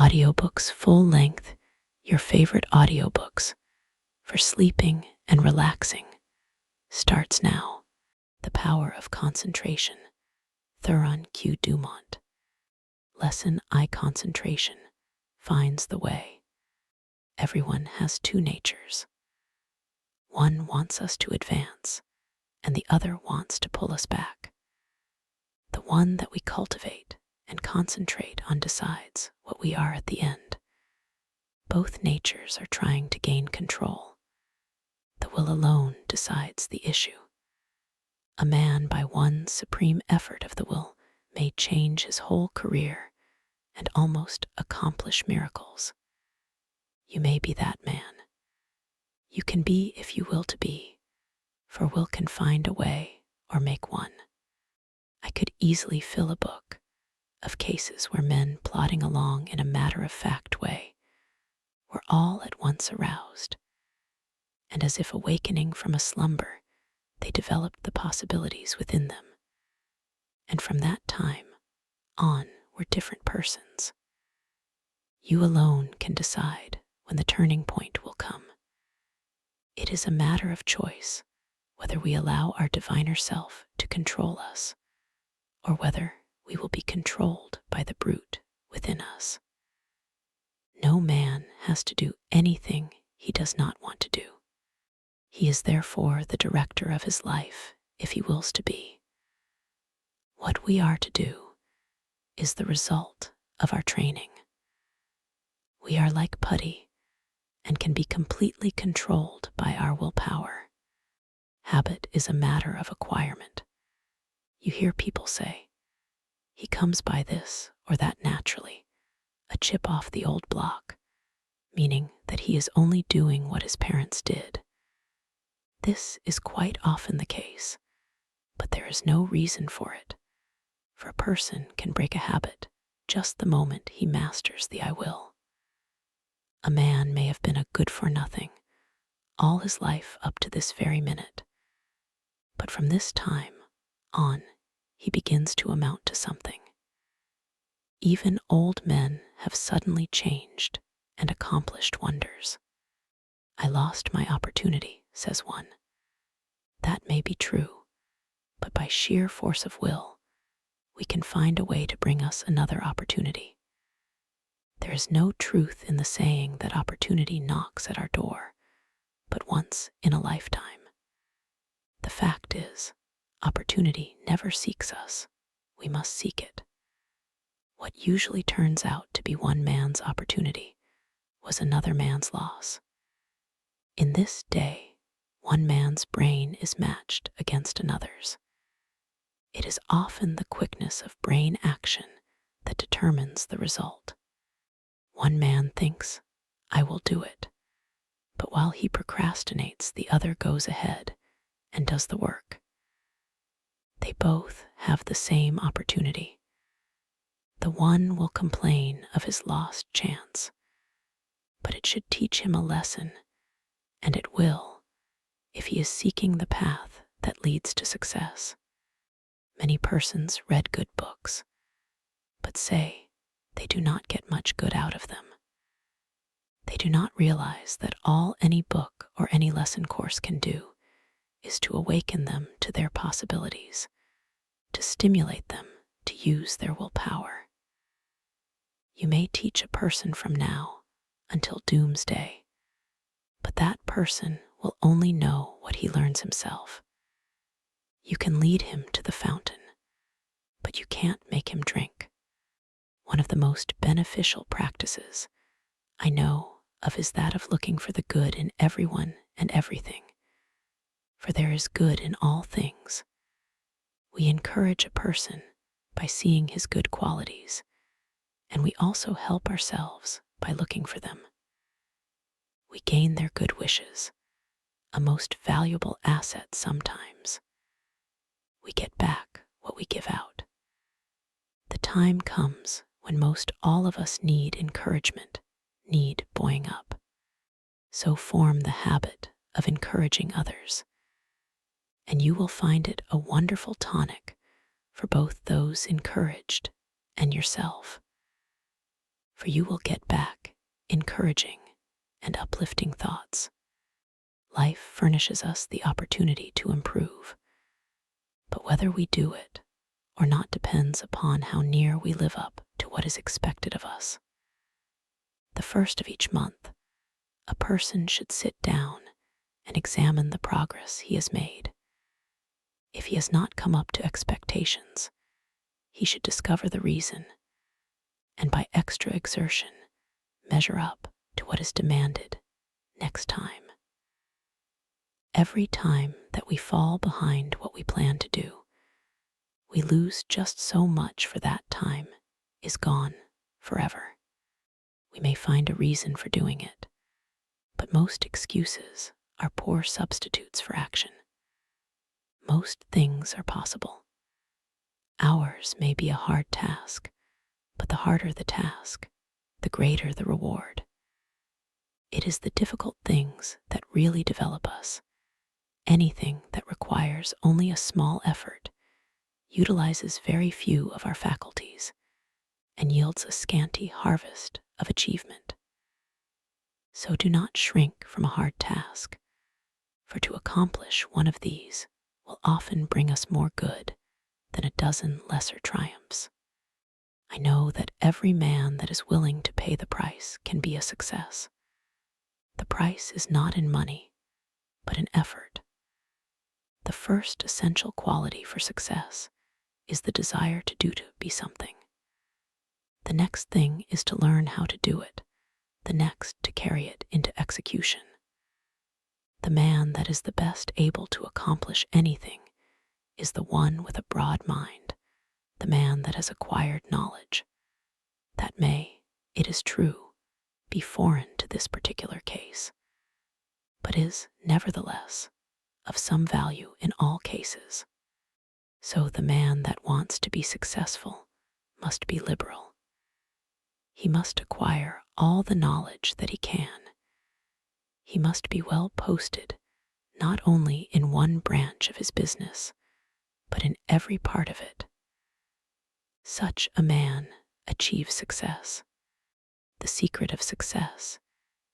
Audiobooks full length, your favorite audiobooks for sleeping and relaxing, starts now. The Power of Concentration, Theron Q. Dumont. Lesson I Concentration finds the way. Everyone has two natures. One wants us to advance, and the other wants to pull us back. The one that we cultivate and concentrate on decides what we are at the end. Both natures are trying to gain control. The will alone decides the issue. A man, by one supreme effort of the will, may change his whole career and almost accomplish miracles. You may be that man. You can be if you will to be, for will can find a way or make one. I could easily fill a book of cases where men plodding along in a matter-of-fact way were all at once aroused, and as if awakening from a slumber, they developed the possibilities within them, and from that time on were different persons. You alone can decide when the turning point will come. It is a matter of choice whether we allow our diviner self to control us, or whether we will be controlled by the brute within us. No man has to do anything he does not want to do. He is therefore the director of his life if he wills to be. What we are to do is the result of our training. We are like putty and can be completely controlled by our willpower. Habit is a matter of acquirement. You hear people say, "He comes by this or that naturally, a chip off the old block," meaning that he is only doing what his parents did. This is quite often the case, but there is no reason for it, for a person can break a habit just the moment he masters the I will. A man may have been a good-for-nothing all his life up to this very minute, but from this time on, he begins to amount to something. Even old men have suddenly changed and accomplished wonders. "I lost my opportunity," says one. That may be true, but by sheer force of will, we can find a way to bring us another opportunity. There is no truth in the saying that opportunity knocks at our door, but once in a lifetime. The fact is, opportunity never seeks us. We must seek it. What usually turns out to be one man's opportunity was another man's loss. In this day, one man's brain is matched against another's. It is often the quickness of brain action that determines the result. One man thinks, "I will do it," but while he procrastinates, the other goes ahead and does the work. They both have the same opportunity. The one will complain of his lost chance, but it should teach him a lesson, and it will, if he is seeking the path that leads to success. Many persons read good books, but say they do not get much good out of them. They do not realize that all any book or any lesson course can do is to awaken them to their possibilities, to stimulate them to use their willpower. You may teach a person from now until doomsday, but that person will only know what he learns himself. You can lead him to the fountain, but you can't make him drink. One of the most beneficial practices I know of is that of looking for the good in everyone and everything, for there is good in all things. We encourage a person by seeing his good qualities, and we also help ourselves by looking for them. We gain their good wishes, a most valuable asset sometimes. We get back what we give out. The time comes when most all of us need encouragement, need buoying up. So form the habit of encouraging others, and you will find it a wonderful tonic for both those encouraged and yourself. for you will get back encouraging and uplifting thoughts. Life furnishes us the opportunity to improve, but whether we do it or not depends upon how near we live up to what is expected of us. The first of each month, a person should sit down and examine the progress he has made. If he has not come up to expectations, he should discover the reason, and by extra exertion, measure up to what is demanded next time. Every time that we fall behind what we plan to do, we lose just so much, for that time is gone forever. We may find a reason for doing it, but most excuses are poor substitutes for action. Most things are possible. Ours may be a hard task, but the harder the task, the greater the reward. It is the difficult things that really develop us. Anything that requires only a small effort utilizes very few of our faculties and yields a scanty harvest of achievement. So do not shrink from a hard task, for to accomplish one of these will often bring us more good than a dozen lesser triumphs. I know that every man that is willing to pay the price can be a success. The price is not in money, but in effort. The first essential quality for success is the desire to be something. The next thing is to learn how to do it, the next to carry it into execution. The man that is the best able to accomplish anything is the one with a broad mind, the man that has acquired knowledge. That may, it is true, be foreign to this particular case, but is, nevertheless, of some value in all cases. So the man that wants to be successful must be liberal. He must acquire all the knowledge that he can. He must be well posted, not only in one branch of his business, but in every part of it. Such a man achieves success. The secret of success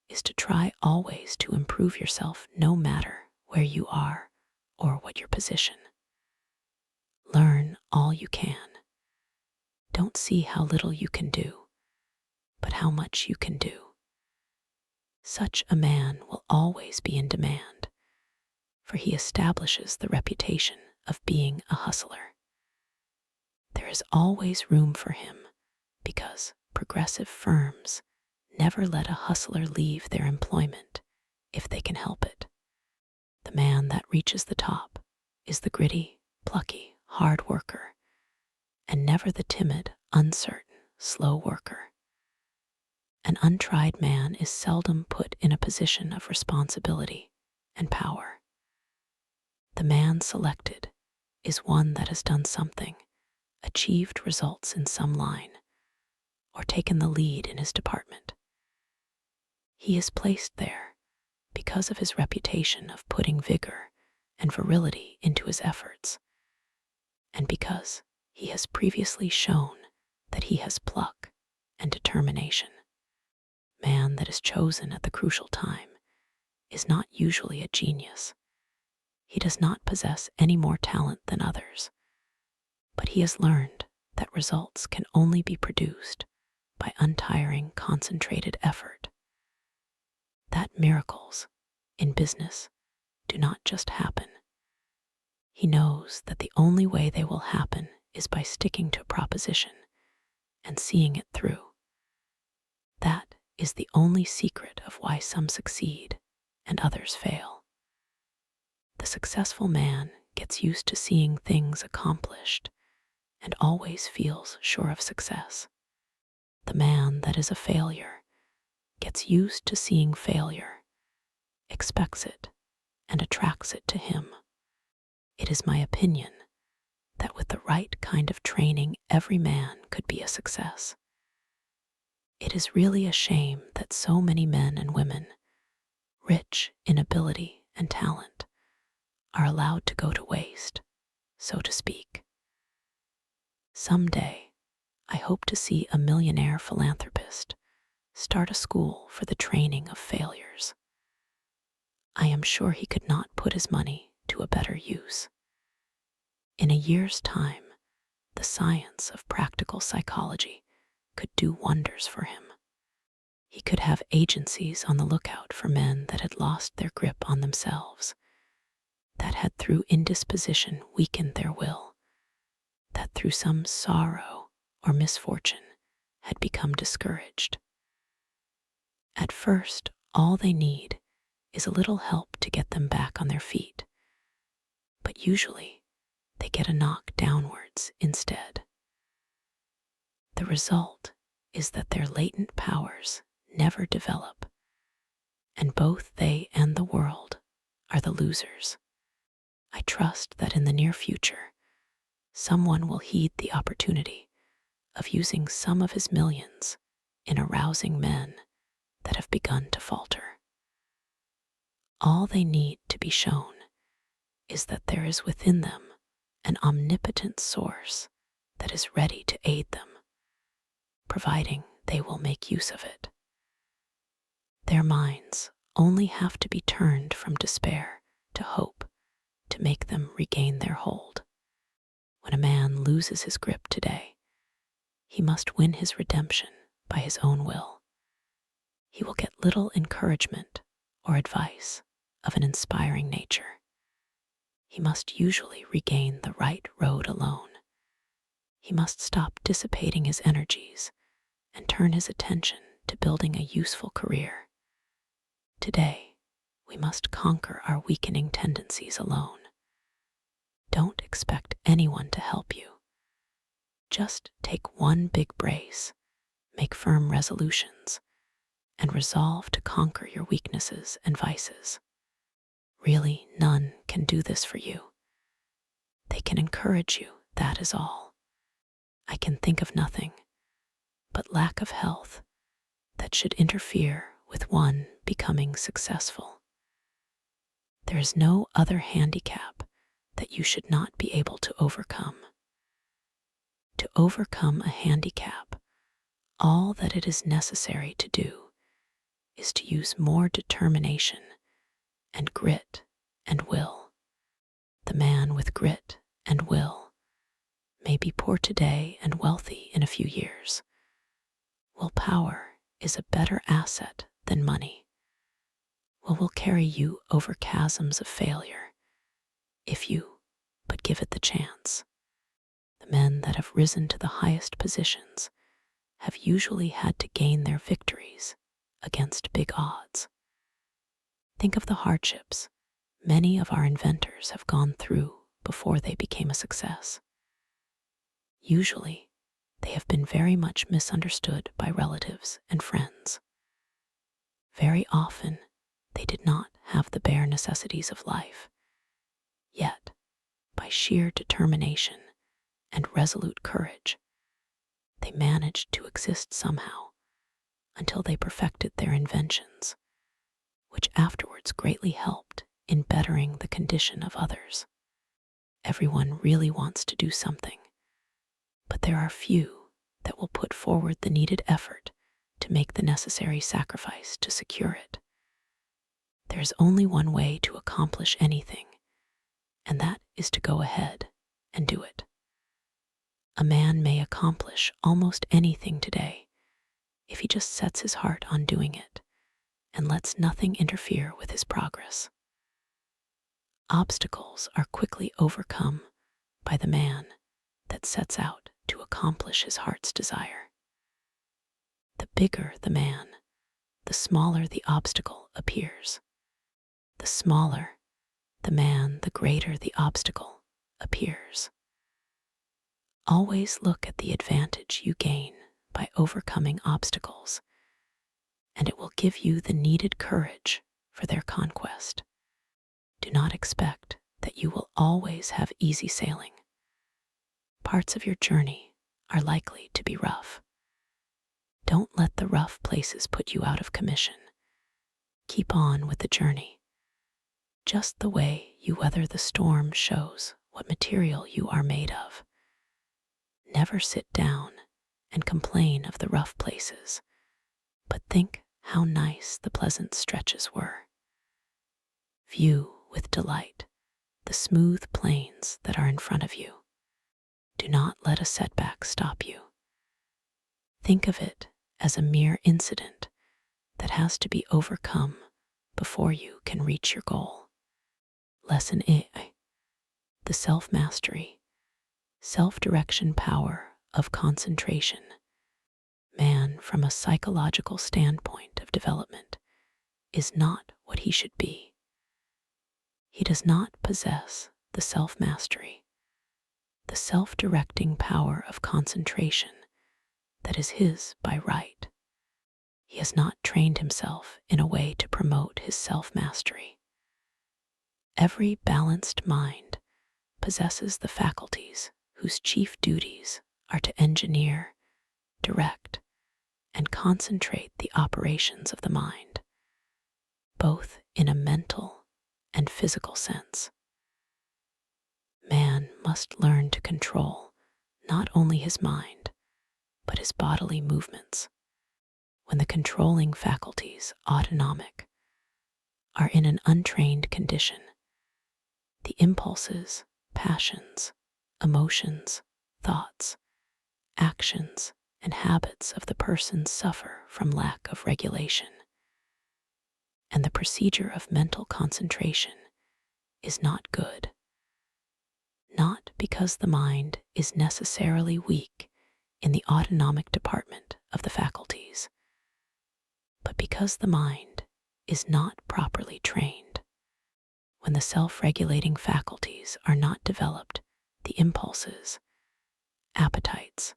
is to try always to improve yourself, no matter where you are or what your position. Learn all you can. Don't see how little you can do, but how much you can do. Such a man will always be in demand, for he establishes the reputation of being a hustler. There is always room for him, because progressive firms never let a hustler leave their employment if they can help it. The man that reaches the top is the gritty, plucky, hard worker, and never the timid, uncertain, slow worker. An untried man is seldom put in a position of responsibility and power. The man selected is one that has done something, achieved results in some line, or taken the lead in his department. He is placed there because of his reputation of putting vigor and virility into his efforts, and because he has previously shown that he has pluck and determination. Man that is chosen at the crucial time is not usually a genius. He does not possess any more talent than others, but he has learned that results can only be produced by untiring, concentrated effort. That miracles in business do not just happen. He knows that the only way they will happen is by sticking to a proposition and seeing it through. That is the only secret of why some succeed and others fail. The successful man gets used to seeing things accomplished and always feels sure of success. The man that is a failure gets used to seeing failure, expects it, and attracts it to him. It is my opinion that with the right kind of training, every man could be a success. It is really a shame that so many men and women, rich in ability and talent, are allowed to go to waste, so to speak. Someday, I hope to see a millionaire philanthropist start a school for the training of failures. I am sure he could not put his money to a better use. In a year's time, the science of practical psychology could do wonders for him. He could have agencies on the lookout for men that had lost their grip on themselves, that had through indisposition weakened their will, that through some sorrow or misfortune had become discouraged. At first, all they need is a little help to get them back on their feet, but usually they get a knock downwards instead. The result is that their latent powers never develop, and both they and the world are the losers. I trust that in the near future, someone will heed the opportunity of using some of his millions in arousing men that have begun to falter. All they need to be shown is that there is within them an omnipotent source that is ready to aid them, providing they will make use of it. Their minds only have to be turned from despair to hope to make them regain their hold. When a man loses his grip today, he must win his redemption by his own will. He will get little encouragement or advice of an inspiring nature. He must usually regain the right road alone. He must stop dissipating his energies and turn his attention to building a useful career. Today, we must conquer our weakening tendencies alone. Don't expect anyone to help you. Just take one big brace, make firm resolutions, and resolve to conquer your weaknesses and vices. Really, none can do this for you. They can encourage you, that is all. I can think of nothing but lack of health that should interfere with one becoming successful. There is no other handicap that you should not be able to overcome. To overcome a handicap, all that it is necessary to do is to use more determination and grit and will. The man with grit and will may be poor today and wealthy in a few years. Willpower is a better asset than money. Will carry you over chasms of failure if you but give it the chance. The men that have risen to the highest positions have usually had to gain their victories against big odds. Think of the hardships many of our inventors have gone through before they became a success. Usually, they have been very much misunderstood by relatives and friends. Very often, they did not have the bare necessities of life. Yet, by sheer determination and resolute courage, they managed to exist somehow until they perfected their inventions, which afterwards greatly helped in bettering the condition of others. Everyone really wants to do something, but there are few that will put forward the needed effort to make the necessary sacrifice to secure it. There is only one way to accomplish anything, and that is to go ahead and do it. A man may accomplish almost anything today if he just sets his heart on doing it and lets nothing interfere with his progress. Obstacles are quickly overcome by the man that sets out to accomplish his heart's desire. The bigger the man, the smaller the obstacle appears. The smaller the man, the greater the obstacle appears. Always look at the advantage you gain by overcoming obstacles, and it will give you the needed courage for their conquest. Do not expect that you will always have easy sailing. Parts of your journey are likely to be rough. Don't let the rough places put you out of commission. Keep on with the journey. Just the way you weather the storm shows what material you are made of. Never sit down and complain of the rough places, but think how nice the pleasant stretches were. View with delight the smooth plains that are in front of you. Do not let a setback stop you. Think of it as a mere incident that has to be overcome before you can reach your goal. Lesson A: the self-mastery, self-direction power of concentration. Man, from a psychological standpoint of development, is not what he should be. He does not possess the self-mastery, the self-directing power of concentration that is his by right. He has not trained himself in a way to promote his self-mastery. Every balanced mind possesses the faculties whose chief duties are to engineer, direct, and concentrate the operations of the mind, both in a mental and physical sense. Man must learn to control not only his mind, but his bodily movements. When the controlling faculties, autonomic, are in an untrained condition, the impulses, passions, emotions, thoughts, actions, and habits of the person suffer from lack of regulation. And the procedure of mental concentration is not good. Not because the mind is necessarily weak in the autonomic department of the faculties, but because the mind is not properly trained. When the self-regulating faculties are not developed, the impulses, appetites,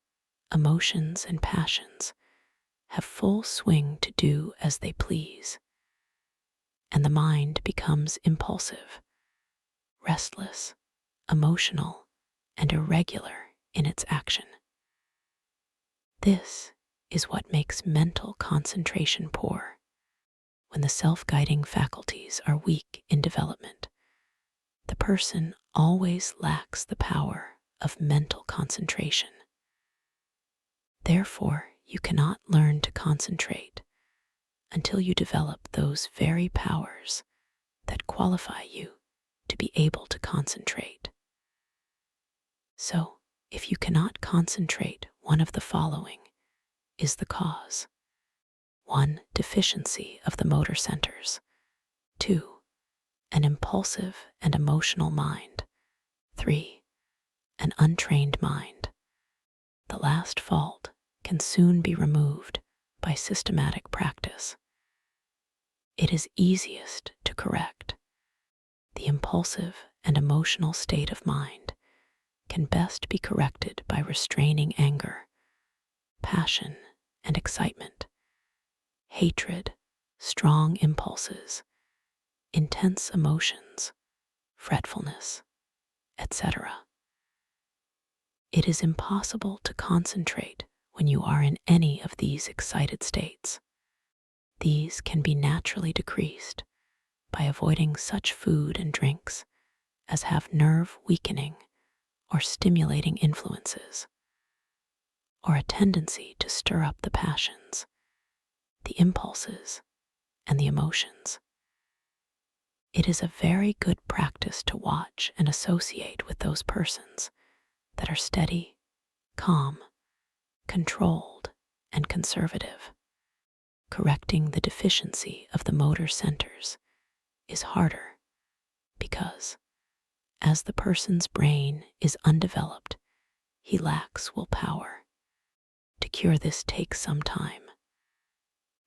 emotions, and passions have full swing to do as they please, and the mind becomes impulsive, restless, emotional, and irregular in its action. This is what makes mental concentration poor. When the self-guiding faculties are weak in development, the person always lacks the power of mental concentration. Therefore, you cannot learn to concentrate until you develop those very powers that qualify you to be able to concentrate. So, if you cannot concentrate, one of the following is the cause. 1. Deficiency of the motor centers. 2. An impulsive and emotional mind. 3. An untrained mind. The last fault can soon be removed by systematic practice. It is easiest to correct. The impulsive and emotional state of mind can best be corrected by restraining anger, passion, and excitement, hatred, strong impulses, intense emotions, fretfulness, etc. It is impossible to concentrate when you are in any of these excited states. These can be naturally decreased by avoiding such food and drinks as have nerve-weakening or stimulating influences, or a tendency to stir up the passions, the impulses, and the emotions. It is a very good practice to watch and associate with those persons that are steady, calm, controlled, and conservative. Correcting the deficiency of the motor centers is harder because, as the person's brain is undeveloped, he lacks willpower. To cure this takes some time.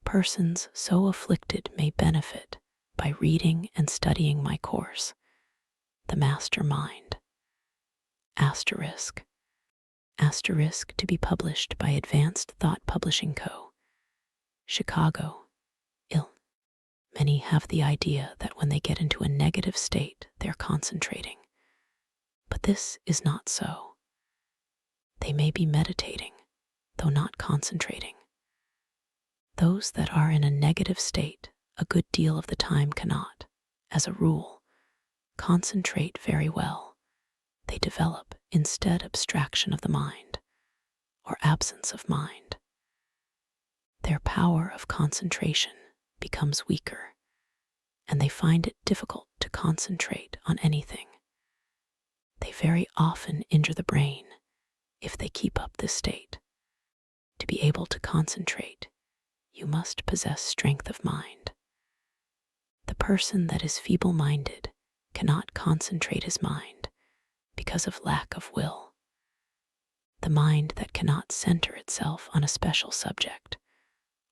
Persons so afflicted may benefit by reading and studying my course, The Master Mind. Asterisk to be published by Advanced Thought Publishing Co., Chicago, Ill. Many have the idea that when they get into a negative state, they're concentrating. But this is not so. They may be meditating, though not concentrating. Those that are in a negative state a good deal of the time cannot, as a rule, concentrate very well. They develop instead abstraction of the mind, or absence of mind. their power of concentration becomes weaker, and they find it difficult to concentrate on anything. They very often injure the brain if they keep up this state. To be able to concentrate, you must possess strength of mind. The person that is feeble-minded cannot concentrate his mind because of lack of will. The mind that cannot center itself on a special subject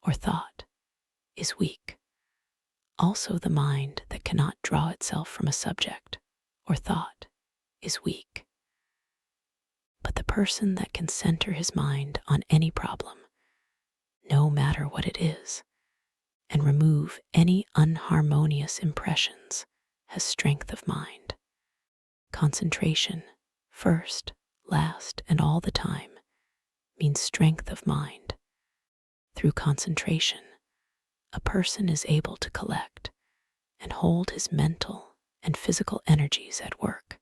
or thought is weak. Also, the mind that cannot draw itself from a subject or thought is weak. But the person that can center his mind on any problem, no matter what it is, and remove any unharmonious impressions, has strength of mind. Concentration, first, last, and all the time, means strength of mind. Through concentration, a person is able to collect and hold his mental and physical energies at work.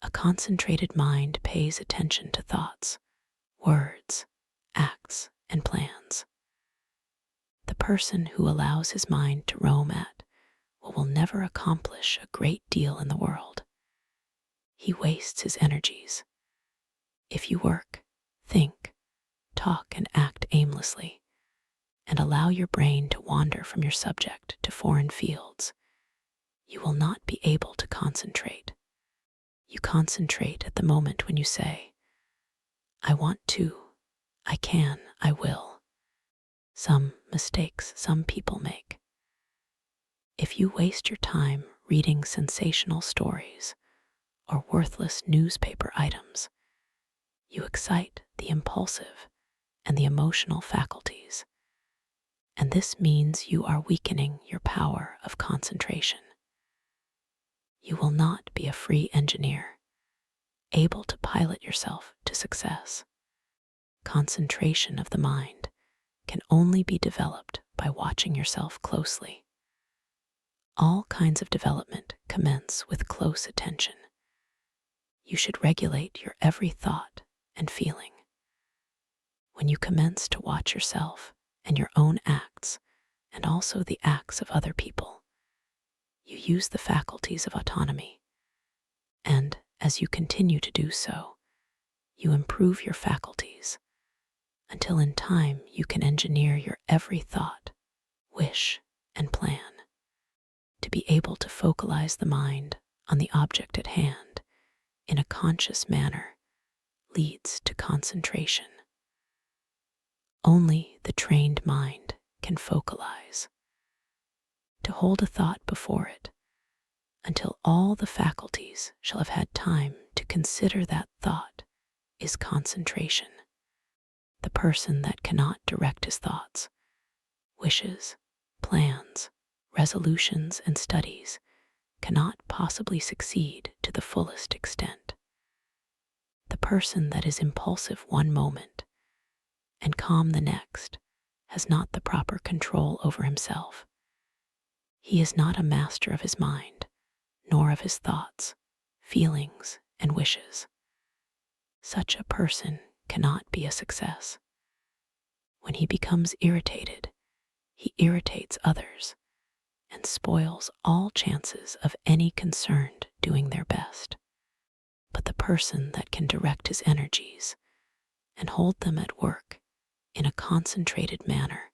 A concentrated mind pays attention to thoughts, words, acts, and plans. The person who allows his mind to roam at will never accomplish a great deal in the world. He wastes his energies. If you work, think, talk, and act aimlessly, and allow your brain to wander from your subject to foreign fields, you will not be able to concentrate. You concentrate at the moment when you say, I want to, I can, I will. Some mistakes some people make. If you waste your time reading sensational stories or worthless newspaper items, you excite the impulsive and the emotional faculties, and this means you are weakening your power of concentration. You will not be a free engineer, able to pilot yourself to success. Concentration of the mind can only be developed by watching yourself closely. All kinds of development commence with close attention. You should regulate your every thought and feeling. When you commence to watch yourself and your own acts, and also the acts of other people, you use the faculties of autonomy. And as you continue to do so, you improve your faculties until in time you can engineer your every thought, wish, and plan. To be able to focalize the mind on the object at hand in a conscious manner leads to concentration. Only the trained mind can focalize. To hold a thought before it until all the faculties shall have had time to consider that thought is concentration. The person that cannot direct his thoughts, wishes, plans, resolutions, and studies cannot possibly succeed to the fullest extent. The person that is impulsive one moment and calm the next has not the proper control over himself. He is not a master of his mind, nor of his thoughts, feelings, and wishes. Such a person cannot be a success. When he becomes irritated, he irritates others and spoils all chances of any concerned doing their best. But the person that can direct his energies and hold them at work in a concentrated manner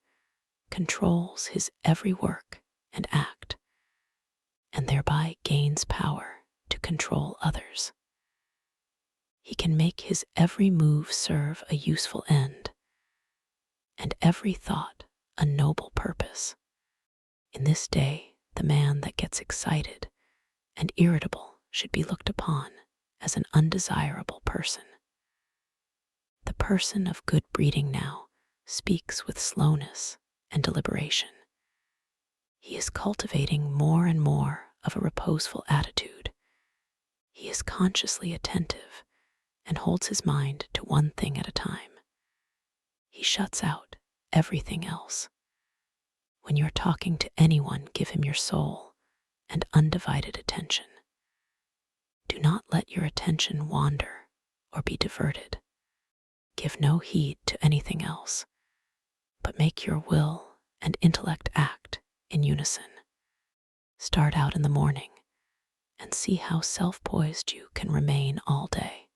controls his every work and act, and thereby gains power to control others. He can make his every move serve a useful end, and every thought a noble purpose. In this day, the man that gets excited and irritable should be looked upon as an undesirable person. The person of good breeding now speaks with slowness and deliberation. He is cultivating more and more of a reposeful attitude. He is consciously attentive and holds his mind to one thing at a time. He shuts out everything else. When you're talking to anyone, give him your soul and undivided attention. Do not let your attention wander or be diverted. Give no heed to anything else. but make your will and intellect act in unison. Start out in the morning and see how self-poised you can remain all day.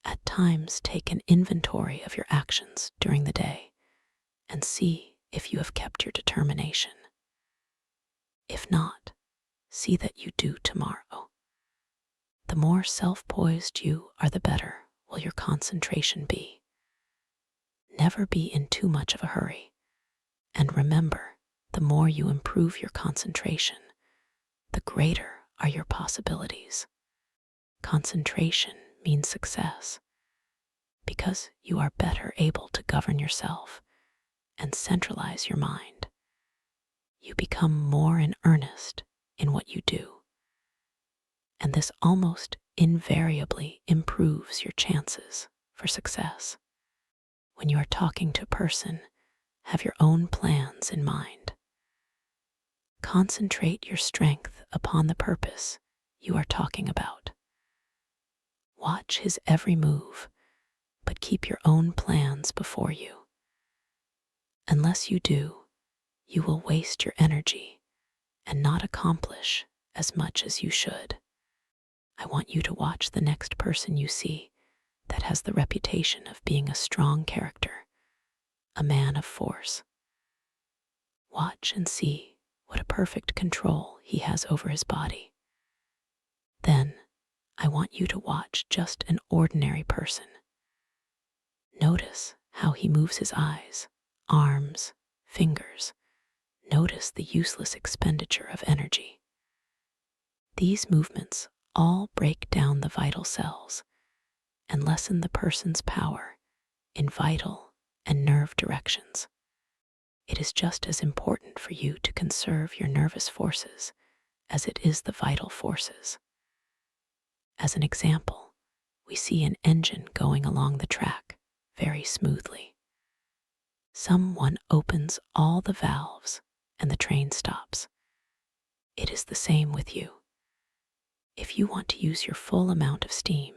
At times, take an inventory of your actions during the day and see if you have kept your determination. If not, see that you do tomorrow. The more self-poised you are, the better will your concentration be. Never be in too much of a hurry, and remember, the more you improve your concentration, the greater are your possibilities. Concentration means success because you are better able to govern yourself and centralize your mind. You become more in earnest in what you do, and this almost invariably improves your chances for success. When you are talking to a person, have your own plans in mind. Concentrate your strength upon the purpose you are talking about. Watch his every move, but keep your own plans before you. Unless you do, you will waste your energy and not accomplish as much as you should. I want you to watch the next person you see that has the reputation of being a strong character, a man of force. Watch and see what a perfect control he has over his body. Then, I want you to watch just an ordinary person. Notice how he moves his eyes, arms, fingers. Notice the useless expenditure of energy. These movements all break down the vital cells and lessen the person's power in vital and nerve directions. It is just as important for you to conserve your nervous forces as it is the vital forces. As an example, we see an engine going along the track very smoothly. Someone opens all the valves and the train stops. It is the same with you. If you want to use your full amount of steam,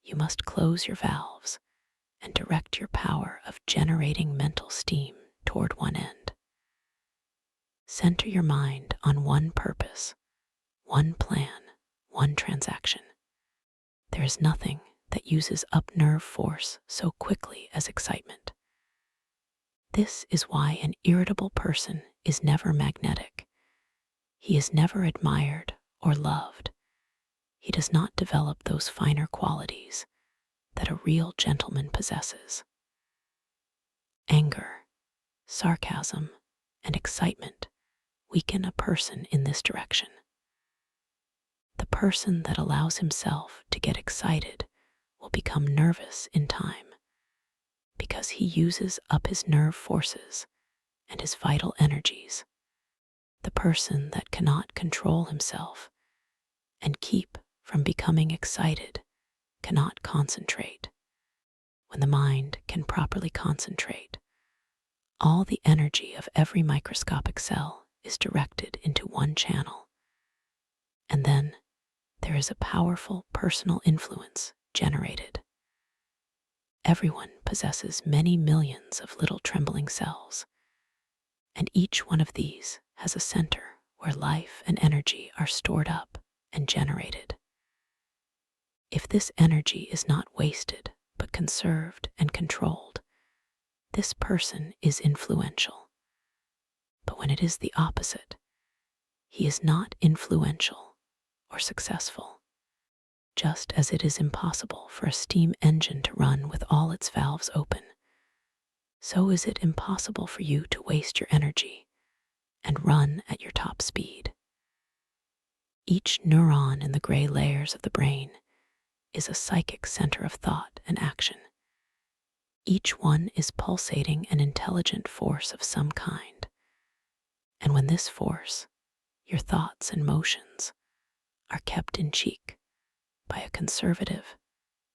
you must close your valves and direct your power of generating mental steam toward one end. Center your mind on one purpose, one plan, one transaction. There is nothing that uses up nerve force so quickly as excitement. This is why an irritable person is never magnetic. He is never admired or loved. He does not develop those finer qualities that a real gentleman possesses. Anger, sarcasm, and excitement weaken a person in this direction. The person that allows himself to get excited will become nervous in time because he uses up his nerve forces and his vital energies. The person that cannot control himself and keep from becoming excited cannot concentrate. When the mind can properly concentrate, all the energy of every microscopic cell is directed into one channel, and then there is a powerful personal influence generated. Everyone possesses many millions of little trembling cells, and each one of these has a center where life and energy are stored up and generated. If this energy is not wasted but conserved and controlled, this person is influential. But when it is the opposite, he is not influential or successful. Just as it is impossible for a steam engine to run with all its valves open, so is it impossible for you to waste your energy and run at your top speed. Each neuron in the gray layers of the brain is a psychic center of thought and action. Each one is pulsating an intelligent force of some kind. And when this force, your thoughts and motions, are kept in check by a conservative,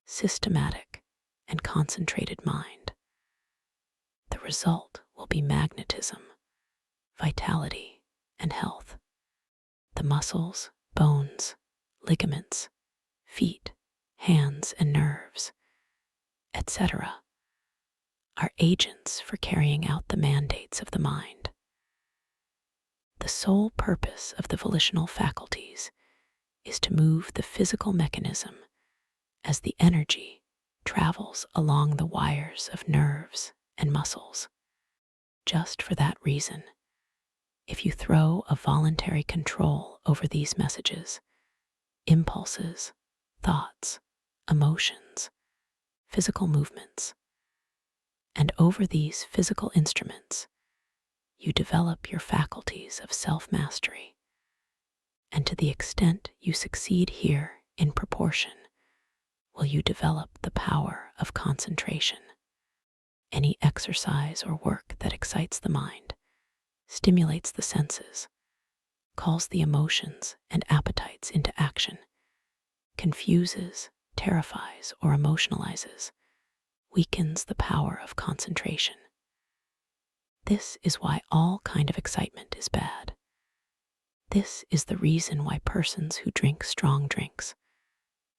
systematic, and concentrated mind, the result will be magnetism, vitality, and health. The muscles, bones, ligaments, feet, hands, and nerves, etc., are agents for carrying out the mandates of the mind. The sole purpose of the volitional faculties is to move the physical mechanism as the energy travels along the wires of nerves and muscles. Just for that reason, if you throw a voluntary control over these messages, impulses, thoughts, emotions, physical movements, and over these physical instruments, you develop your faculties of self-mastery. And to the extent you succeed here in proportion, will you develop the power of concentration. Any exercise or work that excites the mind, stimulates the senses, calls the emotions and appetites into action, confuses, terrifies, or emotionalizes, weakens the power of concentration. This is why all kind of excitement is bad. This is the reason why persons who drink strong drinks,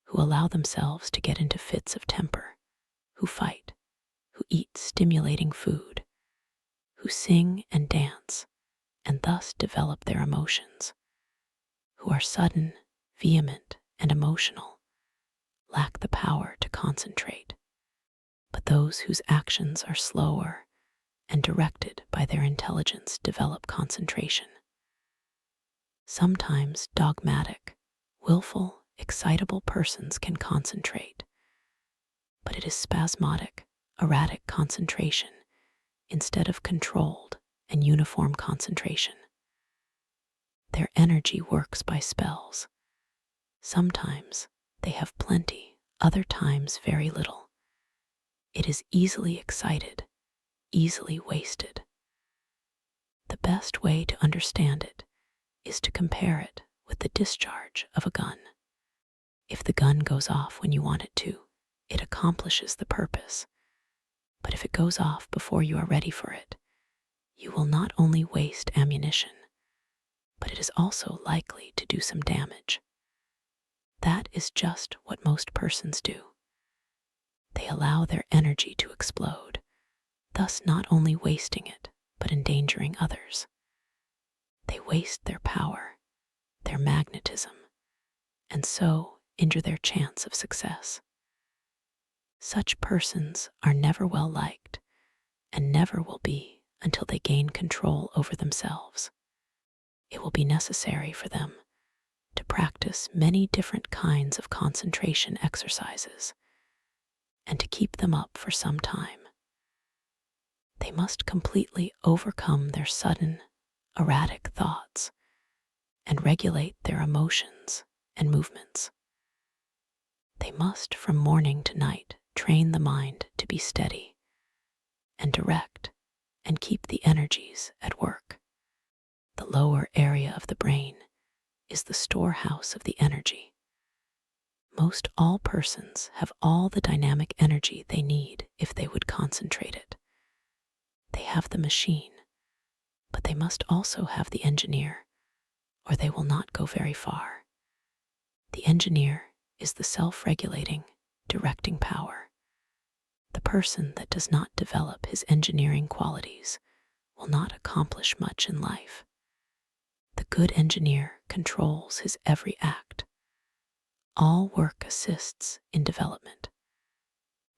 who allow themselves to get into fits of temper, who fight, who eat stimulating food, who sing and dance, and thus develop their emotions, who are sudden, vehement, and emotional, lack the power to concentrate. But those whose actions are slower and directed by their intelligence develop concentration. Sometimes dogmatic, willful, excitable persons can concentrate, but it is spasmodic, erratic concentration instead of controlled and uniform concentration. Their energy works by spells. Sometimes they have plenty, other times very little. It is easily excited, easily wasted. The best way to understand it is to compare it with the discharge of a gun. If the gun goes off when you want it to, it accomplishes the purpose. But if it goes off before you are ready for it, you will not only waste ammunition, but it is also likely to do some damage. That is just what most persons do. They allow their energy to explode, thus not only wasting it, but endangering others. They waste their power, their magnetism, and so injure their chance of success. Such persons are never well liked and never will be until they gain control over themselves. It will be necessary for them to practice many different kinds of concentration exercises and to keep them up for some time. They must completely overcome their sudden, erratic thoughts and regulate their emotions and movements. They must, from morning to night, train the mind to be steady and direct and keep the energies at work. The lower area of the brain is the storehouse of the energy. Most all persons have all the dynamic energy they need if they would concentrate it. They have the machine, but they must also have the engineer, or they will not go very far. The engineer is the self-regulating, directing power. The person that does not develop his engineering qualities will not accomplish much in life. The good engineer controls his every act. All work assists in development.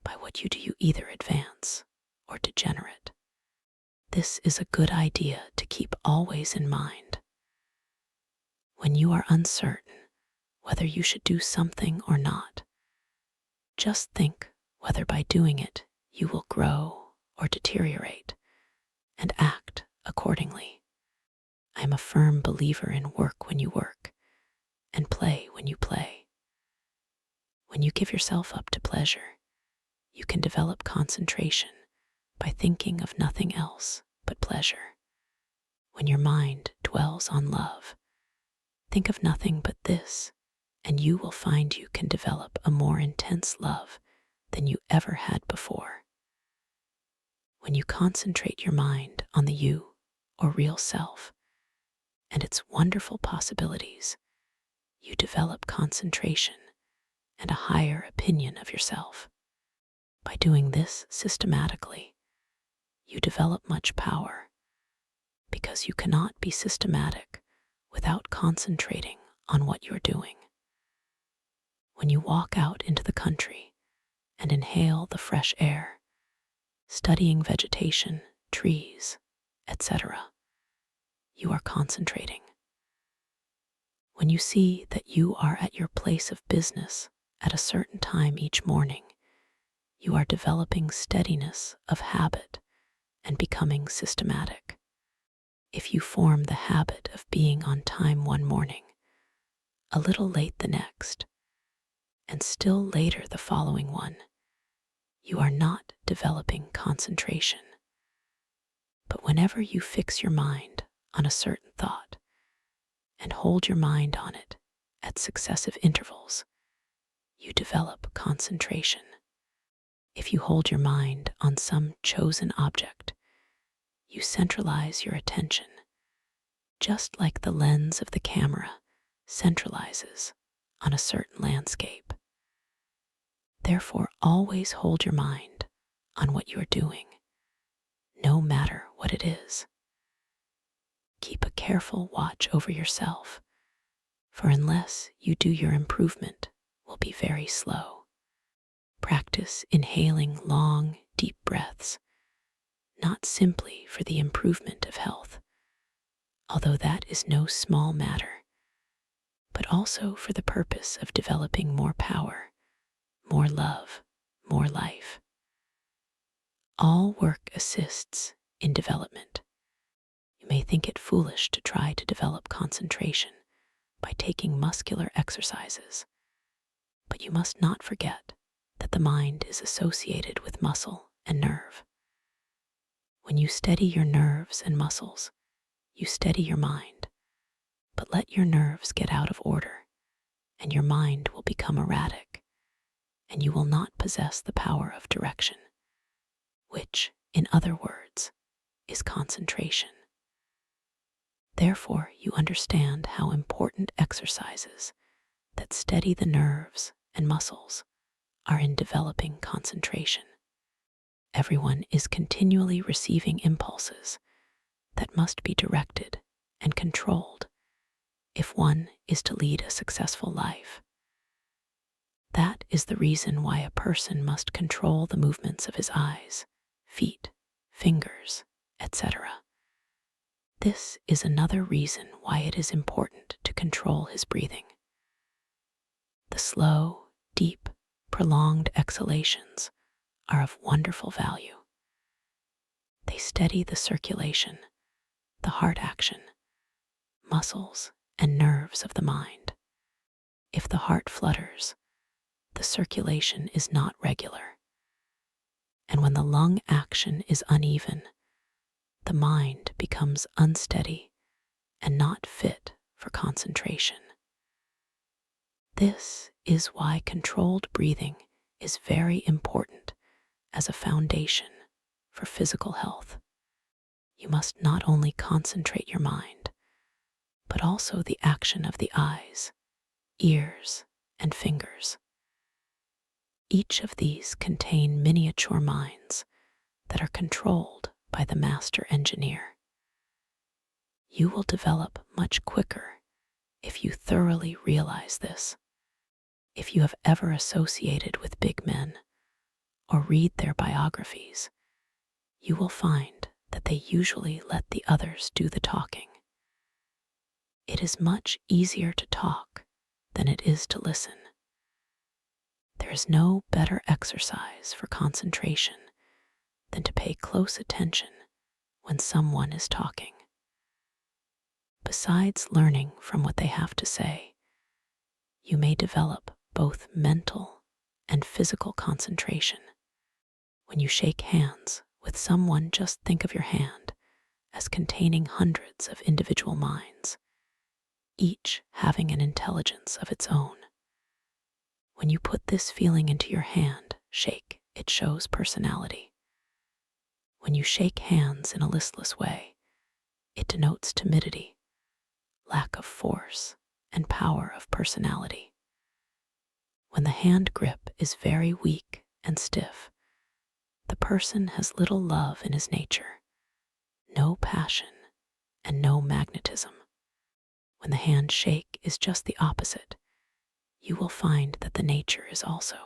By what you do, you either advance or degenerate. This is a good idea to keep always in mind. When you are uncertain whether you should do something or not, just think whether by doing it you will grow or deteriorate, and act accordingly. I am a firm believer in work when you work, and play when you play. When you give yourself up to pleasure, you can develop concentration by thinking of nothing else but pleasure. When your mind dwells on love, think of nothing but this, and you will find you can develop a more intense love than you ever had before. When you concentrate your mind on the you, or real self, and its wonderful possibilities, you develop concentration and a higher opinion of yourself. By doing this systematically, you develop much power because you cannot be systematic without concentrating on what you're doing. When you walk out into the country and inhale the fresh air, studying vegetation, trees, etc., you are concentrating. When you see that you are at your place of business at a certain time each morning, you are developing steadiness of habit and becoming systematic. If you form the habit of being on time one morning, a little late the next, and still later the following one, you are not developing concentration. But whenever you fix your mind on a certain thought and hold your mind on it at successive intervals, you develop concentration. If you hold your mind on some chosen object, you centralize your attention, just like the lens of the camera centralizes on a certain landscape. Therefore, always hold your mind on what you are doing, no matter what it is. Keep a careful watch over yourself, for unless you do, your improvement will be very slow. Practice inhaling long, deep breaths, not simply for the improvement of health, although that is no small matter, but also for the purpose of developing more power, more love, more life. All work assists in development. You may think it foolish to try to develop concentration by taking muscular exercises, but you must not forget that the mind is associated with muscle and nerve. When you steady your nerves and muscles, you steady your mind, but let your nerves get out of order, and your mind will become erratic, and you will not possess the power of direction, which, in other words, is concentration. Therefore, you understand how important exercises that steady the nerves and muscles are in developing concentration. Everyone is continually receiving impulses that must be directed and controlled if one is to lead a successful life. That is the reason why a person must control the movements of his eyes, feet, fingers, etc. This is another reason why it is important to control his breathing. The slow, deep, prolonged exhalations are of wonderful value. They steady the circulation, the heart action, muscles, and nerves of the mind. If the heart flutters, the circulation is not regular. And when the lung action is uneven, the mind becomes unsteady and not fit for concentration. This is why controlled breathing is very important as a foundation for physical health. You must not only concentrate your mind, but also the action of the eyes, ears, and fingers. Each of these contain miniature minds that are controlled by the master engineer. You will develop much quicker if you thoroughly realize this. If you have ever associated with big men or read their biographies, you will find that they usually let the others do the talking. It is much easier to talk than it is to listen. There is no better exercise for concentration than to pay close attention when someone is talking. Besides learning from what they have to say, you may develop both mental and physical concentration. When you shake hands with someone, just think of your hand as containing hundreds of individual minds, each having an intelligence of its own. When you put this feeling into your hand, shake, it shows personality. When you shake hands in a listless way, it denotes timidity, lack of force, and power of personality. When the hand grip is very weak and stiff, The person has little love in his nature, no passion, and no magnetism. When the handshake is just the opposite, you will find that the nature is also.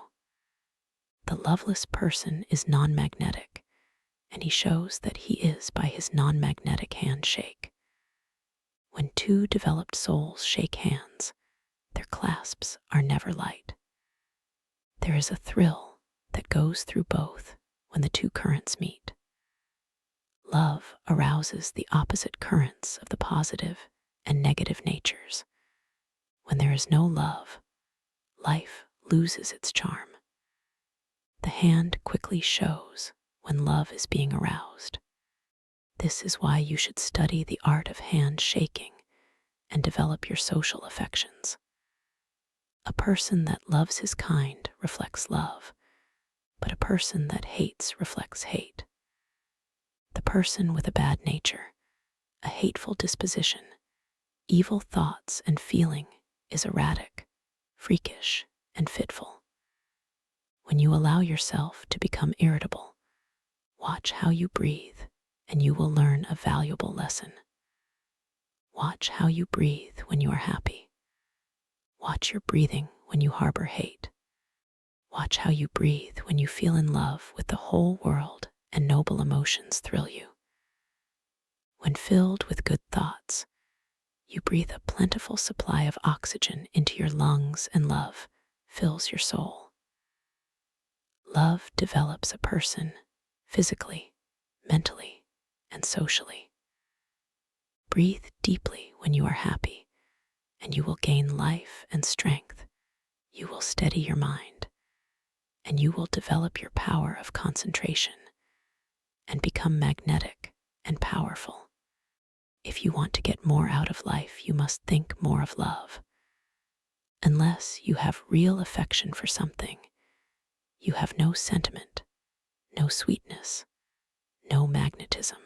The loveless person is non-magnetic, and he shows that he is by his non-magnetic handshake. When two developed souls shake hands, their clasps are never light. There is a thrill that goes through both when the two currents meet. Love arouses the opposite currents of the positive and negative natures. When there is no love, life loses its charm. The hand quickly shows when love is being aroused. This is why you should study the art of hand shaking and develop your social affections. A person that loves his kind reflects love, but a person that hates reflects hate. The person with a bad nature, a hateful disposition, evil thoughts and feeling is erratic, freakish, and fitful. When you allow yourself to become irritable, watch how you breathe and you will learn a valuable lesson. Watch how you breathe when you are happy. Watch your breathing when you harbor hate. Watch how you breathe when you feel in love with the whole world and noble emotions thrill you. When filled with good thoughts, you breathe a plentiful supply of oxygen into your lungs and love fills your soul. Love develops a person physically, mentally, and socially. Breathe deeply when you are happy, and you will gain life and strength. You will steady your mind, and you will develop your power of concentration and become magnetic and powerful. If you want to get more out of life, you must think more of love. Unless you have real affection for something, you have no sentiment, no sweetness, no magnetism.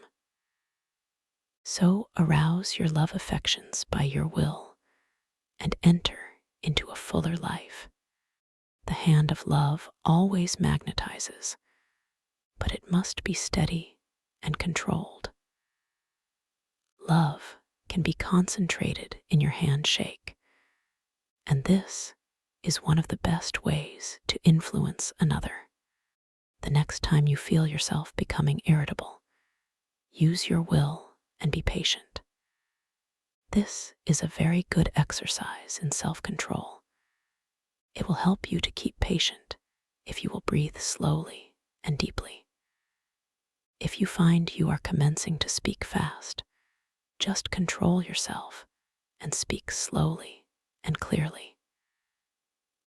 So arouse your love affections by your will and enter into a fuller life. The hand of love always magnetizes, but it must be steady and controlled. Love can be concentrated in your handshake, and this is one of the best ways to influence another. The next time you feel yourself becoming irritable, use your will and be patient. This is a very good exercise in self-control. It will help you to keep patient if you will breathe slowly and deeply. If you find you are commencing to speak fast, just control yourself and speak slowly and clearly.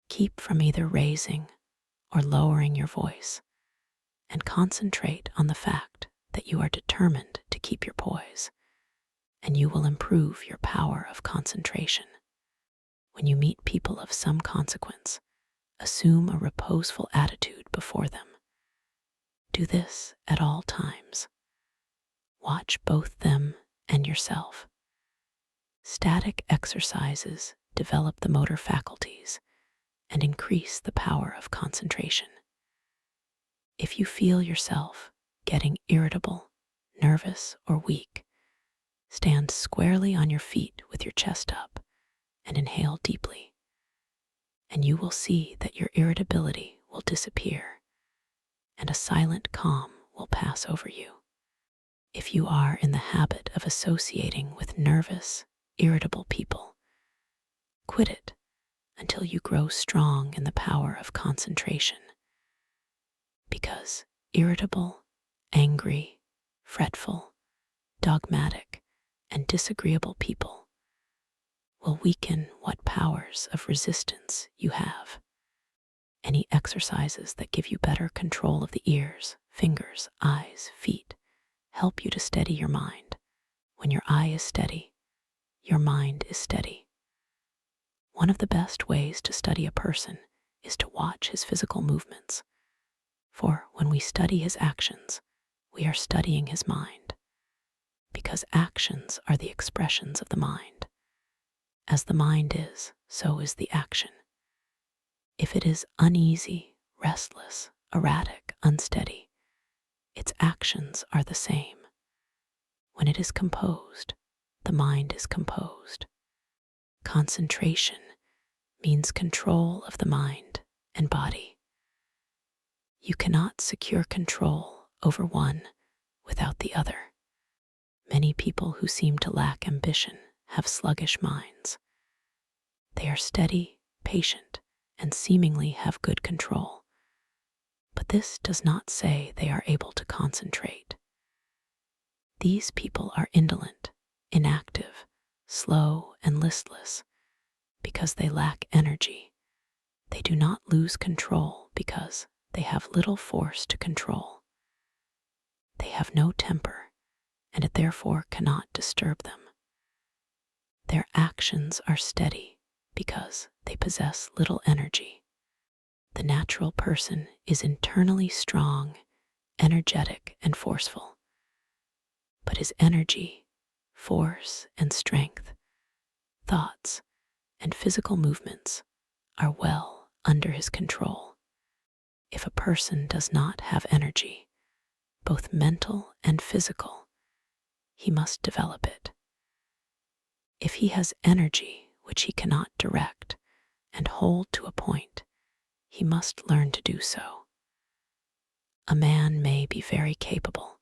Keep from either raising or lowering your voice, and concentrate on the fact that you are determined to keep your poise, and you will improve your power of concentration. When you meet people of some consequence, assume a reposeful attitude before them. Do this at all times. Watch both them and yourself. Static exercises develop the motor faculties and increase the power of concentration. If you feel yourself getting irritable, nervous, or weak, stand squarely on your feet with your chest up and inhale deeply, and you will see that your irritability will disappear and a silent calm will pass over you. If you are in the habit of associating with nervous, irritable people, quit it until you grow strong in the power of concentration. Because irritable, angry, fretful, dogmatic, and disagreeable people will weaken what powers of resistance you have. Any exercises that give you better control of the ears, fingers, eyes, feet help you to steady your mind. When your eye is steady, your mind is steady. One of the best ways to study a person is to watch his physical movements. For when we study his actions, we are studying his mind, because actions are the expressions of the mind. As the mind is, so is the action. If it is uneasy, restless, erratic, unsteady, its actions are the same. When it is composed, the mind is composed. Concentration means control of the mind and body. You cannot secure control over one without the other. Many people who seem to lack ambition have sluggish minds. They are steady, patient, and seemingly have good control. But this does not say they are able to concentrate. These people are indolent, inactive, slow, and listless because they lack energy. They do not lose control because they have little force to control. They have no temper, and it therefore cannot disturb them. Their actions are steady because they possess little energy. The natural person is internally strong, energetic, and forceful. But his energy, force, and strength, thoughts, and physical movements are well under his control. If a person does not have energy, both mental and physical, he must develop it. If he has energy which he cannot direct and hold to a point, he must learn to do so. A man may be very capable,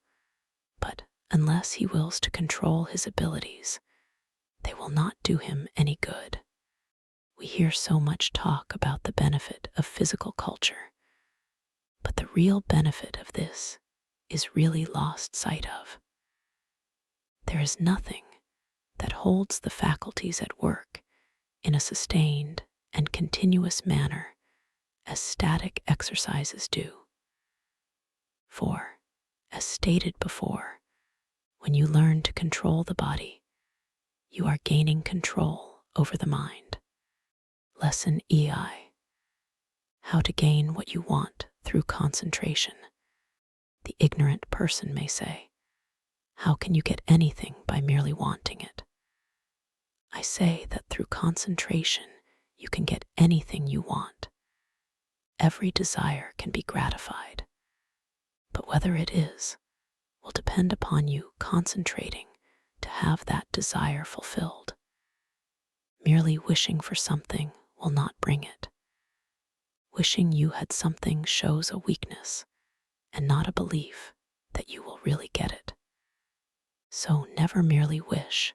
but unless he wills to control his abilities, they will not do him any good. We hear so much talk about the benefit of physical culture, but the real benefit of this is really lost sight of. There is nothing that holds the faculties at work in a sustained and continuous manner as static exercises do. For, as stated before, when you learn to control the body, you are gaining control over the mind. Lesson EI: How to gain what you want through concentration. The ignorant person may say, how can you get anything by merely wanting it? I say that through concentration, you can get anything you want. Every desire can be gratified, but whether it is will depend upon you concentrating to have that desire fulfilled. Merely wishing for something will not bring it. Wishing you had something shows a weakness and not a belief that you will really get it. So never merely wish,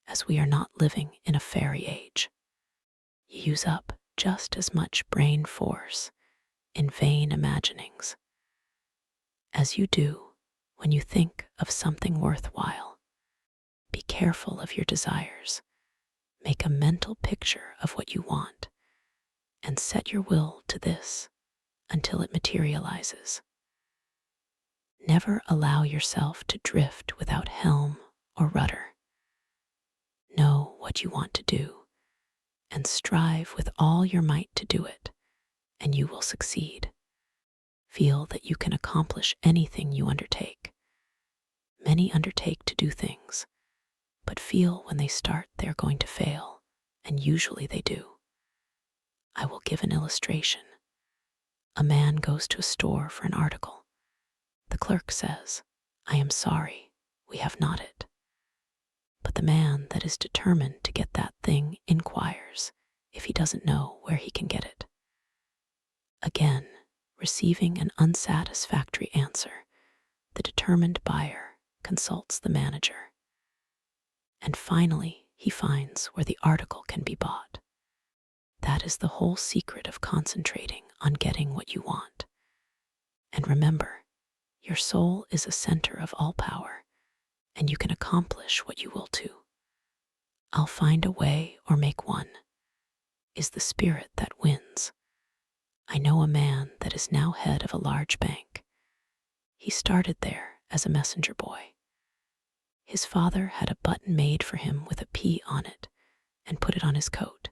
as we are not living in a fairy age. You use up just as much brain force in vain imaginings as you do when you think of something worthwhile. Be careful of your desires. Make a mental picture of what you want and set your will to this until it materializes. Never allow yourself to drift without helm or rudder. Know what you want to do and strive with all your might to do it, and you will succeed. Feel that you can accomplish anything you undertake. Many undertake to do things, but feel when they start they are going to fail, and usually they do. I will give an illustration. A man goes to a store for an article. The clerk says, "I am sorry, we have not it." But the man that is determined to get that thing inquires if he doesn't know where he can get it. Again, receiving an unsatisfactory answer, the determined buyer consults the manager. And finally, he finds where the article can be bought. That is the whole secret of concentrating on getting what you want. And remember, your soul is a center of all power, and you can accomplish what you will too. I'll find a way or make one is the spirit that wins. I know a man that is now head of a large bank. He started there as a messenger boy. His father had a button made for him with a P on it and put it on his coat.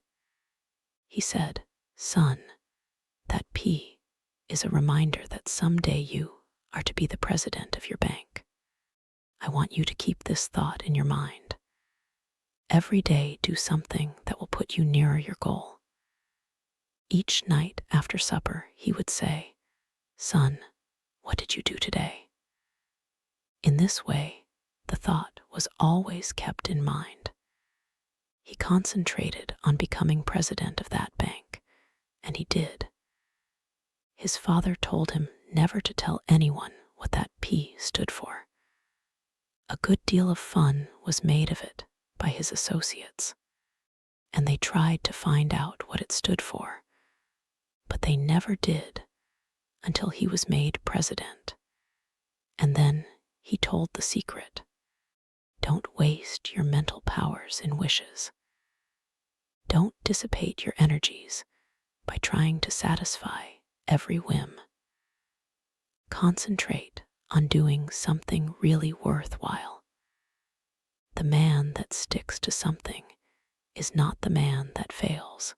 He said, "Son, that P is a reminder that someday you are to be the president of your bank. I want you to keep this thought in your mind. Every day do something that will put you nearer your goal." Each night after supper, he would say, "Son, what did you do today?" In this way, the thought was always kept in mind. He concentrated on becoming president of that bank, and he did. His father told him never to tell anyone what that P stood for. A good deal of fun was made of it by his associates, and they tried to find out what it stood for, but they never did until he was made president. And then he told the secret. Don't waste your mental powers in wishes. Don't dissipate your energies by trying to satisfy every whim. Concentrate on doing something really worthwhile. The man that sticks to something is not the man that fails.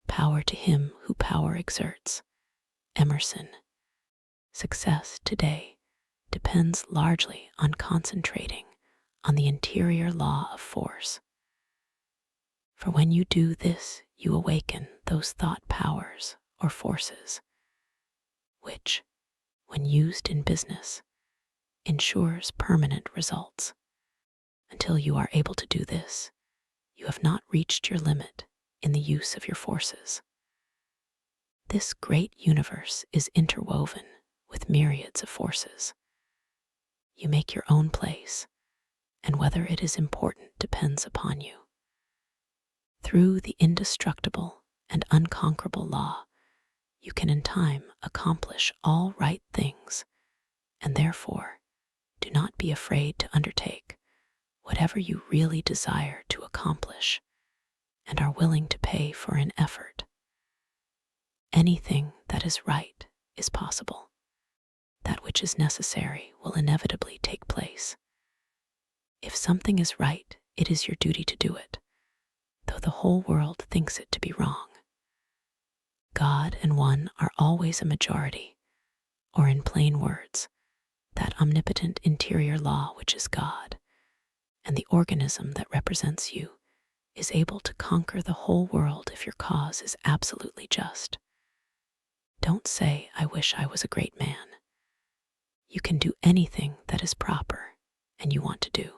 Power to him who power exerts. Emerson. Success today depends largely on concentrating on the interior law of force. For when you do this, you awaken those thought powers or forces, which, when used in business, ensures permanent results. Until you are able to do this, you have not reached your limit in the use of your forces. This great universe is interwoven with myriads of forces. You make your own place, and whether it is important depends upon you. Through the indestructible and unconquerable law, you can in time accomplish all right things, and therefore do not be afraid to undertake whatever you really desire to accomplish and are willing to pay for an effort. Anything that is right is possible. That which is necessary will inevitably take place. If something is right, it is your duty to do it, though the whole world thinks it to be wrong. God and one are always a majority, or in plain words, that omnipotent interior law which is God, and the organism that represents you is able to conquer the whole world if your cause is absolutely just. Don't say, I wish I was a great man. You can do anything that is proper and you want to do.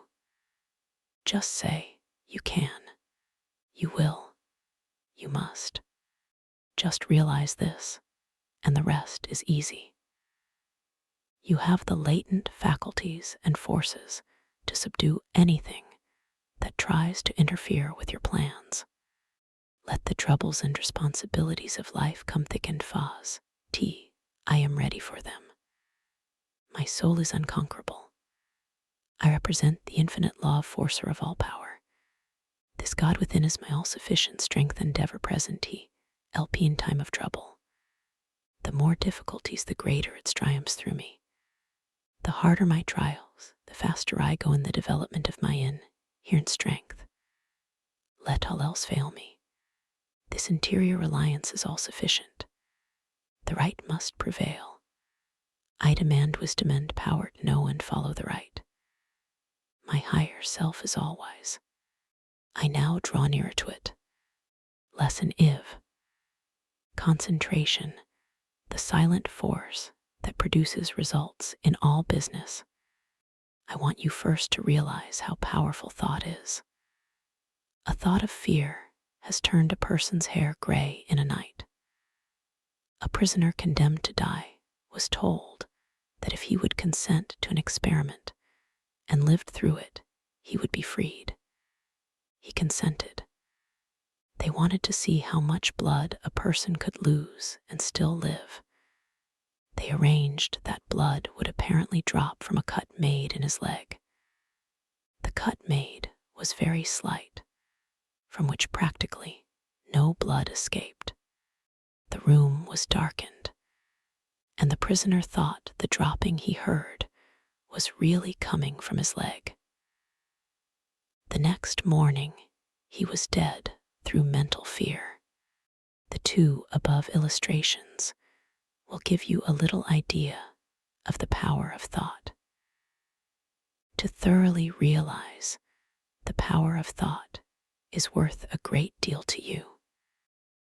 Just say, you can, you will, you must. Just realize this, and the rest is easy. You have the latent faculties and forces to subdue anything that tries to interfere with your plans. Let the troubles and responsibilities of life come thick and fast. I am ready for them. My soul is unconquerable. I represent the infinite law of forcer of all power. This God within is my all-sufficient strength and ever-present LP in time of trouble. The more difficulties, the greater its triumphs through me. The harder my trials, the faster I go in the development of my inherent strength. Let all else fail me. This interior reliance is all-sufficient. The right must prevail. I demand wisdom and power to know and follow the right. My higher self is all-wise. I now draw nearer to it. Lesson IV. Concentration, the silent force that produces results in all business. I want you first to realize how powerful thought is. A thought of fear has turned a person's hair gray in a night. A prisoner condemned to die was told that if he would consent to an experiment and lived through it, he would be freed. He consented. They wanted to see how much blood a person could lose and still live. They arranged that blood would apparently drop from a cut made in his leg. The cut made was very slight, from which practically no blood escaped. The room was darkened, and the prisoner thought the dropping he heard was really coming from his leg. The next morning, he was dead through mental fear. The two above illustrations will give you a little idea of the power of thought. To thoroughly realize the power of thought is worth a great deal to you.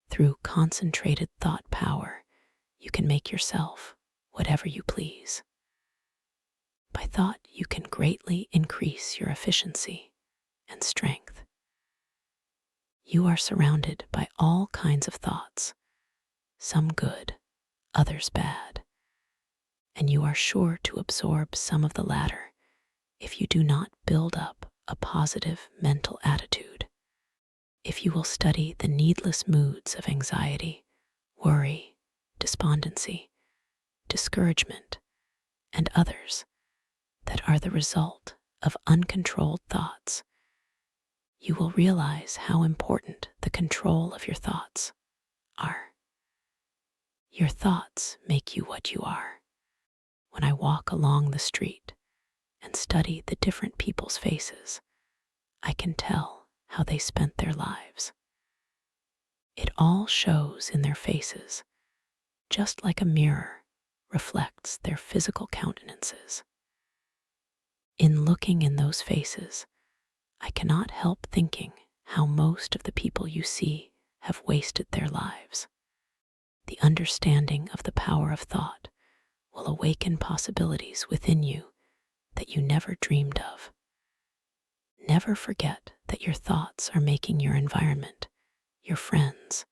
Through concentrated thought power, you can make yourself whatever you please. By thought, you can greatly increase your efficiency and strength. You are surrounded by all kinds of thoughts, some good, others bad, and you are sure to absorb some of the latter if you do not build up a positive mental attitude. If you will study the needless moods of anxiety, worry, despondency, discouragement, and others that are the result of uncontrolled thoughts, you will realize how important the control of your thoughts are. Your thoughts make you what you are. When I walk along the street and study the different people's faces, I can tell how they spent their lives. It all shows in their faces, just like a mirror reflects their physical countenances. In looking in those faces, I cannot help thinking how most of the people you see have wasted their lives. The understanding of the power of thought will awaken possibilities within you that you never dreamed of. Never forget that your thoughts are making your environment, your friends,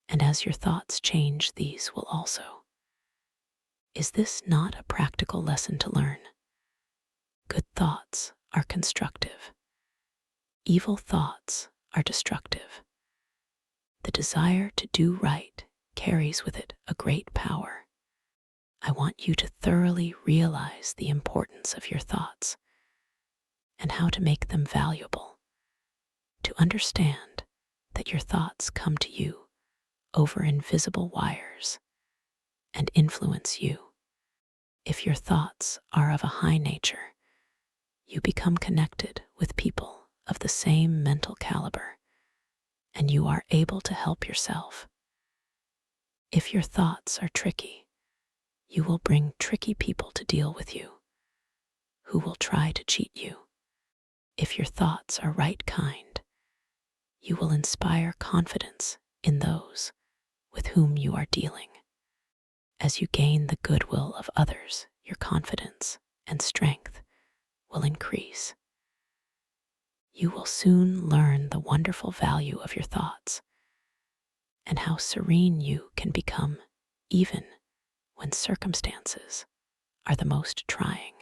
and as your thoughts change, these will also. Is this not a practical lesson to learn? Good thoughts are constructive. Evil thoughts are destructive. The desire to do right carries with it a great power. I want you to thoroughly realize the importance of your thoughts and how to make them valuable. To understand that your thoughts come to you over invisible wires and influence you. If your thoughts are of a high nature, you become connected with people of the same mental caliber, and you are able to help yourself. If your thoughts are tricky, you will bring tricky people to deal with you, who will try to cheat you. If your thoughts are right kind, you will inspire confidence in those with whom you are dealing. As you gain the goodwill of others, your confidence and strength will increase. You will soon learn the wonderful value of your thoughts and how serene you can become even when circumstances are the most trying.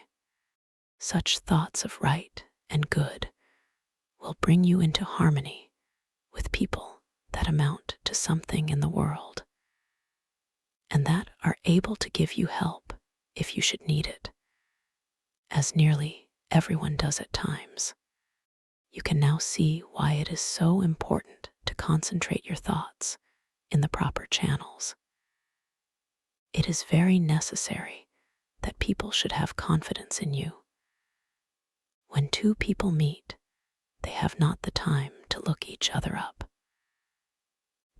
Such thoughts of right and good will bring you into harmony with people that amount to something in the world and that are able to give you help if you should need it, as nearly everyone does at times. You can now see why it is so important to concentrate your thoughts in the proper channels. It is very necessary that people should have confidence in you. When two people meet, they have not the time to look each other up.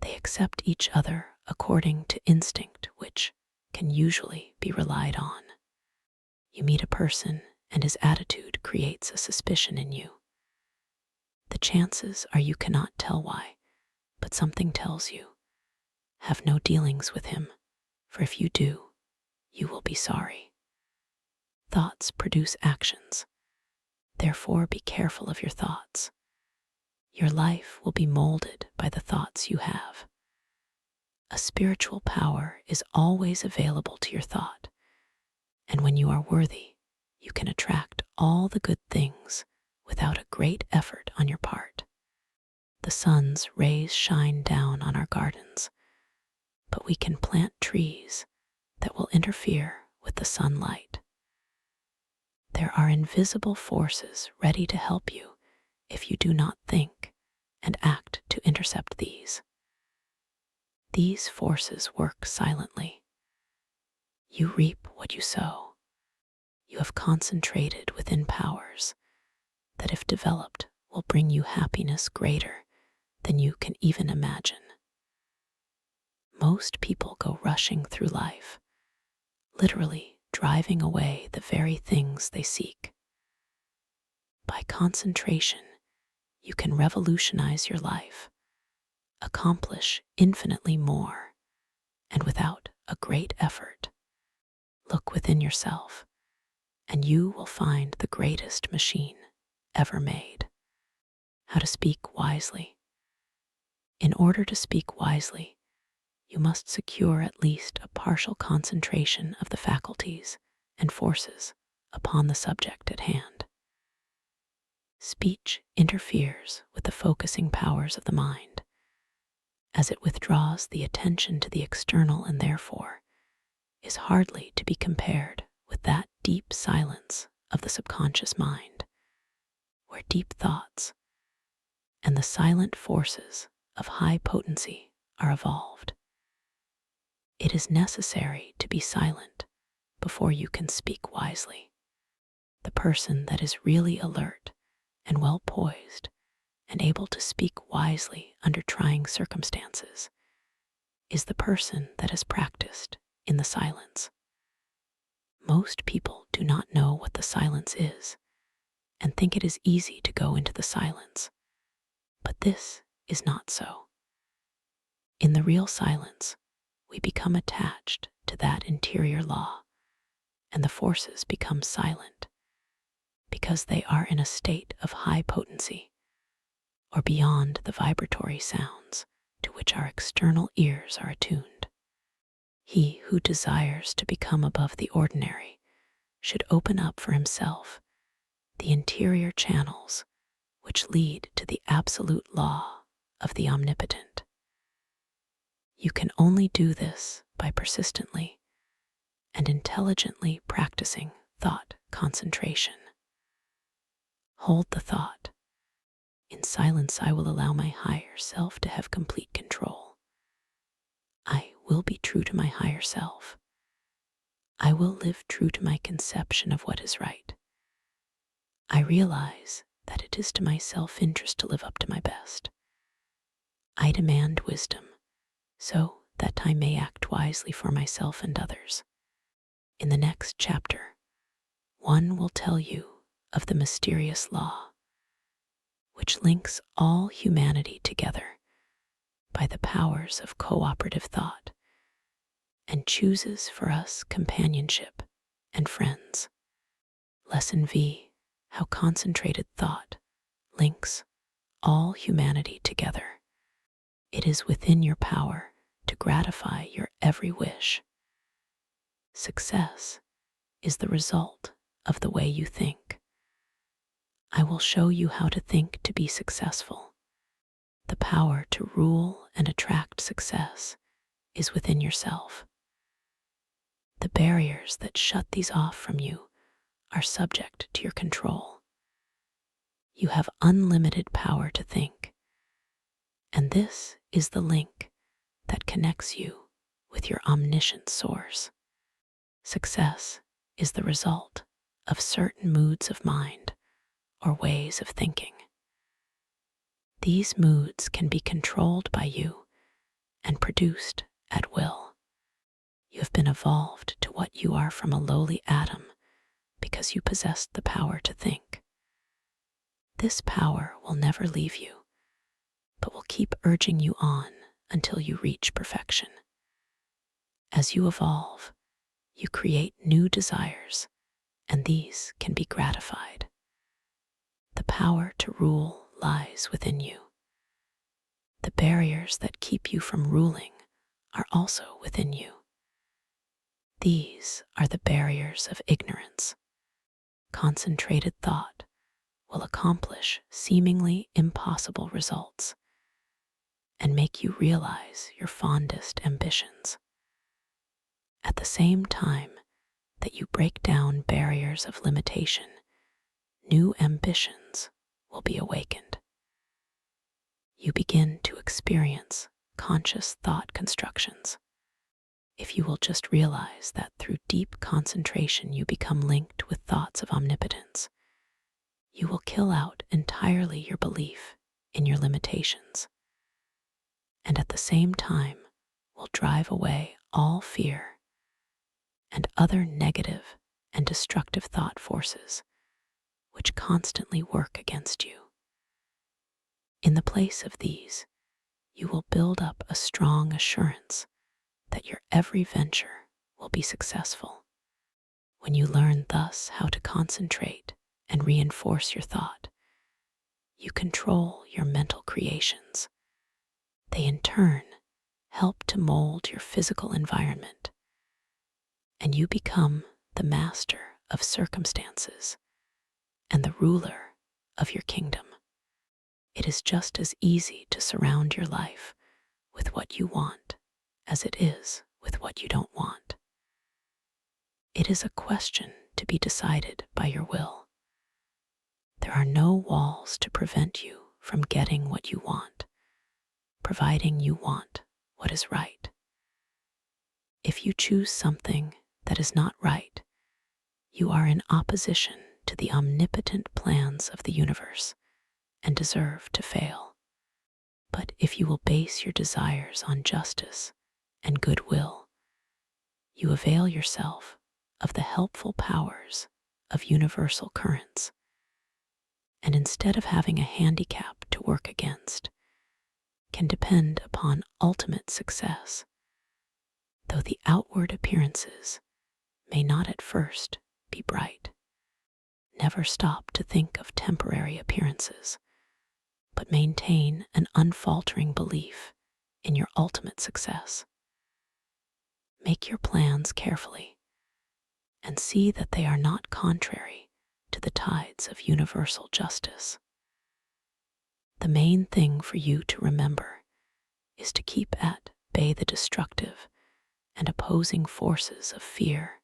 They accept each other according to instinct, which can usually be relied on. You meet a person and his attitude creates a suspicion in you. The chances are you cannot tell why, but something tells you. Have no dealings with him, for if you do, you will be sorry. Thoughts produce actions. Therefore, be careful of your thoughts. Your life will be molded by the thoughts you have. A spiritual power is always available to your thought, and when you are worthy, you can attract all the good things without a great effort on your part. The sun's rays shine down on our gardens, but we can plant trees that will interfere with the sunlight. There are invisible forces ready to help you if you do not think and act to intercept these. These forces work silently. You reap what you sow. You have concentrated within powers that, if developed, will bring you happiness greater than you can even imagine. Most people go rushing through life, literally driving away the very things they seek. By concentration, you can revolutionize your life, accomplish infinitely more, and without a great effort. Look within yourself and you will find the greatest machine ever made. How to speak wisely. In order to speak wisely, you must secure at least a partial concentration of the faculties and forces upon the subject at hand. Speech interferes with the focusing powers of the mind, as it withdraws the attention to the external and therefore is hardly to be compared with that deep silence of the subconscious mind, where deep thoughts and the silent forces of high potency are evolved. It is necessary to be silent before you can speak wisely. The person that is really alert and well poised and able to speak wisely under trying circumstances is the person that has practiced in the silence. Most people do not know what the silence is and think it is easy to go into the silence, but this is not so. In the real silence, we become attached to that interior law, and the forces become silent because they are in a state of high potency or beyond the vibratory sounds to which our external ears are attuned. He who desires to become above the ordinary should open up for himself the interior channels which lead to the absolute law of the omnipotent. You can only do this by persistently and intelligently practicing thought concentration. Hold the thought. In silence, I will allow my higher self to have complete control. I will be true to my higher self. I will live true to my conception of what is right. I realize that it is to my self-interest to live up to my best. I demand wisdom so that I may act wisely for myself and others. In the next chapter, one will tell you of the mysterious law which links all humanity together by the powers of cooperative thought and chooses for us companionship and friends. Lesson V: How concentrated thought links all humanity together. It is within your power to gratify your every wish. Success is the result of the way you think. I will show you how to think to be successful. The power to rule and attract success is within yourself. The barriers that shut these off from you are subject to your control. You have unlimited power to think, and this is the link that connects you with your omniscient source. Success is the result of certain moods of mind or ways of thinking. These moods can be controlled by you and produced at will. You have been evolved to what you are from a lowly atom because you possessed the power to think. This power will never leave you, but will keep urging you on until you reach perfection. As you evolve, you create new desires, and these can be gratified. The power to rule lies within you. The barriers that keep you from ruling are also within you. These are the barriers of ignorance. Concentrated thought will accomplish seemingly impossible results and make you realize your fondest ambitions. At the same time that you break down barriers of limitation, new ambitions will be awakened. You begin to experience conscious thought constructions. If you will just realize that through deep concentration you become linked with thoughts of omnipotence, you will kill out entirely your belief in your limitations, and at the same time will drive away all fear and other negative and destructive thought forces which constantly work against you. In the place of these, you will build up a strong assurance that your every venture will be successful. When you learn thus how to concentrate and reinforce your thought, you control your mental creations. They in turn help to mold your physical environment, and you become the master of circumstances and the ruler of your kingdom. It is just as easy to surround your life with what you want as it is with what you don't want. It is a question to be decided by your will. There are no walls to prevent you from getting what you want, providing you want what is right. If you choose something that is not right, you are in opposition to the omnipotent plans of the universe and deserve to fail. But if you will base your desires on justice and goodwill, you avail yourself of the helpful powers of universal currents, and instead of having a handicap to work against, can depend upon ultimate success, though the outward appearances may not at first be bright. Never stop to think of temporary appearances, but maintain an unfaltering belief in your ultimate success. Make your plans carefully and see that they are not contrary to the tides of universal justice. The main thing for you to remember is to keep at bay the destructive and opposing forces of fear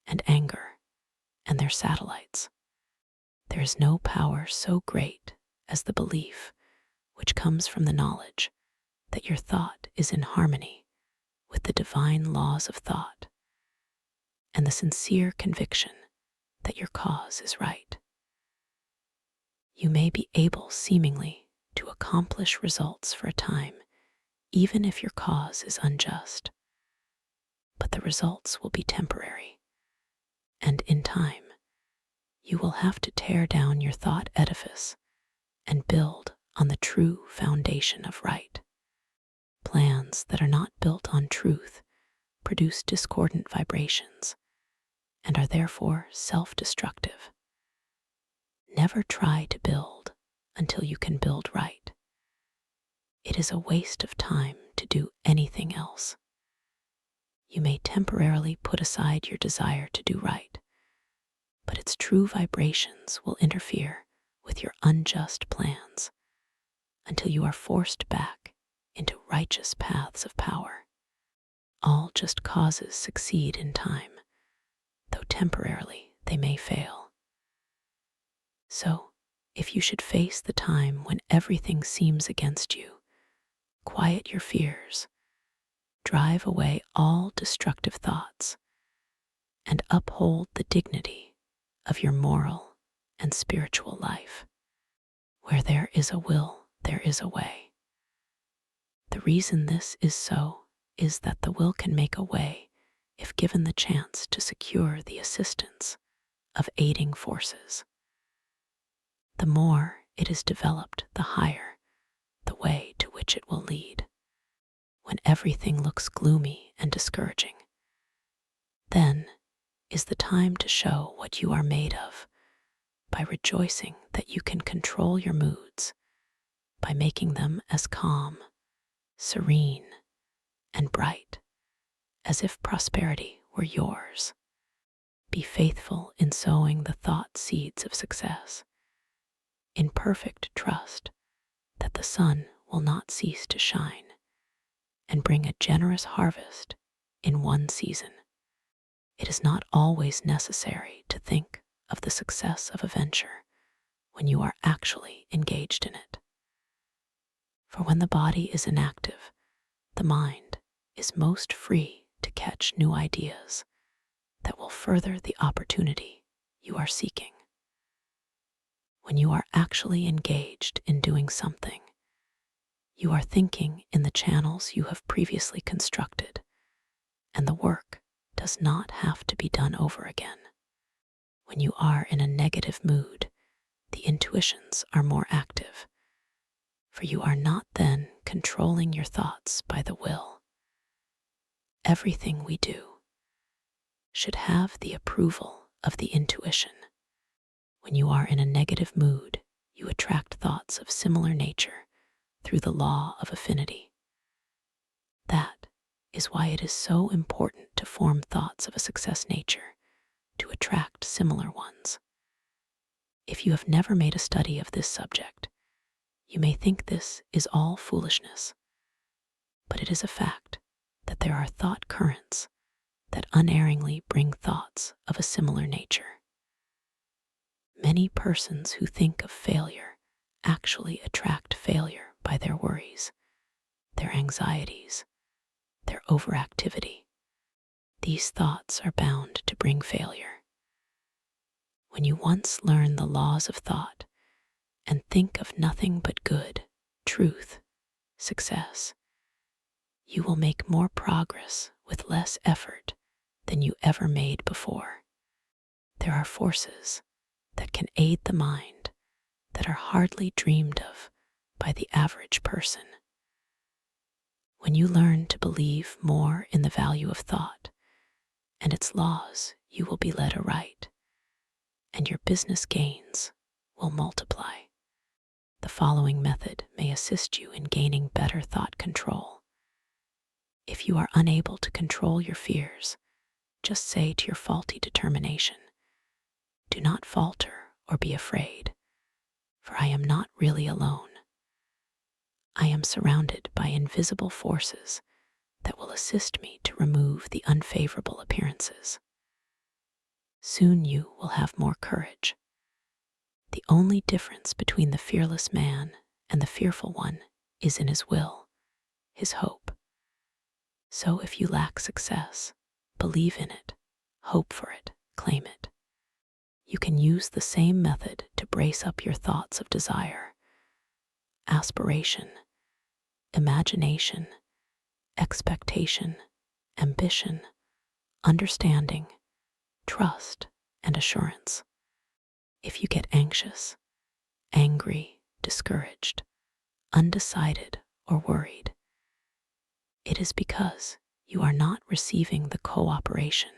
and anger and their satellites. There is no power so great as the belief which comes from the knowledge that your thought is in harmony with the divine laws of thought, and the sincere conviction that your cause is right. You may be able seemingly to accomplish results for a time, even if your cause is unjust, but the results will be temporary, and in time, you will have to tear down your thought edifice and build on the true foundation of right. Plans that are not built on truth produce discordant vibrations and are therefore self-destructive. Never try to build until you can build right. It is a waste of time to do anything else. You may temporarily put aside your desire to do right, but its true vibrations will interfere with your unjust plans until you are forced back into righteous paths of power. All just causes succeed in time, though temporarily they may fail. So, if you should face the time when everything seems against you, quiet your fears, drive away all destructive thoughts, and uphold the dignity of your moral and spiritual life. Where there is a will, there is a way. The reason this is so is that the will can make a way if given the chance to secure the assistance of aiding forces. The more it is developed, the higher the way to which it will lead. When everything looks gloomy and discouraging, then is the time to show what you are made of by rejoicing that you can control your moods, by making them as calm, serene, and bright as if prosperity were yours. Be faithful in sowing the thought seeds of success, in perfect trust that the sun will not cease to shine and bring a generous harvest in one season. It is not always necessary to think of the success of a venture when you are actually engaged in it. For when the body is inactive, the mind is most free to catch new ideas that will further the opportunity you are seeking. When you are actually engaged in doing something, you are thinking in the channels you have previously constructed, and the work does not have to be done over again. When you are in a negative mood, the intuitions are more active, for you are not then controlling your thoughts by the will. Everything we do should have the approval of the intuition. When you are in a negative mood, you attract thoughts of similar nature through the law of affinity. That is why it is so important to form thoughts of a success nature to attract similar ones. If you have never made a study of this subject, you may think this is all foolishness, but it is a fact that there are thought currents that unerringly bring thoughts of a similar nature. Many persons who think of failure actually attract failure by their worries, their anxieties, their overactivity. These thoughts are bound to bring failure. When you once learn the laws of thought and think of nothing but good, truth, success, you will make more progress with less effort than you ever made before. There are forces that can aid the mind that are hardly dreamed of by the average person. When you learn to believe more in the value of thought and its laws, you will be led aright, and your business gains will multiply. The following method may assist you in gaining better thought control. If you are unable to control your fears, just say to your faulty determination, "Do not falter or be afraid, for I am not really alone. I am surrounded by invisible forces that will assist me to remove the unfavorable appearances." Soon you will have more courage. The only difference between the fearless man and the fearful one is in his will, his hope. So if you lack success, believe in it, hope for it, claim it. You can use the same method to brace up your thoughts of desire, aspiration, imagination, expectation, ambition, understanding, trust, and assurance. If you get anxious, angry, discouraged, undecided, or worried, it is because you are not receiving the cooperation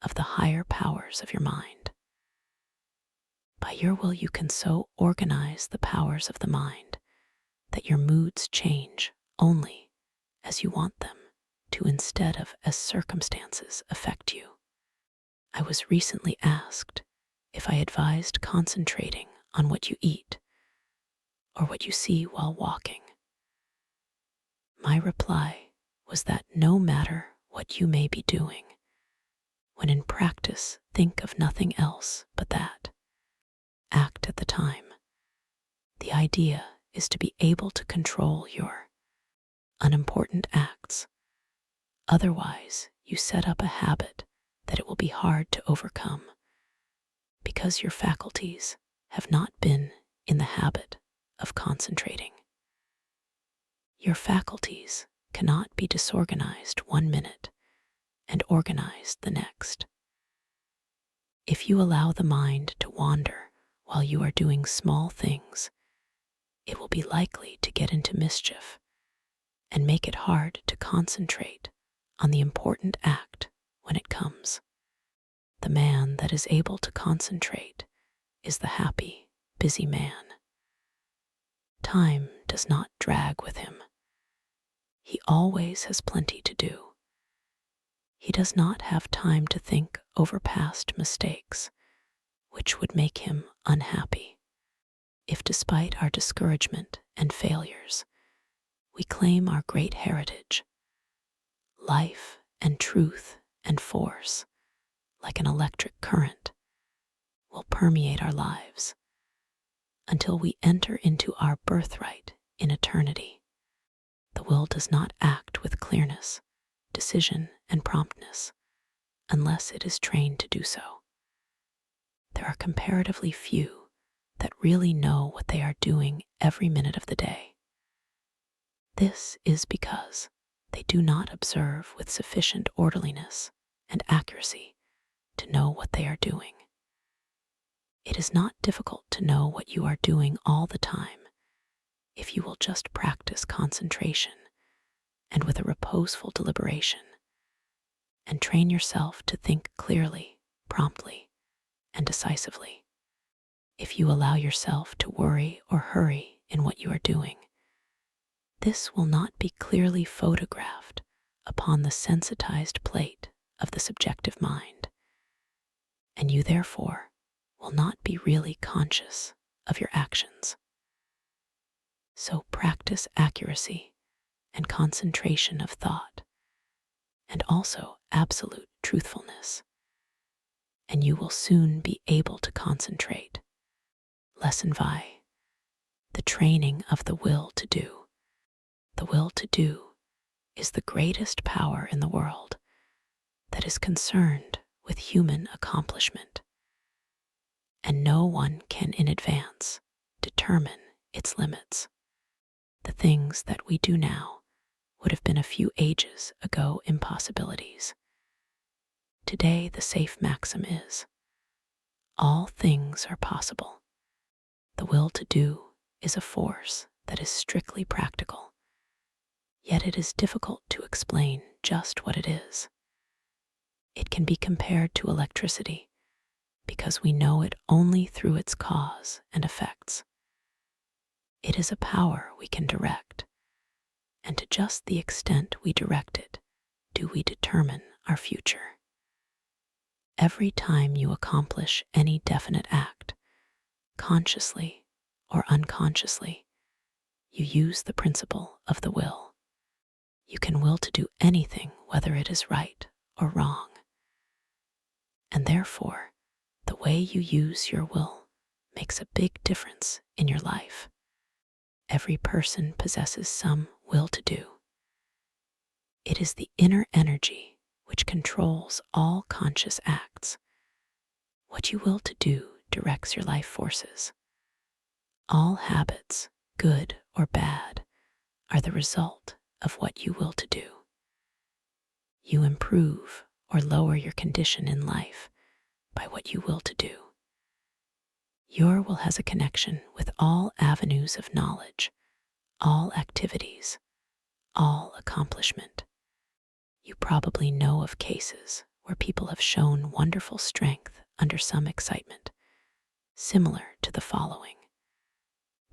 of the higher powers of your mind. By your will, you can so organize the powers of the mind that your moods change only as you want them to, instead of as circumstances affect you. I was recently asked if I advised concentrating on what you eat or what you see while walking. My reply was that no matter what you may be doing, when in practice, think of nothing else but that. Act at the time. The idea is to be able to control your unimportant acts. Otherwise, you set up a habit that it will be hard to overcome, because your faculties have not been in the habit of concentrating. Your faculties cannot be disorganized 1 minute and organized the next. If you allow the mind to wander while you are doing small things, it will be likely to get into mischief and make it hard to concentrate on the important act when it comes. The man that is able to concentrate is the happy, busy man. Time does not drag with him. He always has plenty to do. He does not have time to think over past mistakes, which would make him unhappy. If despite our discouragement and failures, we claim our great heritage, life and truth and force, like an electric current, will permeate our lives until we enter into our birthright in eternity. The will does not act with clearness, decision, and promptness unless it is trained to do so. There are comparatively few that really know what they are doing every minute of the day. This is because they do not observe with sufficient orderliness and accuracy to know what they are doing. It is not difficult to know what you are doing all the time if you will just practice concentration and with a reposeful deliberation, and train yourself to think clearly, promptly, and decisively. If you allow yourself to worry or hurry in what you are doing, this will not be clearly photographed upon the sensitized plate of the subjective mind, and you therefore will not be really conscious of your actions. So practice accuracy and concentration of thought, and also absolute truthfulness, and you will soon be able to concentrate. Lesson 5. The training of the will to do. The will to do is the greatest power in the world that is concerned with human accomplishment, and no one can in advance determine its limits. The things that we do now would have been a few ages ago impossibilities. Today, the safe maxim is, all things are possible. The will to do is a force that is strictly practical, yet it is difficult to explain just what it is. It can be compared to electricity because we know it only through its cause and effects. It is a power we can direct, and to just the extent we direct it do we determine our future. Every time you accomplish any definite act, consciously or unconsciously, you use the principle of the will. You can will to do anything whether it is right or wrong. And therefore, the way you use your will makes a big difference in your life. Every person possesses some will to do. It is the inner energy which controls all conscious acts. What you will to do directs your life forces. All habits, good or bad, are the result of what you will to do. You improve or lower your condition in life by what you will to do. Your will has a connection with all avenues of knowledge, all activities, all accomplishment. You probably know of cases where people have shown wonderful strength under some excitement, similar to the following.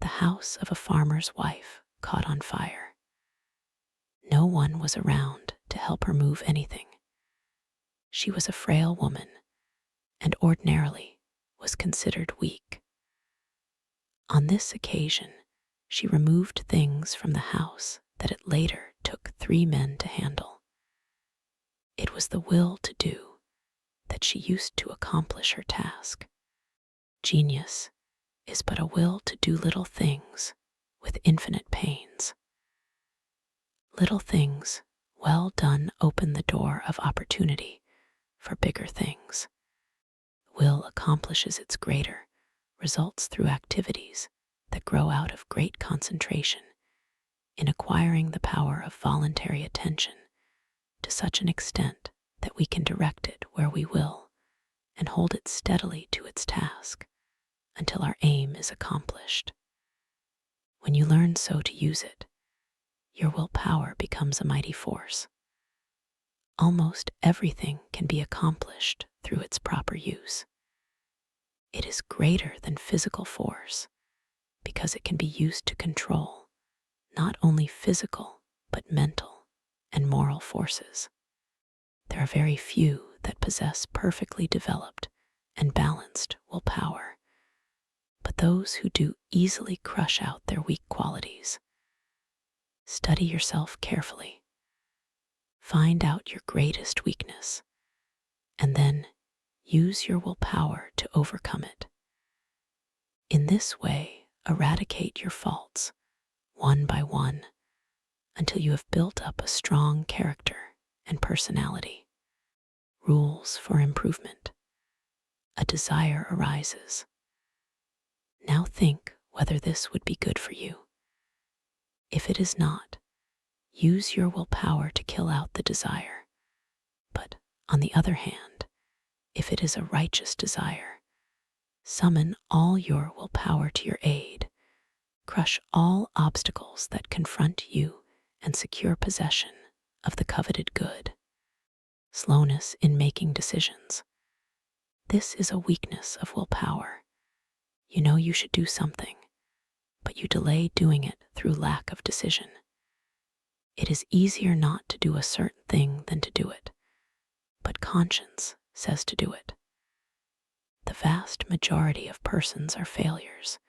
The house of a farmer's wife caught on fire. No one was around to help her move anything. She was a frail woman and ordinarily was considered weak. On this occasion, she removed things from the house that it later took 3 men to handle. It was the will to do that she used to accomplish her task. Genius is but a will to do little things with infinite pains. Little things, well done, open the door of opportunity for bigger things. Will accomplishes its greater results through activities that grow out of great concentration in acquiring the power of voluntary attention to such an extent that we can direct it where we will and hold it steadily to its task until our aim is accomplished. When you learn so to use it, your willpower becomes a mighty force. Almost everything can be accomplished through its proper use. It is greater than physical force because it can be used to control not only physical but mental and moral forces. There are very few that possess perfectly developed and balanced willpower, but those who do easily crush out their weak qualities. Study yourself carefully. Find out your greatest weakness, and then use your willpower to overcome it. In this way, eradicate your faults, one by one, until you have built up a strong character and personality. Rules for improvement. A desire arises. Now think whether this would be good for you. If it is not, use your willpower to kill out the desire. But, on the other hand, if it is a righteous desire, summon all your willpower to your aid, crush all obstacles that confront you, and secure possession of the coveted good. Slowness in making decisions. This is a weakness of willpower. You know you should do something, but you delay doing it through lack of decision. It is easier not to do a certain thing than to do it, but conscience says to do it. The vast majority of persons are failures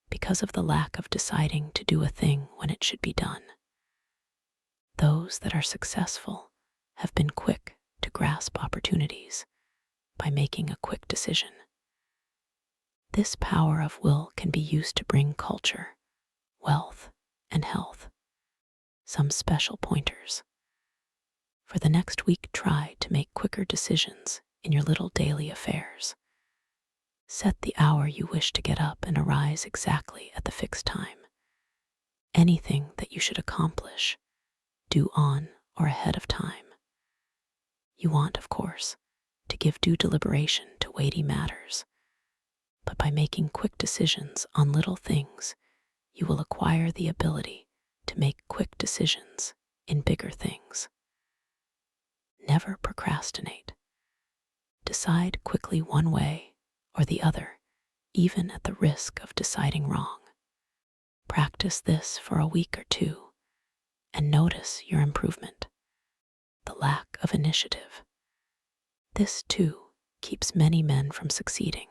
because of the lack of deciding to do a thing when it should be done. Those that are successful have been quick to grasp opportunities by making a quick decision. This power of will can be used to bring culture, wealth, and health. Some special pointers. For the next week, try to make quicker decisions in your little daily affairs. Set the hour you wish to get up and arise exactly at the fixed time. Anything that you should accomplish, do on or ahead of time. You want, of course, to give due deliberation to weighty matters, but by making quick decisions on little things, you will acquire the ability to make quick decisions in bigger things. Never procrastinate. Decide quickly one way or the other, even at the risk of deciding wrong. Practice this for a week or two and notice your improvement. The lack of initiative. This, too, keeps many men from succeeding.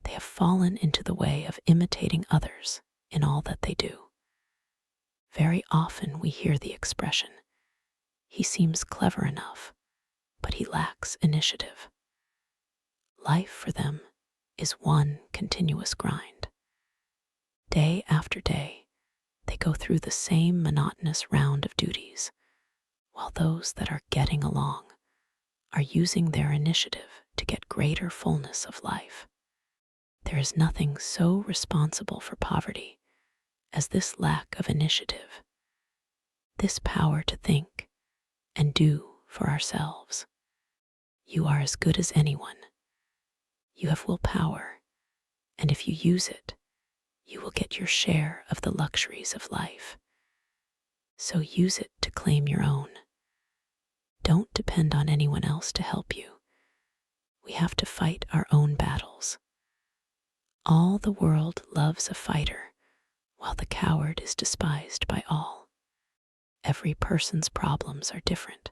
They have fallen into the way of imitating others in all that they do. Very often we hear the expression, "He seems clever enough, but he lacks initiative." Life for them is one continuous grind. Day after day, they go through the same monotonous round of duties, while those that are getting along are using their initiative to get greater fullness of life. There is nothing so responsible for poverty as this lack of initiative, this power to think and do for ourselves. You are as good as anyone. You have willpower, and if you use it, you will get your share of the luxuries of life. So use it to claim your own. Don't depend on anyone else to help you. We have to fight our own battles. All the world loves a fighter, while the coward is despised by all. Every person's problems are different,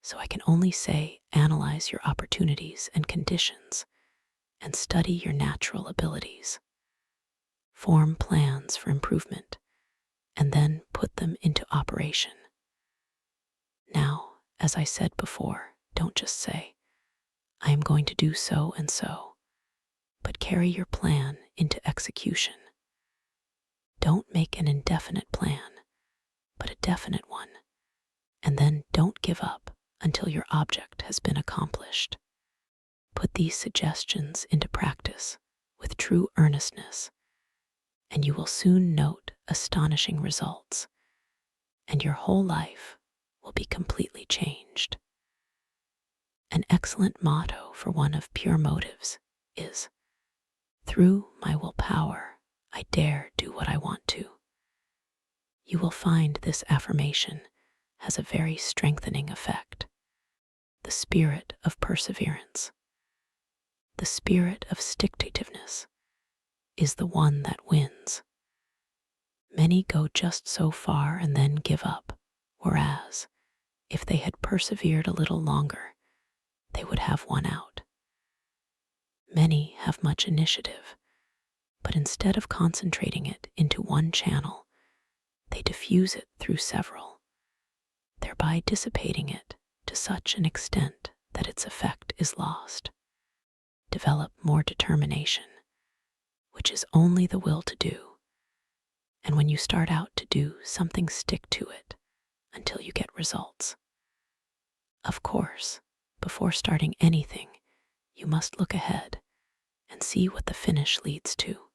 so I can only say analyze your opportunities and conditions and study your natural abilities. Form plans for improvement and then put them into operation. Now, as I said before, don't just say, "I am going to do so and so," but carry your plan into execution. Don't make an indefinite plan, but a definite one, and then don't give up until your object has been accomplished. Put these suggestions into practice with true earnestness, and you will soon note astonishing results, and your whole life will be completely changed. An excellent motto for one of pure motives is, "Through my willpower, I dare do what I want to." You will find this affirmation has a very strengthening effect. The spirit of perseverance, the spirit of stick-to-itiveness is the one that wins. Many go just so far and then give up, whereas, if they had persevered a little longer, they would have won out. Many have much initiative, but instead of concentrating it into one channel, they diffuse it through several, thereby dissipating it to such an extent that its effect is lost. Develop more determination, which is only the will to do, and when you start out to do something, stick to it until you get results. Of course, before starting anything, you must look ahead and see what the finish leads to.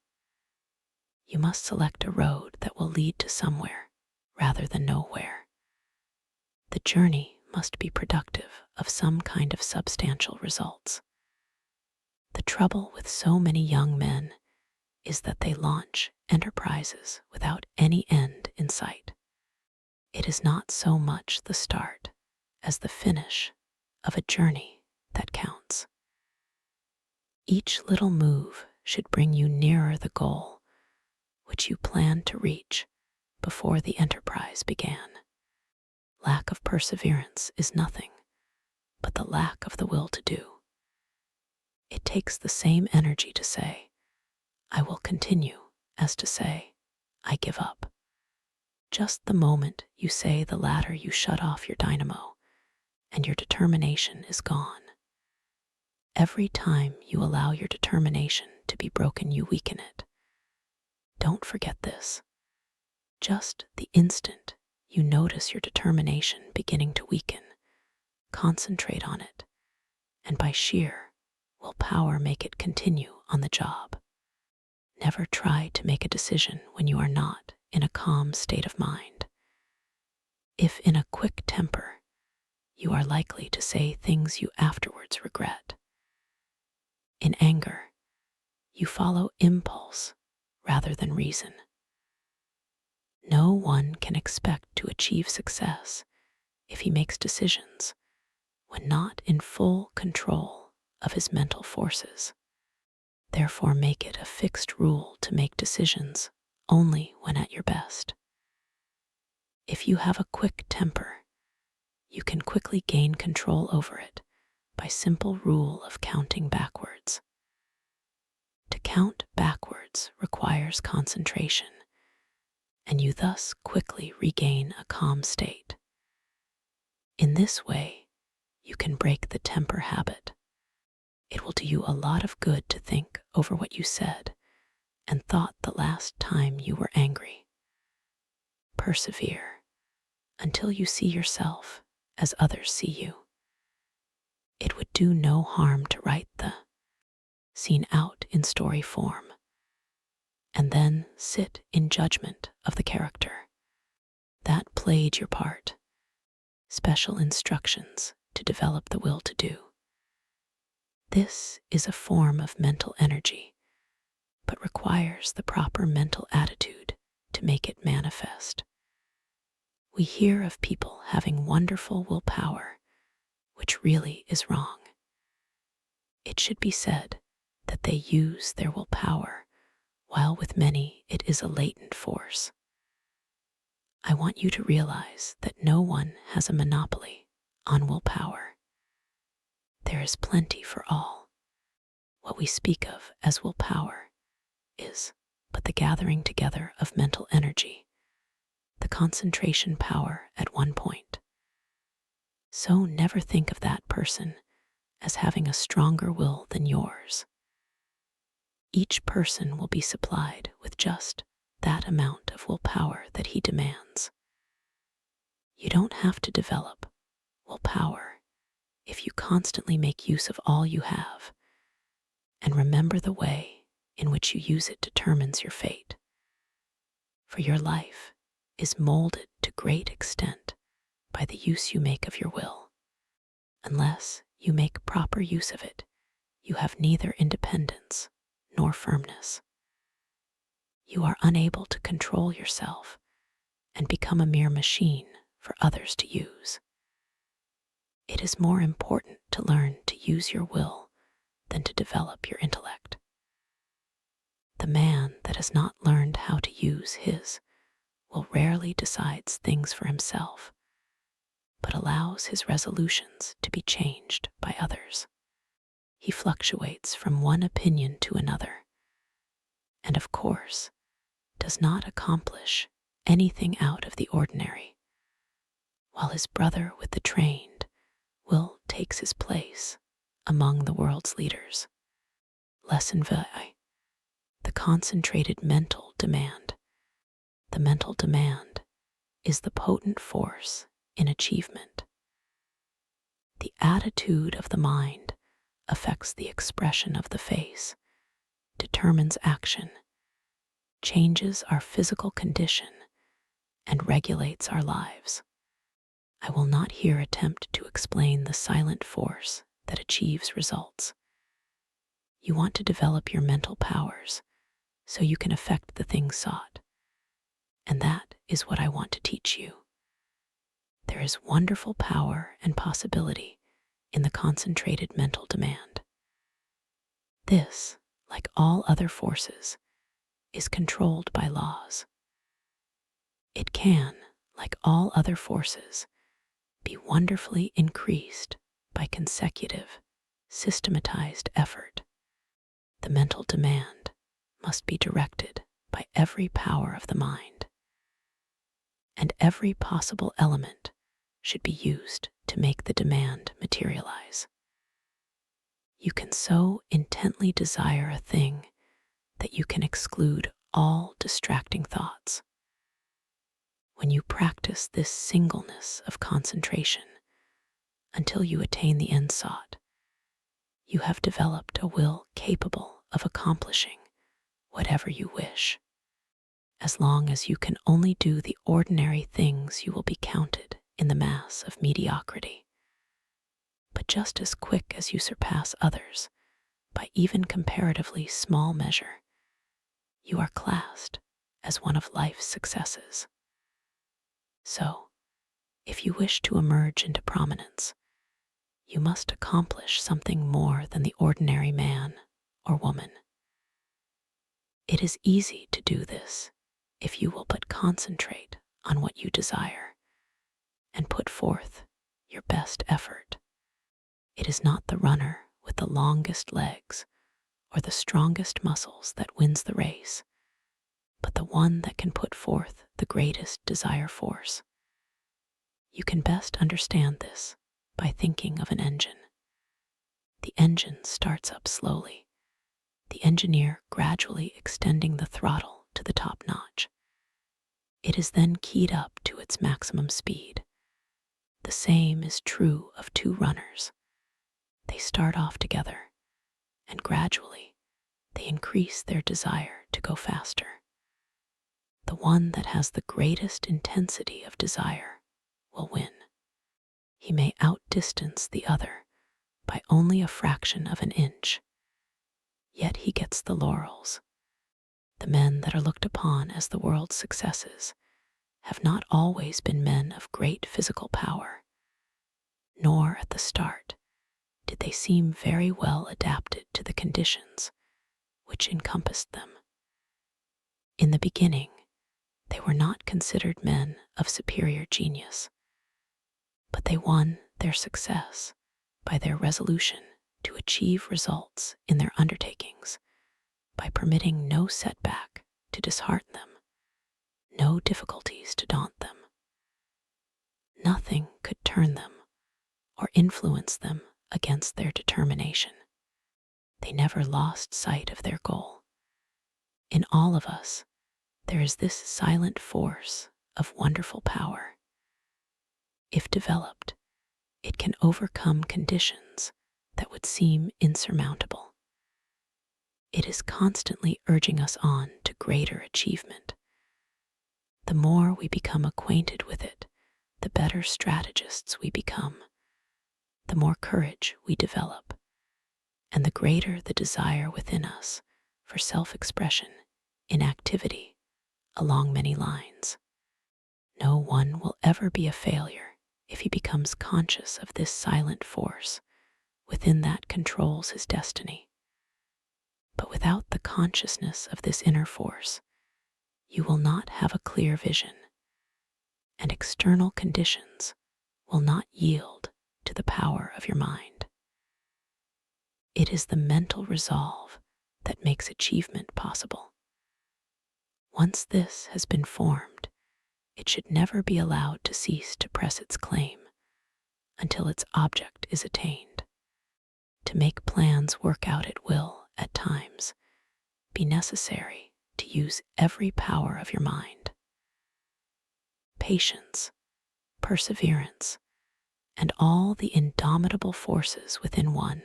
You must select a road that will lead to somewhere rather than nowhere. The journey must be productive of some kind of substantial results. The trouble with so many young men is that they launch enterprises without any end in sight. It is not so much the start as the finish of a journey that counts. Each little move should bring you nearer the goal which you planned to reach before the enterprise began. Lack of perseverance is nothing but the lack of the will to do. It takes the same energy to say, "I will continue," as to say, "I give up." Just the moment you say the latter, you shut off your dynamo, and your determination is gone. Every time you allow your determination to be broken, you weaken it. Don't forget this. Just the instant you notice your determination beginning to weaken, concentrate on it, and by sheer willpower make it continue on the job. Never try to make a decision when you are not in a calm state of mind. If in a quick temper, you are likely to say things you afterwards regret. In anger, you follow impulse rather than reason. No one can expect to achieve success if he makes decisions when not in full control of his mental forces. Therefore, make it a fixed rule to make decisions only when at your best. If you have a quick temper, you can quickly gain control over it by simple rule of counting backwards. To count backwards requires concentration, and you thus quickly regain a calm state. In this way, you can break the temper habit. It will do you a lot of good to think over what you said and thought the last time you were angry. Persevere until you see yourself as others see you. It would do no harm to write the scene out in story form, and then sit in judgment of the character that played your part. Special instructions to develop the will to do. This is a form of mental energy, but requires the proper mental attitude to make it manifest. We hear of people having wonderful willpower, which really is wrong. It should be said that they use their willpower, while with many it is a latent force. I want you to realize that no one has a monopoly on willpower. There is plenty for all. What we speak of as willpower is but the gathering together of mental energy, the concentration power at one point. So never think of that person as having a stronger will than yours. Each person will be supplied with just that amount of willpower that he demands. You don't have to develop willpower if you constantly make use of all you have, and remember the way in which you use it determines your fate. For your life is molded to great extent by the use you make of your will. Unless you make proper use of it, you have neither independence nor firmness. You are unable to control yourself and become a mere machine for others to use. It is more important to learn to use your will than to develop your intellect. The man that has not learned how to use his will rarely decides things for himself, but allows his resolutions to be changed by others. He fluctuates from one opinion to another, and of course, does not accomplish anything out of the ordinary, while his brother with the trained will takes his place among the world's leaders. Lesson VI. The concentrated mental demand. The mental demand is the potent force in achievement. The attitude of the mind affects the expression of the face, determines action, changes our physical condition, and regulates our lives. I will not here attempt to explain the silent force that achieves results. You want to develop your mental powers so you can affect the things sought, and that is what I want to teach you. There is wonderful power and possibility in the concentrated mental demand. This, like all other forces, is controlled by laws. It can, like all other forces, be wonderfully increased by consecutive, systematized effort. The mental demand must be directed by every power of the mind, and every possible element should be used to make the demand materialize. You can so intently desire a thing that you can exclude all distracting thoughts. When you practice this singleness of concentration until you attain the end sought, you have developed a will capable of accomplishing whatever you wish. As long as you can only do the ordinary things, you will be counted in the mass of mediocrity. But just as quick as you surpass others, by even comparatively small measure, you are classed as one of life's successes. So, if you wish to emerge into prominence, you must accomplish something more than the ordinary man or woman. It is easy to do this if you will but concentrate on what you desire and put forth your best effort. It is not the runner with the longest legs or the strongest muscles that wins the race, but the one that can put forth the greatest desire force. You can best understand this by thinking of an engine. The engine starts up slowly, the engineer gradually extending the throttle to the top notch. It is then keyed up to its maximum speed. The same is true of two runners. They start off together, and gradually they increase their desire to go faster. The one that has the greatest intensity of desire will win. He may outdistance the other by only a fraction of an inch, yet he gets the laurels. The men that are looked upon as the world's successes have not always been men of great physical power, nor at the start did they seem very well adapted to the conditions which encompassed them. In the beginning, they were not considered men of superior genius, but they won their success by their resolution to achieve results in their undertakings, by permitting no setback to dishearten them, no difficulties to daunt them. Nothing could turn them or influence them against their determination. They never lost sight of their goal. In all of us, there is this silent force of wonderful power. If developed, it can overcome conditions that would seem insurmountable. It is constantly urging us on to greater achievement. The more we become acquainted with it, the better strategists we become, the more courage we develop, and the greater the desire within us for self-expression in activity along many lines. No one will ever be a failure if he becomes conscious of this silent force within that controls his destiny. But without the consciousness of this inner force, you will not have a clear vision, and external conditions will not yield to the power of your mind. It is the mental resolve that makes achievement possible. Once this has been formed, it should never be allowed to cease to press its claim until its object is attained. To make plans work out it will, at times, be necessary to use every power of your mind. Patience, perseverance, and all the indomitable forces within one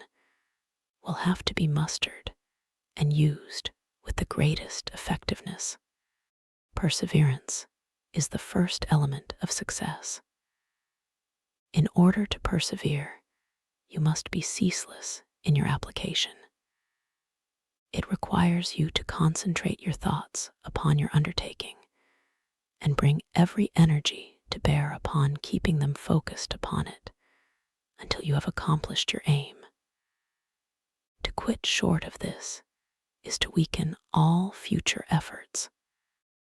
will have to be mustered and used with the greatest effectiveness. Perseverance is the first element of success. In order to persevere, you must be ceaseless in your application. It requires you to concentrate your thoughts upon your undertaking and bring every energy to bear upon keeping them focused upon it until you have accomplished your aim. To quit short of this is to weaken all future efforts.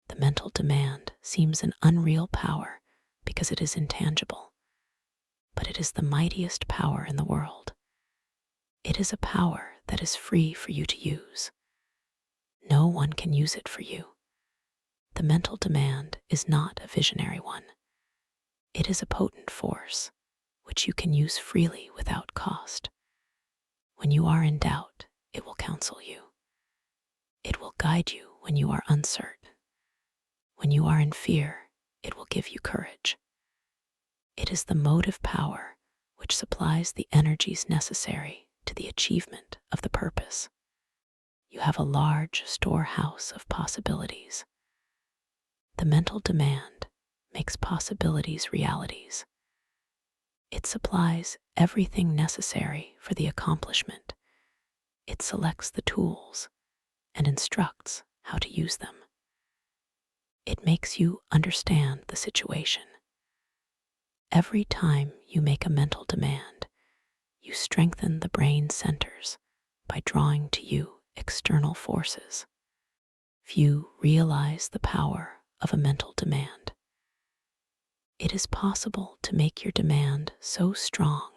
The mental demand seems an unreal power because it is intangible, but it is the mightiest power in the world. It is a power that is free for you to use. No one can use it for you. The mental demand is not a visionary one. It is a potent force which you can use freely without cost. When you are in doubt, it will counsel you. It will guide you when you are uncertain. When you are in fear, it will give you courage. It is the motive power which supplies the energies necessary to the achievement of the purpose. You have a large storehouse of possibilities. The mental demand makes possibilities realities. It supplies everything necessary for the accomplishment. It selects the tools and instructs how to use them. It makes you understand the situation. Every time you make a mental demand, you strengthen the brain centers by drawing to you external forces. Few realize the power of a mental demand. It is possible to make your demand so strong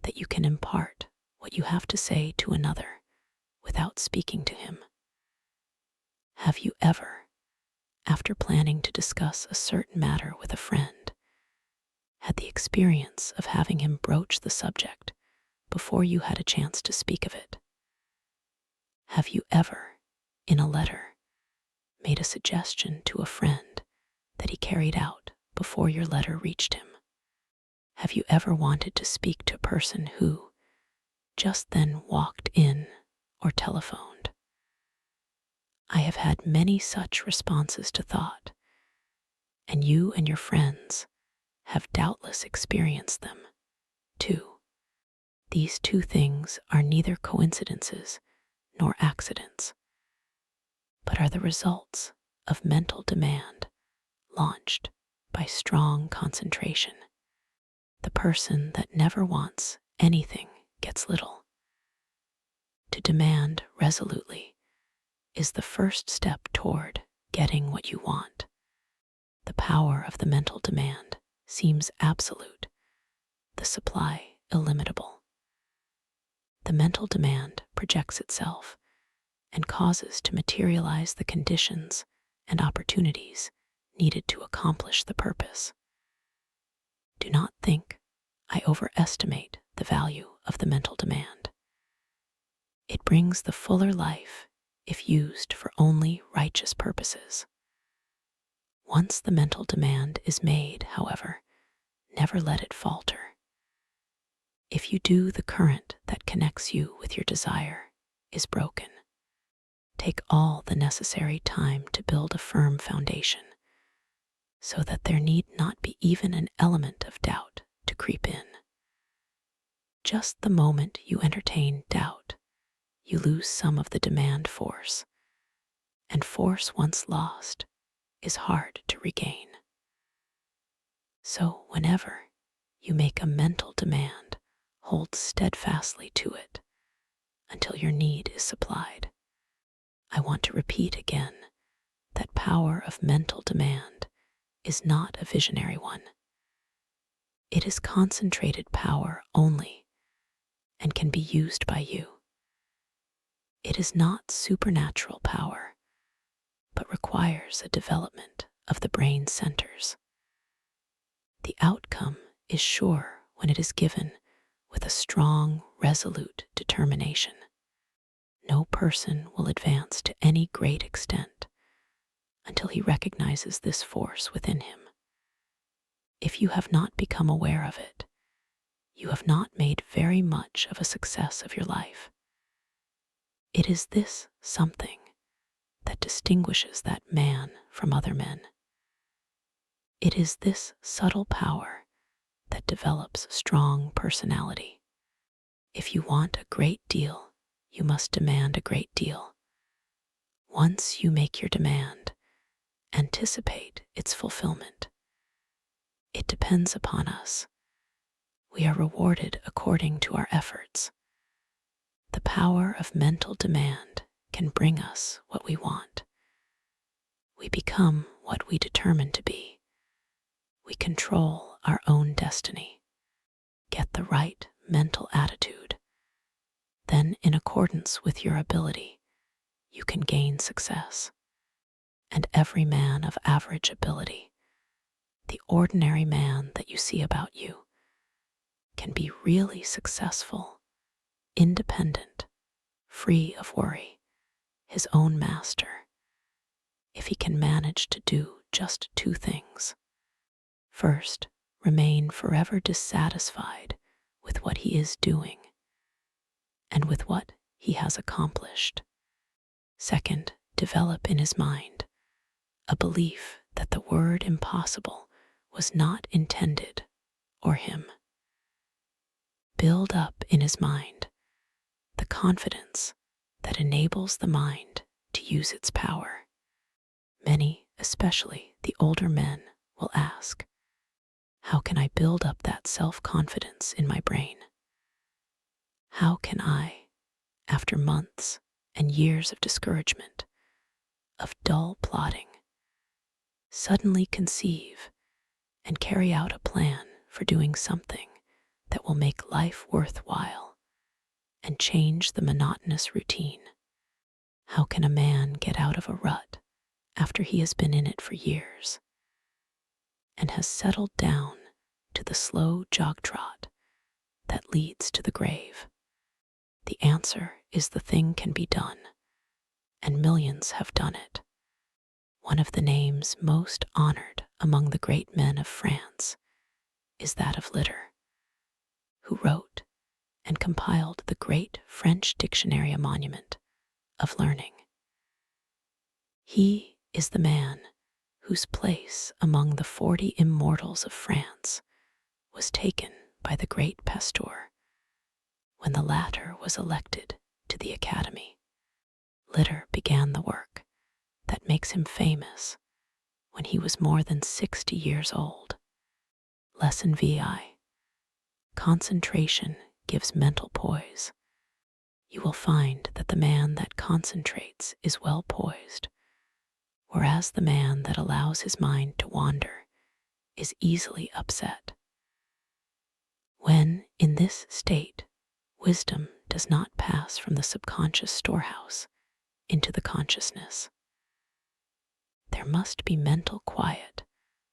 that you can impart what you have to say to another without speaking to him. Have you ever, after planning to discuss a certain matter with a friend, had the experience of having him broach the subject before you had a chance to speak of it? Have you ever, in a letter, made a suggestion to a friend that he carried out before your letter reached him? Have you ever wanted to speak to a person who just then walked in or telephoned? I have had many such responses to thought, and you and your friends have doubtless experienced them, too. These two things are neither coincidences nor accidents, but are the results of mental demand launched by strong concentration. The person that never wants anything gets little. To demand resolutely is the first step toward getting what you want. The power of the mental demand seems absolute, the supply illimitable. The mental demand projects itself and causes to materialize the conditions and opportunities needed to accomplish the purpose. Do not think I overestimate the value of the mental demand. It brings the fuller life if used for only righteous purposes. Once the mental demand is made, however, never let it falter. If you do, the current that connects you with your desire is broken. Take all the necessary time to build a firm foundation, so that there need not be even an element of doubt to creep in. Just the moment you entertain doubt, you lose some of the demand force, and force once lost is hard to regain. So whenever you make a mental demand, hold steadfastly to it until your need is supplied. I want to repeat again that power of mental demand is not a visionary one. It is concentrated power only and can be used by you. It is not supernatural power, but requires a development of the brain centers. The outcome is sure when it is given with a strong, resolute determination. No person will advance to any great extent until he recognizes this force within him. If you have not become aware of it, you have not made very much of a success of your life. It is this something that distinguishes that man from other men. It is this subtle power that develops strong personality. If you want a great deal, you must demand a great deal. Once you make your demand, anticipate its fulfillment. It depends upon us. We are rewarded according to our efforts. The power of mental demand can bring us what we want. We become what we determine to be. We control our own destiny. Get the right mental attitude. Then, in accordance with your ability, you can gain success. And every man of average ability, the ordinary man that you see about you, can be really successful, independent, free of worry, his own master, if he can manage to do just two things. First, remain forever dissatisfied with what he is doing and with what he has accomplished. Second, develop in his mind a belief that the word impossible was not intended or him. Build up in his mind the confidence that enables the mind to use its power. Many, especially the older men, will ask, how can I build up that self-confidence in my brain? How can I, after months and years of discouragement, of dull plodding, suddenly conceive and carry out a plan for doing something that will make life worthwhile and change the monotonous routine? How can a man get out of a rut after he has been in it for years and has settled down to the slow jog trot that leads to the grave? The answer is the thing can be done, and millions have done it. One of the names most honored among the great men of France is that of Litter, who wrote and compiled the great French dictionary, a monument of learning. He is the man whose place among the 40 immortals of France was taken by the great Pasteur when the latter was elected to the Academy. Litter began the work that makes him famous when he was more than 60 years old. Lesson VI. Concentration gives mental poise. You will find that the man that concentrates is well poised, whereas the man that allows his mind to wander is easily upset. When in this state, wisdom does not pass from the subconscious storehouse into the consciousness. There must be mental quiet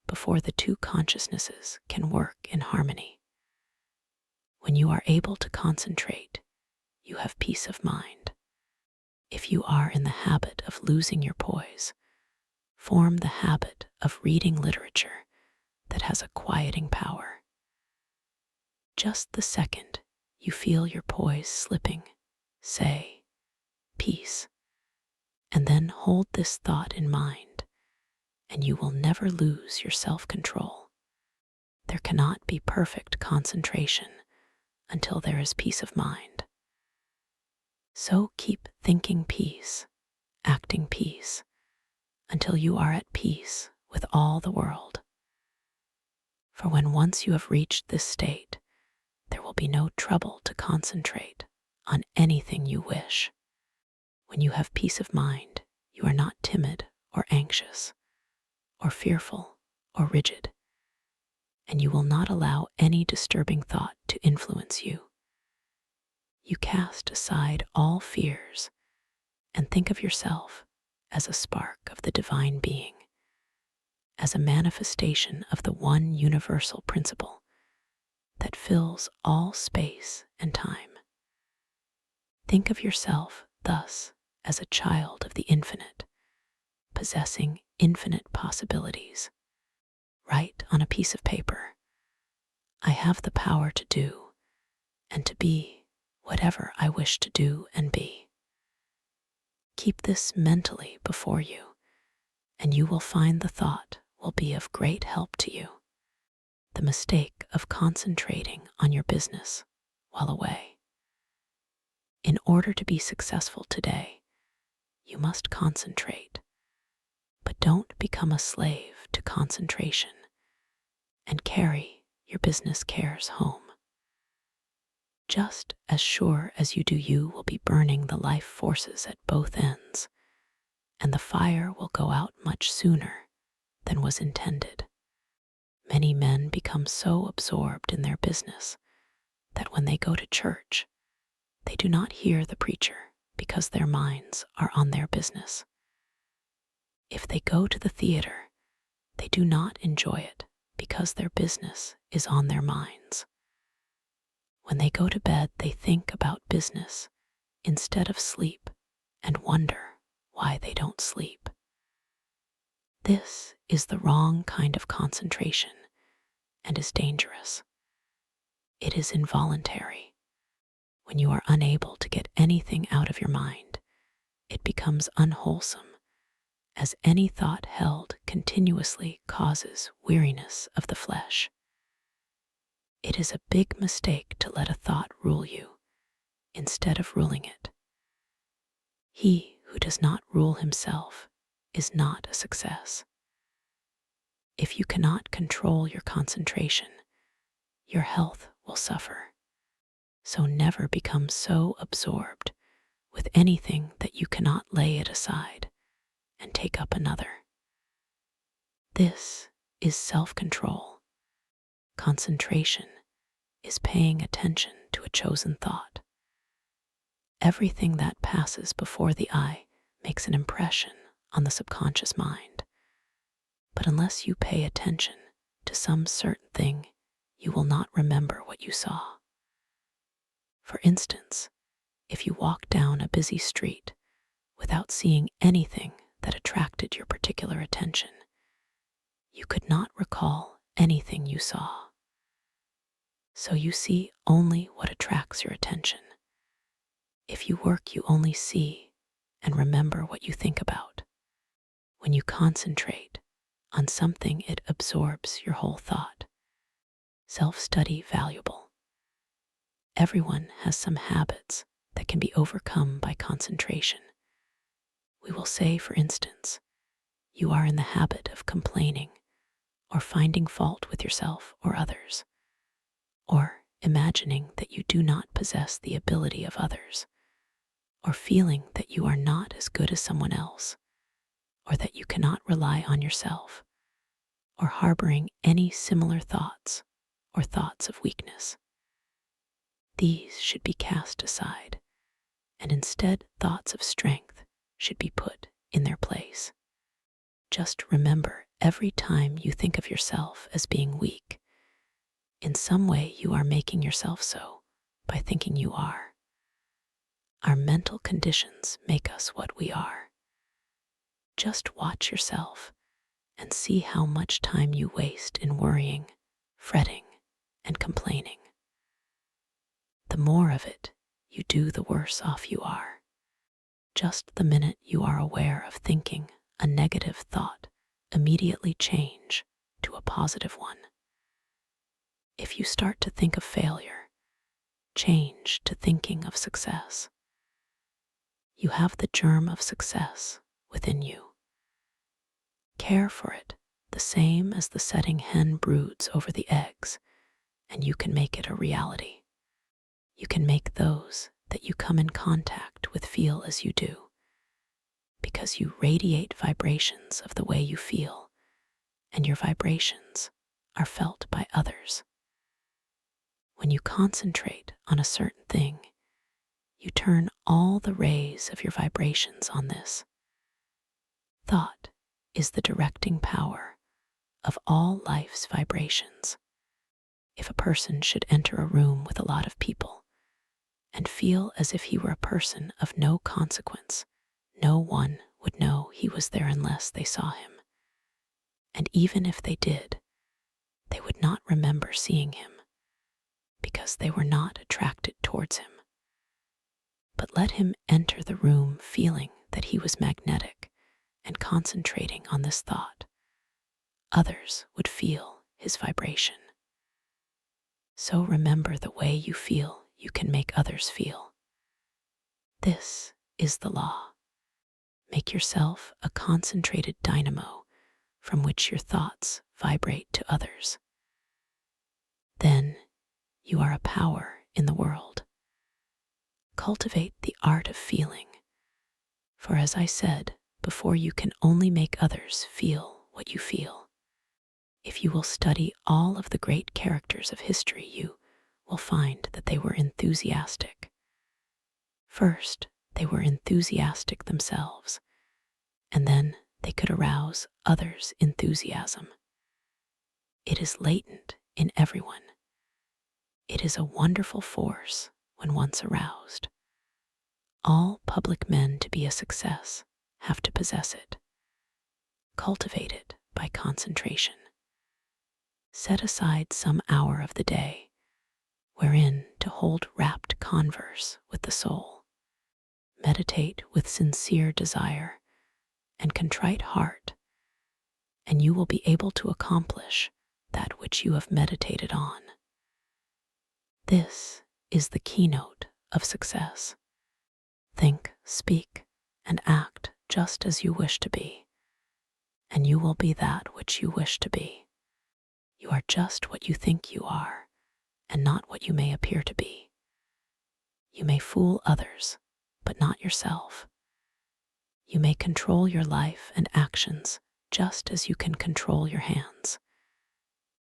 before the two consciousnesses can work in harmony. When you are able to concentrate, you have peace of mind. If you are in the habit of losing your poise, form the habit of reading literature that has a quieting power. Just the second you feel your poise slipping, say, peace, and then hold this thought in mind, and you will never lose your self-control. There cannot be perfect concentration until there is peace of mind. So keep thinking peace, acting peace, until you are at peace with all the world. For when once you have reached this state, there will be no trouble to concentrate on anything you wish. When you have peace of mind, you are not timid or anxious, or fearful or rigid, and you will not allow any disturbing thought to influence you. You cast aside all fears and think of yourself as a spark of the divine being, as a manifestation of the one universal principle that fills all space and time. Think of yourself thus as a child of the infinite, possessing infinite possibilities. Write on a piece of paper, I have the power to do and to be whatever I wish to do and be. Keep this mentally before you, and you will find the thought will be of great help to you. The mistake of concentrating on your business while away. In order to be successful today, you must concentrate, but don't become a slave to concentration and carry your business cares home. Just as sure as you do, you will be burning the life forces at both ends, and the fire will go out much sooner than was intended. Many men become so absorbed in their business that when they go to church, they do not hear the preacher because their minds are on their business. If they go to the theater, they do not enjoy it because their business is on their minds. When they go to bed, they think about business instead of sleep and wonder why they don't sleep. This is the wrong kind of concentration and is dangerous. It is involuntary. When you are unable to get anything out of your mind, it becomes unwholesome, as any thought held continuously causes weariness of the flesh. It is a big mistake to let a thought rule you instead of ruling it. He who does not rule himself is not a success. If you cannot control your concentration, your health will suffer. So never become so absorbed with anything that you cannot lay it aside and take up another. This is self-control. Concentration is paying attention to a chosen thought. Everything that passes before the eye makes an impression on the subconscious mind. But unless you pay attention to some certain thing, you will not remember what you saw. For instance, if you walk down a busy street without seeing anything that attracted your particular attention, you could not recall anything you saw. So you see only what attracts your attention. If you work, you only see and remember what you think about. When you concentrate on something, it absorbs your whole thought. Self-study valuable. Everyone has some habits that can be overcome by concentration. We will say, for instance, you are in the habit of complaining or finding fault with yourself or others, or imagining that you do not possess the ability of others, or feeling that you are not as good as someone else, or that you cannot rely on yourself, or harboring any similar thoughts or thoughts of weakness. These should be cast aside, and instead thoughts of strength should be put in their place. Just remember, every time you think of yourself as being weak, in some way you are making yourself so by thinking you are. Our mental conditions make us what we are. Just watch yourself and see how much time you waste in worrying, fretting, and complaining. The more of it you do, the worse off you are. Just the minute you are aware of thinking a negative thought, immediately change to a positive one. If you start to think of failure, change to thinking of success. You have the germ of success within you. Care for it, the same as the setting hen broods over the eggs, and you can make it a reality. You can make those that you come in contact with feel as you do, because you radiate vibrations of the way you feel, and your vibrations are felt by others. When you concentrate on a certain thing, you turn all the rays of your vibrations on this. Thought is the directing power of all life's vibrations. If a person should enter a room with a lot of people and feel as if he were a person of no consequence, no one would know he was there unless they saw him. And even if they did, they would not remember seeing him because they were not attracted towards him. But let him enter the room feeling that he was magnetic and concentrating on this thought. Others would feel his vibration. So remember, the way you feel, you can make others feel. This is the law. Make yourself a concentrated dynamo from which your thoughts vibrate to others. Then you are a power in the world. Cultivate the art of feeling, for as I said before, you can only make others feel what you feel. If you will study all of the great characters of history, you will find that they were enthusiastic. First, they were enthusiastic themselves, and then they could arouse others' enthusiasm. It is latent in everyone. It is a wonderful force when once aroused. All public men to be a success have to possess it. Cultivate it by concentration. Set aside some hour of the day wherein to hold rapt converse with the soul. Meditate with sincere desire and contrite heart, and you will be able to accomplish that which you have meditated on. This is the keynote of success. Think, speak, and act just as you wish to be, and you will be that which you wish to be. You are just what you think you are, and not what you may appear to be. You may fool others, but not yourself. You may control your life and actions just as you can control your hands.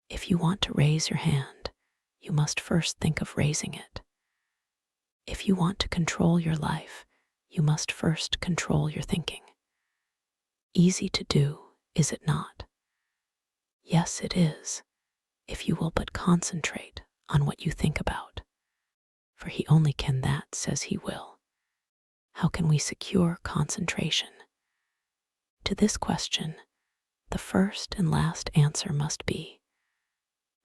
If you want to raise your hand, you must first think of raising it. If you want to control your life, you must first control your thinking. Easy to do, is it not? Yes, it is, if you will but concentrate on what you think about. For he only can that says he will. How can we secure concentration? To this question, the first and last answer must be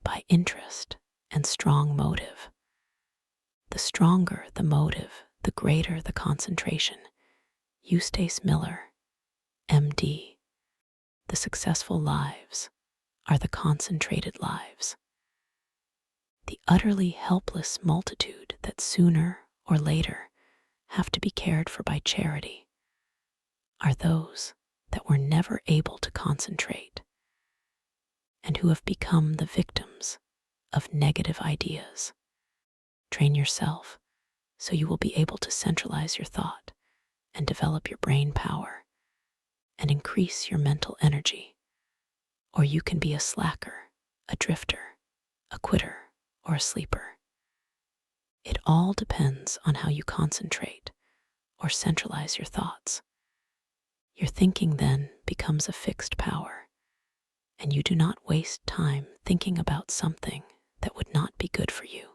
by interest and strong motive. The stronger the motive, the greater the concentration. Eustace Miller, M.D. The successful lives are the concentrated lives. The utterly helpless multitude that sooner or later have to be cared for by charity are those that were never able to concentrate and who have become the victims of negative ideas. Train yourself so you will be able to centralize your thought and develop your brain power and increase your mental energy, or you can be a slacker, a drifter, a quitter, or a sleeper. It all depends on how you concentrate or centralize your thoughts. Your thinking then becomes a fixed power, and you do not waste time thinking about something that would not be good for you.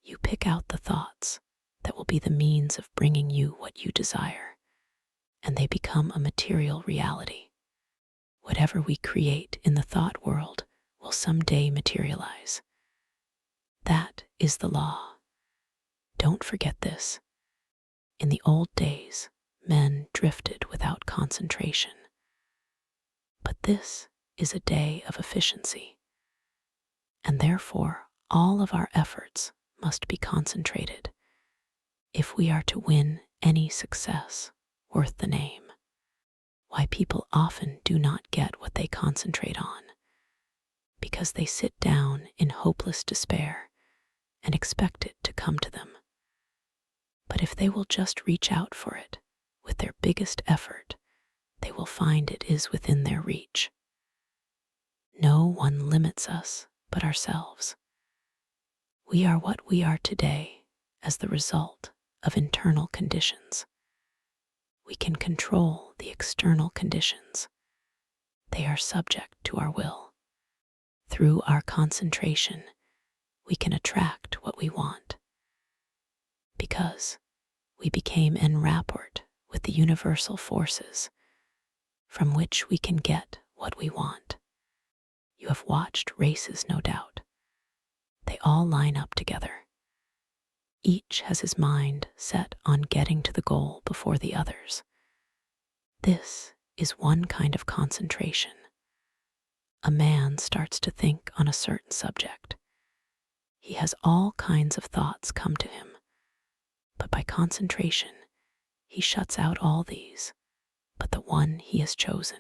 You pick out the thoughts that will be the means of bringing you what you desire, and they become a material reality. Whatever we create in the thought world will someday materialize. That is the law. Don't forget this. In the old days, men drifted without concentration. But this is a day of efficiency, and therefore all of our efforts must be concentrated if we are to win any success worth the name. Why people often do not get what they concentrate on, because they sit down in hopeless despair and expect it to come to them. But if they will just reach out for it with their biggest effort, they will find it is within their reach. No one limits us but ourselves. We are what we are today as the result of internal conditions. We can control the external conditions. They are subject to our will. Through our concentration, we can attract what we want, because we became en rapport with the universal forces from which we can get what we want. You have watched races, no doubt. They all line up together. Each has his mind set on getting to the goal before the others. This is one kind of concentration. A man starts to think on a certain subject. He has all kinds of thoughts come to him, but by concentration, he shuts out all these, but the one he has chosen.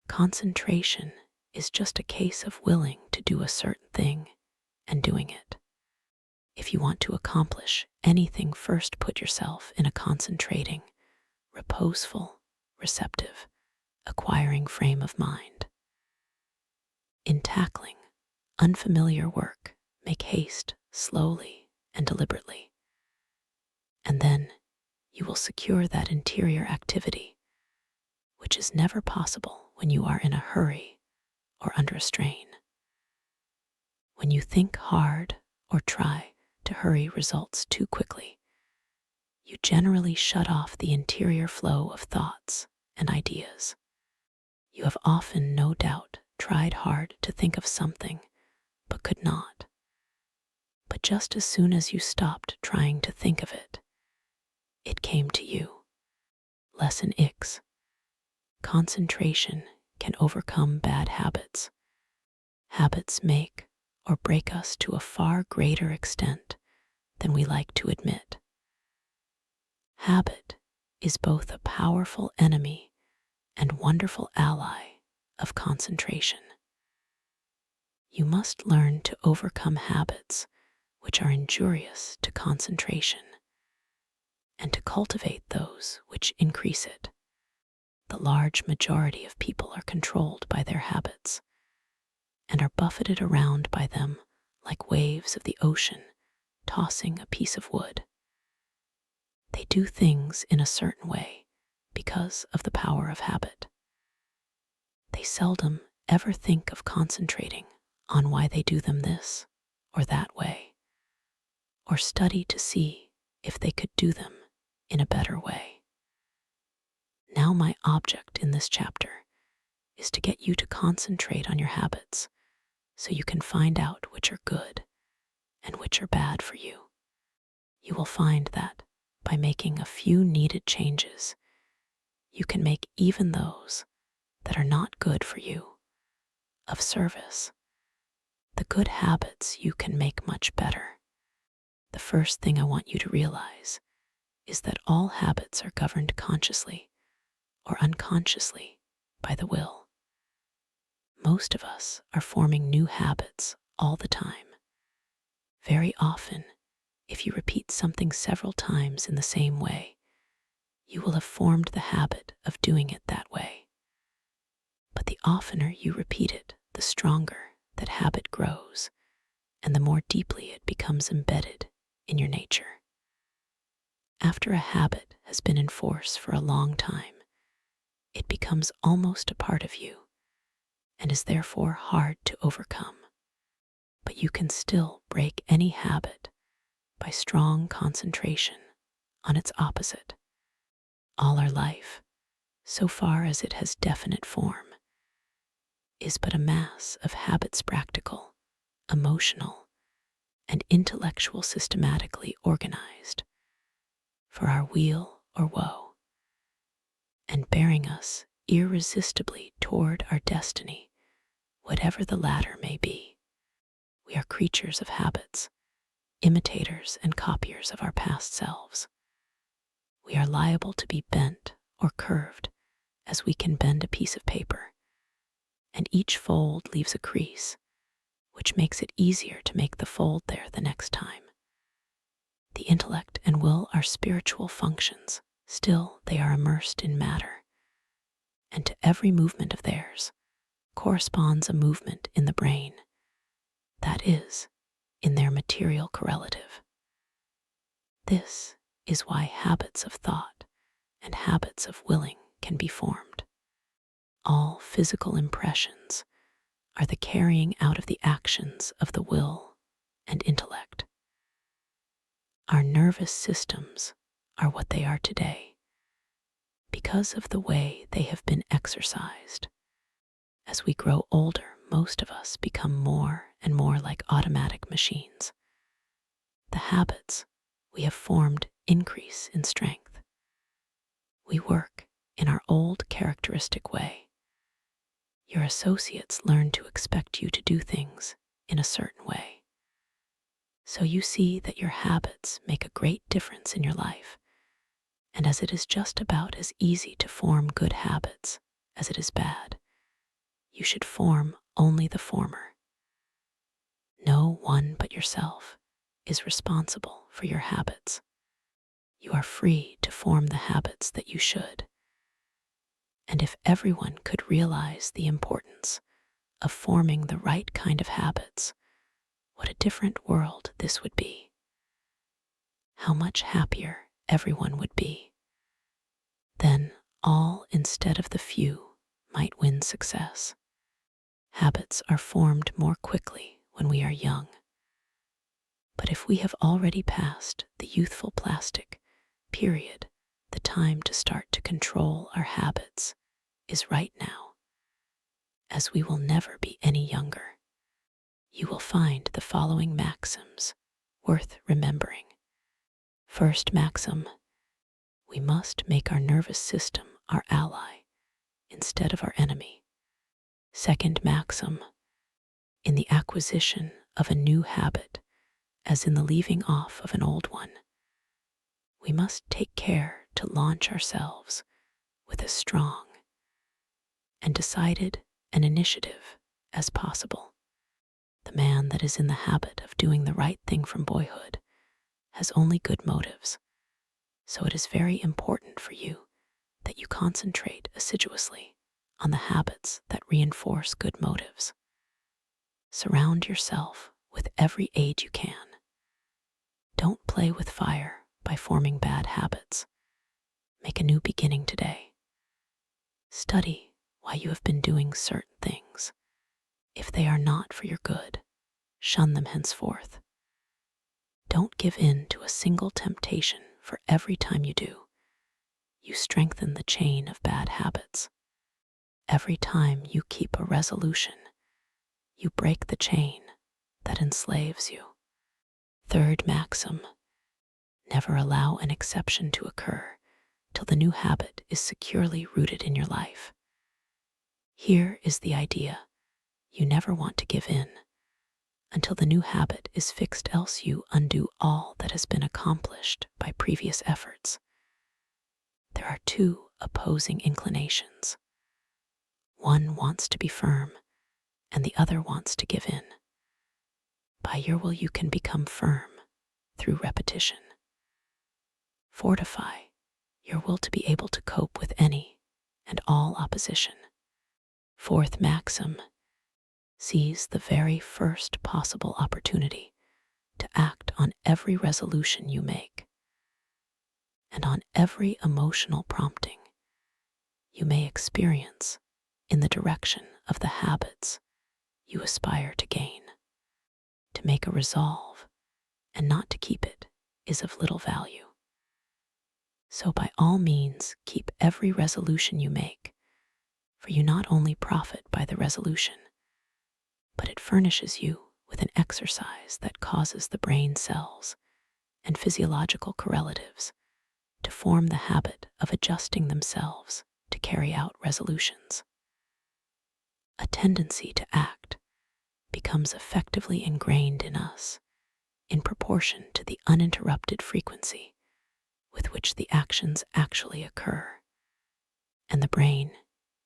Concentration is just a case of willing to do a certain thing and doing it. If you want to accomplish anything, first put yourself in a concentrating, reposeful, receptive, acquiring frame of mind. In tackling unfamiliar work, make haste slowly and deliberately, and then you will secure that interior activity, which is never possible when you are in a hurry or under a strain. When you think hard or try to hurry results too quickly, you generally shut off the interior flow of thoughts and ideas. You have often, no doubt, tried hard to think of something, but could not. But just as soon as you stopped trying to think of it, it came to you. Lesson X. Concentration can overcome bad habits. Habits make or break us to a far greater extent than we like to admit. Habit is both a powerful enemy and wonderful ally of concentration. You must learn to overcome habits which are injurious to concentration, and to cultivate those which increase it. The large majority of people are controlled by their habits and are buffeted around by them like waves of the ocean tossing a piece of wood. They do things in a certain way because of the power of habit. They seldom ever think of concentrating on why they do them this or that way, or study to see if they could do them in a better way. Now my object in this chapter is to get you to concentrate on your habits so you can find out which are good and which are bad for you. You will find that by making a few needed changes, you can make even those that are not good for you of service. The good habits you can make much better. The first thing I want you to realize is that all habits are governed consciously or unconsciously by the will. Most of us are forming new habits all the time. Very often, if you repeat something several times in the same way, you will have formed the habit of doing it that way. But the oftener you repeat it, the stronger that habit grows, and the more deeply it becomes embedded in your nature. After a habit has been in force for a long time, it becomes almost a part of you and is therefore hard to overcome. But you can still break any habit by strong concentration on its opposite. All our life, so far as it has definite form, is but a mass of habits, practical, emotional, and intellectual, systematically organized for our weal or woe, and bearing us irresistibly toward our destiny, whatever the latter may be. We are creatures of habits, imitators and copiers of our past selves. We are liable to be bent or curved as we can bend a piece of paper, and each fold leaves a crease, which makes it easier to make the fold there the next time. The intellect and will are spiritual functions, still they are immersed in matter, and to every movement of theirs corresponds a movement in the brain, that is, in their material correlative. This is why habits of thought and habits of willing can be formed. All physical impressions are the carrying out of the actions of the will and intellect. Our nervous systems are what they are today because of the way they have been exercised. As we grow older, most of us become more and more like automatic machines. The habits we have formed increase in strength. We work in our old characteristic way. Your associates learn to expect you to do things in a certain way. So you see that your habits make a great difference in your life, and as it is just about as easy to form good habits as it is bad, you should form only the former. No one but yourself is responsible for your habits. You are free to form the habits that you should. And if everyone could realize the importance of forming the right kind of habits, what a different world this would be. How much happier everyone would be. Then all instead of the few might win success. Habits are formed more quickly when we are young. But if we have already passed the youthful plastic period, the time to start to control our habits is right now, as we will never be any younger. You will find the following maxims worth remembering. First maxim: we must make our nervous system our ally instead of our enemy. Second maxim: in the acquisition of a new habit, as in the leaving off of an old one, we must take care to launch ourselves with as strong and decided an initiative as possible. The man that is in the habit of doing the right thing from boyhood has only good motives, so it is very important for you that you concentrate assiduously on the habits that reinforce good motives. Surround yourself with every aid you can. Don't play with fire by forming bad habits. Make a new beginning today. Study why you have been doing certain things. If they are not for your good, shun them henceforth. Don't give in to a single temptation, for every time you do, you strengthen the chain of bad habits. Every time you keep a resolution, you break the chain that enslaves you. Third maxim: never allow an exception to occur till the new habit is securely rooted in your life. Here is the idea: you never want to give in until the new habit is fixed, else you undo all that has been accomplished by previous efforts. There are two opposing inclinations. One wants to be firm, and the other wants to give in. By your will you can become firm through repetition. Fortify your will to be able to cope with any and all opposition. Fourth maxim: seize the very first possible opportunity to act on every resolution you make, and on every emotional prompting you may experience in the direction of the habits you aspire to gain. To make a resolve and not to keep it is of little value. So by all means keep every resolution you make, for you not only profit by the resolution, but it furnishes you with an exercise that causes the brain cells and physiological correlatives to form the habit of adjusting themselves to carry out resolutions. A tendency to act becomes effectively ingrained in us in proportion to the uninterrupted frequency with which the actions actually occur, and the brain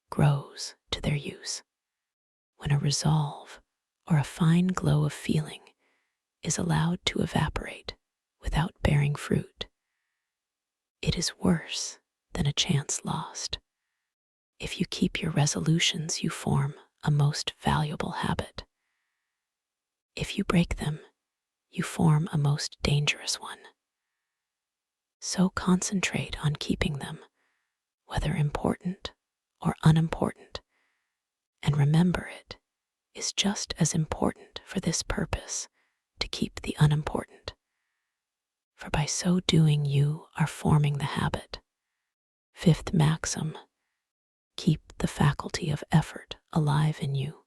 grows to their use. When a resolve or a fine glow of feeling is allowed to evaporate without bearing fruit, it is worse than a chance lost. If you keep your resolutions, you form a most valuable habit. If you break them, you form a most dangerous one. So concentrate on keeping them, whether important or unimportant, and remember it is just as important for this purpose to keep the unimportant, for by so doing you are forming the habit. Fifth maxim: keep the faculty of effort alive in you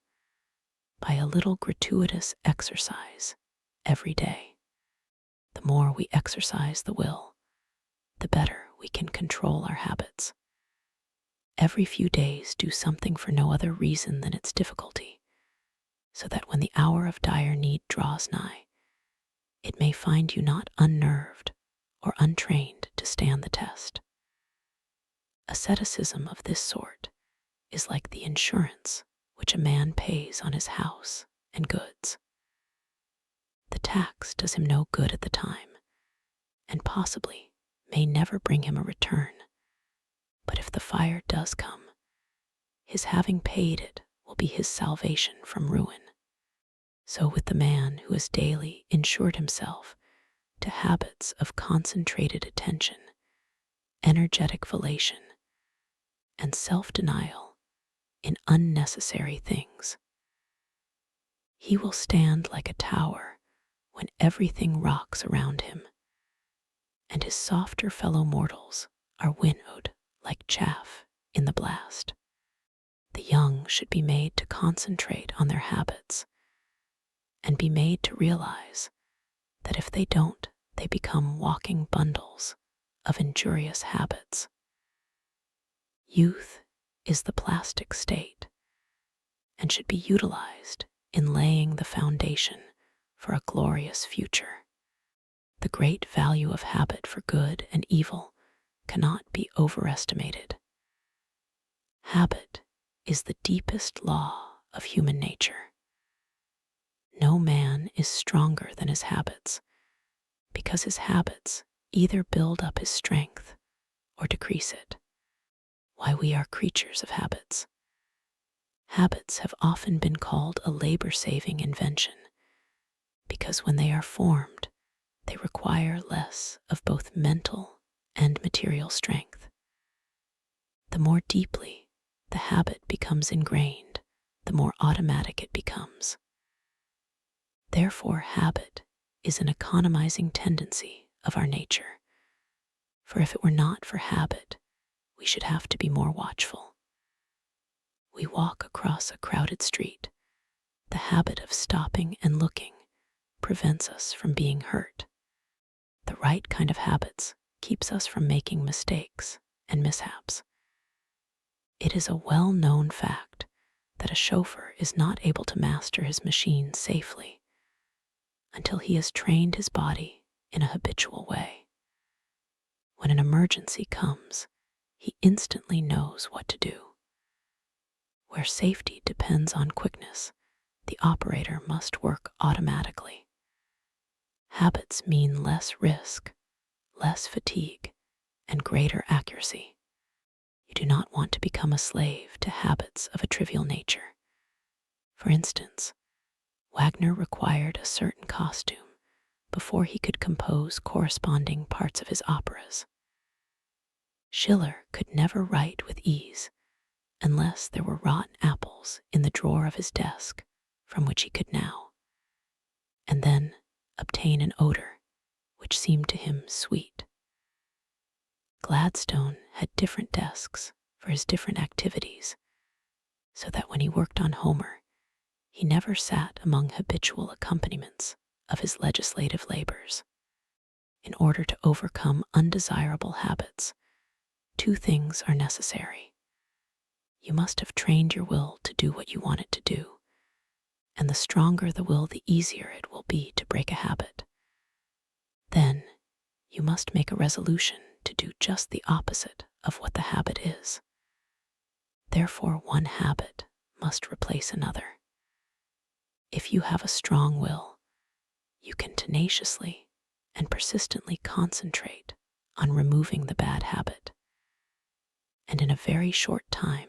by a little gratuitous exercise every day. The more we exercise the will, the better we can control our habits. Every few days do something for no other reason than its difficulty, so that when the hour of dire need draws nigh, it may find you not unnerved or untrained to stand the test. Asceticism of this sort is like the insurance which a man pays on his house and goods. The tax does him no good at the time, and possibly may never bring him a return. But if the fire does come, his having paid it will be his salvation from ruin. So with the man who has daily insured himself to habits of concentrated attention, energetic volation, and self-denial in unnecessary things. He will stand like a tower when everything rocks around him, and his softer fellow mortals are winnowed like chaff in the blast. The young should be made to concentrate on their habits and be made to realize that if they don't, they become walking bundles of injurious habits. Youth is the plastic state and should be utilized in laying the foundation for a glorious future. The great value of habit for good and evil cannot be overestimated. Habit is the deepest law of human nature. No man is stronger than his habits, because his habits either build up his strength or decrease it. Why we are creatures of habits. Habits have often been called a labor-saving invention, because when they are formed, they require less of both mental and material strength. The more deeply the habit becomes ingrained, the more automatic it becomes. Therefore, habit is an economizing tendency of our nature, for if it were not for habit, we should have to be more watchful. We walk across a crowded street. The habit of stopping and looking prevents us from being hurt. The right kind of habits keeps us from making mistakes and mishaps. It is a well-known fact that a chauffeur is not able to master his machine safely until he has trained his body in a habitual way. When an emergency comes, he instantly knows what to do. Where safety depends on quickness, the operator must work automatically. Habits mean less risk, less fatigue, and greater accuracy. You do not want to become a slave to habits of a trivial nature. For instance, Wagner required a certain costume before he could compose corresponding parts of his operas. Schiller could never write with ease unless there were rotten apples in the drawer of his desk from which he could now, and then obtain an odor which seemed to him sweet. Gladstone had different desks for his different activities, so that when he worked on Homer, he never sat among habitual accompaniments of his legislative labors. In order to overcome undesirable habits, two things are necessary. You must have trained your will to do what you want it to do, and the stronger the will, the easier it will be to break a habit. Then, you must make a resolution to do just the opposite of what the habit is. Therefore, one habit must replace another. If you have a strong will, you can tenaciously and persistently concentrate on removing the bad habit. And in a very short time,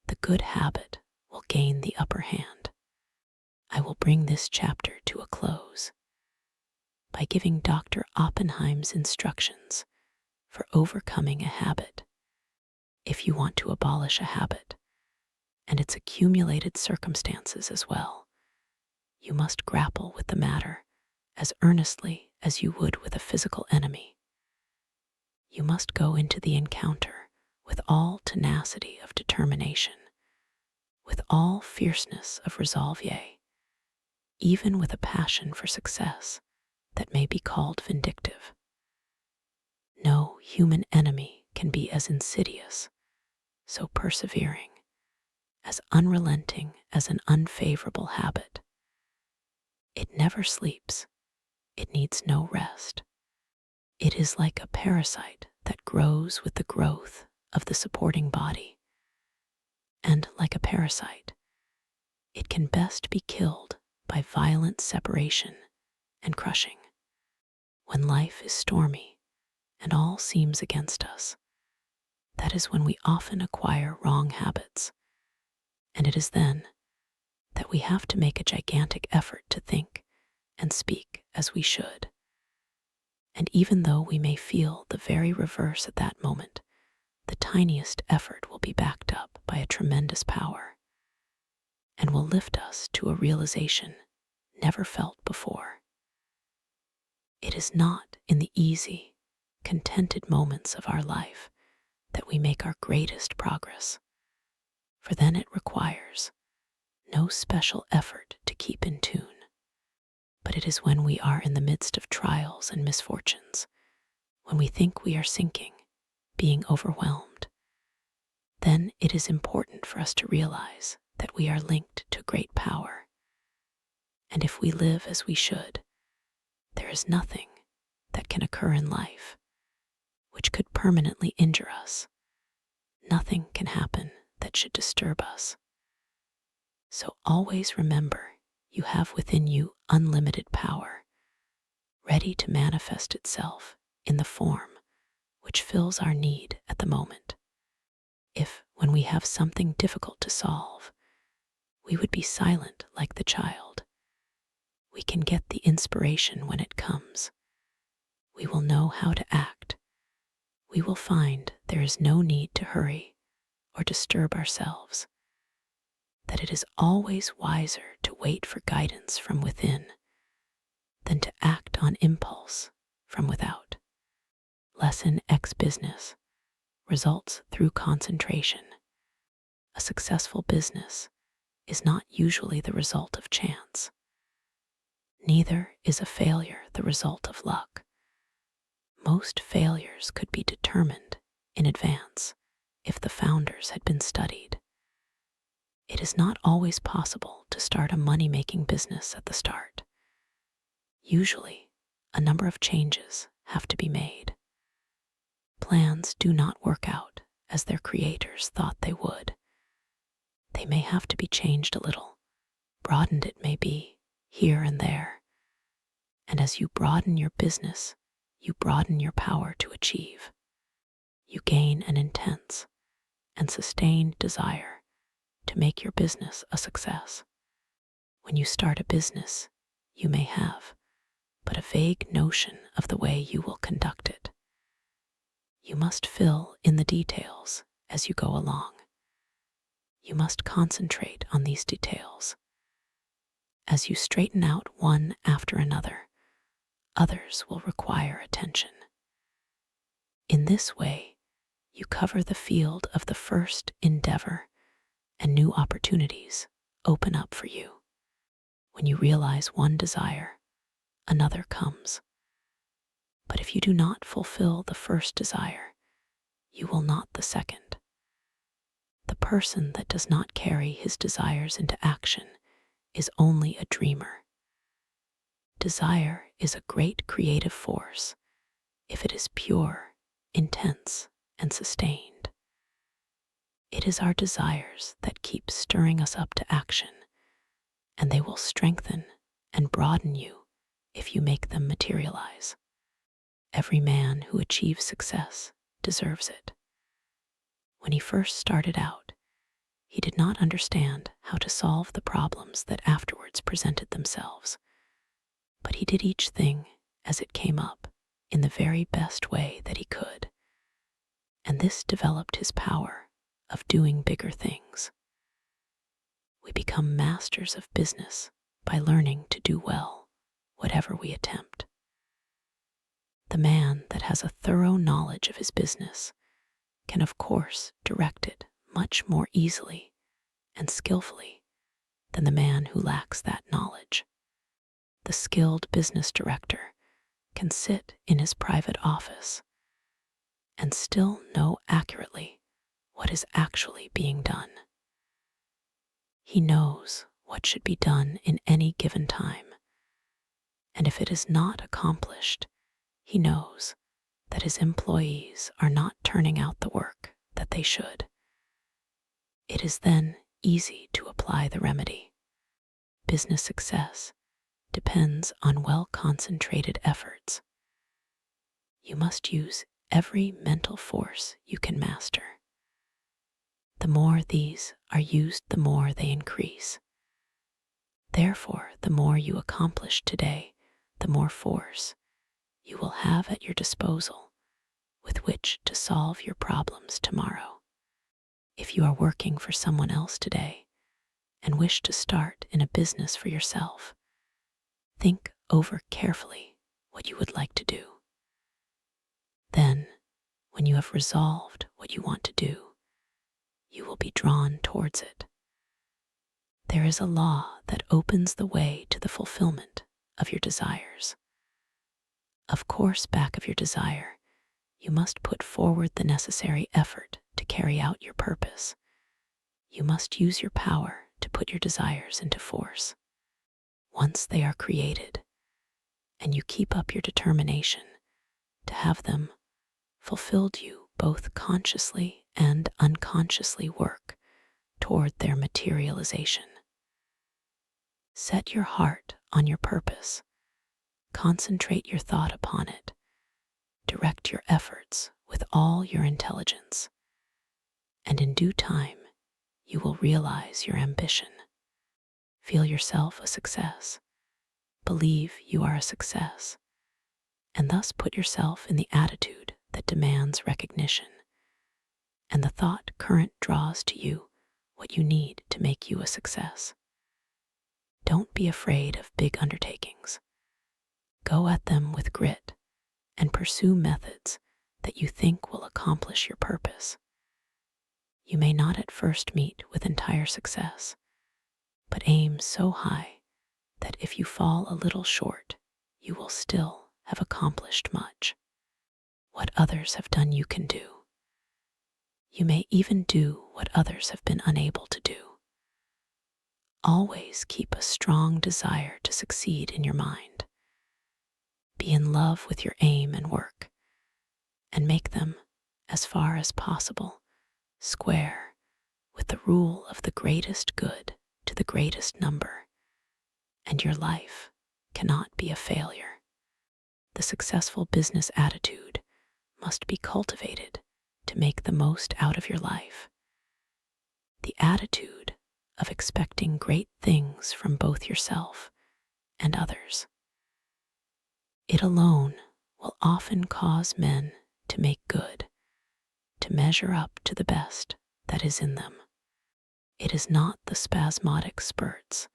the good habit will gain the upper hand. I will bring this chapter to a close by giving Dr. Oppenheim's instructions for overcoming a habit. If you want to abolish a habit, and its accumulated circumstances as well, you must grapple with the matter as earnestly as you would with a physical enemy. You must go into the encounter with all tenacity of determination, with all fierceness of resolve, yea, even with a passion for success that may be called vindictive. No human enemy can be as insidious, so persevering, as unrelenting as an unfavorable habit. It never sleeps. It needs no rest. It is like a parasite that grows with the growth of the supporting body. And like a parasite, it can best be killed by violent separation and crushing. When life is stormy and all seems against us, that is when we often acquire wrong habits, and it is then that we have to make a gigantic effort to think and speak as we should. And even though we may feel the very reverse at that moment, the tiniest effort will be backed up by a tremendous power and will lift us to a realization never felt before. It is not in the easy, contented moments of our life that we make our greatest progress, for then it requires no special effort to keep in tune. But it is when we are in the midst of trials and misfortunes, when we think we are sinking, being overwhelmed, then it is important for us to realize that we are linked to great power. And if we live as we should, there is nothing that can occur in life which could permanently injure us. Nothing can happen that should disturb us. So always remember, you have within you unlimited power, ready to manifest itself in the form which fills our need at the moment. If, when we have something difficult to solve, we would be silent like the child, we can get the inspiration when it comes. We will know how to act. We will find there is no need to hurry or disturb ourselves, that it is always wiser to wait for guidance from within than to act on impulse from without. Lesson X business results through concentration. A successful business is not usually the result of chance. Neither is a failure the result of luck. Most failures could be determined in advance if the founders had been studied. It is not always possible to start a money-making business at the start. Usually, a number of changes have to be made. Plans do not work out as their creators thought they would. They may have to be changed a little, broadened it may be, here and there. And as you broaden your business, you broaden your power to achieve. You gain an intense and sustained desire to make your business a success. When you start a business, you may have but a vague notion of the way you will conduct it. You must fill in the details as you go along. You must concentrate on these details. As you straighten out one after another, others will require attention. In this way, you cover the field of the first endeavor, and new opportunities open up for you. When you realize one desire, another comes. But if you do not fulfill the first desire, you will not the second. The person that does not carry his desires into action is only a dreamer. Desire is a great creative force if it is pure, intense, and sustained. It is our desires that keep stirring us up to action, and they will strengthen and broaden you if you make them materialize. Every man who achieves success deserves it. When he first started out, he did not understand how to solve the problems that afterwards presented themselves, but he did each thing as it came up in the very best way that he could, and this developed his power of doing bigger things. We become masters of business by learning to do well whatever we attempt. The man that has a thorough knowledge of his business can, of course, direct it much more easily and skillfully than the man who lacks that knowledge. The skilled business director can sit in his private office and still know accurately what is actually being done. He knows what should be done in any given time, and if it is not accomplished, he knows that his employees are not turning out the work that they should. It is then easy to apply the remedy. Business success depends on well-concentrated efforts. You must use every mental force you can master. The more these are used, the more they increase. Therefore, the more you accomplish today, the more force you will have at your disposal with which to solve your problems tomorrow. If you are working for someone else today and wish to start in a business for yourself, think over carefully what you would like to do. Then, when you have resolved what you want to do, you will be drawn towards it. There is a law that opens the way to the fulfillment of your desires. Of course, back of your desire, you must put forward the necessary effort to carry out your purpose. You must use your power to put your desires into force. Once they are created, and you keep up your determination to have them fulfilled, you both consciously and unconsciously work toward their materialization. Set your heart on your purpose. Concentrate your thought upon it. Direct your efforts with all your intelligence. And in due time, you will realize your ambition. Feel yourself a success. Believe you are a success. And thus put yourself in the attitude that demands recognition. And the thought current draws to you what you need to make you a success. Don't be afraid of big undertakings. Go at them with grit and pursue methods that you think will accomplish your purpose. You may not at first meet with entire success, but aim so high that if you fall a little short, you will still have accomplished much. What others have done, you can do. You may even do what others have been unable to do. Always keep a strong desire to succeed in your mind. Be in love with your aim and work, and make them, as far as possible, square with the rule of the greatest good to the greatest number, and your life cannot be a failure. The successful business attitude must be cultivated to make the most out of your life. The attitude of expecting great things from both yourself and others. It alone will often cause men to make good, to measure up to the best that is in them. It is not the spasmodic spurts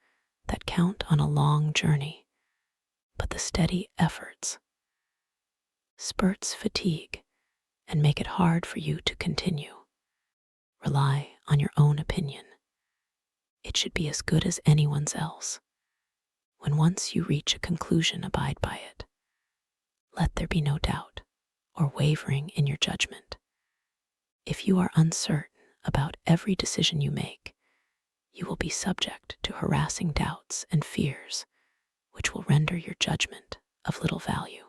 that count on a long journey, but the steady efforts. Spurts fatigue and make it hard for you to continue. Rely on your own opinion. It should be as good as anyone's else. When once you reach a conclusion, abide by it. Let there be no doubt or wavering in your judgment. If you are uncertain about every decision you make, you will be subject to harassing doubts and fears, which will render your judgment of little value.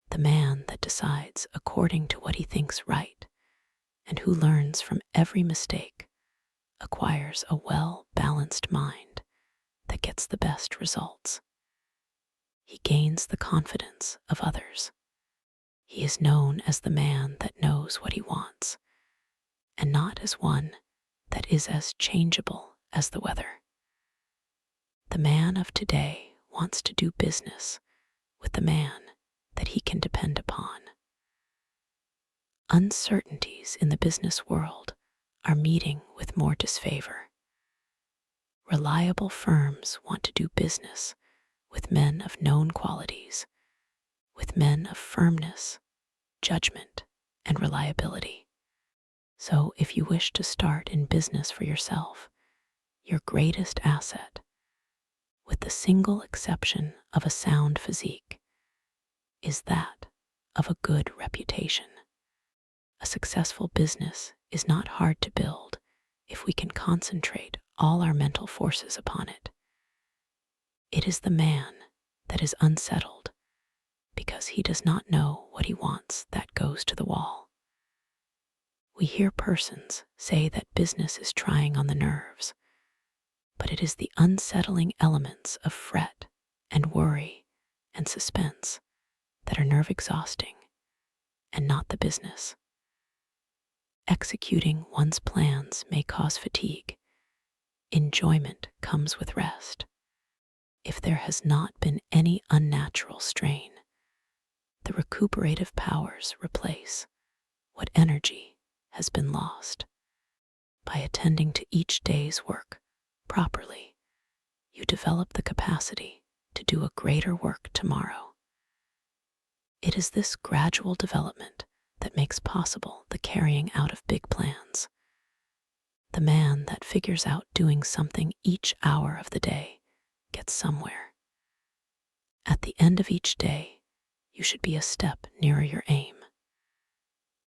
The man that decides according to what he thinks right, and who learns from every mistake, acquires a well-balanced mind that gets the best results. He gains the confidence of others. He is known as the man that knows what he wants, and not as one that is as changeable as the weather. The man of today wants to do business with the man that he can depend upon. Uncertainties in the business world are meeting with more disfavor. Reliable firms want to do business with men of known qualities, with men of firmness, judgment, and reliability. So if you wish to start in business for yourself, your greatest asset, with the single exception of a sound physique, is that of a good reputation. A successful business is not hard to build if we can concentrate all our mental forces upon it. It is the man that is unsettled because he does not know what he wants that goes to the wall. We hear persons say that business is trying on the nerves, but it is the unsettling elements of fret and worry and suspense that are nerve exhausting and not the business. Executing one's plans may cause fatigue. Enjoyment comes with rest. If there has not been any unnatural strain, the recuperative powers replace what energy has been lost. By attending to each day's work properly, you develop the capacity to do a greater work tomorrow. It is this gradual development that makes possible the carrying out of big plans. The man that figures out doing something each hour of the day gets somewhere. At the end of each day, you should be a step nearer your aim.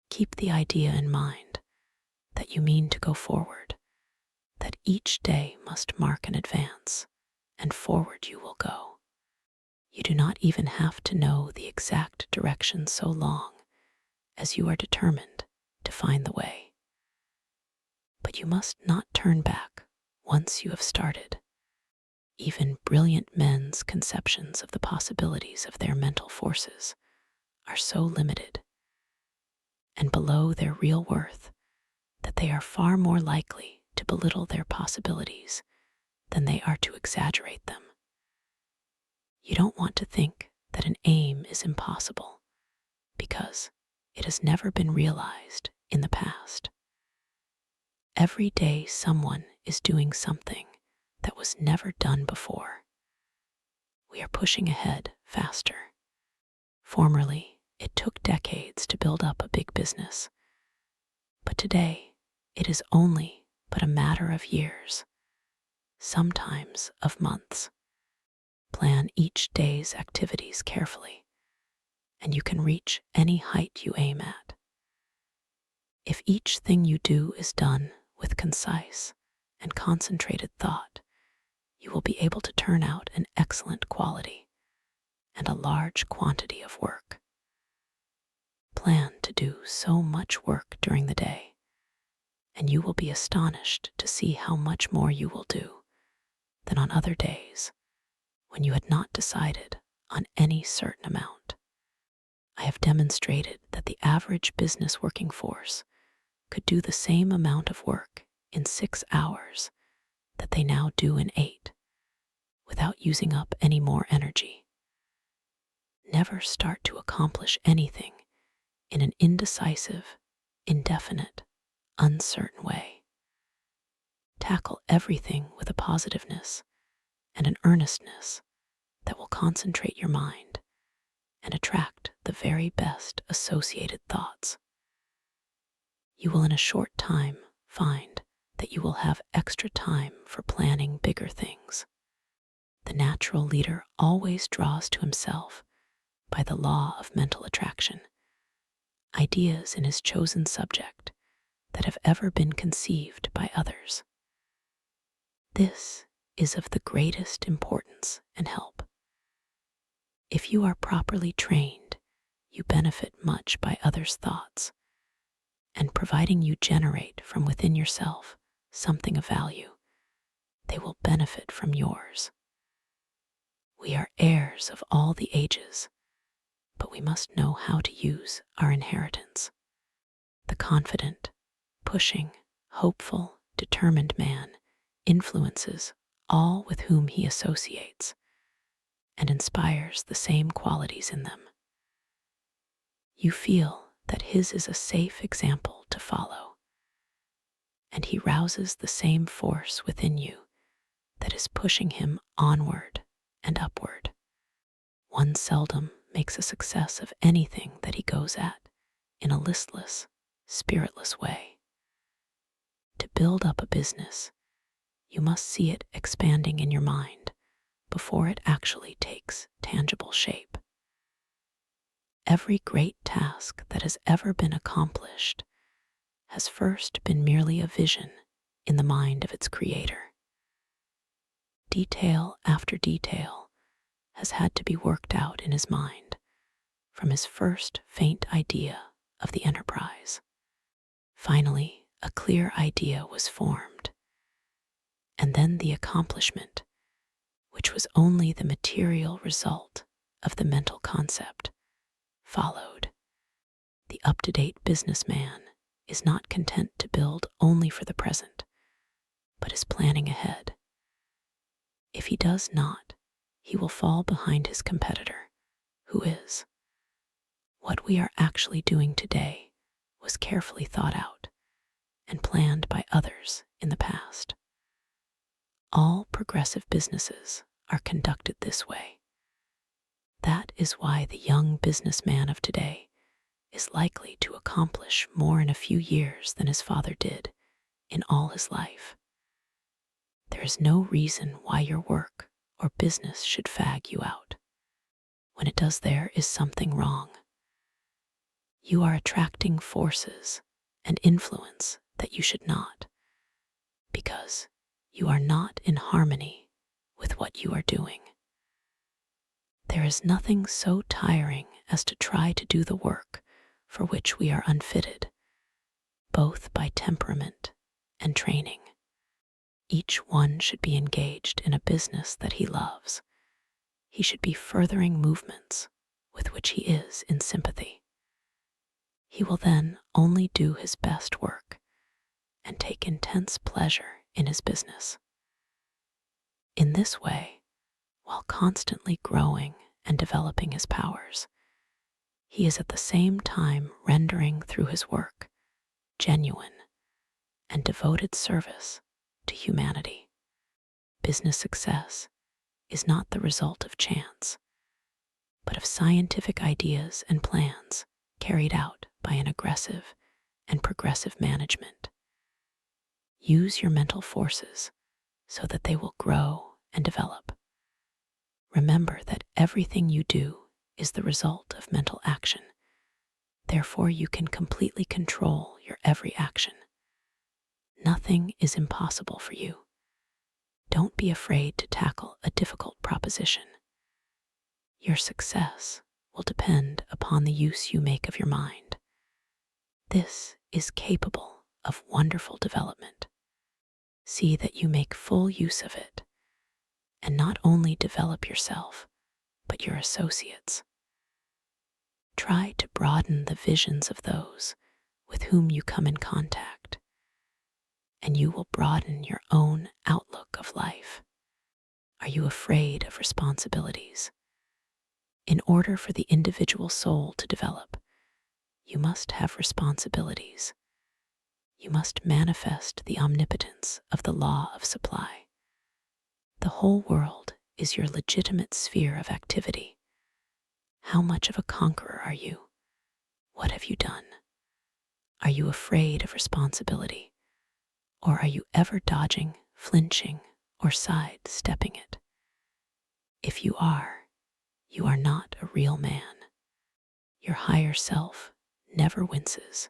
Keep the idea in mind that you mean to go forward, that each day must mark an advance, and forward you will go. You do not even have to know the exact direction so long as you are determined to find the way. But you must not turn back once you have started. Even brilliant men's conceptions of the possibilities of their mental forces are so limited and below their real worth that they are far more likely to belittle their possibilities than they are to exaggerate them. You don't want to think that an aim is impossible because it has never been realized in the past. Every day someone is doing something that was never done before. We are pushing ahead faster. Formerly, it took decades to build up a big business, but today it is only but a matter of years, sometimes of months. Plan each day's activities carefully, and you can reach any height you aim at. If each thing you do is done with concise and concentrated thought, you will be able to turn out an excellent quality and a large quantity of work. Plan to do so much work during the day, and you will be astonished to see how much more you will do than on other days when you had not decided on any certain amount. I have demonstrated that the average business working force could do the same amount of work in 6 hours that they now do in 8, without using up any more energy. Never start to accomplish anything in an indecisive, indefinite, uncertain way. Tackle everything with a positiveness and an earnestness that will concentrate your mind and attract the very best associated thoughts. You will in a short time find that you will have extra time for planning bigger things. The natural leader always draws to himself, by the law of mental attraction, ideas in his chosen subject that have ever been conceived by others. This is of the greatest importance and help. If you are properly trained, you benefit much by others' thoughts, and providing you generate from within yourself something of value, they will benefit from yours. We are heirs of all the ages, but we must know how to use our inheritance. The confident, pushing, hopeful, determined man influences all with whom he associates and inspires the same qualities in them. You feel that his is a safe example to follow, and he rouses the same force within you that is pushing him onward and upward. One seldom makes a success of anything that he goes at in a listless, spiritless way. To build up a business, you must see it expanding in your mind before it actually takes tangible shape. Every great task that has ever been accomplished has first been merely a vision in the mind of its creator. Detail after detail has had to be worked out in his mind from his first faint idea of the enterprise. Finally, a clear idea was formed, and then the accomplishment, which was only the material result of the mental concept, followed. The up-to-date businessman is not content to build only for the present, but is planning ahead. If he does not, he will fall behind his competitor, who is. What we are actually doing today was carefully thought out and planned by others in the past. All progressive businesses are conducted this way. That is why the young businessman of today is likely to accomplish more in a few years than his father did in all his life. There is no reason why your work or business should fag you out. When it does, there is something wrong. You are attracting forces and influence that you should not, because you are not in harmony with what you are doing. There is nothing so tiring as to try to do the work for which we are unfitted, both by temperament and training. Each one should be engaged in a business that he loves. He should be furthering movements with which he is in sympathy. He will then only do his best work and take intense pleasure in his business. In this way, while constantly growing and developing his powers, he is at the same time rendering through his work genuine and devoted service to humanity. Business success is not the result of chance, but of scientific ideas and plans carried out by an aggressive and progressive management. Use your mental forces so that they will grow and develop. Remember that everything you do is the result of mental action. Therefore, you can completely control your every action. Nothing is impossible for you. Don't be afraid to tackle a difficult proposition. Your success will depend upon the use you make of your mind. This is capable of wonderful development. See that you make full use of it, and not only develop yourself, but your associates. Try to broaden the visions of those with whom you come in contact, and you will broaden your own outlook of life. Are you afraid of responsibilities? In order for the individual soul to develop, you must have responsibilities. You must manifest the omnipotence of the law of supply. The whole world is your legitimate sphere of activity. How much of a conqueror are you? What have you done? Are you afraid of responsibility? Or are you ever dodging, flinching, or sidestepping it? If you are not a real man. Your higher self never winces.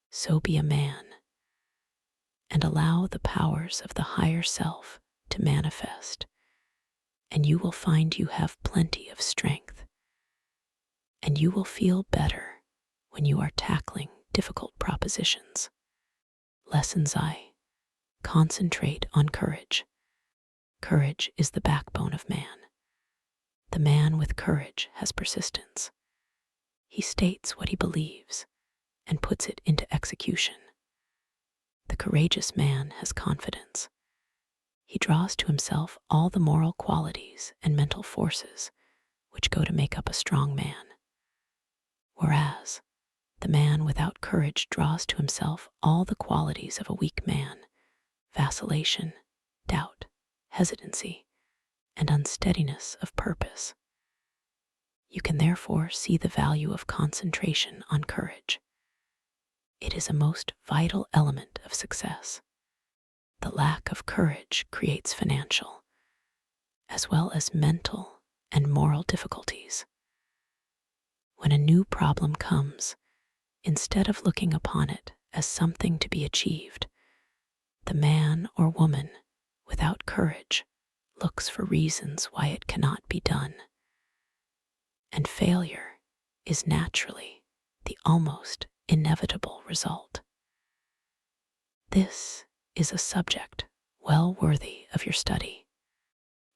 So be a man, and allow the powers of the higher self to manifest, and you will find you have plenty of strength. And you will feel better when you are tackling difficult propositions. Lessons I. Concentrate on courage. Courage is the backbone of man. The man with courage has persistence. He states what he believes and puts it into execution. The courageous man has confidence. He draws to himself all the moral qualities and mental forces which go to make up a strong man. Whereas the man without courage draws to himself all the qualities of a weak man: vacillation, doubt, hesitancy, and unsteadiness of purpose. You can therefore see the value of concentration on courage. It is a most vital element of success. The lack of courage creates financial, as well as mental and moral difficulties. When a new problem comes, instead of looking upon it as something to be achieved, the man or woman without courage looks for reasons why it cannot be done. And failure is naturally the almost inevitable result. This is a subject well worthy of your study.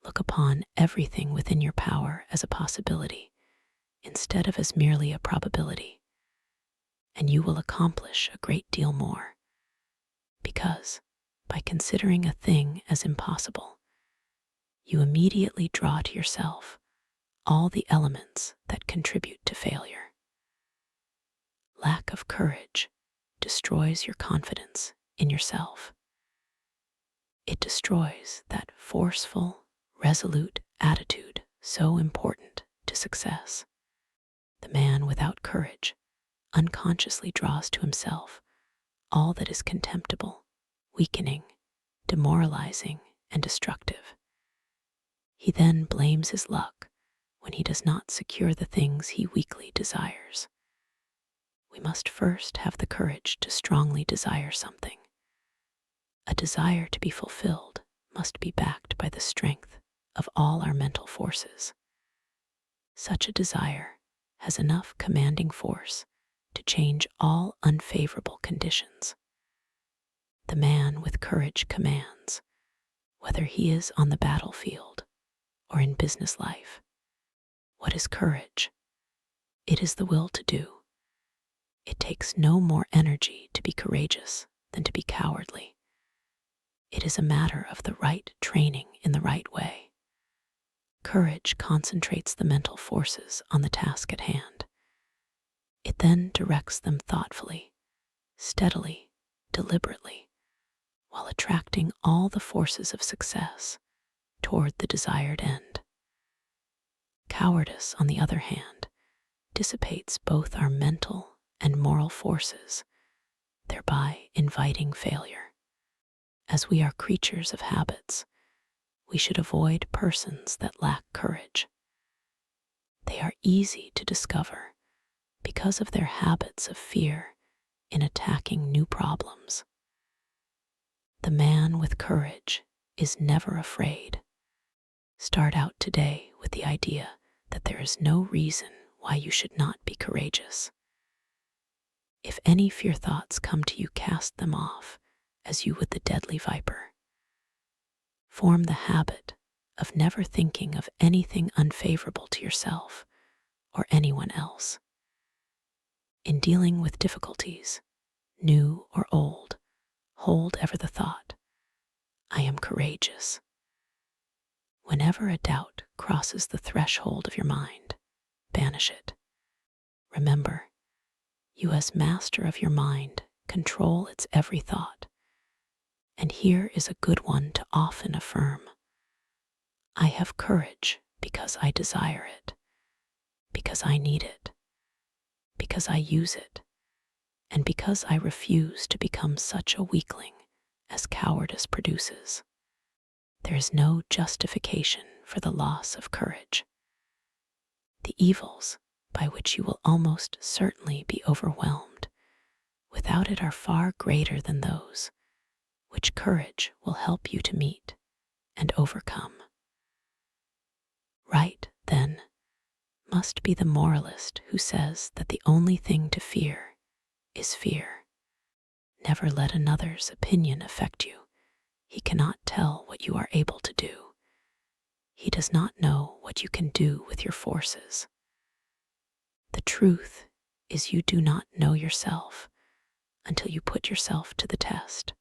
Look upon everything within your power as a possibility instead of as merely a probability, and you will accomplish a great deal more, because by considering a thing as impossible, you immediately draw to yourself all the elements that contribute to failure. Lack of courage destroys your confidence in yourself. It destroys that forceful, resolute attitude so important to success. The man without courage unconsciously draws to himself all that is contemptible, weakening, demoralizing, and destructive. He then blames his luck when he does not secure the things he weakly desires. We must first have the courage to strongly desire something. A desire to be fulfilled must be backed by the strength of all our mental forces. Such a desire has enough commanding force to change all unfavorable conditions. The man with courage commands, whether he is on the battlefield or in business life. What is courage? It is the will to do. It takes no more energy to be courageous than to be cowardly. It is a matter of the right training in the right way. Courage concentrates the mental forces on the task at hand. It then directs them thoughtfully, steadily, deliberately, while attracting all the forces of success toward the desired end. Cowardice, on the other hand, dissipates both our mental and moral forces, thereby inviting failure. As we are creatures of habits, we should avoid persons that lack courage. They are easy to discover because of their habits of fear in attacking new problems. The man with courage is never afraid. Start out today with the idea that there is no reason why you should not be courageous. If any fear thoughts come to you, cast them off as you would the deadly viper. Form the habit of never thinking of anything unfavorable to yourself or anyone else. In dealing with difficulties, new or old, hold ever the thought, I am courageous. Whenever a doubt crosses the threshold of your mind, banish it. Remember, you as master of your mind control its every thought. And here is a good one to often affirm. I have courage because I desire it, because I need it, because I use it, and because I refuse to become such a weakling as cowardice produces. There is no justification for the loss of courage. The evils by which you will almost certainly be overwhelmed without it are far greater than those which courage will help you to meet and overcome. Right, then, must be the moralist who says that the only thing to fear is fear. Never let another's opinion affect you. He cannot tell what you are able to do. He does not know what you can do with your forces. The truth is you do not know yourself until you put yourself to the test.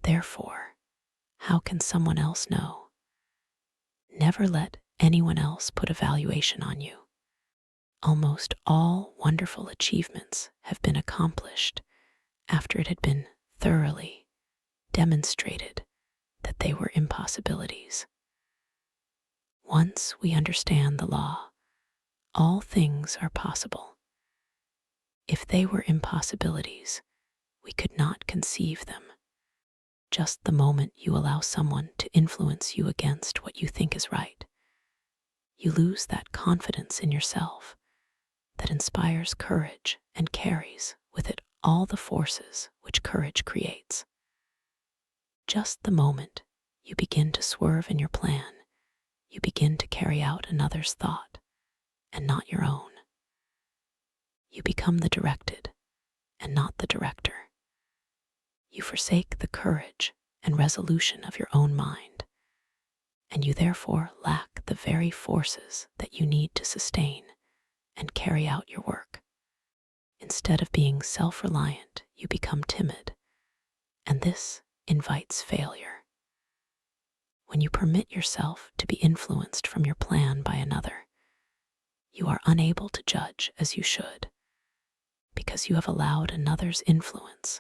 Therefore, how can someone else know? Never let anyone else put a valuation on you. Almost all wonderful achievements have been accomplished after it had been thoroughly demonstrated that they were impossibilities. Once we understand the law, all things are possible. If they were impossibilities, we could not conceive them. Just the moment you allow someone to influence you against what you think is right, you lose that confidence in yourself that inspires courage and carries with it all the forces which courage creates. Just the moment you begin to swerve in your plan, you begin to carry out another's thought and not your own. You become the directed and not the director. You forsake the courage and resolution of your own mind, and you therefore lack the very forces that you need to sustain and carry out your work. Instead of being self-reliant, you become timid, and this invites failure. When you permit yourself to be influenced from your plan by another, you are unable to judge as you should, because you have allowed another's influence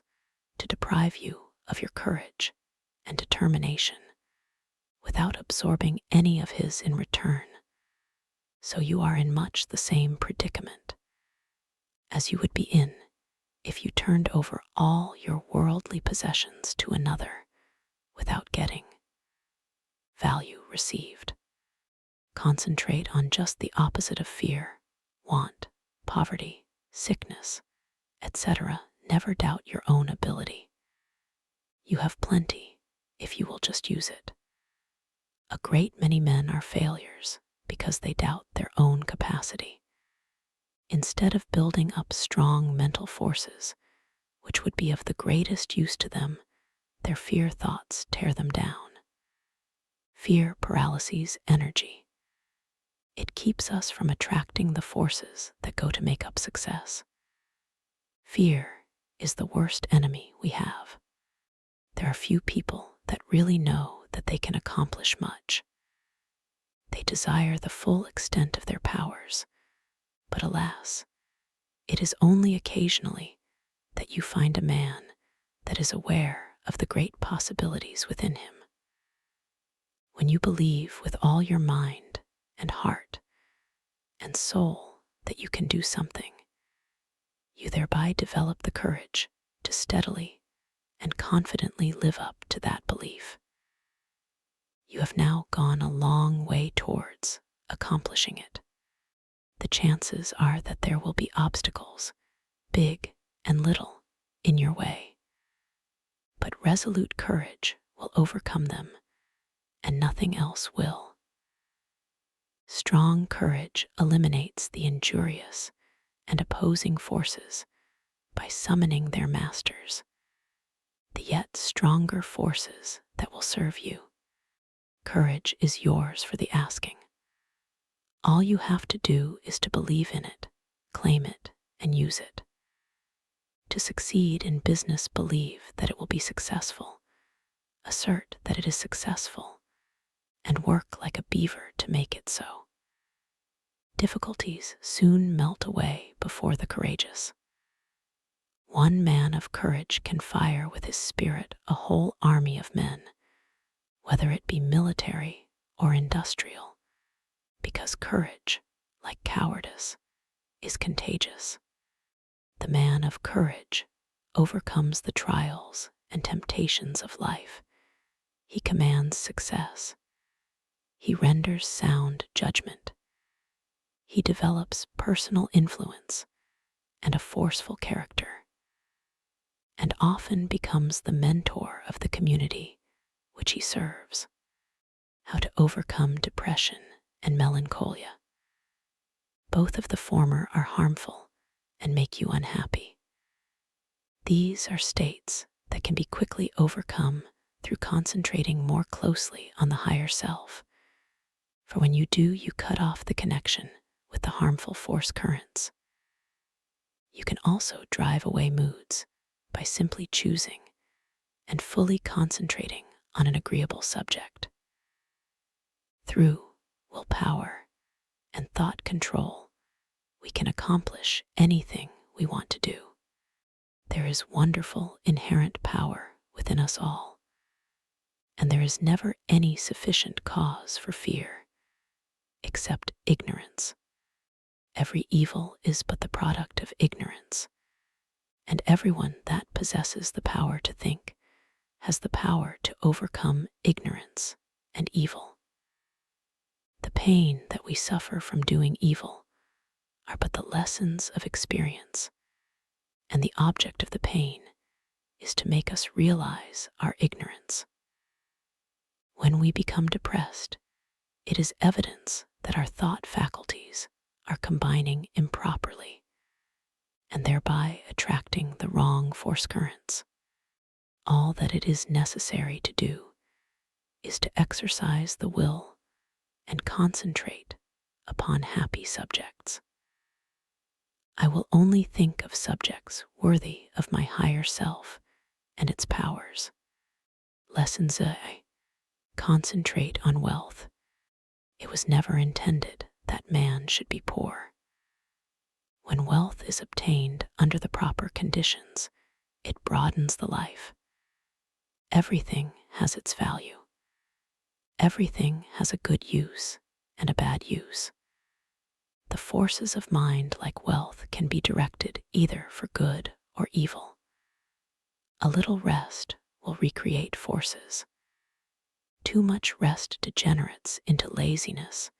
to deprive you of your courage and determination without absorbing any of his in return. So you are in much the same predicament as you would be in if you turned over all your worldly possessions to another without getting value received. Concentrate on just the opposite of fear, want, poverty, sickness, etc. Never doubt your own ability. You have plenty if you will just use it. A great many men are failures because they doubt their own capacity. Instead of building up strong mental forces, which would be of the greatest use to them, their fear thoughts tear them down. Fear paralyses energy. It keeps us from attracting the forces that go to make up success. Fear is the worst enemy we have. There are few people that really know that they can accomplish much. They desire the full extent of their powers, but alas, it is only occasionally that you find a man that is aware of the great possibilities within him. When you believe with all your mind and heart and soul that you can do something, you thereby develop the courage to steadily and confidently live up to that belief. You have now gone a long way towards accomplishing it. The chances are that there will be obstacles, big and little, in your way. But resolute courage will overcome them, and nothing else will. Strong courage eliminates the injurious and opposing forces by summoning their masters, the yet stronger forces that will serve you. Courage is yours for the asking. All you have to do is to believe in it, claim it, and use it. To succeed in business, believe that it will be successful, assert that it is successful, and work like a beaver to make it so. Difficulties soon melt away before the courageous. One man of courage can fire with his spirit a whole army of men, whether it be military or industrial, because courage, like cowardice, is contagious. The man of courage overcomes the trials and temptations of life. He commands success. He renders sound judgment. He develops personal influence and a forceful character, and often becomes the mentor of the community which he serves. How to overcome depression and melancholia. Both of the former are harmful and make you unhappy. These are states that can be quickly overcome through concentrating more closely on the higher self. For when you do, you cut off the connection with the harmful force currents. You can also drive away moods by simply choosing and fully concentrating on an agreeable subject. Through willpower and thought control, we can accomplish anything we want to do. There is wonderful inherent power within us all, and there is never any sufficient cause for fear, except ignorance. Every evil is but the product of ignorance, and everyone that possesses the power to think has the power to overcome ignorance and evil. The pain that we suffer from doing evil are but the lessons of experience, and the object of the pain is to make us realize our ignorance. When we become depressed, it is evidence that our thought faculties are combining improperly, and thereby attracting the wrong force currents. All that it is necessary to do is to exercise the will and concentrate upon happy subjects. I will only think of subjects worthy of my higher self and its powers. Lesson Z. Concentrate on wealth. It was never intended that man should be poor. When wealth is obtained under the proper conditions, it broadens the life. Everything has its value. Everything has a good use and a bad use. The forces of mind, like wealth, can be directed either for good or evil. A little rest will recreate forces. Too much rest degenerates into laziness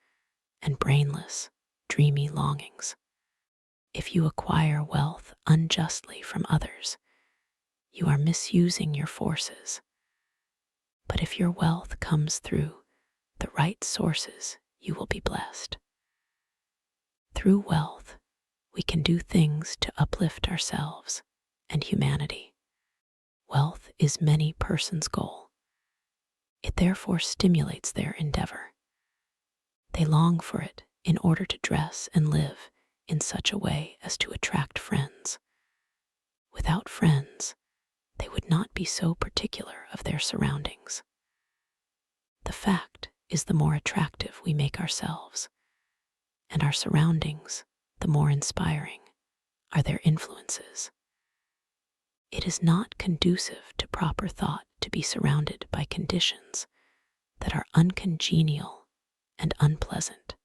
and brainless, dreamy longings. If you acquire wealth unjustly from others, you are misusing your forces. But if your wealth comes through the right sources, you will be blessed. Through wealth, we can do things to uplift ourselves and humanity. Wealth is many persons' goal. It therefore stimulates their endeavor. They long for it in order to dress and live in such a way as to attract friends. Without friends, they would not be so particular of their surroundings. The fact is, the more attractive we make ourselves, and our surroundings, the more inspiring are their influences. It is not conducive to proper thought to be surrounded by conditions that are uncongenial and unpleasant.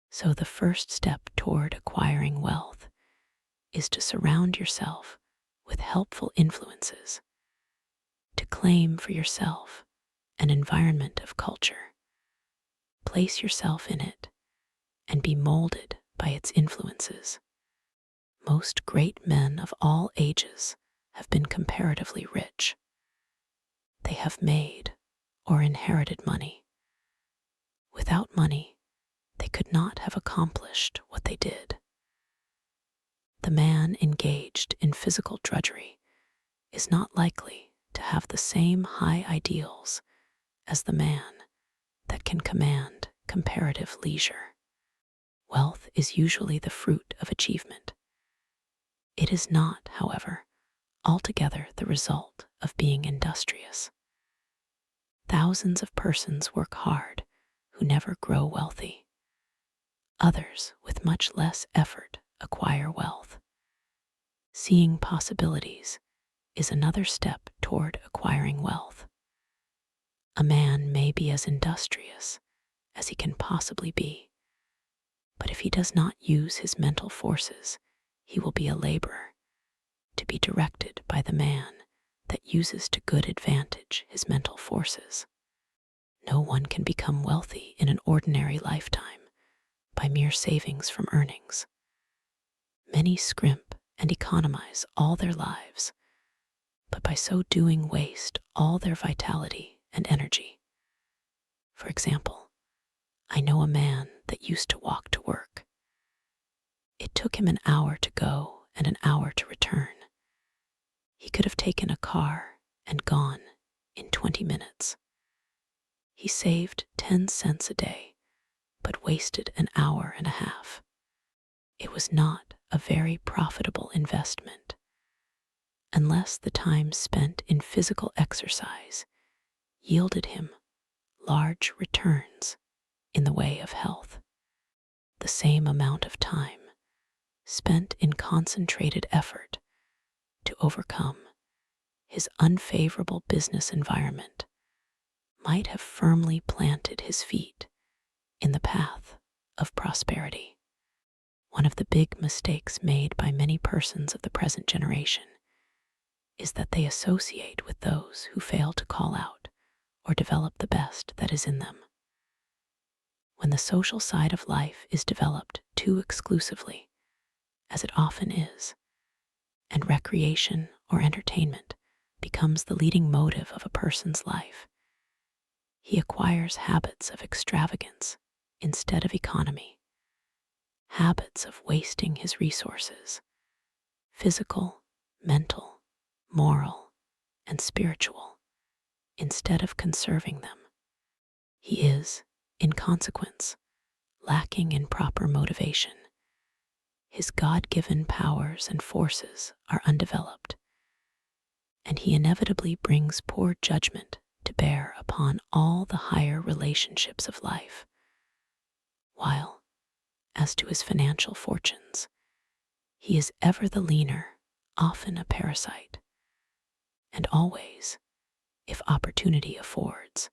So the first step toward acquiring wealth is to surround yourself with helpful influences, to claim for yourself an environment of culture. Place yourself in it and be molded by its influences. Most great men of all ages have been comparatively rich. They have made or inherited money. Without money, they could not have accomplished what they did. The man engaged in physical drudgery is not likely to have the same high ideals as the man that can command comparative leisure. Wealth is usually the fruit of achievement. It is not, however, altogether the result of being industrious. Thousands of persons work hard who never grow wealthy. Others, with much less effort, acquire wealth. Seeing possibilities is another step toward acquiring wealth. A man may be as industrious as he can possibly be, but if he does not use his mental forces, he will be a laborer, to be directed by the man that uses to good advantage his mental forces. No one can become wealthy in an ordinary lifetime by mere savings from earnings. Many scrimp and economize all their lives, but by so doing waste all their vitality and energy. For example, I know a man that used to walk to work. It took him an hour to go and an hour to return. He could have taken a car and gone in 20 minutes. He saved 10 cents a day, but wasted an hour and a half. It was not a very profitable investment, unless the time spent in physical exercise yielded him large returns in the way of health. The same amount of time spent in concentrated effort to overcome his unfavorable business environment might have firmly planted his feet in the path of prosperity. One of the big mistakes made by many persons of the present generation is that they associate with those who fail to call out or develop the best that is in them. When the social side of life is developed too exclusively, as it often is, and recreation or entertainment becomes the leading motive of a person's life, he acquires habits of extravagance instead of economy, habits of wasting his resources, physical, mental, moral, and spiritual, instead of conserving them He is, in consequence, lacking in proper motivation. His God-given powers and forces are undeveloped, and he inevitably brings poor judgment to bear upon all the higher relationships of life. While, as to his financial fortunes, he is ever the leaner, often a parasite, and always, if opportunity affords,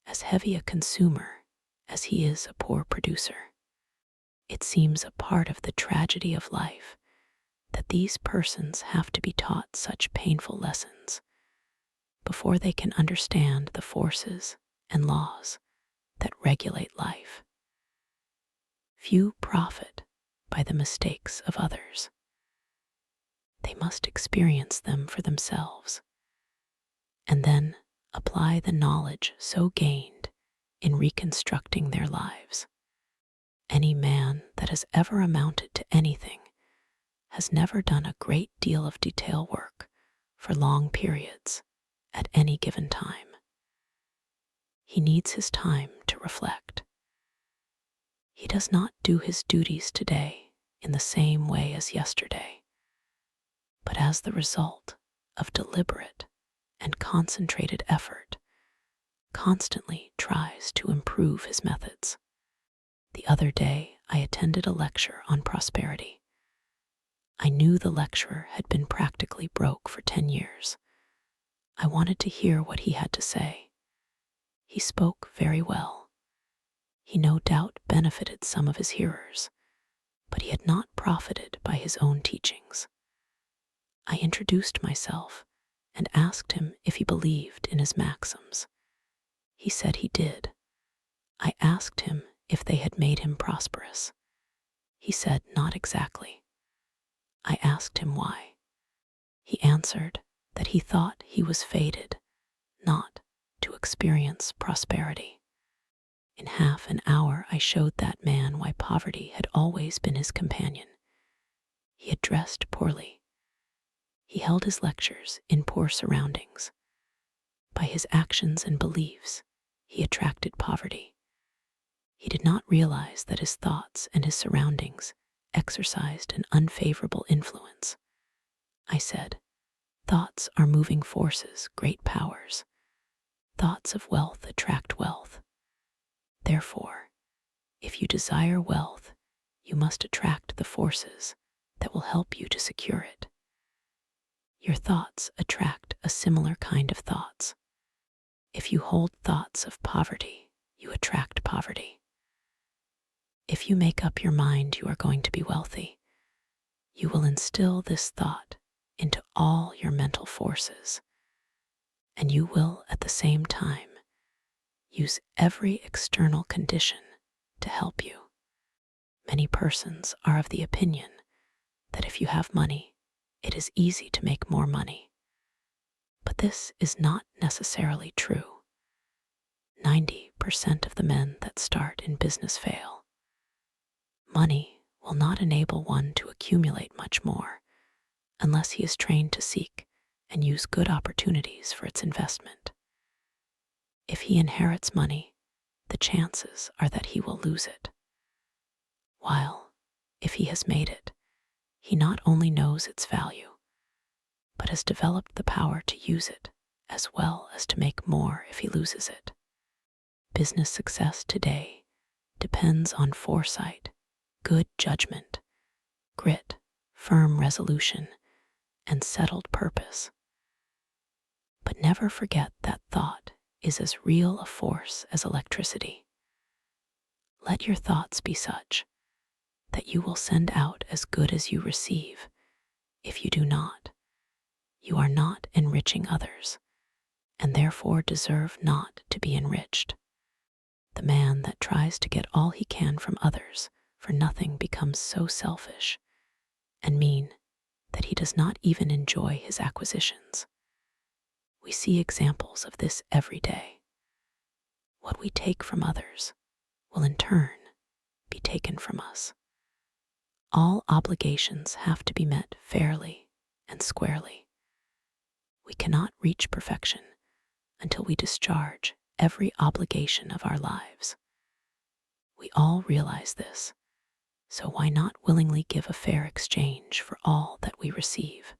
as heavy a consumer as he is a poor producer. It seems a part of the tragedy of life that these persons have to be taught such painful lessons before they can understand the forces and laws that regulate life. Few profit by the mistakes of others. They must experience them for themselves, and then apply the knowledge so gained in reconstructing their lives. Any man that has ever amounted to anything has never done a great deal of detail work for long periods at any given time. He needs his time to reflect. He does not do his duties today in the same way as yesterday, but as the result of deliberate and concentrated effort, constantly tries to improve his methods. The other day, I attended a lecture on prosperity. I knew the lecturer had been practically broke for 10 years. I wanted to hear what he had to say. He spoke very well. He no doubt benefited some of his hearers, but he had not profited by his own teachings. I introduced myself and asked him if he believed in his maxims. He said he did. I asked him if they had made him prosperous. He said not exactly. I asked him why. He answered that he thought he was fated not to experience prosperity. In half an hour, I showed that man why poverty had always been his companion. He had dressed poorly. He held his lectures in poor surroundings. By his actions and beliefs, he attracted poverty. He did not realize that his thoughts and his surroundings exercised an unfavorable influence. I said, thoughts are moving forces, great powers. Thoughts of wealth attract wealth. Therefore, if you desire wealth, you must attract the forces that will help you to secure it. Your thoughts attract a similar kind of thoughts. If you hold thoughts of poverty, you attract poverty. If you make up your mind you are going to be wealthy, you will instill this thought into all your mental forces, and you will at the same time use every external condition to help you. Many persons are of the opinion that if you have money, it is easy to make more money. But this is not necessarily true. 90% of the men that start in business fail. Money will not enable one to accumulate much more unless he is trained to seek and use good opportunities for its investment. If he inherits money, the chances are that he will lose it. While, if he has made it, he not only knows its value, but has developed the power to use it as well as to make more if he loses it. Business success today depends on foresight, good judgment, grit, firm resolution, and settled purpose. But never forget that thought is as real a force as electricity. Let your thoughts be such that you will send out as good as you receive. If you do not, you are not enriching others, and therefore deserve not to be enriched. The man that tries to get all he can from others for nothing becomes so selfish and mean that he does not even enjoy his acquisitions. We see examples of this every day. What we take from others will in turn be taken from us. All obligations have to be met fairly and squarely. We cannot reach perfection until we discharge every obligation of our lives. We all realize this, so why not willingly give a fair exchange for all that we receive?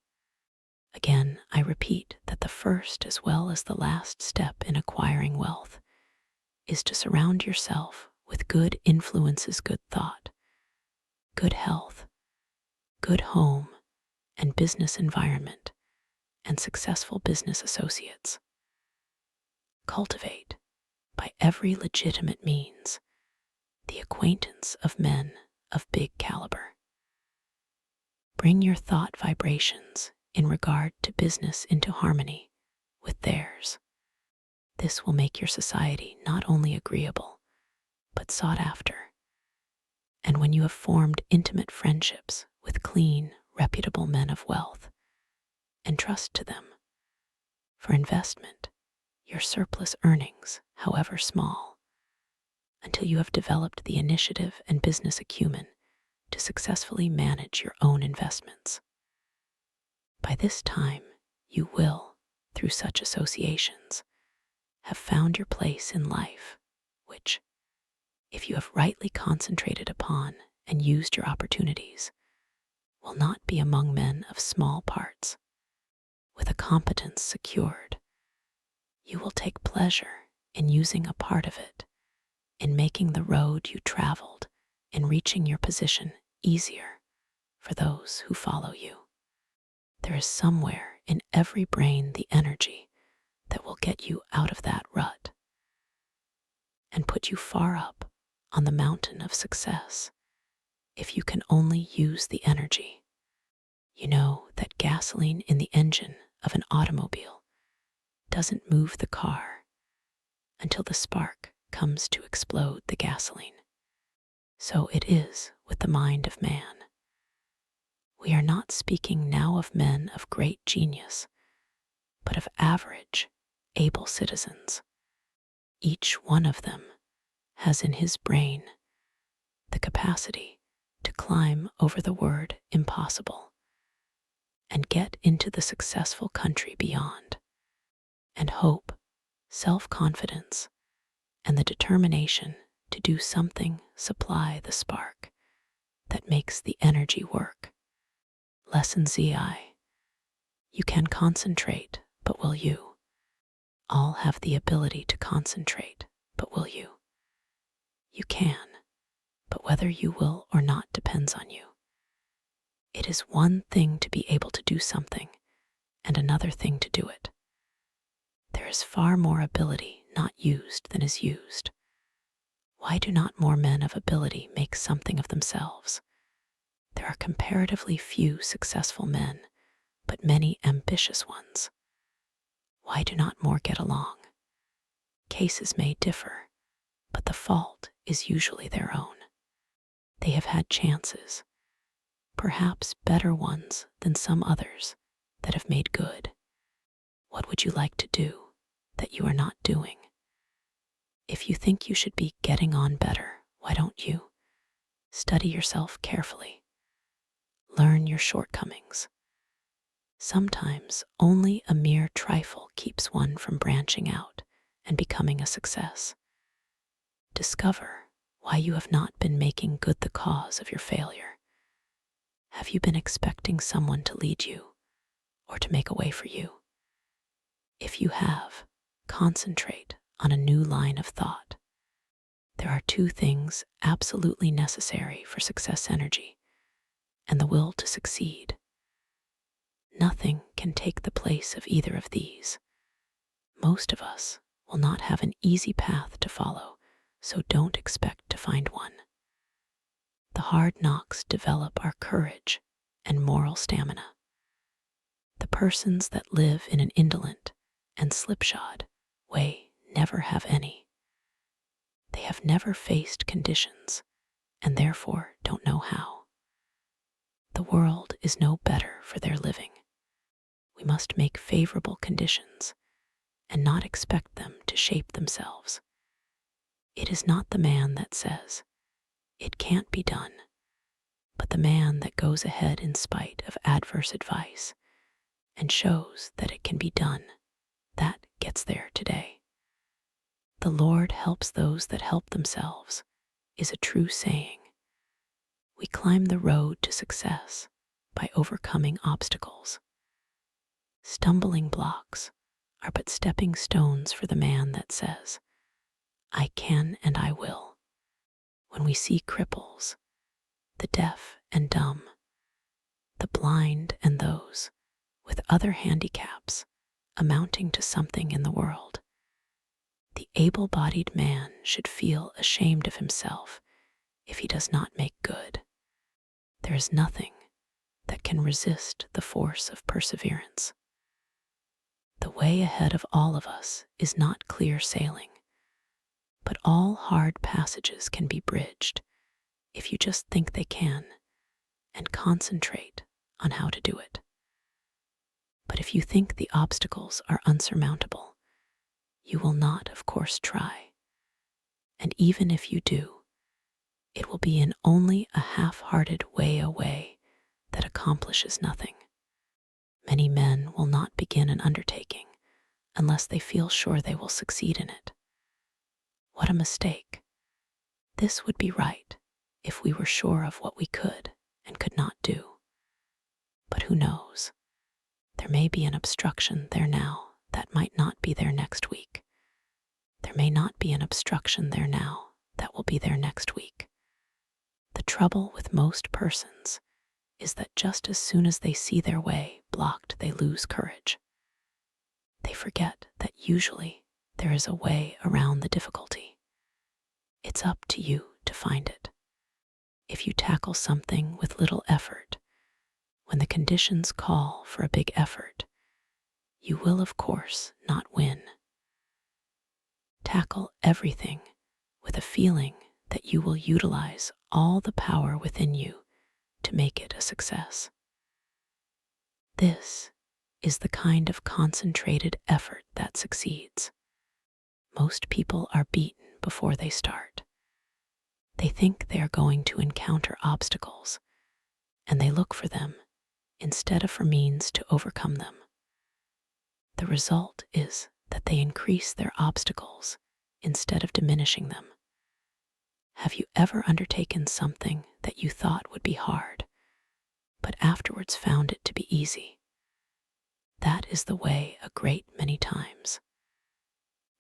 Again, I repeat that the first as well as the last step in acquiring wealth is to surround yourself with good influences, good thought, good health, good home and business environment, and successful business associates. Cultivate, by every legitimate means, the acquaintance of men of big caliber. Bring your thought vibrations in regard to business into harmony with theirs. This will make your society not only agreeable, but sought after. And when you have formed intimate friendships with clean, reputable men of wealth, entrust to them, for investment, your surplus earnings, however small, until you have developed the initiative and business acumen to successfully manage your own investments. By this time, you will, through such associations, have found your place in life, which, if you have rightly concentrated upon and used your opportunities, will not be among men of small parts. With a competence secured, you will take pleasure in using a part of it, in making the road you traveled in reaching your position easier for those who follow you. There is somewhere in every brain the energy that will get you out of that rut and put you far up on the mountain of success if you can only use the energy. You know that gasoline in the engine of an automobile doesn't move the car until the spark comes to explode the gasoline. So it is with the mind of man. We are not speaking now of men of great genius, but of average, able citizens. Each one of them has in his brain the capacity to climb over the word impossible and get into the successful country beyond. And hope, self-confidence, and the determination to do something supply the spark that makes the energy work. Lesson ZI. You can concentrate, but will you? All have the ability to concentrate, but will you? You can, but whether you will or not depends on you. It is one thing to be able to do something, and another thing to do it. There is far more ability not used than is used. Why do not more men of ability make something of themselves? There are comparatively few successful men, but many ambitious ones. Why do not more get along? Cases may differ, but the fault is usually their own. They have had chances, perhaps better ones than some others, that have made good. What would you like to do that you are not doing? If you think you should be getting on better, why don't you? Study yourself carefully. Learn your shortcomings. Sometimes only a mere trifle keeps one from branching out and becoming a success. Discover why you have not been making good the cause of your failure. Have you been expecting someone to lead you or to make a way for you? If you have, concentrate on a new line of thought. There are two things absolutely necessary for success energy and the will to succeed. Nothing can take the place of either of these. Most of us will not have an easy path to follow, so don't expect to find one. The hard knocks develop our courage and moral stamina. The persons that live in an indolent and slipshod way never have any. They have never faced conditions and therefore don't know how. The world is no better for their living. We must make favorable conditions and not expect them to shape themselves. It is not the man that says, "It can't be done," but the man that goes ahead in spite of adverse advice and shows that it can be done, that gets there today. "The Lord helps those that help themselves," is a true saying. We climb the road to success by overcoming obstacles. Stumbling blocks are but stepping stones for the man that says, "I can and I will." When we see cripples, the deaf and dumb, the blind and those with other handicaps amounting to something in the world, the able-bodied man should feel ashamed of himself if he does not make good. There is nothing that can resist the force of perseverance. The way ahead of all of us is not clear sailing, but all hard passages can be bridged if you just think they can and concentrate on how to do it. But if you think the obstacles are unsurmountable, you will not, of course, try. And even if you do, it will be in only a half-hearted way away that accomplishes nothing. Many men will not begin an undertaking unless they feel sure they will succeed in it. What a mistake. This would be right if we were sure of what we could and could not do. But who knows? There may be an obstruction there now that might not be there next week. There may not be an obstruction there now that will be there next week. The trouble with most persons is that just as soon as they see their way blocked, they lose courage. They forget that usually there is a way around the difficulty. It's up to you to find it. If you tackle something with little effort, when the conditions call for a big effort, you will, of course, not win. Tackle everything with a feeling that you will utilize all the power within you to make it a success. This is the kind of concentrated effort that succeeds. Most people are beaten before they start. They think they are going to encounter obstacles, and they look for them instead of for means to overcome them. The result is that they increase their obstacles instead of diminishing them. Have you ever undertaken something that you thought would be hard, but afterwards found it to be easy? That is the way a great many times.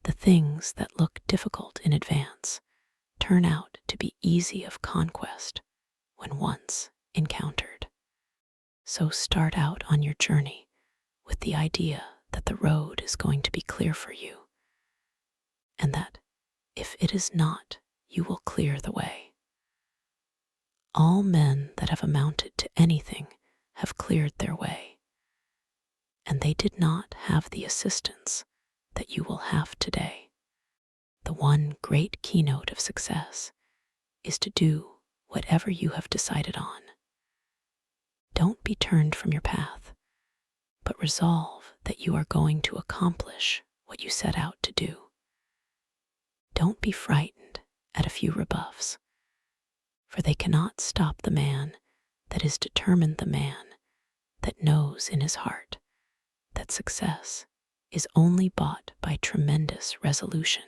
The things that look difficult in advance turn out to be easy of conquest when once encountered. So start out on your journey with the idea that the road is going to be clear for you, and that if it is not, you will clear the way. All men that have amounted to anything have cleared their way, and they did not have the assistance that you will have today. The one great keynote of success is to do whatever you have decided on. Don't be turned from your path, but resolve that you are going to accomplish what you set out to do. Don't be frightened at a few rebuffs, for they cannot stop the man that is determined, the man that knows in his heart that success is only bought by tremendous resolution,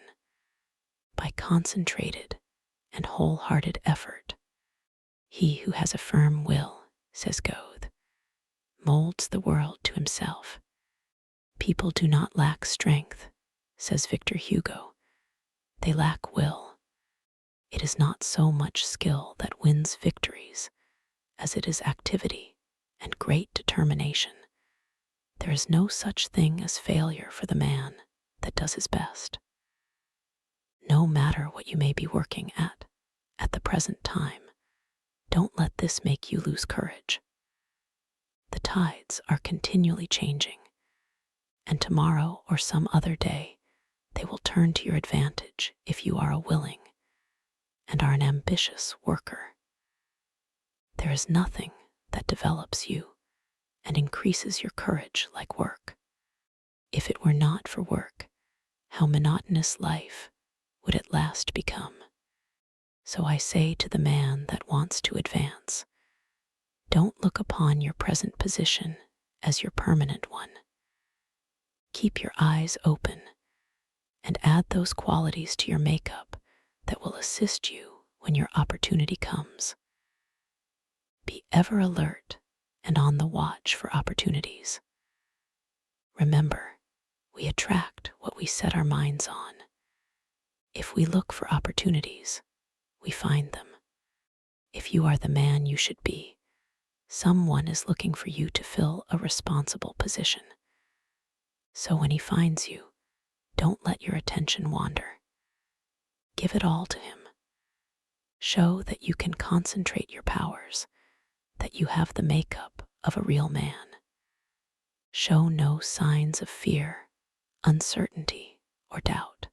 by concentrated and wholehearted effort. He who has a firm will, says Goethe, molds the world to himself. People do not lack strength, says Victor Hugo. They lack will. It is not so much skill that wins victories as it is activity and great determination. There is no such thing as failure for the man that does his best. No matter what you may be working at the present time, don't let this make you lose courage. The tides are continually changing, and tomorrow or some other day, they will turn to your advantage if you are a willing and are an ambitious worker. There is nothing that develops you and increases your courage like work. If it were not for work, how monotonous life would at last become. So I say to the man that wants to advance, don't look upon your present position as your permanent one. Keep your eyes open and add those qualities to your makeup that will assist you when your opportunity comes. Be ever alert and on the watch for opportunities. Remember, we attract what we set our minds on. If we look for opportunities, we find them. If you are the man you should be, someone is looking for you to fill a responsible position. So when he finds you, don't let your attention wander. Give it all to him. Show that you can concentrate your powers, that you have the makeup of a real man. Show no signs of fear, uncertainty, or doubt.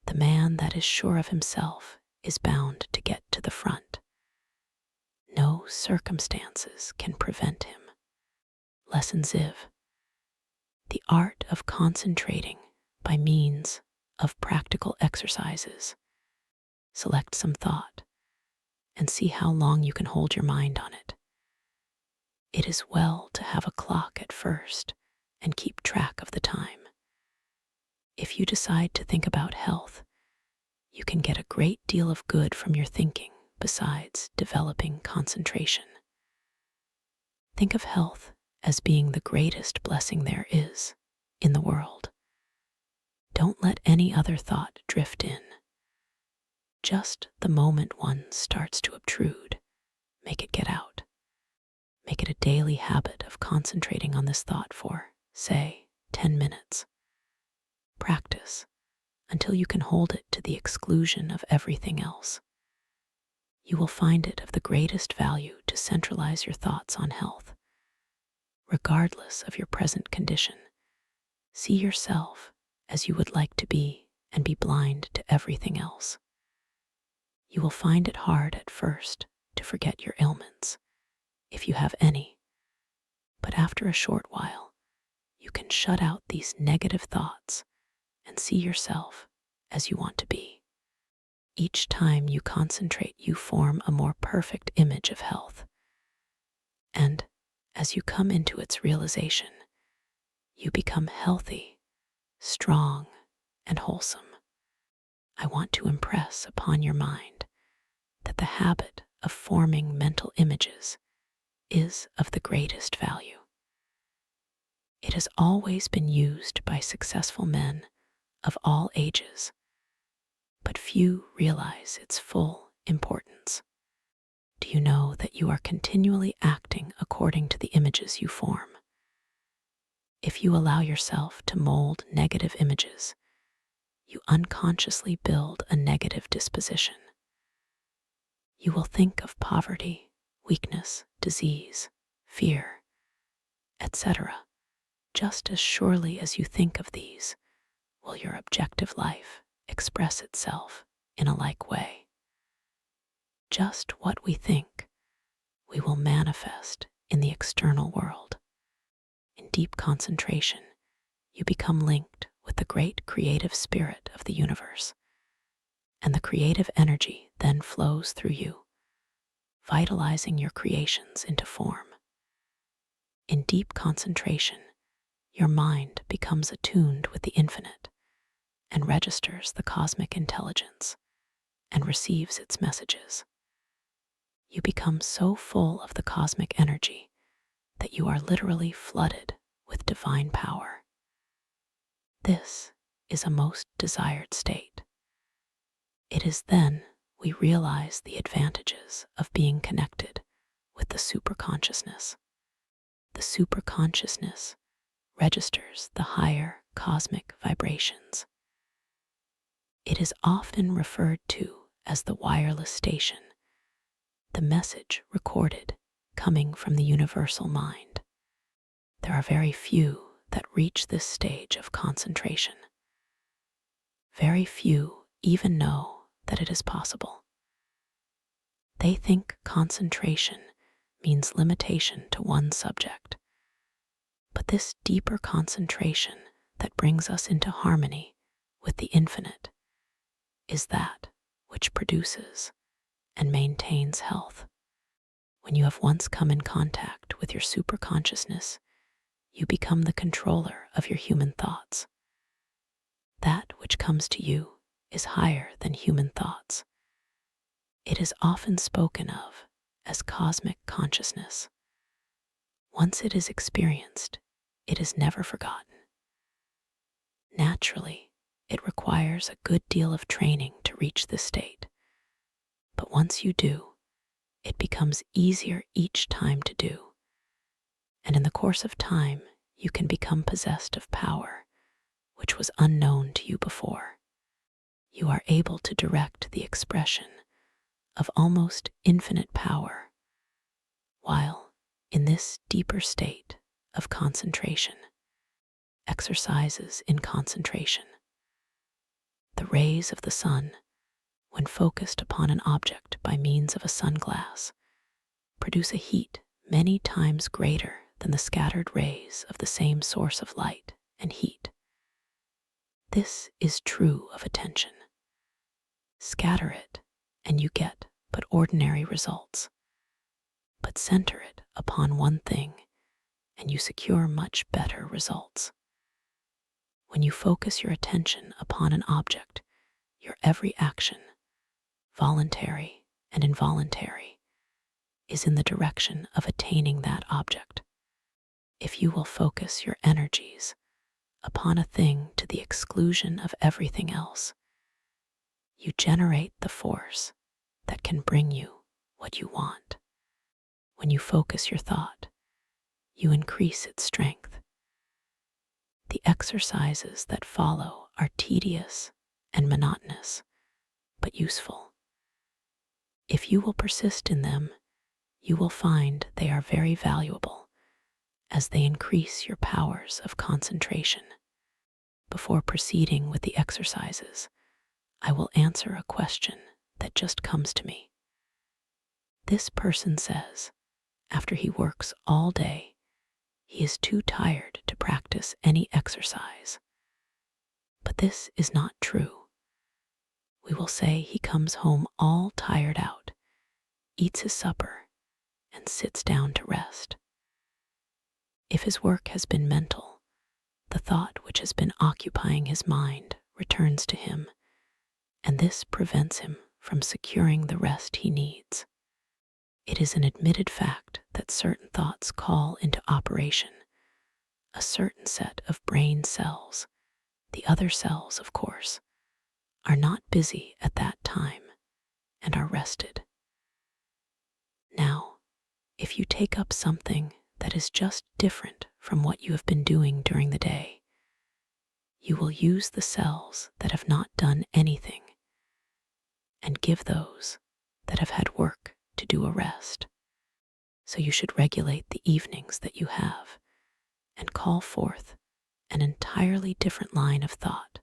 The man that is sure of himself is bound to get to the front. No circumstances can prevent him. Lesson Ziv. The art of concentrating by means of practical exercises. Select some thought and see how long you can hold your mind on it. It is well to have a clock at first and keep track of the time. If you decide to think about health, you can get a great deal of good from your thinking besides developing concentration. Think of health as being the greatest blessing there is in the world. Don't let any other thought drift in. Just the moment one starts to obtrude, make it get out. Make it a daily habit of concentrating on this thought for, say, 10 minutes. Practice until you can hold it to the exclusion of everything else. You will find it of the greatest value to centralize your thoughts on health. Regardless of your present condition, see yourself as you would like to be and be blind to everything else. You will find it hard at first to forget your ailments, if you have any, but after a short while, you can shut out these negative thoughts and see yourself as you want to be. Each time you concentrate, you form a more perfect image of health. And as you come into its realization, you become healthy, strong, and wholesome. I want to impress upon your mind that the habit of forming mental images is of the greatest value. It has always been used by successful men of all ages, but few realize its full importance. Do you know that you are continually acting according to the images you form? If you allow yourself to mold negative images, you unconsciously build a negative disposition. You will think of poverty, weakness, disease, fear, etc. Just as surely as you think of these, will your objective life express itself in a like way. Just what we think, we will manifest in the external world. In deep concentration, you become linked with the great creative spirit of the universe, and the creative energy then flows through you, vitalizing your creations into form. In deep concentration, your mind becomes attuned with the infinite and registers the cosmic intelligence and receives its messages. You become so full of the cosmic energy that you are literally flooded with divine power. This is a most desired state. It is then we realize the advantages of being connected with the superconsciousness. The superconsciousness registers the higher cosmic vibrations. It is often referred to as the wireless station, the message recorded coming from the universal mind. There are very few that reach this stage of concentration. Very few even know that it is possible. They think concentration means limitation to one subject. But this deeper concentration that brings us into harmony with the infinite is that which produces and maintains health. When you have once come in contact with your superconsciousness, you become the controller of your human thoughts. That which comes to you is higher than human thoughts. It is often spoken of as cosmic consciousness. Once it is experienced, it is never forgotten. Naturally, it requires a good deal of training to reach this state. But once you do, it becomes easier each time to do. And in the course of time, you can become possessed of power, which was unknown to you before. You are able to direct the expression of almost infinite power, while in this deeper state of concentration. Exercises in concentration. The rays of the sun, when focused upon an object by means of a sunglass, produce a heat many times greater than the scattered rays of the same source of light and heat. This is true of attention. Scatter it, and you get but ordinary results. But center it upon one thing, and you secure much better results. When you focus your attention upon an object, your every action, voluntary and involuntary, is in the direction of attaining that object. If you will focus your energies upon a thing to the exclusion of everything else, you generate the force that can bring you what you want. When you focus your thought, you increase its strength. The exercises that follow are tedious and monotonous, but useful. If you will persist in them, you will find they are very valuable, as they increase your powers of concentration. Before proceeding with the exercises, I will answer a question that just comes to me. This person says, after he works all day, he is too tired to practice any exercise. But this is not true. We will say he comes home all tired out, eats his supper, and sits down to rest. If his work has been mental, the thought which has been occupying his mind returns to him, and this prevents him from securing the rest he needs. It is an admitted fact that certain thoughts call into operation a certain set of brain cells. The other cells, of course, are not busy at that time and are rested. Now, if you take up something that is just different from what you have been doing during the day, you will use the cells that have not done anything and give those that have had work to do a rest. So you should regulate the evenings that you have and call forth an entirely different line of thought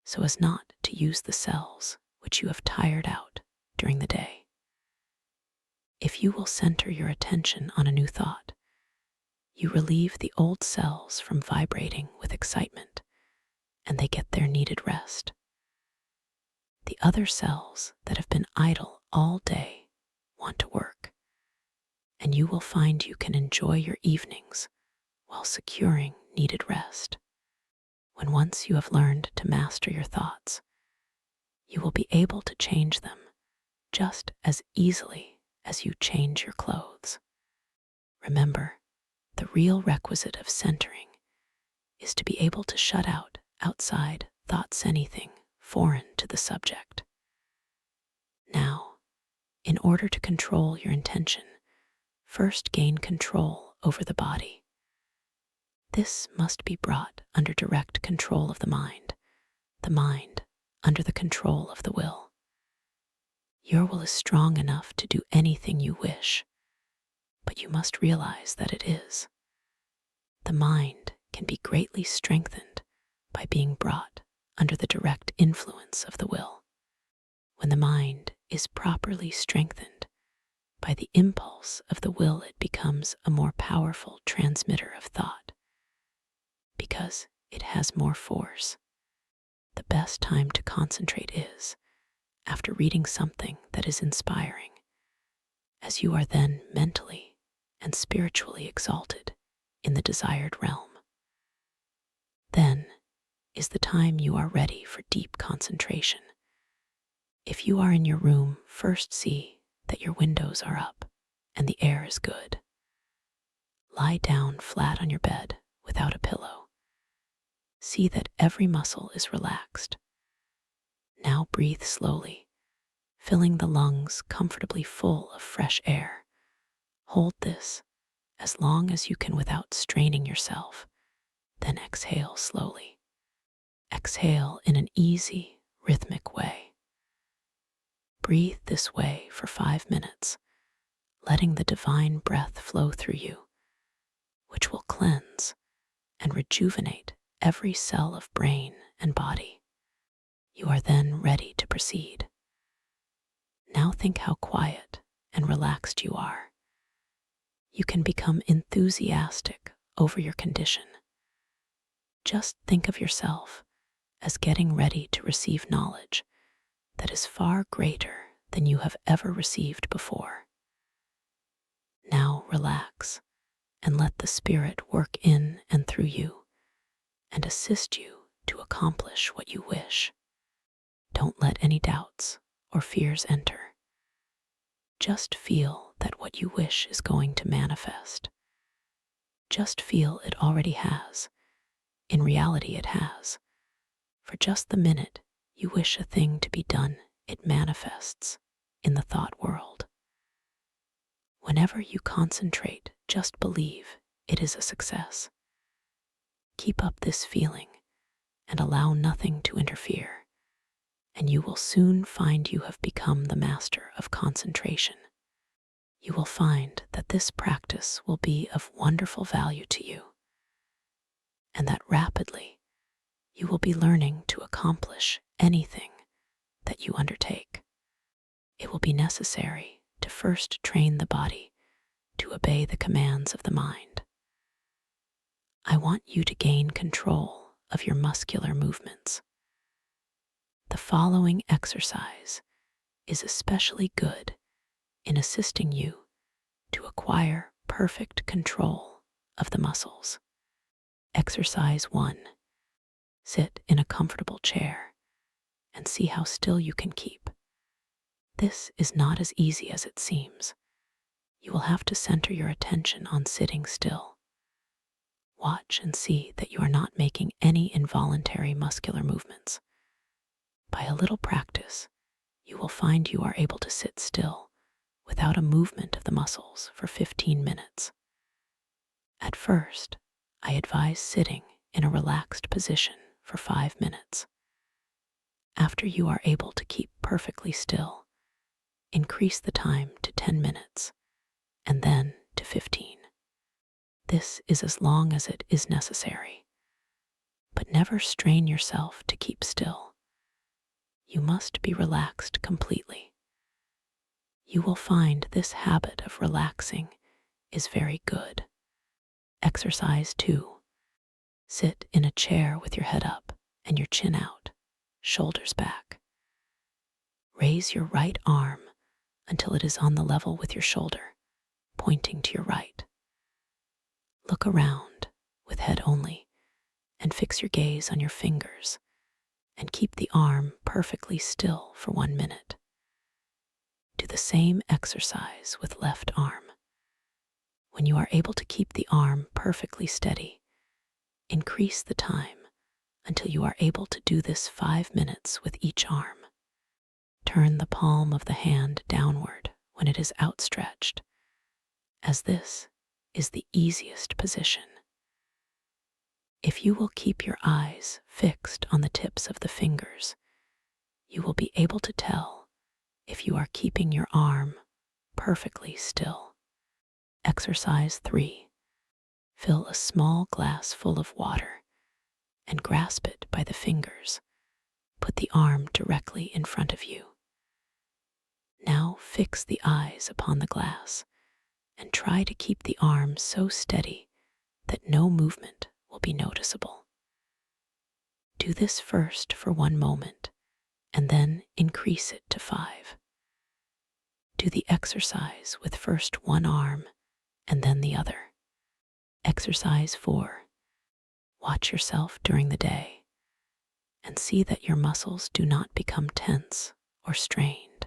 so as not to use the cells which you have tired out during the day. If you will center your attention on a new thought, you relieve the old cells from vibrating with excitement, and they get their needed rest. The other cells that have been idle all day want to work, and you will find you can enjoy your evenings while securing needed rest. When once you have learned to master your thoughts, you will be able to change them just as easily as you change your clothes. Remember, the real requisite of centering is to be able to shut out outside thoughts anything foreign to the subject. Now, in order to control your intention, first gain control over the body. This must be brought under direct control of the mind under the control of the will. Your will is strong enough to do anything you wish, but you must realize that it is. The mind can be greatly strengthened by being brought under the direct influence of the will. When the mind is properly strengthened by the impulse of the will, it becomes a more powerful transmitter of thought because it has more force. The best time to concentrate is after reading something that is inspiring, as you are then mentally and spiritually exalted in the desired realm. Then is the time you are ready for deep concentration. If you are in your room, first see that your windows are up and the air is good. Lie down flat on your bed without a pillow. See that every muscle is relaxed. Now breathe slowly, filling the lungs comfortably full of fresh air. Hold this as long as you can without straining yourself, then exhale slowly. Exhale in an easy, rhythmic way. Breathe this way for 5 minutes, letting the divine breath flow through you, which will cleanse and rejuvenate every cell of brain and body. You are then ready to proceed. Now think how quiet and relaxed you are. You can become enthusiastic over your condition. Just think of yourself as getting ready to receive knowledge that is far greater than you have ever received before. Now relax and let the Spirit work in and through you and assist you to accomplish what you wish. Don't let any doubts or fears enter. Just feel that what you wish is going to manifest. Just feel it already has. In reality, it has. For just the minute you wish a thing to be done, it manifests in the thought world. Whenever you concentrate, just believe it is a success. Keep up this feeling and allow nothing to interfere, and you will soon find you have become the master of concentration. You will find that this practice will be of wonderful value to you, and that rapidly you will be learning to accomplish anything that you undertake. It will be necessary to first train the body to obey the commands of the mind. I want you to gain control of your muscular movements. The following exercise is especially good in assisting you to acquire perfect control of the muscles. Exercise 1. Sit in a comfortable chair and see how still you can keep. This is not as easy as it seems. You will have to center your attention on sitting still. Watch and see that you are not making any involuntary muscular movements. By a little practice, you will find you are able to sit still without a movement of the muscles for 15 minutes. At first, I advise sitting in a relaxed position for 5 minutes. After you are able to keep perfectly still, increase the time to 10 minutes and then to 15. This is as long as it is necessary, but never strain yourself to keep still. You must be relaxed completely. You will find this habit of relaxing is very good. Exercise 2. Sit in a chair with your head up and your chin out, shoulders back. Raise your right arm until it is on the level with your shoulder, pointing to your right. Look around with head only and fix your gaze on your fingers and keep the arm perfectly still for 1 minute. Do the same exercise with left arm. When you are able to keep the arm perfectly steady, increase the time until you are able to do this 5 minutes with each arm. Turn the palm of the hand downward when it is outstretched, as this is the easiest position. If you will keep your eyes fixed on the tips of the fingers, you will be able to tell if you are keeping your arm perfectly still. Exercise 3. Fill a small glass full of water and grasp it by the fingers. Put the arm directly in front of you. Now fix the eyes upon the glass and try to keep the arm so steady that no movement will be noticeable. Do this first for 1 moment and then increase it to 5. Do the exercise with first one arm and then the other. Exercise 4. Watch yourself during the day. and see that your muscles do not become tense or strained.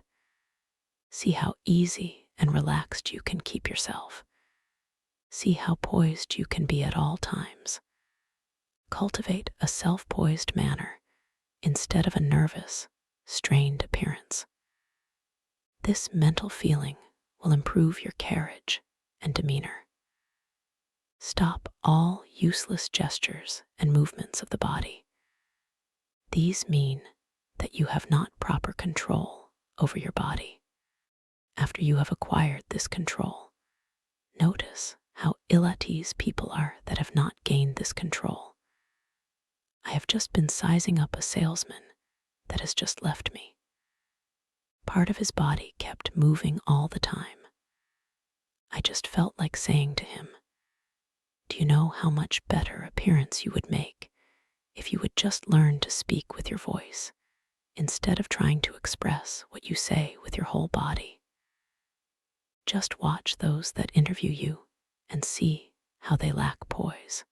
See how easy and relaxed you can keep yourself. See how poised you can be at all times. Cultivate a self-poised manner instead of a nervous, strained appearance. This mental feeling will improve your carriage and demeanor. Stop all useless gestures and movements of the body. These mean that you have not proper control over your body. After you have acquired this control, notice how ill at ease people are that have not gained this control. I have just been sizing up a salesman that has just left me. Part of his body kept moving all the time. I just felt like saying to him, "Do you know how much better appearance you would make if you would just learn to speak with your voice instead of trying to express what you say with your whole body?" Just watch those that interview you and see how they lack poise.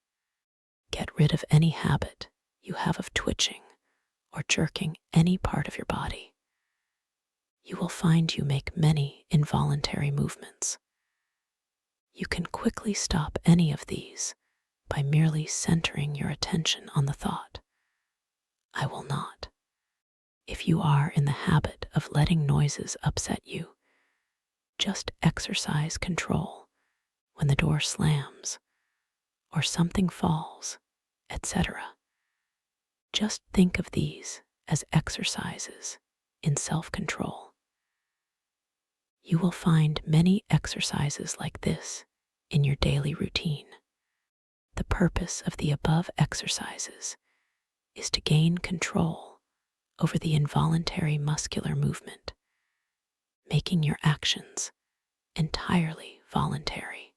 Get rid of any habit you have of twitching or jerking any part of your body. You will find you make many involuntary movements. You can quickly stop any of these by merely centering your attention on the thought, "I will not." If you are in the habit of letting noises upset you, just exercise control when the door slams or something falls, etc. Just think of these as exercises in self-control. You will find many exercises like this in your daily routine. The purpose of the above exercises is to gain control over the involuntary muscular movement, making your actions entirely voluntary.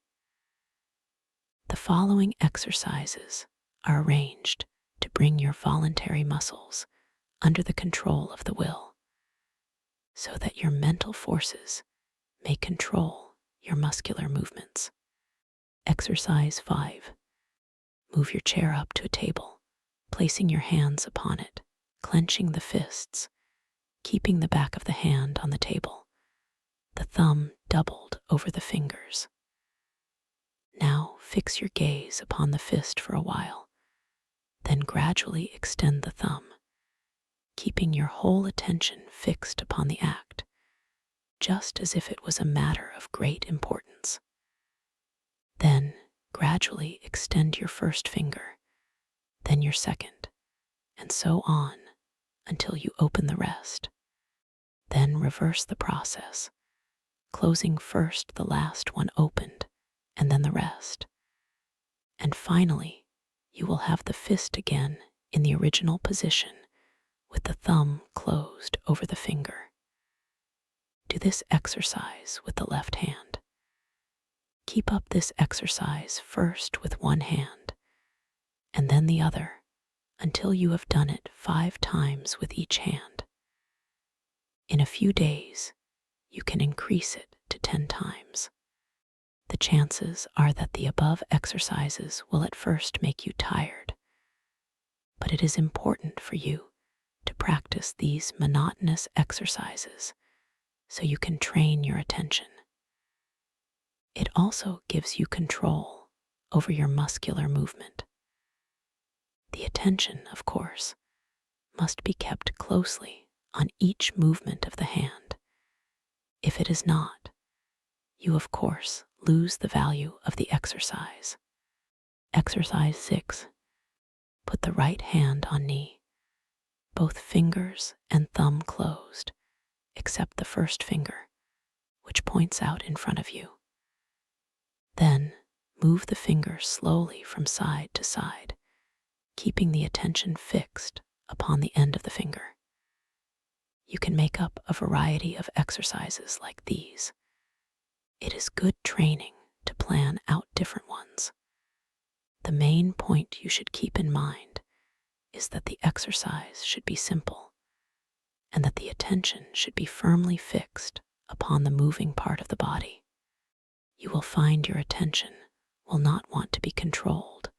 The following exercises are arranged to bring your voluntary muscles under the control of the will, so that your mental forces may control your muscular movements. Exercise 5. Move your chair up to a table, placing your hands upon it, clenching the fists, keeping the back of the hand on the table, the thumb doubled over the fingers. Now fix your gaze upon the fist for a while, then gradually extend the thumb, keeping your whole attention fixed upon the act, just as if it was a matter of great importance. Then gradually extend your first finger, then your second, and so on until you open the rest. Then reverse the process, closing first the last one opened and then the rest. And finally, you will have the fist again in the original position with the thumb closed over the finger. Do this exercise with the left hand. Keep up this exercise first with one hand and then the other until you have done it 5 times with each hand. In a few days, you can increase it to 10 times. The chances are that the above exercises will at first make you tired, but it is important for you to practice these monotonous exercises so you can train your attention. It also gives you control over your muscular movement. The attention, of course, must be kept closely on each movement of the hand. If it is not, you of course lose the value of the exercise. Exercise 6. Put the right hand on knee, both fingers and thumb closed, except the first finger, which points out in front of you. Then move the finger slowly from side to side, keeping the attention fixed upon the end of the finger. You can make up a variety of exercises like these. It is good training to plan out different ones. The main point you should keep in mind is that the exercise should be simple and that the attention should be firmly fixed upon the moving part of the body. You will find your attention will not want to be controlled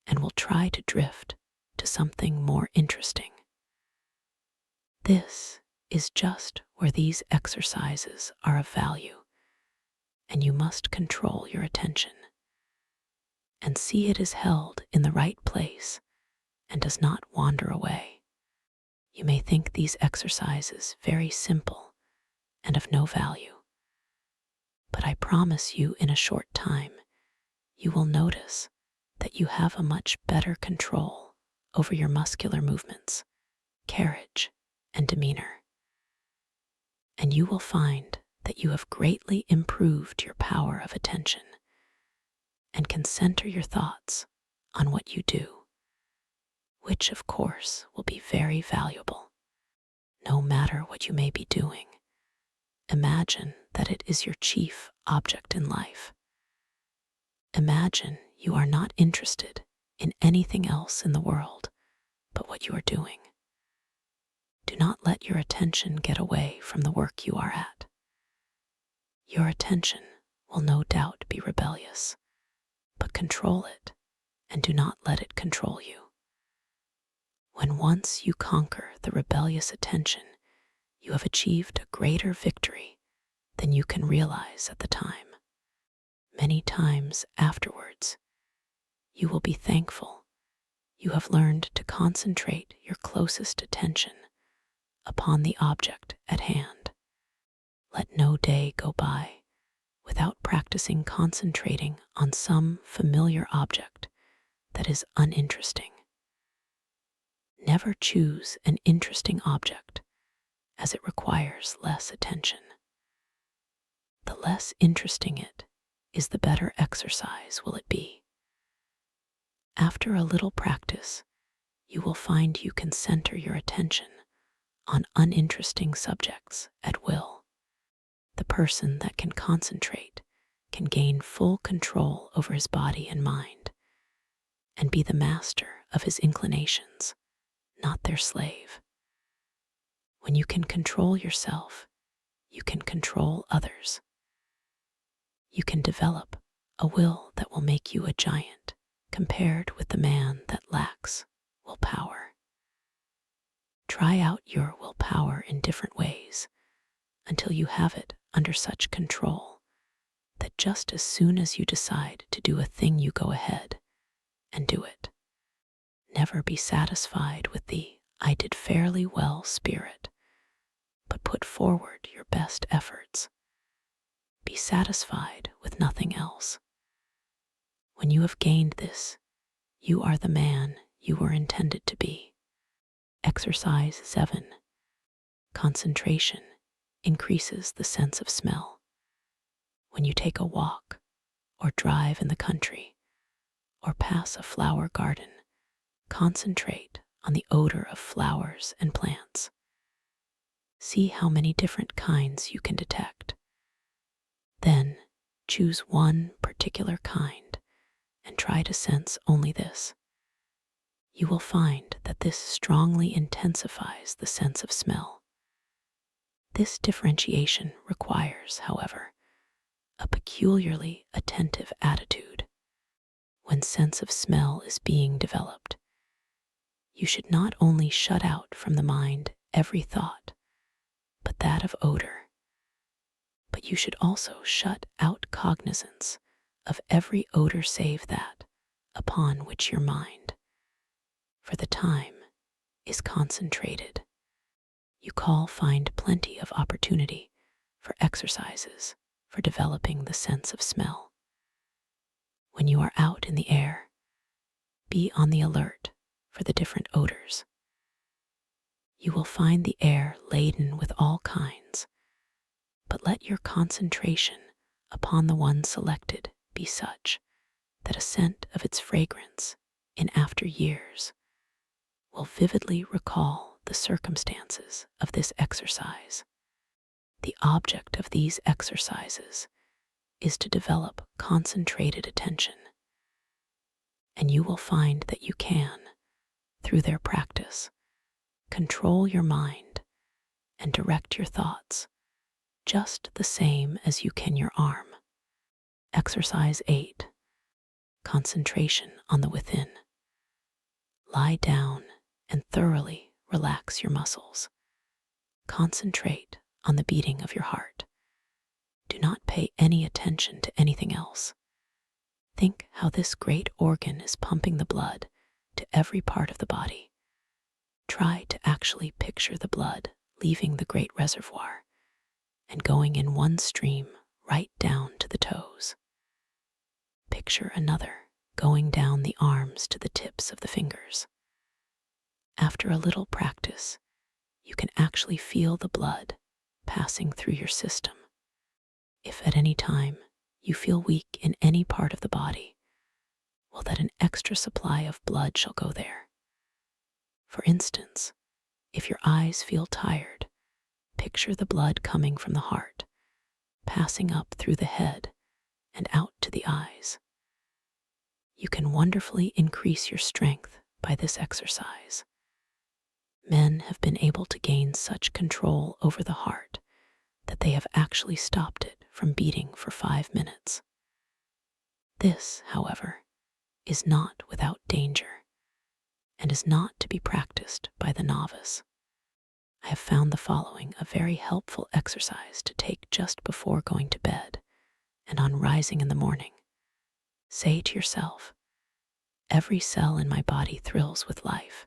and will try to drift to something more interesting. This is just where these exercises are of value, and you must control your attention and see it is held in the right place and does not wander away. You may think these exercises very simple and of no value, but I promise you in a short time you will notice that you have a much better control over your muscular movements, carriage, and demeanor. And you will find that you have greatly improved your power of attention and can center your thoughts on what you do, which of course will be very valuable. No matter what you may be doing, imagine that it is your chief object in life. Imagine you are not interested in anything else in the world but what you are doing. Do not let your attention get away from the work you are at. Your attention will no doubt be rebellious, but control it and do not let it control you. When once you conquer the rebellious attention, you have achieved a greater victory than you can realize at the time. Many times afterwards, you will be thankful you have learned to concentrate your closest attention upon the object at hand. Let no day go by without practicing concentrating on some familiar object that is uninteresting. Never choose an interesting object, as it requires less attention. The less interesting it is, the better exercise will it be. After a little practice, you will find you can center your attention on uninteresting subjects at will. The person that can concentrate can gain full control over his body and mind and be the master of his inclinations, not their slave. When you can control yourself, you can control others. You can develop a will that will make you a giant compared with the man that lacks willpower. Try out your willpower in different ways until you have it under such control that just as soon as you decide to do a thing, you go ahead and do it. Never be satisfied with the "I did fairly well" spirit, but put forward your best efforts. Be satisfied with nothing else. When you have gained this, you are the man you were intended to be. Exercise 7. Concentration increases the sense of smell. When you take a walk, or drive in the country, or pass a flower garden, concentrate on the odor of flowers and plants. See how many different kinds you can detect. Then choose one particular kind and try to sense only this. You will find that this strongly intensifies the sense of smell. This differentiation requires, however, a peculiarly attentive attitude. When sense of smell is being developed, you should not only shut out from the mind every thought, but that of odor, but you should also shut out cognizance of every odor save that upon which your mind, for the time, is concentrated. You find plenty of opportunity for exercises for developing the sense of smell. When you are out in the air, be on the alert for the different odors. You will find the air laden with all kinds, but let your concentration upon the one selected be such that a scent of its fragrance in after years will vividly recall the circumstances of this exercise. The object of these exercises is to develop concentrated attention, and you will find that you can, through their practice, control your mind and direct your thoughts just the same as you can your arm. Exercise 8. Concentration on the within. Lie down and thoroughly relax your muscles. Concentrate on the beating of your heart. Do not pay any attention to anything else. Think how this great organ is pumping the blood to every part of the body. Try to actually picture the blood leaving the great reservoir and going in one stream right down to the toes. Picture another going down the arms to the tips of the fingers. After a little practice, you can actually feel the blood passing through your system. If at any time you feel weak in any part of the body, well, that an extra supply of blood shall go there. For instance, if your eyes feel tired, picture the blood coming from the heart, passing up through the head and out to the eyes. You can wonderfully increase your strength by this exercise. Men have been able to gain such control over the heart that they have actually stopped it from beating for 5 minutes. This, however, is not without danger and is not to be practiced by the novice. I have found the following a very helpful exercise to take just before going to bed and on rising in the morning. Say to yourself, "Every cell in my body thrills with life.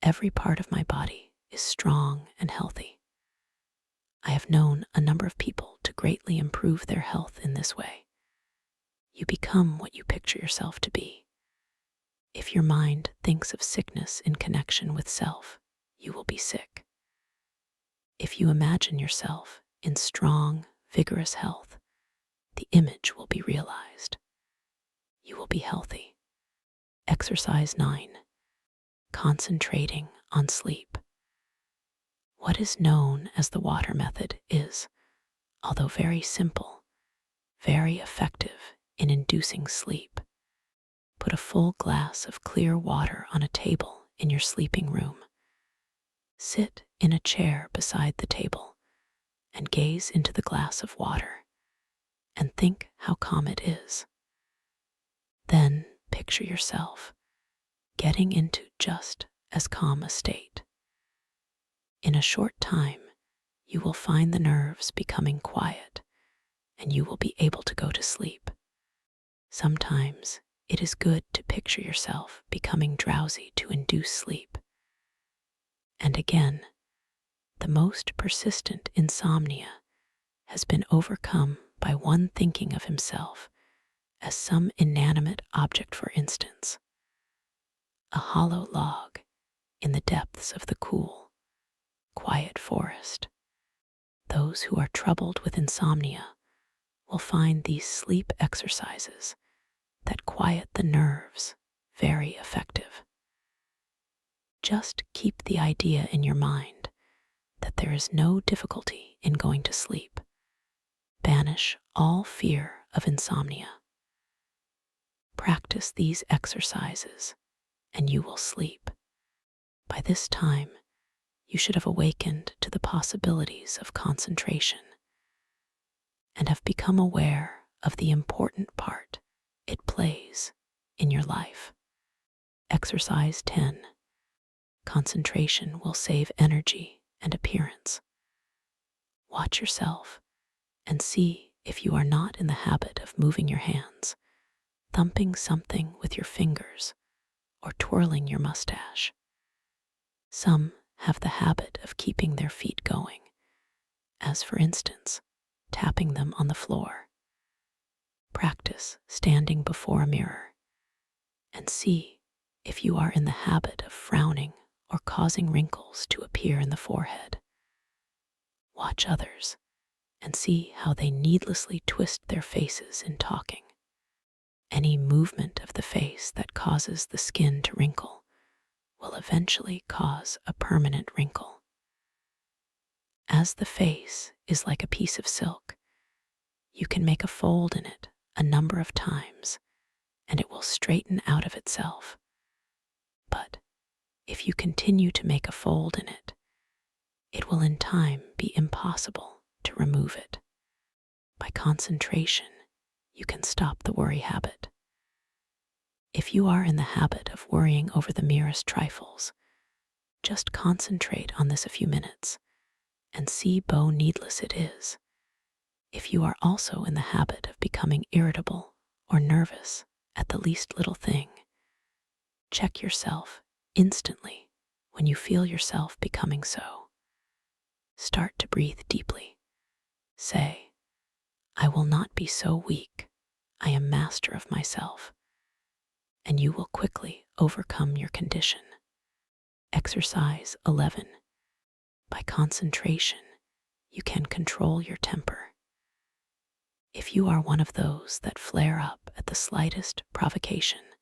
Every part of my body is strong and healthy." I have known a number of people to greatly improve their health in this way. You become what you picture yourself to be. If your mind thinks of sickness in connection with self, you will be sick. If you imagine yourself in strong, vigorous health, the image will be realized. You will be healthy. Exercise 9. Concentrating on sleep. What is known as the water method is, although very simple, very effective in inducing sleep. Put a full glass of clear water on a table in your sleeping room. Sit in a chair beside the table and gaze into the glass of water and think how calm it is. Then picture yourself getting into just as calm a state. In a short time, you will find the nerves becoming quiet and you will be able to go to sleep. Sometimes it is good to picture yourself becoming drowsy to induce sleep. And again, the most persistent insomnia has been overcome by one thinking of himself as some inanimate object, for instance, a hollow log in the depths of the cool, quiet forest. Those who are troubled with insomnia will find these sleep exercises that quiet the nerves very effective. Just keep the idea in your mind that there is no difficulty in going to sleep. Banish all fear of insomnia. Practice these exercises and you will sleep. By this time, you should have awakened to the possibilities of concentration and have become aware of the important part it plays in your life. Exercise 10. Concentration will save energy and appearance. Watch yourself and see if you are not in the habit of moving your hands, thumping something with your fingers, or twirling your mustache. Some have the habit of keeping their feet going, as for instance, tapping them on the floor. Practice standing before a mirror and see if you are in the habit of frowning or causing wrinkles to appear in the forehead. Watch others and see how they needlessly twist their faces in talking. Any movement of the face that causes the skin to wrinkle will eventually cause a permanent wrinkle. As the face is like a piece of silk, you can make a fold in it a number of times and it will straighten out of itself. But if you continue to make a fold in it, it will in time be impossible to remove it. By concentration, you can stop the worry habit. If you are in the habit of worrying over the merest trifles, just concentrate on this a few minutes and see how needless it is. If you are also in the habit of becoming irritable or nervous at the least little thing, check yourself instantly when you feel yourself becoming so. Start to breathe deeply. Say, "I will not be so weak. I am master of myself," and you will quickly overcome your condition. Exercise 11. By concentration, you can control your temper. If you are one of those that flare up at the slightest provocation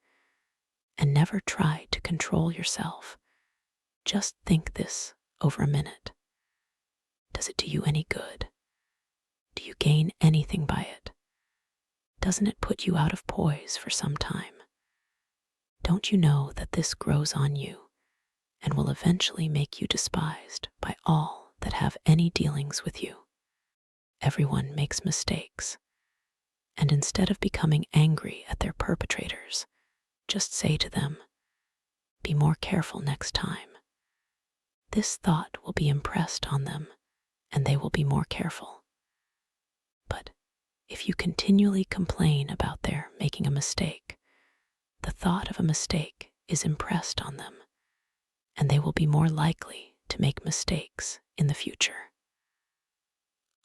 and never try to control yourself, just think this over a minute. Does it do you any good? Do you gain anything by it? Doesn't it put you out of poise for some time? Don't you know that this grows on you and will eventually make you despised by all that have any dealings with you? Everyone makes mistakes, and instead of becoming angry at their perpetrators, just say to them, "Be more careful next time." This thought will be impressed on them, and they will be more careful. But if you continually complain about their making a mistake, the thought of a mistake is impressed on them, and they will be more likely to make mistakes in the future.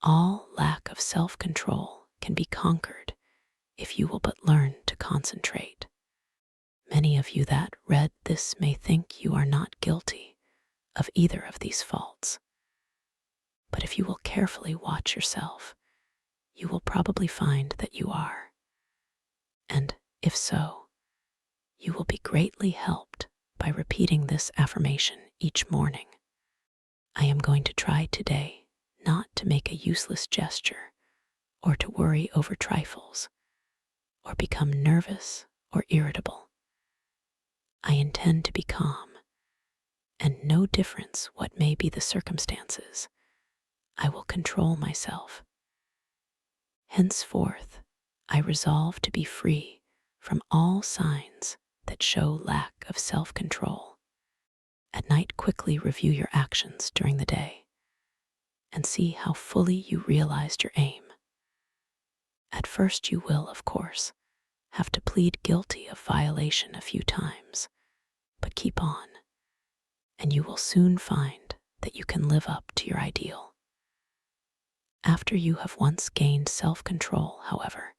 All lack of self-control can be conquered if you will but learn to concentrate. Many of you that read this may think you are not guilty of either of these faults. But if you will carefully watch yourself, you will probably find that you are. And if so, you will be greatly helped by repeating this affirmation each morning. I am going to try today not to make a useless gesture or to worry over trifles or become nervous or irritable. I intend to be calm, and no difference what may be the circumstances, I will control myself. Henceforth, I resolve to be free from all signs that show lack of self-control. At night, quickly review your actions during the day and see how fully you realized your aim. At first, you will, of course, have to plead guilty of violation a few times, but keep on, and you will soon find that you can live up to your ideal. After you have once gained self-control, however,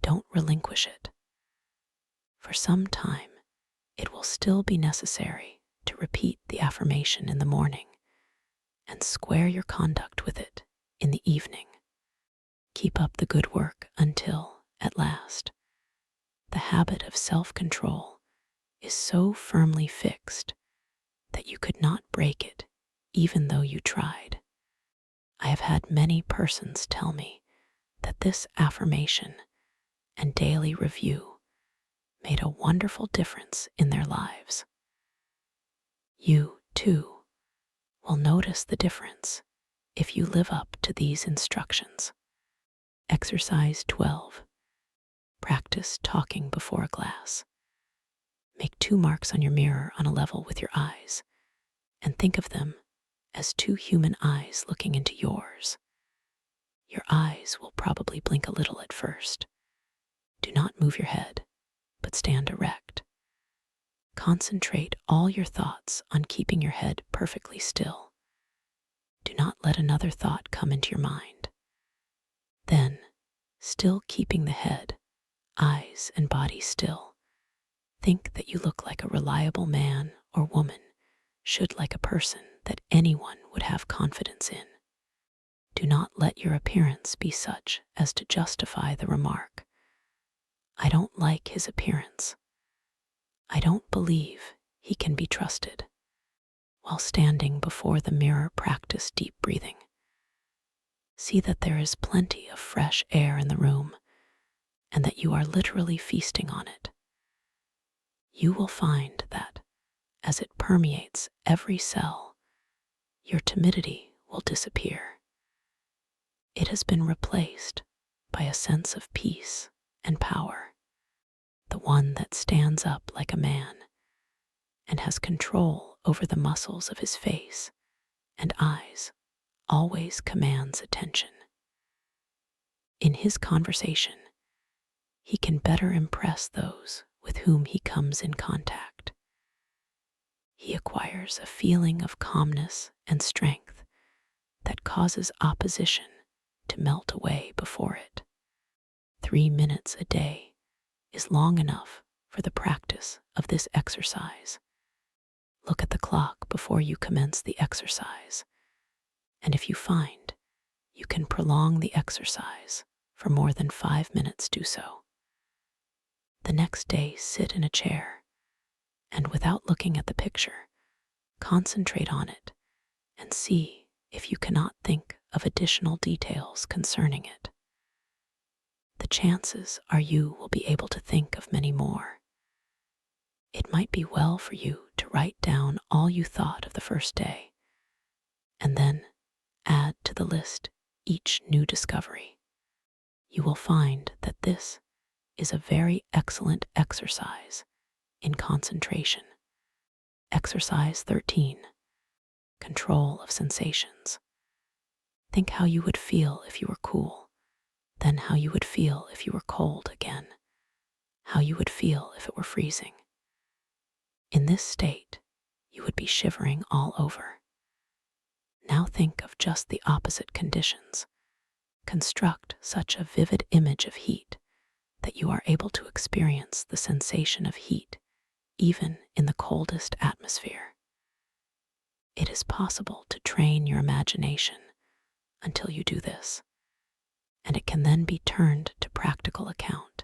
don't relinquish it. For some time, it will still be necessary to repeat the affirmation in the morning and square your conduct with it in the evening. Keep up the good work until, at last, the habit of self-control is so firmly fixed that you could not break it even though you tried. I have had many persons tell me that this affirmation and daily review made a wonderful difference in their lives. You, too, will notice the difference if you live up to these instructions. Exercise 12. Practice talking before a glass. Make 2 marks on your mirror on a level with your eyes, and think of them as 2 human eyes looking into yours. Your eyes will probably blink a little at first. Do not move your head, but stand erect. Concentrate all your thoughts on keeping your head perfectly still. Do not let another thought come into your mind. Then, still keeping the head, eyes, and body still, think that you look like a reliable man or woman, should like a person that anyone would have confidence in. Do not let your appearance be such as to justify the remark, "I don't like his appearance. I don't believe he can be trusted." While standing before the mirror, practice deep breathing. See that there is plenty of fresh air in the room and that you are literally feasting on it. You will find that, as it permeates every cell, your timidity will disappear. It has been replaced by a sense of peace and power. the one that stands up like a man and has control over the muscles of his face and eyes, always commands attention. In his conversation, he can better impress those with whom he comes in contact. He acquires a feeling of calmness and strength that causes opposition to melt away before it. 3 minutes a day is long enough for the practice of this exercise. Look at the clock before you commence the exercise, and if you find you can prolong the exercise for more than 5 minutes, do so. The next day, sit in a chair and, without looking at the picture, concentrate on it and see if you cannot think of additional details concerning it. The chances are you will be able to think of many more. It might be well for you to write down all you thought of the first day, and then add to the list each new discovery. You will find that this is a very excellent exercise in concentration. Exercise 13. Control of sensations. Think how you would feel if you were cool, then how you would feel if you were cold again, how you would feel if it were freezing. In this state, you would be shivering all over. Now think of just the opposite conditions. Construct such a vivid image of heat that you are able to experience the sensation of heat even in the coldest atmosphere. It is possible to train your imagination until you do this, and it can then be turned to practical account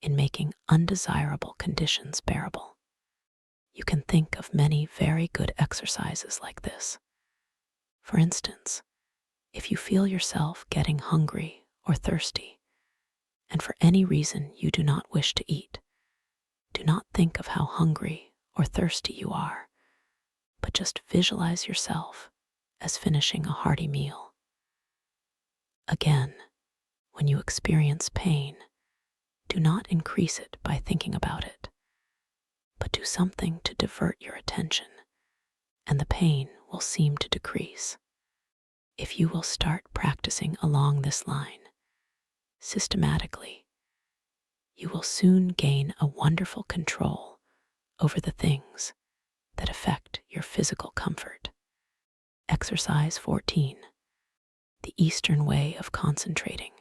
in making undesirable conditions bearable. You can think of many very good exercises like this. For instance, if you feel yourself getting hungry or thirsty, and for any reason you do not wish to eat, do not think of how hungry or thirsty you are, but just visualize yourself as finishing a hearty meal. Again, when you experience pain, do not increase it by thinking about it, but do something to divert your attention, and the pain will seem to decrease. If you will start practicing along this line, systematically, you will soon gain a wonderful control over the things that affect your physical comfort. Exercise 14. The Eastern way of concentrating.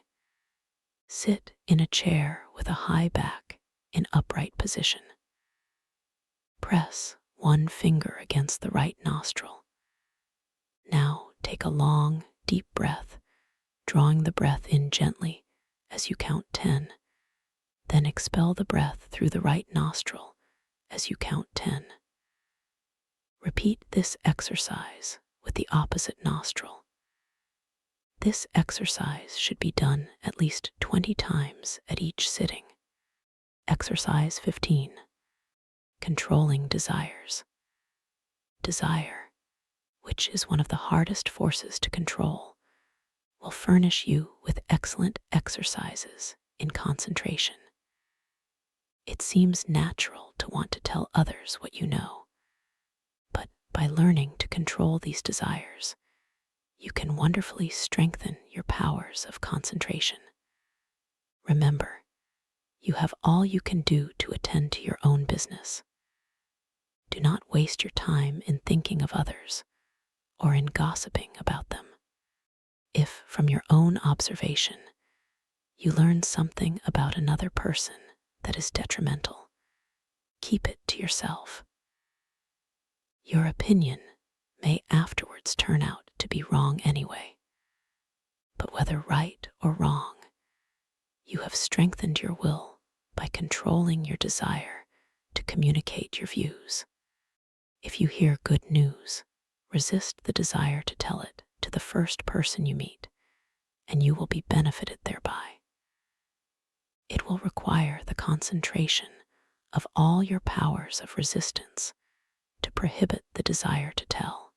Sit in a chair with a high back in upright position. Press one finger against the right nostril. Now take a long, deep breath, drawing the breath in gently as you count 10. Then expel the breath through the right nostril as you count 10. Repeat this exercise with the opposite nostril. This exercise should be done at least 20 times at each sitting. Exercise 15. Controlling desires. Desire, which is one of the hardest forces to control, will furnish you with excellent exercises in concentration. It seems natural to want to tell others what you know, but by learning to control these desires, you can wonderfully strengthen your powers of concentration. Remember, you have all you can do to attend to your own business. Do not waste your time in thinking of others or in gossiping about them. If, from your own observation, you learn something about another person that is detrimental, keep it to yourself. Your opinion may afterwards turn out to be wrong anyway, but whether right or wrong, you have strengthened your will by controlling your desire to communicate your views. If you hear good news, resist the desire to tell it to the first person you meet, and you will be benefited thereby. It will require the concentration of all your powers of resistance to prohibit the desire to tell.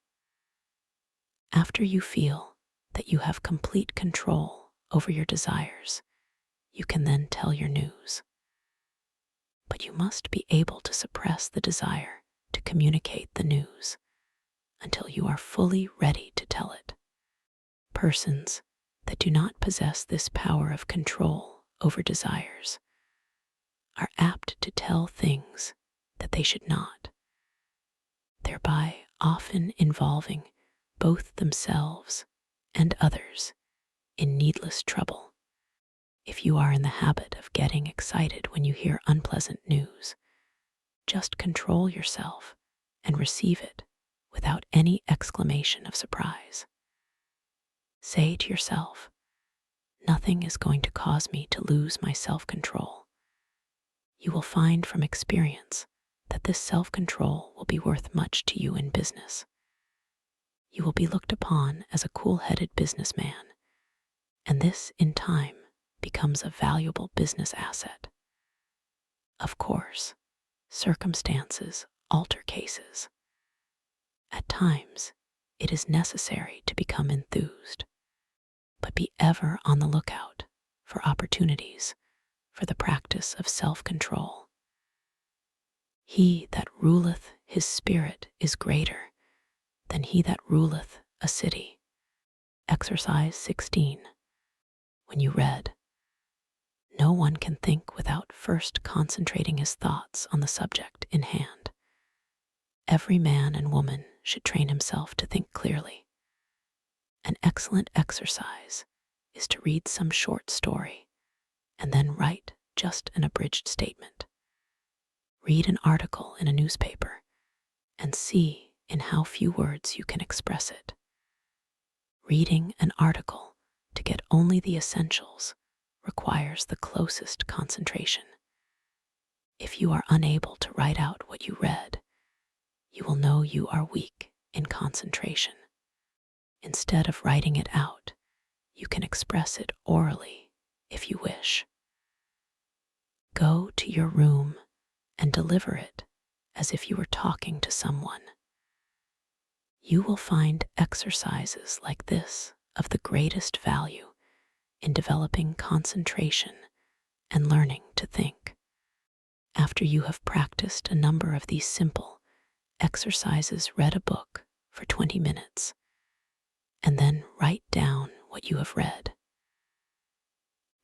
After you feel that you have complete control over your desires, you can then tell your news. but you must be able to suppress the desire to communicate the news until you are fully ready to tell it. Persons that do not possess this power of control over desires are apt to tell things that they should not, thereby often involving both themselves and others in needless trouble. If you are in the habit of getting excited when you hear unpleasant news, just control yourself and receive it without any exclamation of surprise. Say to yourself, "Nothing is going to cause me to lose my self-control." You will find from experience that this self-control will be worth much to you in business. You will be looked upon as a cool-headed businessman, and this, in time, becomes a valuable business asset. Of course, circumstances alter cases. At times, it is necessary to become enthused, but be ever on the lookout for opportunities for the practice of self-control. He that ruleth his spirit is greater than he that ruleth a city. Exercise 16. When you read, no one can think without first concentrating his thoughts on the subject in hand. Every man and woman should train himself to think clearly. An excellent exercise is to read some short story and then write just an abridged statement. Read an article in a newspaper and see in how few words you can express it. Reading an article to get only the essentials requires the closest concentration. If you are unable to write out what you read, you will know you are weak in concentration. Instead of writing it out, you can express it orally if you wish. Go to your room and deliver it as if you were talking to someone. You will find exercises like this of the greatest value in developing concentration and learning to think. After you have practiced a number of these simple exercises, read a book for 20 minutes, and then write down what you have read.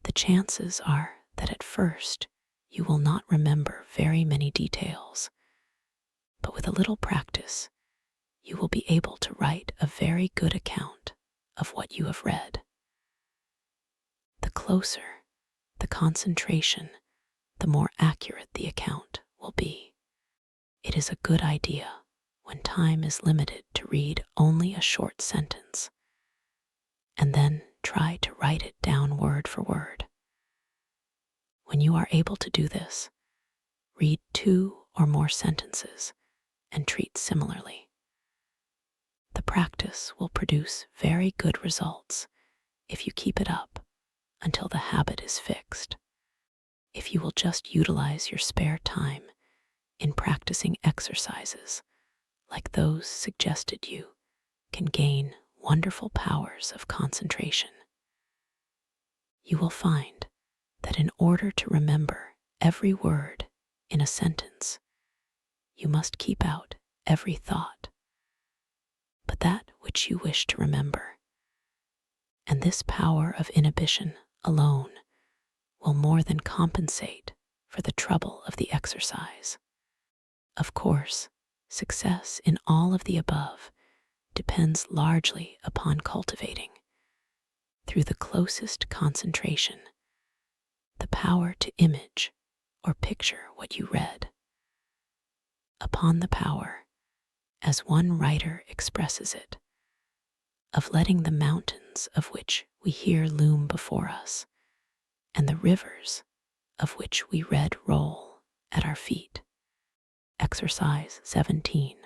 The chances are that at first you will not remember very many details, but with a little practice, you will be able to write a very good account of what you have read. The closer the concentration, the more accurate the account will be. It is a good idea, when time is limited, to read only a short sentence, and then try to write it down word for word. When you are able to do this, read 2 or more sentences and treat similarly. The practice will produce very good results if you keep it up until the habit is fixed. If you will just utilize your spare time in practicing exercises like those suggested, you can gain wonderful powers of concentration. You will find that in order to remember every word in a sentence, you must keep out every thought but that which you wish to remember. And this power of inhibition alone will more than compensate for the trouble of the exercise. Of course, success in all of the above depends largely upon cultivating, through the closest concentration, the power to image or picture what you read. Upon the power, as one writer expresses it, of letting the mountains of which we hear loom before us, and the rivers of which we read roll at our feet. Exercise 17.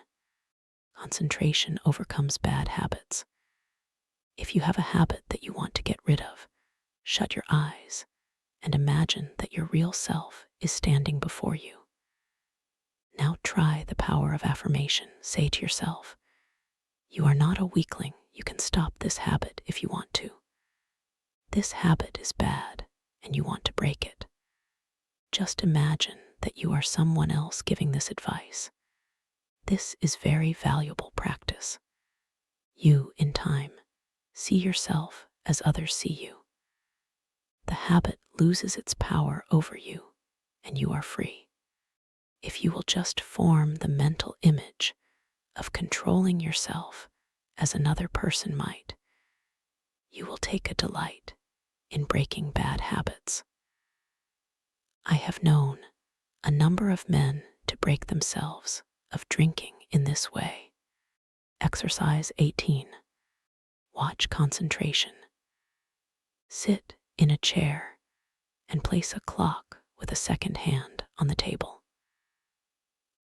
Concentration overcomes bad habits. If you have a habit that you want to get rid of, shut your eyes and imagine that your real self is standing before you. Now try the power of affirmation. Say to yourself, "You are not a weakling. You can stop this habit if you want to. This habit is bad and you want to break it. Just imagine that you are someone else giving this advice. This is very valuable practice. You, in time, see yourself as others see you. The habit loses its power over you, and you are free. If you will just form the mental image of controlling yourself as another person might, you will take a delight in breaking bad habits. I have known a number of men to break themselves of drinking in this way. Exercise 18. Watch concentration. Sit in a chair and place a clock with a second hand on the table.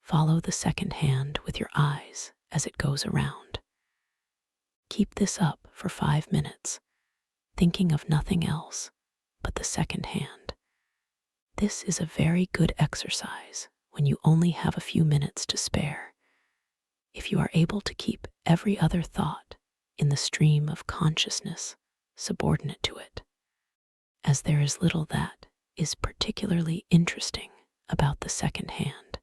Follow the second hand with your eyes as it goes around. Keep this up for 5 minutes, thinking of nothing else but the second hand. This is a very good exercise when you only have a few minutes to spare. If you are able to keep every other thought in the stream of consciousness subordinate to it, as there is little that is particularly interesting about the second hand.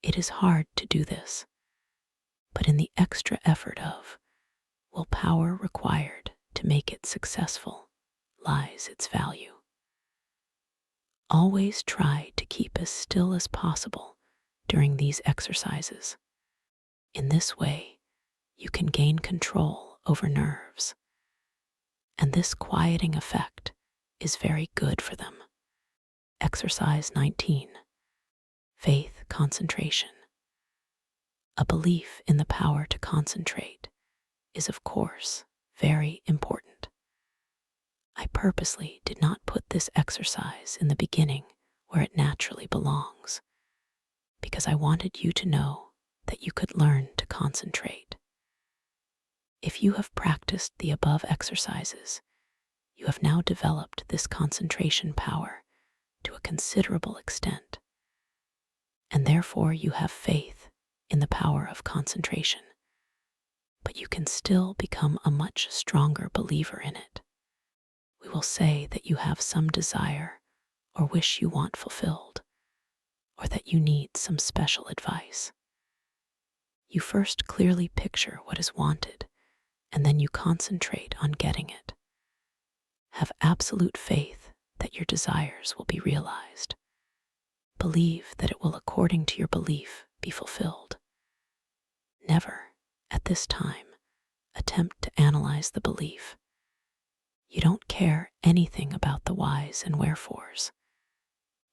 It is hard to do this, but in the extra effort of willpower required to make it successful lies its value. Always try to keep as still as possible during these exercises. In this way, you can gain control over nerves, and this quieting effect is very good for them. Exercise 19. Faith concentration. A belief in the power to concentrate is, of course, very important. I purposely did not put this exercise in the beginning where it naturally belongs, because I wanted you to know that you could learn to concentrate. If you have practiced the above exercises, you have now developed this concentration power to a considerable extent, and therefore you have faith in the power of concentration, but you can still become a much stronger believer in it. We will say that you have some desire or wish you want fulfilled, or that you need some special advice. You first clearly picture what is wanted, and then you concentrate on getting it. Have absolute faith that your desires will be realized. Believe that it will, according to your belief, be fulfilled. Never, at this time, attempt to analyze the belief. You don't care anything about the whys and wherefores.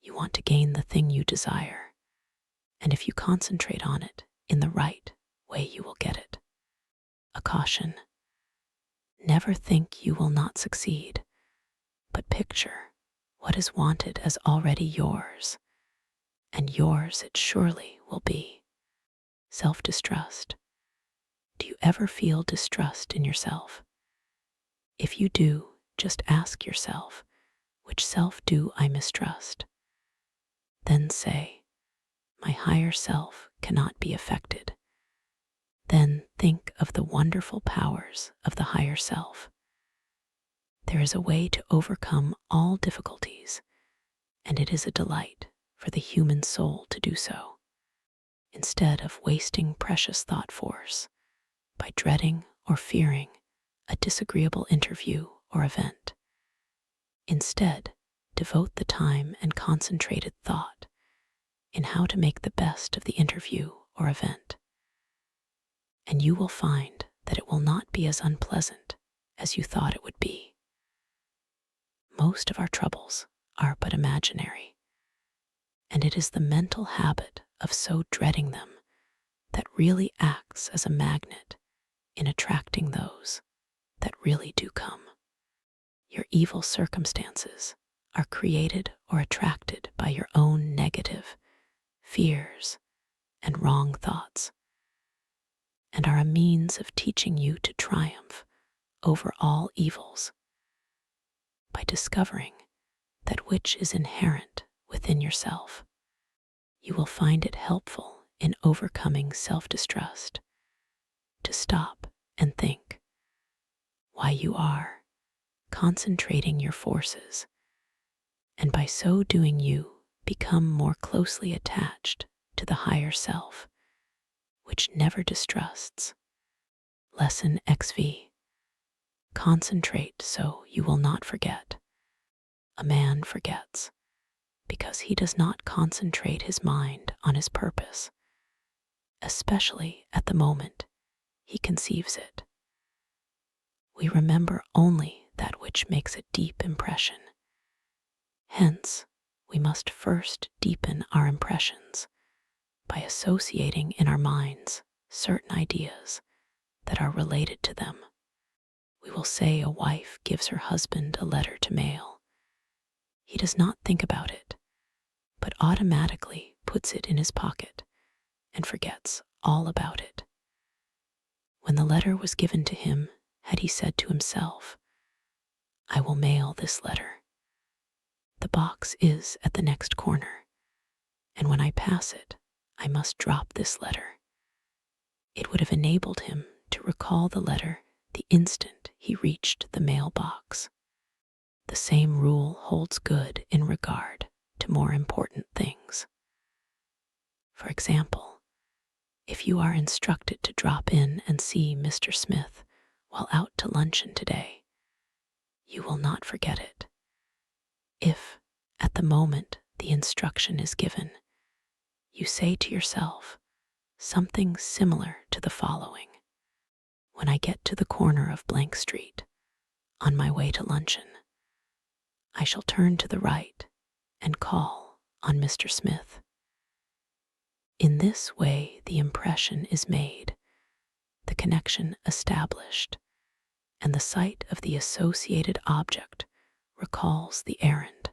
You want to gain the thing you desire, and if you concentrate on it in the right way, you will get it. A caution: never think you will not succeed, but picture what is wanted as already yours, and yours it surely will be. Self-distrust. Do you ever feel distrust in yourself? If you do, just ask yourself, which self do I mistrust? Then say, my higher self cannot be affected. Then think of the wonderful powers of the higher self. There is a way to overcome all difficulties, and it is a delight for the human soul to do so, instead of wasting precious thought force by dreading or fearing a disagreeable interview or event. Instead, devote the time and concentrated thought in how to make the best of the interview or event, and you will find that it will not be as unpleasant as you thought it would be. Most of our troubles are but imaginary, and it is the mental habit of so dreading them that really acts as a magnet in attracting those that really do come. Your evil circumstances are created or attracted by your own negative fears and wrong thoughts, and are a means of teaching you to triumph over all evils. By discovering that which is inherent within yourself, you will find it helpful in overcoming self-distrust, to stop and think why you are concentrating your forces, and by so doing you become more closely attached to the higher self, which never distrusts. Lesson XV. Concentrate so you will not forget. A man forgets because he does not concentrate his mind on his purpose, especially at the moment he conceives it. We remember only that which makes a deep impression. Hence, we must first deepen our impressions by associating in our minds certain ideas that are related to them. We will say a wife gives her husband a letter to mail. He does not think about it, but automatically puts it in his pocket and forgets all about it. When the letter was given to him, had he said to himself, "I will mail this letter. The box is at the next corner, and when I pass it, I must drop this letter," it would have enabled him to recall the letter the instant he reached the mailbox. The same rule holds good in regard to more important things. For example, if you are instructed to drop in and see Mr. Smith while out to luncheon today, you will not forget it. If, at the moment the instruction is given, you say to yourself something similar to the following: "When I get to the corner of blank street, on my way to luncheon, I shall turn to the right and call on Mr. Smith." In this way, the impression is made, the connection established, and the sight of the associated object recalls the errand.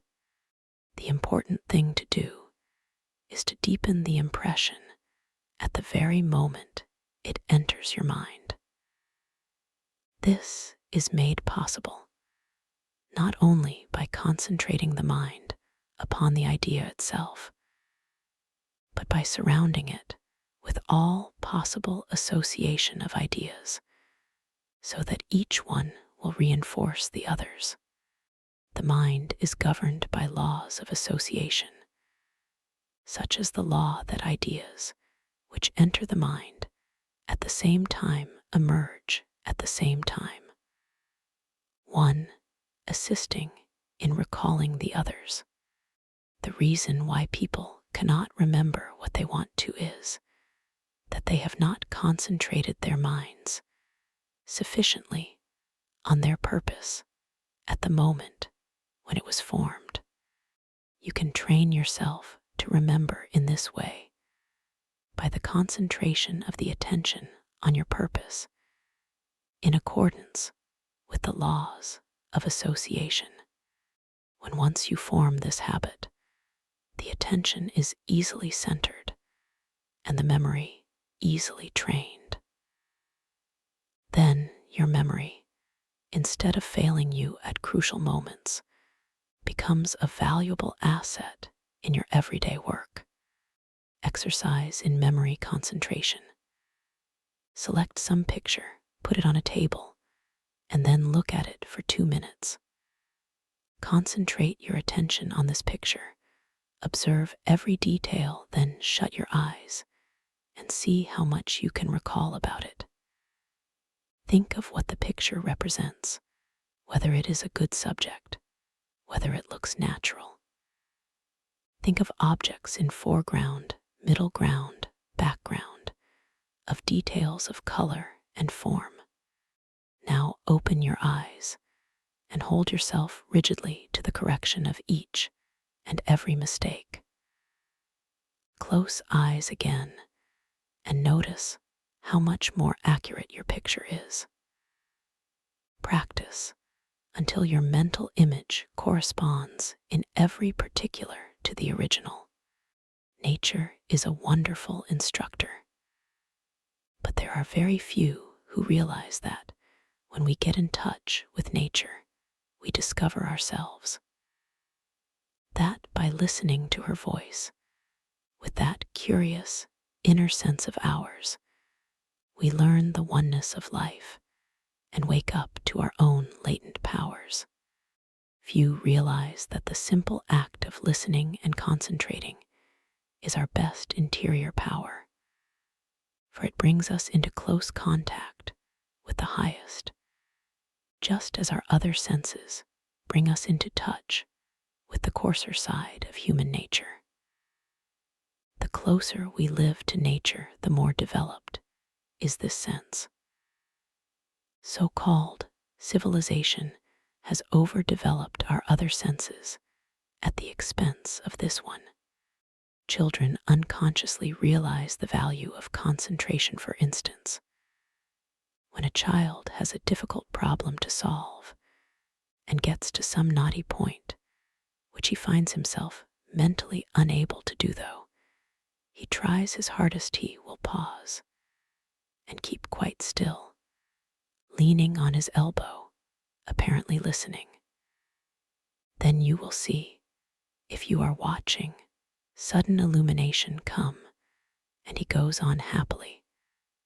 The important thing to do is to deepen the impression at the very moment it enters your mind. This is made possible not only by concentrating the mind upon the idea itself, but by surrounding it with all possible association of ideas, so that each one will reinforce the others. The mind is governed by laws of association, such as the law that ideas which enter the mind at the same time emerge at the same time, one assisting in recalling the others. The reason why people cannot remember what they want to is that they have not concentrated their minds sufficiently on their purpose at the moment when it was formed. You can train yourself to remember in this way by the concentration of the attention on your purpose in accordance with the laws of association. When once you form this habit, the attention is easily centered and the memory easily trained. Then your memory, instead of failing you at crucial moments, becomes a valuable asset in your everyday work. Exercise in memory concentration. Select some picture, put it on a table, and then look at it for 2 minutes. Concentrate your attention on this picture. Observe every detail, then shut your eyes and see how much you can recall about it. Think of what the picture represents, whether it is a good subject, whether it looks natural. Think of objects in foreground, middle ground, background, of details of color and form. Now open your eyes and hold yourself rigidly to the correction of each and every mistake. Close eyes again and notice how much more accurate your picture is. Practice until your mental image corresponds in every particular to the original. Nature is a wonderful instructor, but there are very few who realize that when we get in touch with nature, we discover ourselves. That by listening to her voice, with that curious inner sense of ours, we learn the oneness of life and wake up to our own latent powers. Few realize that the simple act of listening and concentrating is our best interior power, for it brings us into close contact with the highest, just as our other senses bring us into touch with the coarser side of human nature. The closer we live to nature, the more developed is this sense. So-called civilization has overdeveloped our other senses at the expense of this one. Children unconsciously realize the value of concentration. For instance, when a child has a difficult problem to solve and gets to some knotty point, which he finds himself mentally unable to do though, he tries his hardest. He will pause and keep quite still, leaning on his elbow, apparently listening. Then you will see, if you are watching, sudden illumination come, and he goes on happily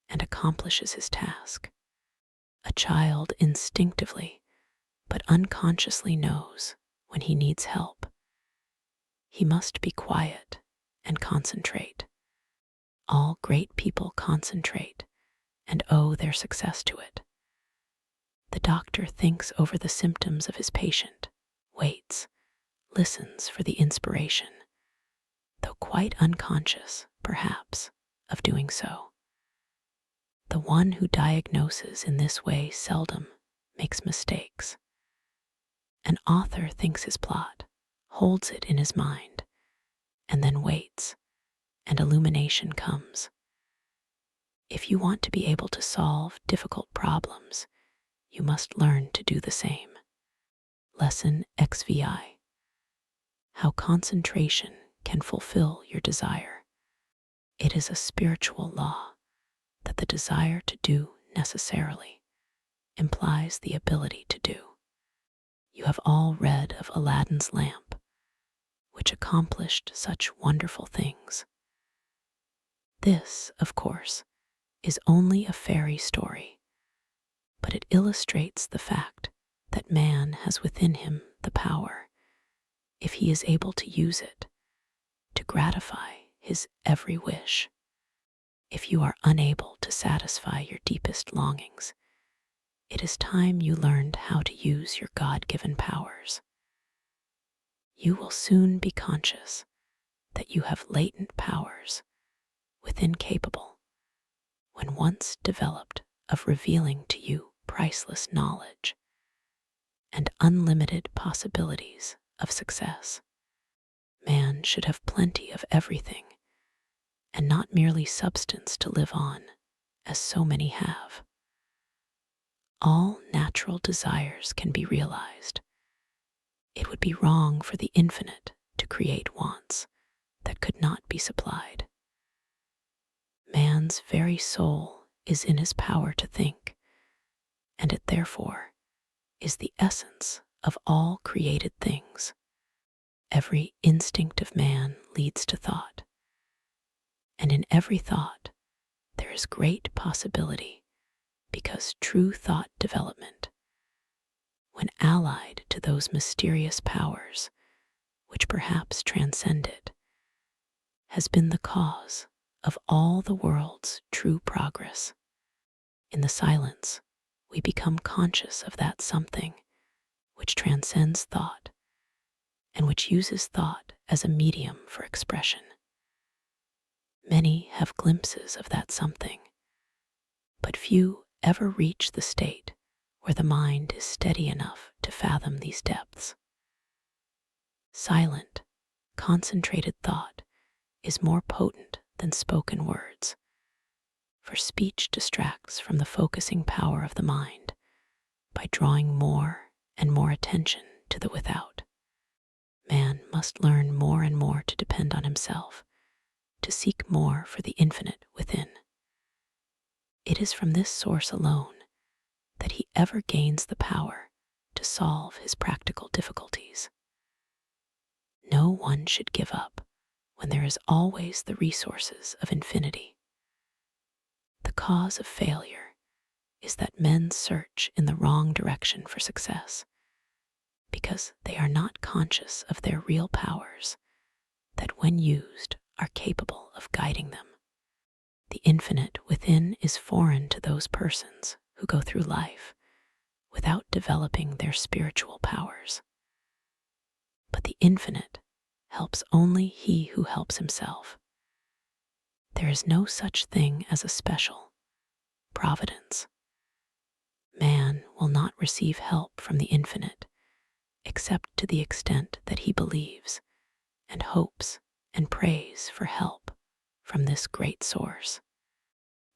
and accomplishes his task. A child instinctively but unconsciously knows when he needs help. He must be quiet and concentrate. All great people concentrate and owe their success to it. The doctor thinks over the symptoms of his patient, waits, listens for the inspiration, though quite unconscious, perhaps, of doing so. The one who diagnoses in this way seldom makes mistakes. An author thinks his plot, holds it in his mind, and then waits, and illumination comes. If you want to be able to solve difficult problems, you must learn to do the same. Lesson XVI: How concentration can fulfill your desire. It is a spiritual law that the desire to do necessarily implies the ability to do. You have all read of Aladdin's lamp, which accomplished such wonderful things. This, of course, is only a fairy story, but it illustrates the fact that man has within him the power, if he is able to use it, to gratify his every wish. If you are unable to satisfy your deepest longings, it is time you learned how to use your God-given powers. You will soon be conscious that you have latent powers within capable, when once developed, of revealing to you priceless knowledge and unlimited possibilities of success. Man should have plenty of everything, and not merely substance to live on, as so many have. All natural desires can be realized. It would be wrong for the infinite to create wants that could not be supplied. Man's very soul is in his power to think, and it therefore is the essence of all created things. Every instinct of man leads to thought, and in every thought there is great possibility, because true thought development, when allied to those mysterious powers which perhaps transcend it, has been the cause of all the world's true progress. In the silence, we become conscious of that something which transcends thought and which uses thought as a medium for expression. Many have glimpses of that something, but few ever reach the state where the mind is steady enough to fathom these depths. Silent, concentrated thought is more potent than spoken words, for speech distracts from the focusing power of the mind by drawing more and more attention to the without. Man must learn more and more to depend on himself, to seek more for the infinite within. It is from this source alone that he ever gains the power to solve his practical difficulties. No one should give up when there is always the resources of infinity. The cause of failure is that men search in the wrong direction for success, because they are not conscious of their real powers that, when used, are capable of guiding them. The infinite within is foreign to those persons who go through life without developing their spiritual powers. But the infinite helps only he who helps himself. There is no such thing as a special providence. Man will not receive help from the infinite except to the extent that he believes and hopes and prays for help from this great source.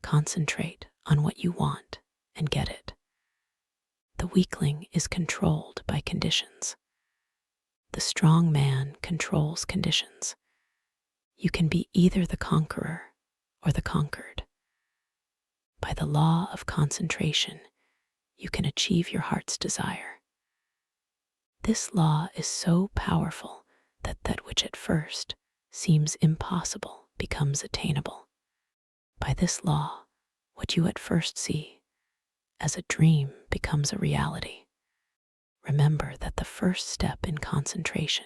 Concentrate on what you want and get it. The weakling is controlled by conditions. The strong man controls conditions. You can be either the conqueror or the conquered. By the law of concentration, you can achieve your heart's desire. This law is so powerful that that which at first seems impossible becomes attainable. By this law, what you at first see as a dream becomes a reality. Remember that the first step in concentration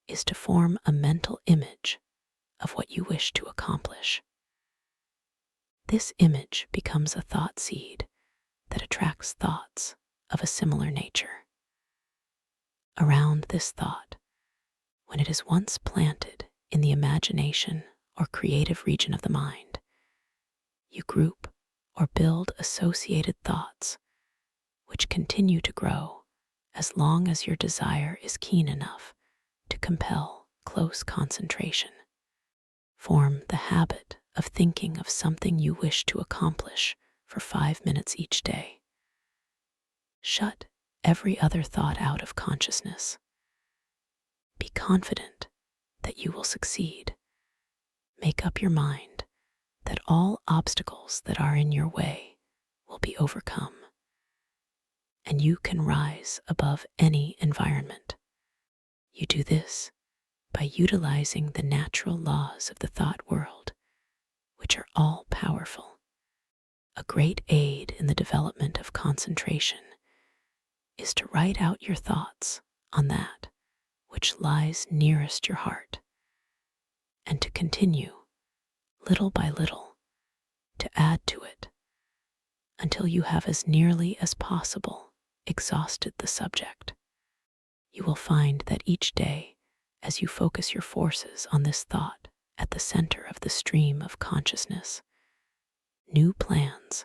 is to form a mental image of what you wish to accomplish. This image becomes a thought seed that attracts thoughts of a similar nature. Around this thought, when it is once planted in the imagination or creative region of the mind, you group or build associated thoughts which continue to grow as long as your desire is keen enough to compel close concentration. Form the habit of thinking of something you wish to accomplish for 5 minutes each day. Shut every other thought out of consciousness. Be confident that you will succeed. Make up your mind that all obstacles that are in your way will be overcome, and you can rise above any environment. You do this by utilizing the natural laws of the thought world, which are all powerful. A great aid in the development of concentration is to write out your thoughts on that which lies nearest your heart, and to continue, little by little, to add to it until you have as nearly as possible exhausted the subject. You will find that each day, as you focus your forces on this thought at the center of the stream of consciousness, new plans,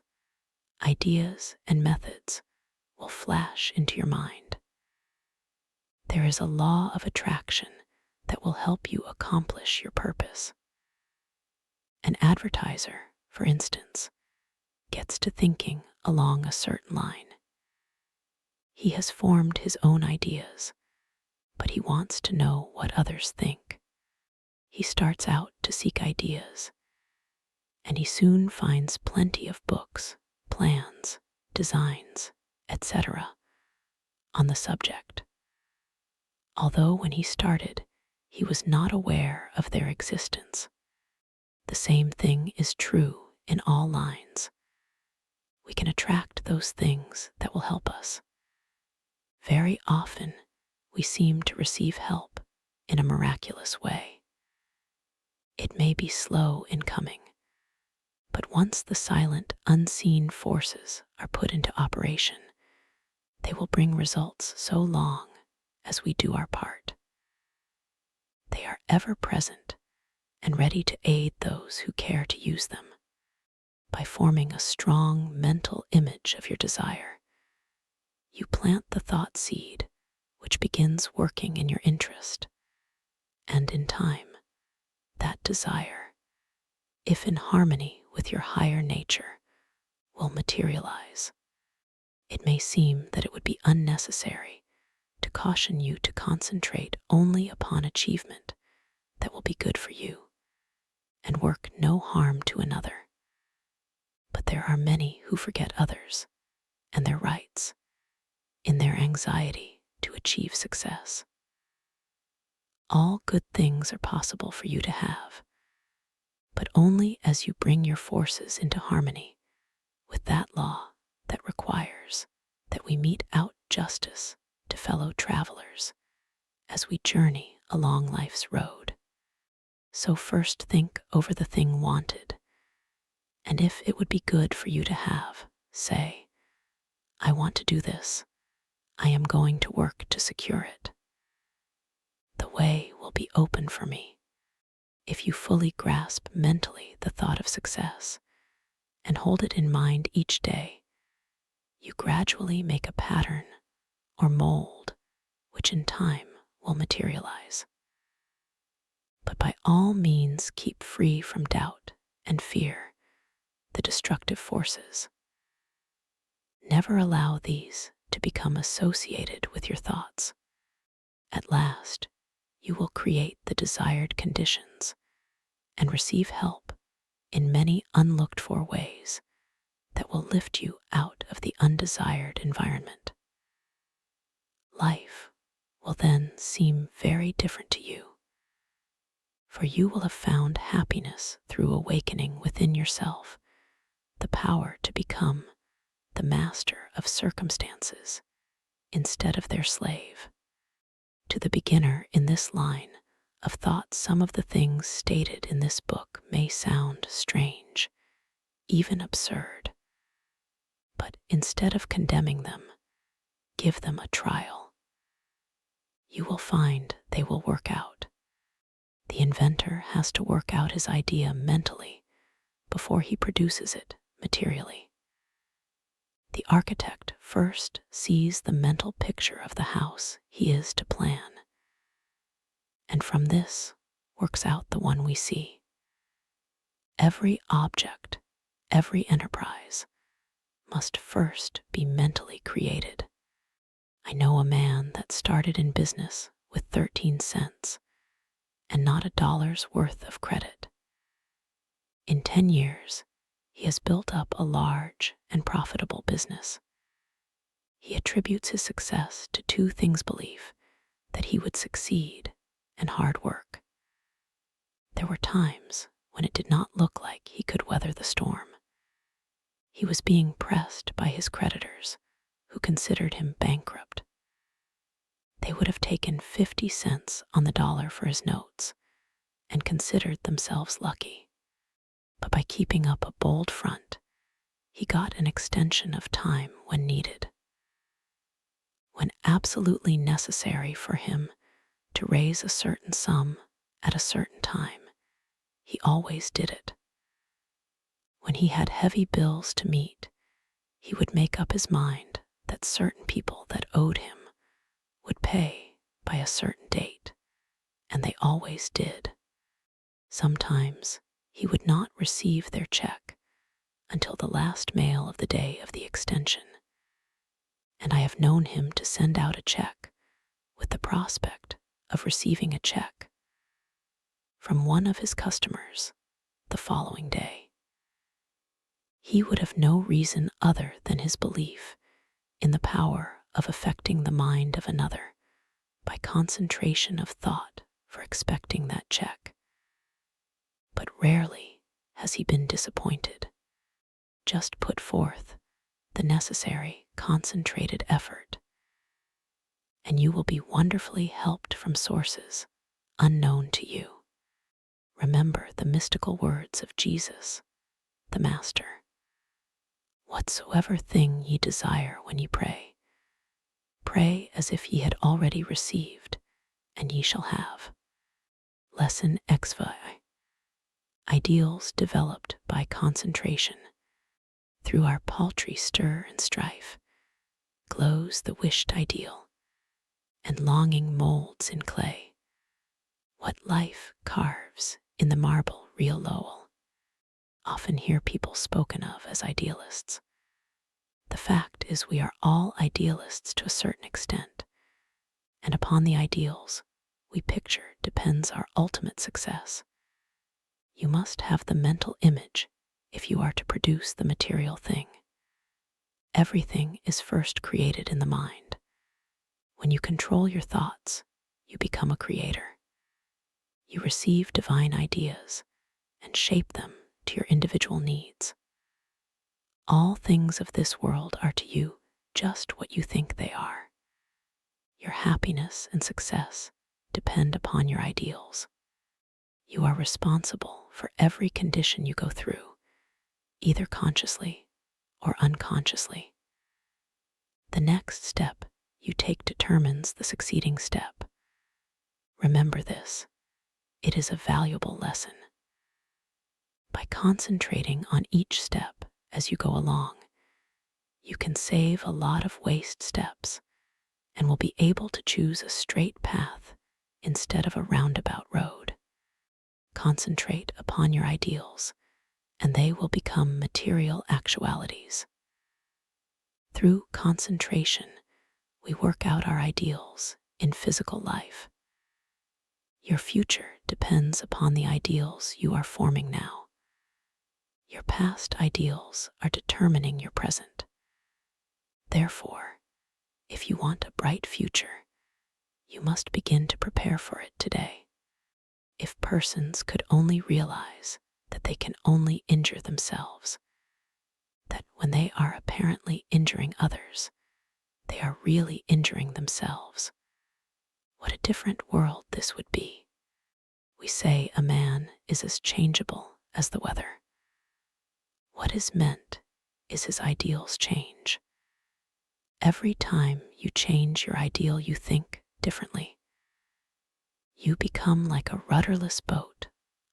ideas, and methods will flash into your mind. There is a law of attraction that will help you accomplish your purpose. An advertiser, for instance, gets to thinking along a certain line. He has formed his own ideas, but he wants to know what others think. He starts out to seek ideas, and he soon finds plenty of books, plans, designs, etc. on the subject. Although when he started, he was not aware of their existence. The same thing is true in all lines. We can attract those things that will help us. Very often, we seem to receive help in a miraculous way. It may be slow in coming, but once the silent, unseen forces are put into operation, they will bring results so long as we do our part. They are ever present and ready to aid those who care to use them. By forming a strong mental image of your desire, you plant the thought seed which begins working in your interest, and in time, that desire, if in harmony with your higher nature, will materialize. It may seem that it would be unnecessary to caution you to concentrate only upon achievement that will be good for you and work no harm to another. But there are many who forget others and their rights in their anxiety to achieve success. All good things are possible for you to have, but only as you bring your forces into harmony with that law that requires that we mete out justice to fellow travelers as we journey along life's road. So first think over the thing wanted, and if it would be good for you to have, say, I want to do this. I am going to work to secure it. The way will be open for me if you fully grasp mentally the thought of success and hold it in mind each day. You gradually make a pattern or mold which in time will materialize. But by all means keep free from doubt and fear, the destructive forces. Never allow these to become associated with your thoughts. At last, you will create the desired conditions and receive help in many unlooked for ways that will lift you out of the undesired environment. Life will then seem very different to you, for you will have found happiness through awakening within yourself the power to become the master of circumstances instead of their slave. To the beginner in this line of thought, some of the things stated in this book may sound strange, even absurd. But instead of condemning them, give them a trial. You will find they will work out. The inventor has to work out his idea mentally before he produces it materially. The architect first sees the mental picture of the house he is to plan, and from this works out the one we see. Every object, every enterprise must first be mentally created. I know a man that started in business with 13 cents and not $1's worth of credit. In 10 years, he has built up a large and profitable business. He attributes his success to two things: belief that he would succeed and hard work. There were times when it did not look like he could weather the storm. He was being pressed by his creditors, who considered him bankrupt. They would have taken 50 cents on the dollar for his notes and considered themselves lucky. But by keeping up a bold front, he got an extension of time when needed. When absolutely necessary for him to raise a certain sum at a certain time, he always did it. When he had heavy bills to meet, he would make up his mind that certain people that owed him would pay by a certain date, and they always did. Sometimes he would not receive their check until the last mail of the day of the extension, and I have known him to send out a check with the prospect of receiving a check from one of his customers the following day. He would have no reason other than his belief in the power of affecting the mind of another by concentration of thought for expecting that check. But rarely has he been disappointed. Just put forth the necessary concentrated effort, and you will be wonderfully helped from sources unknown to you. Remember the mystical words of Jesus, the Master. Whatsoever thing ye desire when ye pray, pray as if ye had already received, and ye shall have. Lesson XV. Ideals developed by concentration. Through our paltry stir and strife glows the wished ideal, and longing molds in clay what life carves in the marble real Lowell. Often hear people spoken of as idealists. The fact is we are all idealists to a certain extent, and upon the ideals we picture depends our ultimate success. You must have the mental image if you are to produce the material thing. Everything is first created in the mind. When you control your thoughts, you become a creator. You receive divine ideas and shape them to your individual needs. All things of this world are to you just what you think they are. Your happiness and success depend upon your ideals. You are responsible for every condition you go through, either consciously or unconsciously. The next step you take determines the succeeding step. Remember this. It is a valuable lesson. By concentrating on each step as you go along, you can save a lot of waste steps and will be able to choose a straight path instead of a roundabout road. Concentrate upon your ideals, and they will become material actualities. Through concentration, we work out our ideals in physical life. Your future depends upon the ideals you are forming now. Your past ideals are determining your present. Therefore, if you want a bright future, you must begin to prepare for it today. If persons could only realize that they can only injure themselves, that when they are apparently injuring others, they are really injuring themselves, what a different world this would be. We say a man is as changeable as the weather. What is meant is his ideals change. Every time you change your ideal, you think differently. You become like a rudderless boat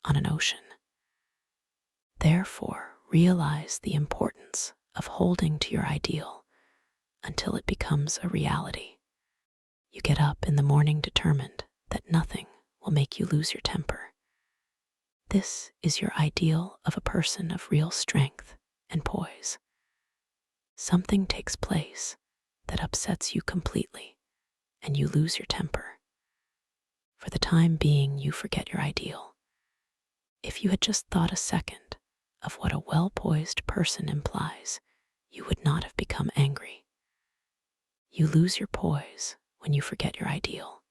on an ocean. Therefore, realize the importance of holding to your ideal until it becomes a reality. You get up in the morning determined that nothing will make you lose your temper. This is your ideal of a person of real strength and poise. Something takes place that upsets you completely, and you lose your temper. For the time being, you forget your ideal. If you had just thought a second of what a well-poised person implies, you would not have become angry. You lose your poise when you forget your ideal.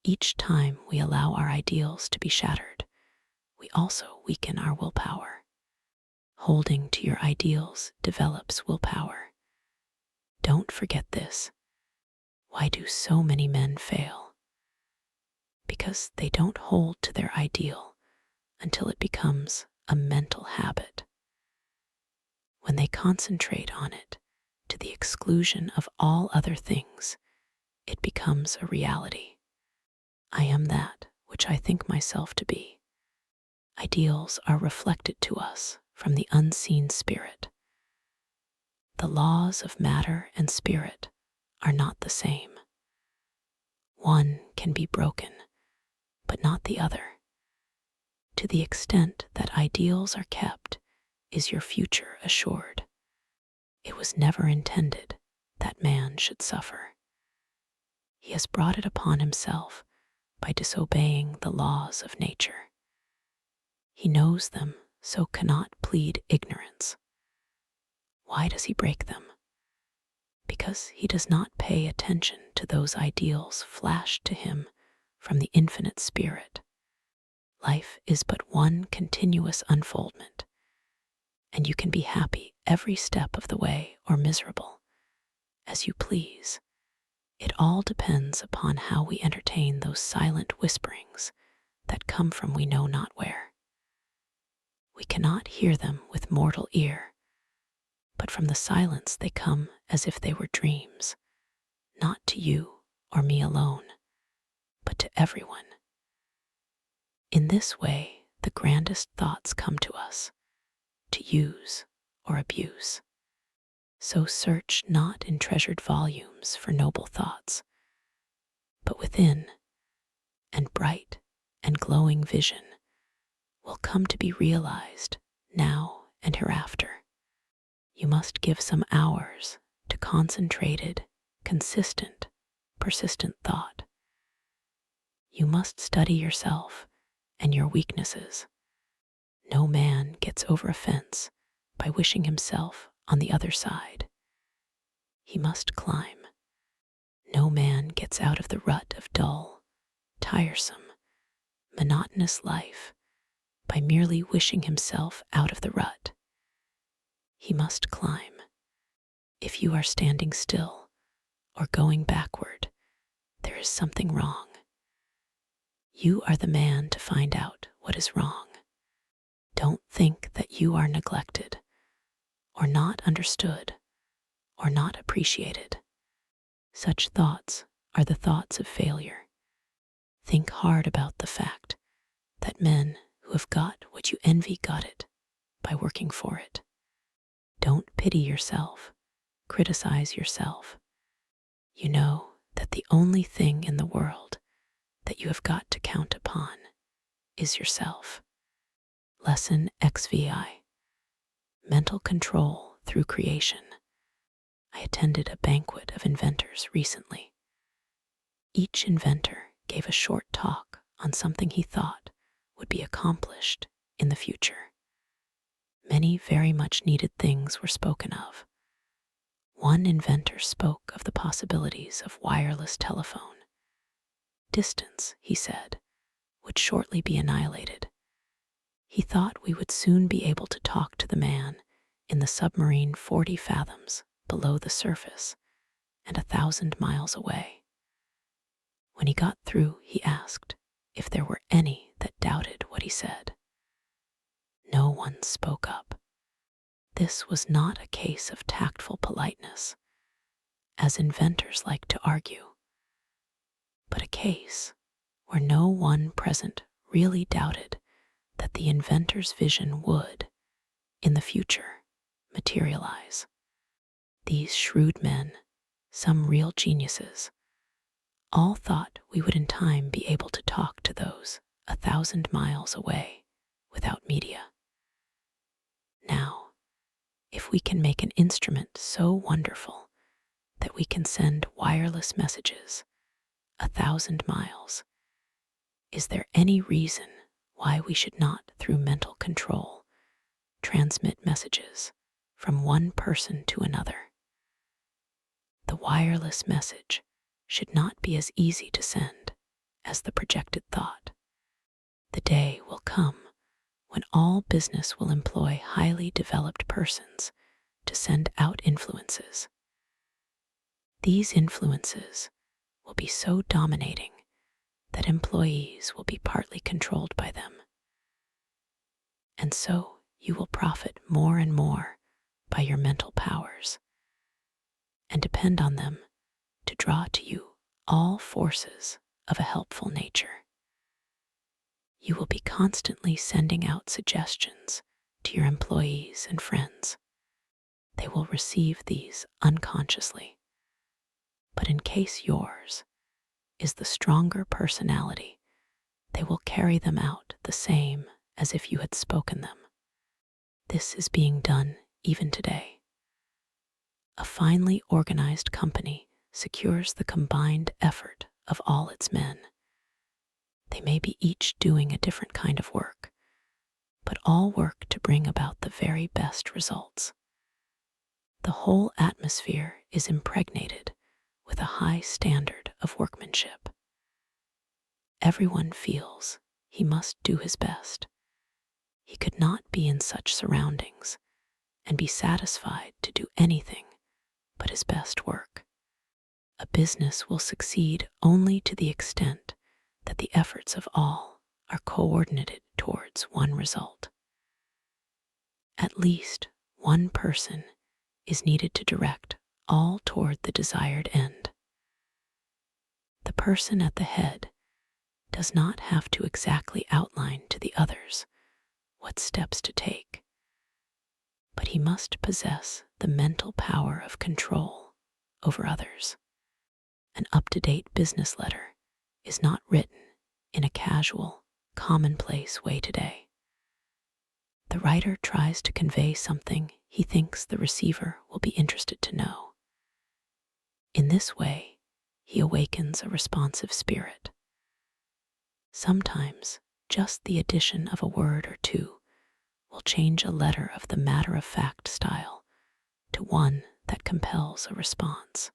Each time we allow our ideals to be shattered, we also weaken our willpower. Holding to your ideals develops willpower. Don't forget this. Why do so many men fail? Because they don't hold to their ideal until it becomes a mental habit. When they concentrate on it to the exclusion of all other things, it becomes a reality. I am that which I think myself to be. Ideals are reflected to us from the unseen spirit. The laws of matter and spirit are not the same. One can be broken, but not the other. To the extent that ideals are kept, is your future assured. It was never intended that man should suffer. He has brought it upon himself by disobeying the laws of nature. He knows them, so cannot plead ignorance. Why does he break them? Because he does not pay attention to those ideals flashed to him from the infinite spirit. Life is but one continuous unfoldment, and you can be happy every step of the way or miserable, as you please. It all depends upon how we entertain those silent whisperings that come from we know not where. We cannot hear them with mortal ear, but from the silence they come as if they were dreams, not to you or me alone, but to everyone. In this way, the grandest thoughts come to us, to use or abuse. So search not in treasured volumes for noble thoughts, but within, and bright and glowing vision will come to be realized now and hereafter. You must give some hours to concentrated, consistent, persistent thought. You must study yourself and your weaknesses. No man gets over a fence by wishing himself on the other side. He must climb. No man gets out of the rut of dull, tiresome, monotonous life by merely wishing himself out of the rut. He must climb. If you are standing still or going backward, is something wrong. You are the man to find out what is wrong. Don't think that you are neglected, or not understood, or not appreciated. Such thoughts are the thoughts of failure. Think hard about the fact that men who have got what you envy got it by working for it. Don't pity yourself, criticize yourself. You know that the only thing in the world that you have got to count upon is yourself. Lesson XVI: Mental Control Through Creation. I attended a banquet of inventors recently. Each inventor gave a short talk on something he thought would be accomplished in the future. Many very much needed things were spoken of. One inventor spoke of the possibilities of wireless telephone. Distance, he said, would shortly be annihilated. He thought we would soon be able to talk to the man in the submarine 40 fathoms below the surface and 1,000 miles away. When he got through, he asked if there were any that doubted what he said. No one spoke up. This was not a case of tactful politeness, as inventors like to argue, but a case where no one present really doubted that the inventor's vision would, in the future, materialize. These shrewd men, some real geniuses, all thought we would in time be able to talk to those 1,000 miles away without media. Now, if we can make an instrument so wonderful that we can send wireless messages 1,000 miles, is there any reason why we should not, through mental control, transmit messages from one person to another? The wireless message should not be as easy to send as the projected thought. The day will come when all business will employ highly developed persons to send out influences. These influences will be so dominating that employees will be partly controlled by them. And so you will profit more and more by your mental powers and depend on them to draw to you all forces of a helpful nature. You will be constantly sending out suggestions to your employees and friends. They will receive these unconsciously. But in case yours is the stronger personality, they will carry them out the same as if you had spoken them. This is being done even today. A finely organized company secures the combined effort of all its men. They may be each doing a different kind of work, but all work to bring about the very best results. The whole atmosphere is impregnated with a high standard of workmanship. Everyone feels he must do his best. He could not be in such surroundings and be satisfied to do anything but his best work. A business will succeed only to the extent that the efforts of all are coordinated towards one result. At least one person is needed to direct all toward the desired end. The person at the head does not have to exactly outline to the others what steps to take, but he must possess the mental power of control over others. An up-to-date business letter is not written in a casual, commonplace way today. The writer tries to convey something he thinks the receiver will be interested to know. In this way, he awakens a responsive spirit. Sometimes, just the addition of a word or two will change a letter of the matter-of-fact style to one that compels a response.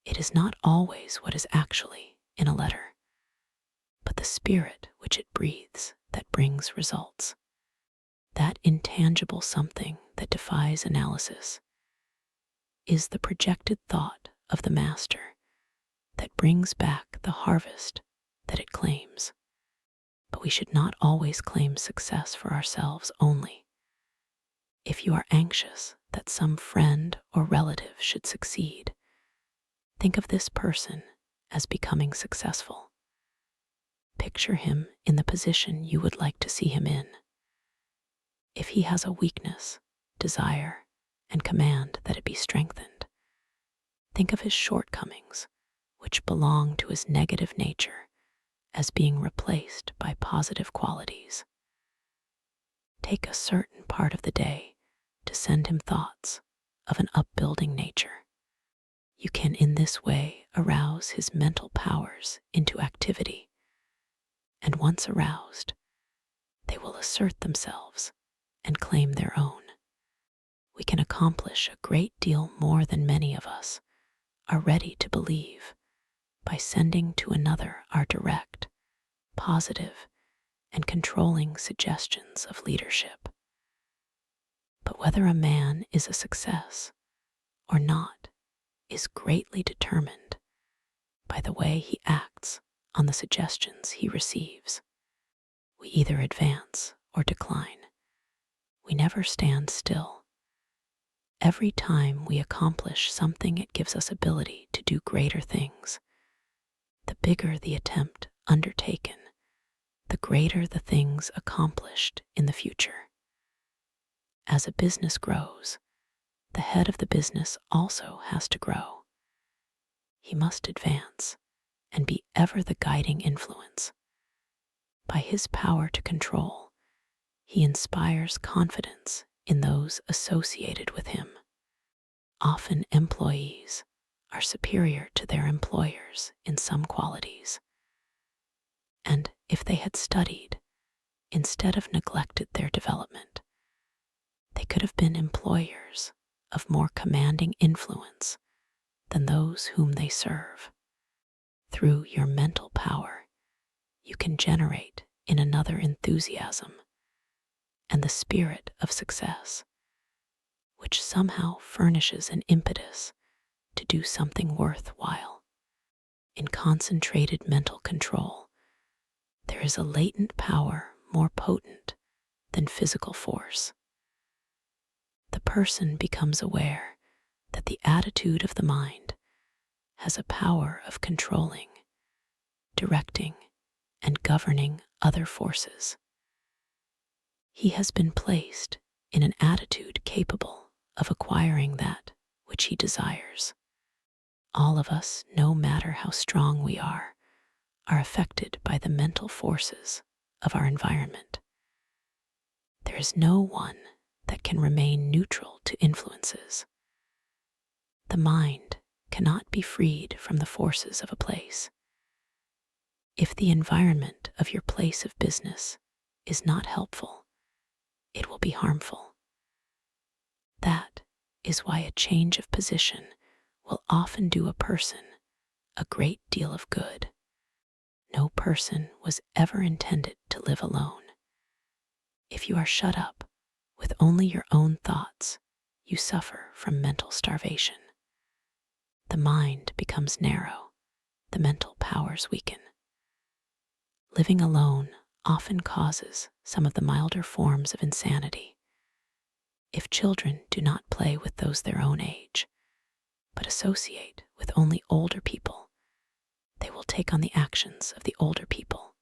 It is not always what is actually in a letter, but the spirit which it breathes that brings results. That intangible something that defies analysis is the projected thought of the master that brings back the harvest that it claims. But we should not always claim success for ourselves only. If you are anxious that some friend or relative should succeed, think of this person as becoming successful. Picture him in the position you would like to see him in. If he has a weakness, desire, and command that it be strengthened, think of his shortcomings, which belong to his negative nature, as being replaced by positive qualities. Take a certain part of the day to send him thoughts of an upbuilding nature. You can in this way arouse his mental powers into activity, and once aroused, they will assert themselves and claim their own. We can accomplish a great deal more than many of us are ready to believe by sending to another our direct, positive, and controlling suggestions of leadership. But whether a man is a success or not is greatly determined by the way he acts on the suggestions he receives. We either advance or decline. We never stand still. Every time we accomplish something, it gives us ability to do greater things. The bigger the attempt undertaken, the greater the things accomplished in the future. As a business grows, the head of the business also has to grow. He must advance and be ever the guiding influence. By his power to control, he inspires confidence in those associated with him. Often employees are superior to their employers in some qualities. And if they had studied, instead of neglected their development, they could have been employers of more commanding influence than those whom they serve. Through your mental power, you can generate in another enthusiasm and the spirit of success, which somehow furnishes an impetus to do something worthwhile. In concentrated mental control, there is a latent power more potent than physical force. The person becomes aware that the attitude of the mind has a power of controlling, directing, and governing other forces. He has been placed in an attitude capable of acquiring that which he desires. All of us, no matter how strong we are affected by the mental forces of our environment. There is no one that can remain neutral to influences. The mind cannot be freed from the forces of a place. If the environment of your place of business is not helpful, it will be harmful. That is why a change of position will often do a person a great deal of good. No person was ever intended to live alone. If you are shut up with only your own thoughts, you suffer from mental starvation. The mind becomes narrow, the mental powers weaken. Living alone often causes some of the milder forms of insanity. If children do not play with those their own age, but associate with only older people, they will take on the actions of the older people.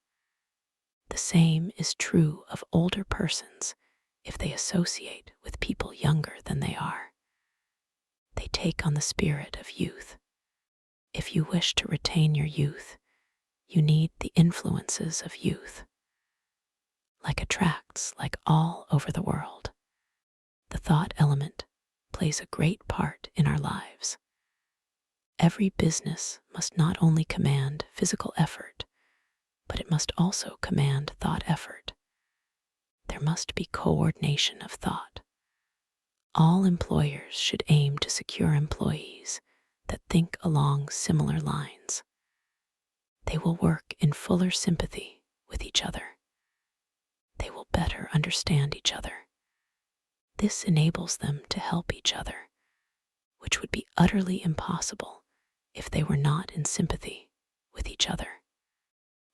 The same is true of older persons if they associate with people younger than they are. They take on the spirit of youth. If you wish to retain your youth, you need the influences of youth. Like attracts like all over the world, the thought element plays a great part in our lives. Every business must not only command physical effort, but it must also command thought effort. There must be coordination of thought. All employers should aim to secure employees that think along similar lines. They will work in fuller sympathy with each other. They will better understand each other. This enables them to help each other, which would be utterly impossible if they were not in sympathy with each other.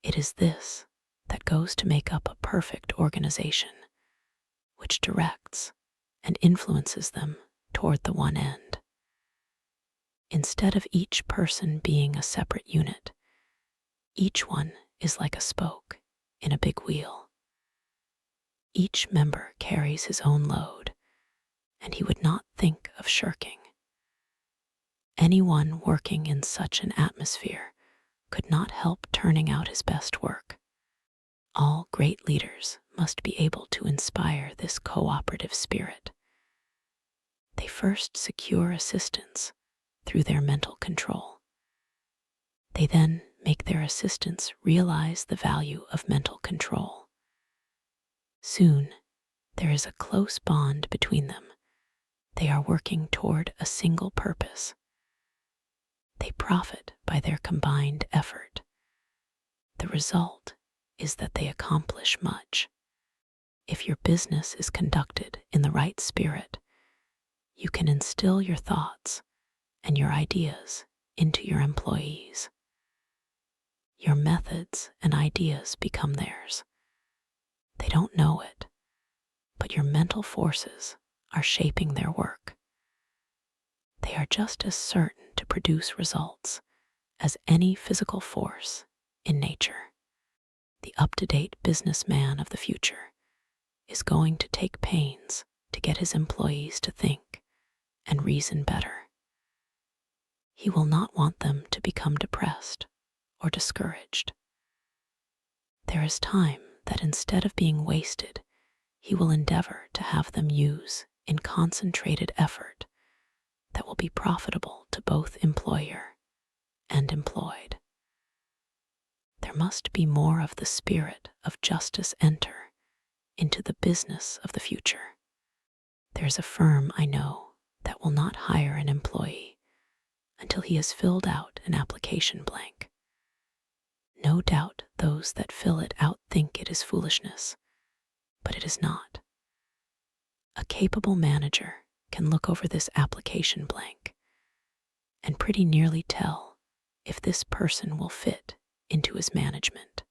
It is this that goes to make up a perfect organization, which directs and influences them toward the one end. Instead of each person being a separate unit, each one is like a spoke in a big wheel. Each member carries his own load, and he would not think of shirking. Anyone working in such an atmosphere could not help turning out his best work. All great leaders must be able to inspire this cooperative spirit. They first secure assistance through their mental control. They then make their assistants realize the value of mental control. Soon, there is a close bond between them. They are working toward a single purpose. They profit by their combined effort. The result is that they accomplish much. If your business is conducted in the right spirit, you can instill your thoughts and your ideas into your employees. Your methods and ideas become theirs. They don't know it, but your mental forces are shaping their work. They are just as certain to produce results as any physical force in nature. The up-to-date businessman of the future is going to take pains to get his employees to think and reason better. He will not want them to become depressed or discouraged. There is time that instead of being wasted, he will endeavor to have them use in concentrated effort that will be profitable to both employer and employed. There must be more of the spirit of justice enter into the business of the future. There's a firm I know that will not hire an employee until he has filled out an application blank. No doubt those that fill it out think it is foolishness, but it is not. A capable manager can look over this application blank and pretty nearly tell if this person will fit into his management.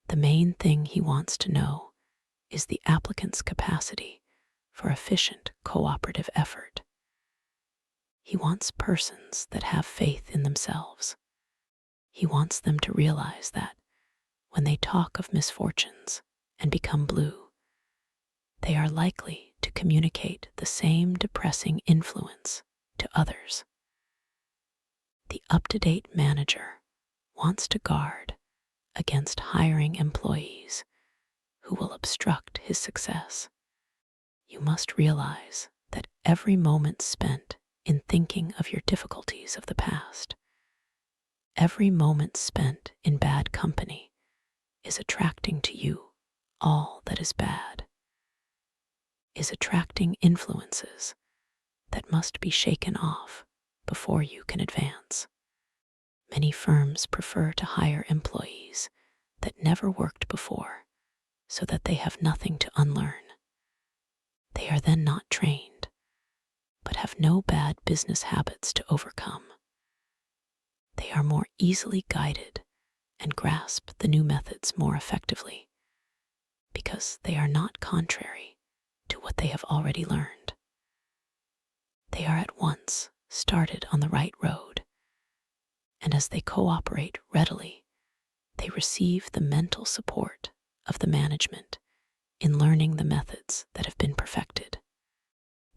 The main thing he wants to know is the applicant's capacity for efficient cooperative effort. He wants persons that have faith in themselves. He wants them to realize that when they talk of misfortunes and become blue, they are likely to communicate the same depressing influence to others. The up-to-date manager wants to guard against hiring employees who will obstruct his success. You must realize that every moment spent in thinking of your difficulties of the past, every moment spent in bad company is attracting to you all that is bad, is attracting influences that must be shaken off before you can advance. Many firms prefer to hire employees that never worked before so that they have nothing to unlearn. They are then not trained, but have no bad business habits to overcome. They are more easily guided and grasp the new methods more effectively because they are not contrary to what they have already learned. They are at once started on the right road, and as they cooperate readily, they receive the mental support of the management in learning the methods that have been perfected.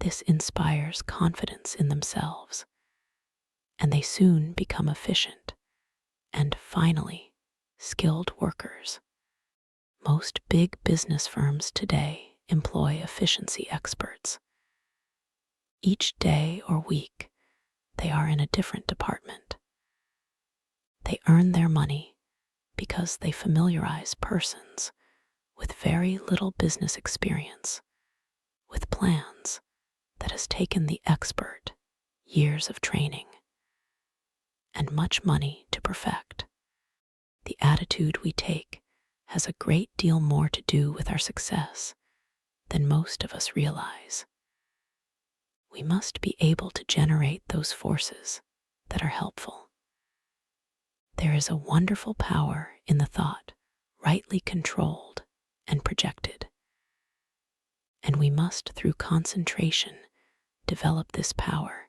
This inspires confidence in themselves, and they soon become efficient and finally skilled workers. Most big business firms today employ efficiency experts. Each day or week, they are in a different department. They earn their money because they familiarize persons with very little business experience with plans that has taken the expert years of training and much money to perfect. The attitude we take has a great deal more to do with our success than most of us realize. We must be able to generate those forces that are helpful. There is a wonderful power in the thought, rightly controlled and projected. And we must, through concentration, develop this power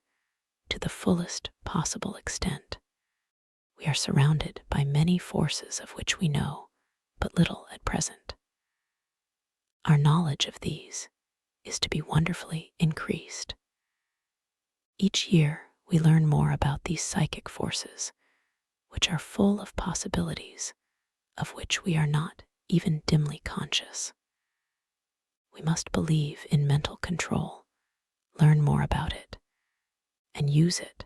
to the fullest possible extent. We are surrounded by many forces of which we know but little at present. Our knowledge of these is to be wonderfully increased. Each year, we learn more about these psychic forces, which are full of possibilities of which we are not even dimly conscious. We must believe in mental control, learn more about it, and use it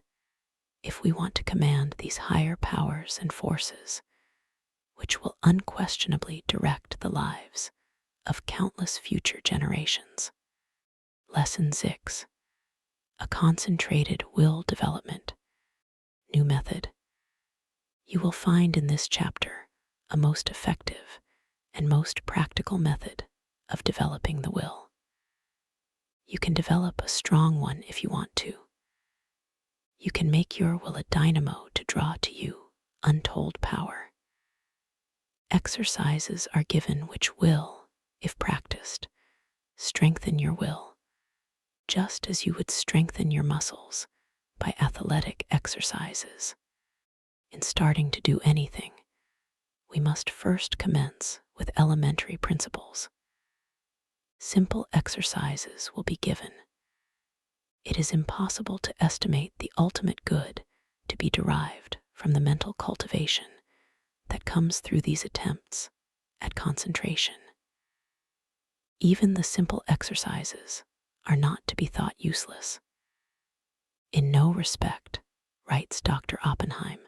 if we want to command these higher powers and forces, which will unquestionably direct the lives of countless future generations. Lesson 6. A concentrated will development. New method. You will find in this chapter a most effective and most practical method of developing the will. You can develop a strong one if you want to. You can make your will a dynamo to draw to you untold power. Exercises are given which will, if practiced, strengthen your will, just as you would strengthen your muscles by athletic exercises. In starting to do anything, we must first commence with elementary principles. Simple exercises will be given. It is impossible to estimate the ultimate good to be derived from the mental cultivation that comes through these attempts at concentration. Even the simple exercises are not to be thought useless. In no respect, writes Dr. Oppenheim,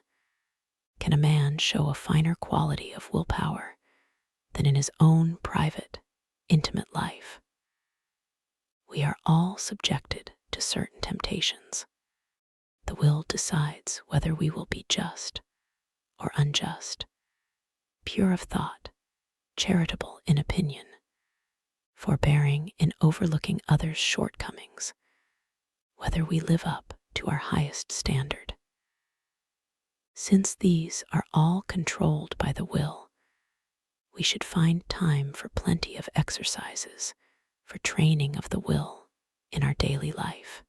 can a man show a finer quality of willpower than in his own private, intimate life. We are all subjected to certain temptations. The will decides whether we will be just or unjust, pure of thought, charitable in opinion, forbearing in overlooking others' shortcomings, whether we live up to our highest standard. Since these are all controlled by the will, we should find time for plenty of exercises for training of the will in our daily life.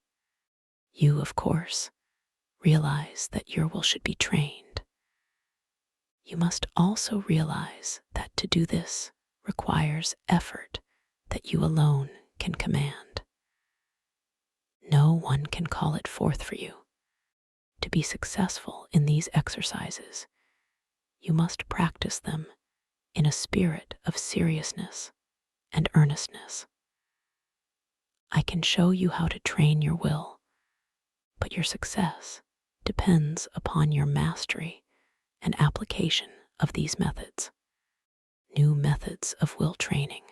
You, of course, realize that your will should be trained. You must also realize that to do this requires effort that you alone can command. No one can call it forth for you. To be successful in these exercises, you must practice them in a spirit of seriousness and earnestness. I can show you how to train your will, but your success depends upon your mastery and application of these methods. New methods of will training.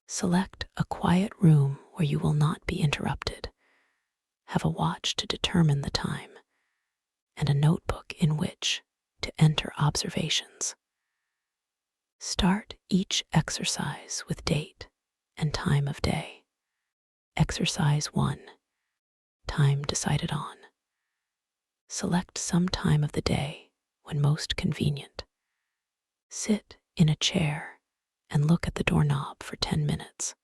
Select a quiet room where you will not be interrupted. Have a watch to determine the time, and a notebook in which to enter observations. Start each exercise with date and time of day. Exercise 1. Time decided on. Select some time of the day when most convenient. Sit in a chair and look at the doorknob for 10 minutes.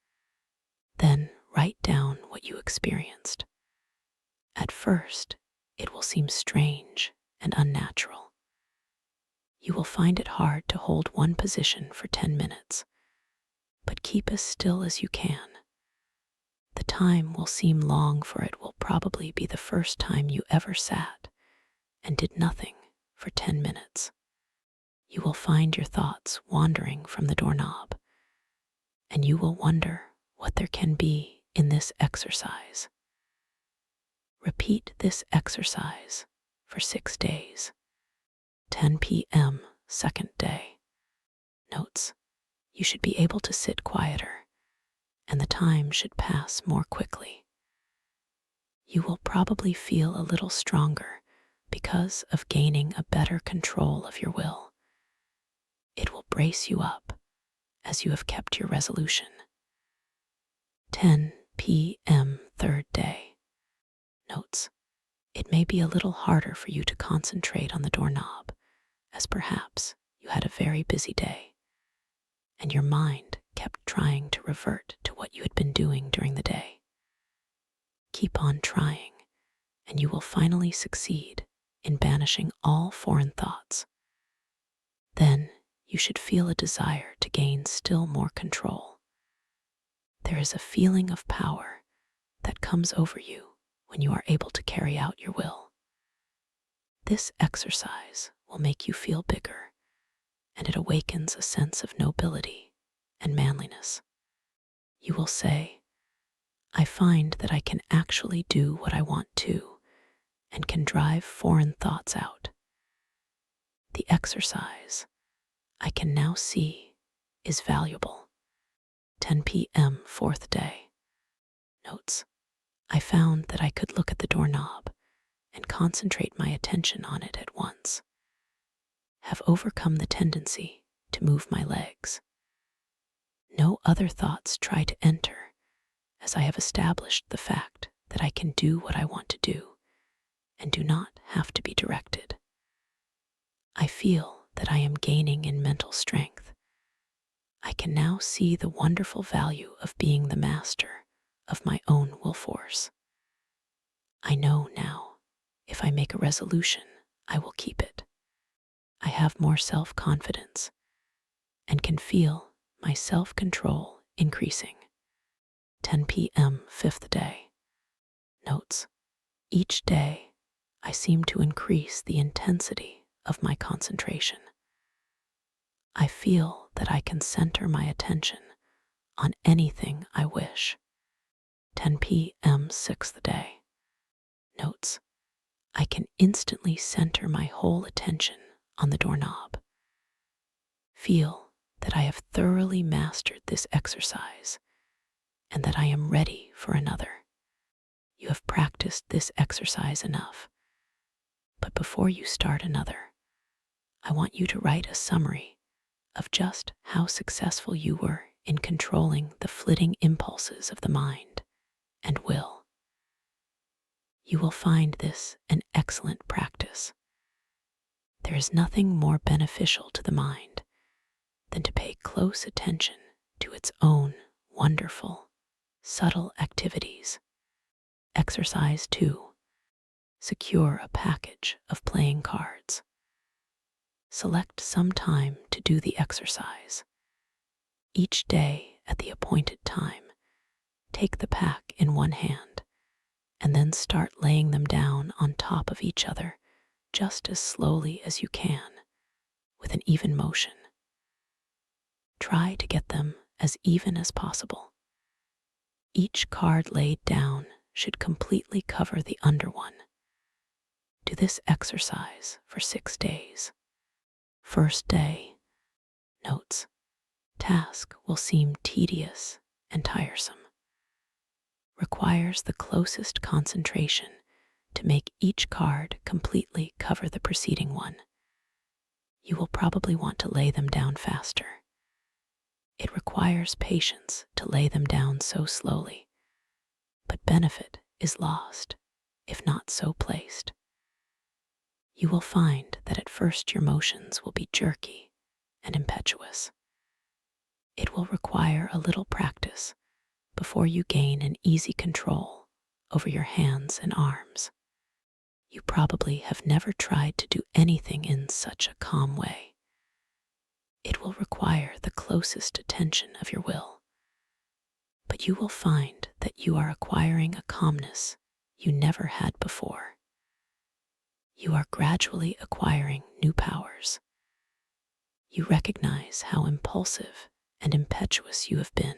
Then write down what you experienced. At first, it will seem strange and unnatural. You will find it hard to hold one position for 10 minutes, but keep as still as you can. The time will seem long, for it will probably be the first time you ever sat and did nothing for 10 minutes. You will find your thoughts wandering from the doorknob, and you will wonder what there can be in this exercise. Repeat this exercise for 6 days. 10 p.m. second day. Notes: you should be able to sit quieter, and the time should pass more quickly. You will probably feel a little stronger because of gaining a better control of your will. It will brace you up as you have kept your resolution. 10 p.m. third day. Notes: It may be a little harder for you to concentrate on the doorknob, as perhaps you had a very busy day, and your mind kept trying to revert to what you had been doing during the day. Keep on trying, and you will finally succeed in banishing all foreign thoughts. Then you should feel a desire to gain still more control. There is a feeling of power that comes over you when you are able to carry out your will. This exercise will make you feel bigger, and it awakens a sense of nobility and manliness. You will say, I find that I can actually do what I want to and can drive foreign thoughts out. The exercise, I can now see, is valuable. 10 p.m. fourth day. Notes. I found that I could look at the doorknob and concentrate my attention on it at once. Have overcome the tendency to move my legs. No other thoughts try to enter, as I have established the fact that I can do what I want to do and do not have to be directed. I feel that I am gaining in mental strength. I can now see the wonderful value of being the master of my own will force. I know now, if I make a resolution, I will keep it. I have more self-confidence and can feel my self-control increasing. 10 p.m. fifth day. Notes. Each day, I seem to increase the intensity of my concentration. I feel that I can center my attention on anything I wish. 10 p.m. sixth day. Notes. I can instantly center my whole attention on the doorknob. Feel that I have thoroughly mastered this exercise and that I am ready for another. You have practiced this exercise enough, but before you start another, I want you to write a summary of just how successful you were in controlling the flitting impulses of the mind and will. You will find this an excellent practice. There is nothing more beneficial to the mind than to pay close attention to its own wonderful, subtle activities. Exercise 2. Secure a package of playing cards. Select some time to do the exercise. Each day at the appointed time, take the pack in one hand and then start laying them down on top of each other just as slowly as you can, with an even motion. Try to get them as even as possible. Each card laid down should completely cover the under one. Do this exercise for 6 days. First day. Notes. Task will seem tedious and tiresome. Requires the closest concentration to make each card completely cover the preceding one. You will probably want to lay them down faster. It requires patience to lay them down so slowly, but benefit is lost if not so placed. You will find that at first your motions will be jerky and impetuous. It will require a little practice before you gain an easy control over your hands and arms. You probably have never tried to do anything in such a calm way. It will require the closest attention of your will, but you will find that you are acquiring a calmness you never had before. You are gradually acquiring new powers. You recognize how impulsive and impetuous you have been,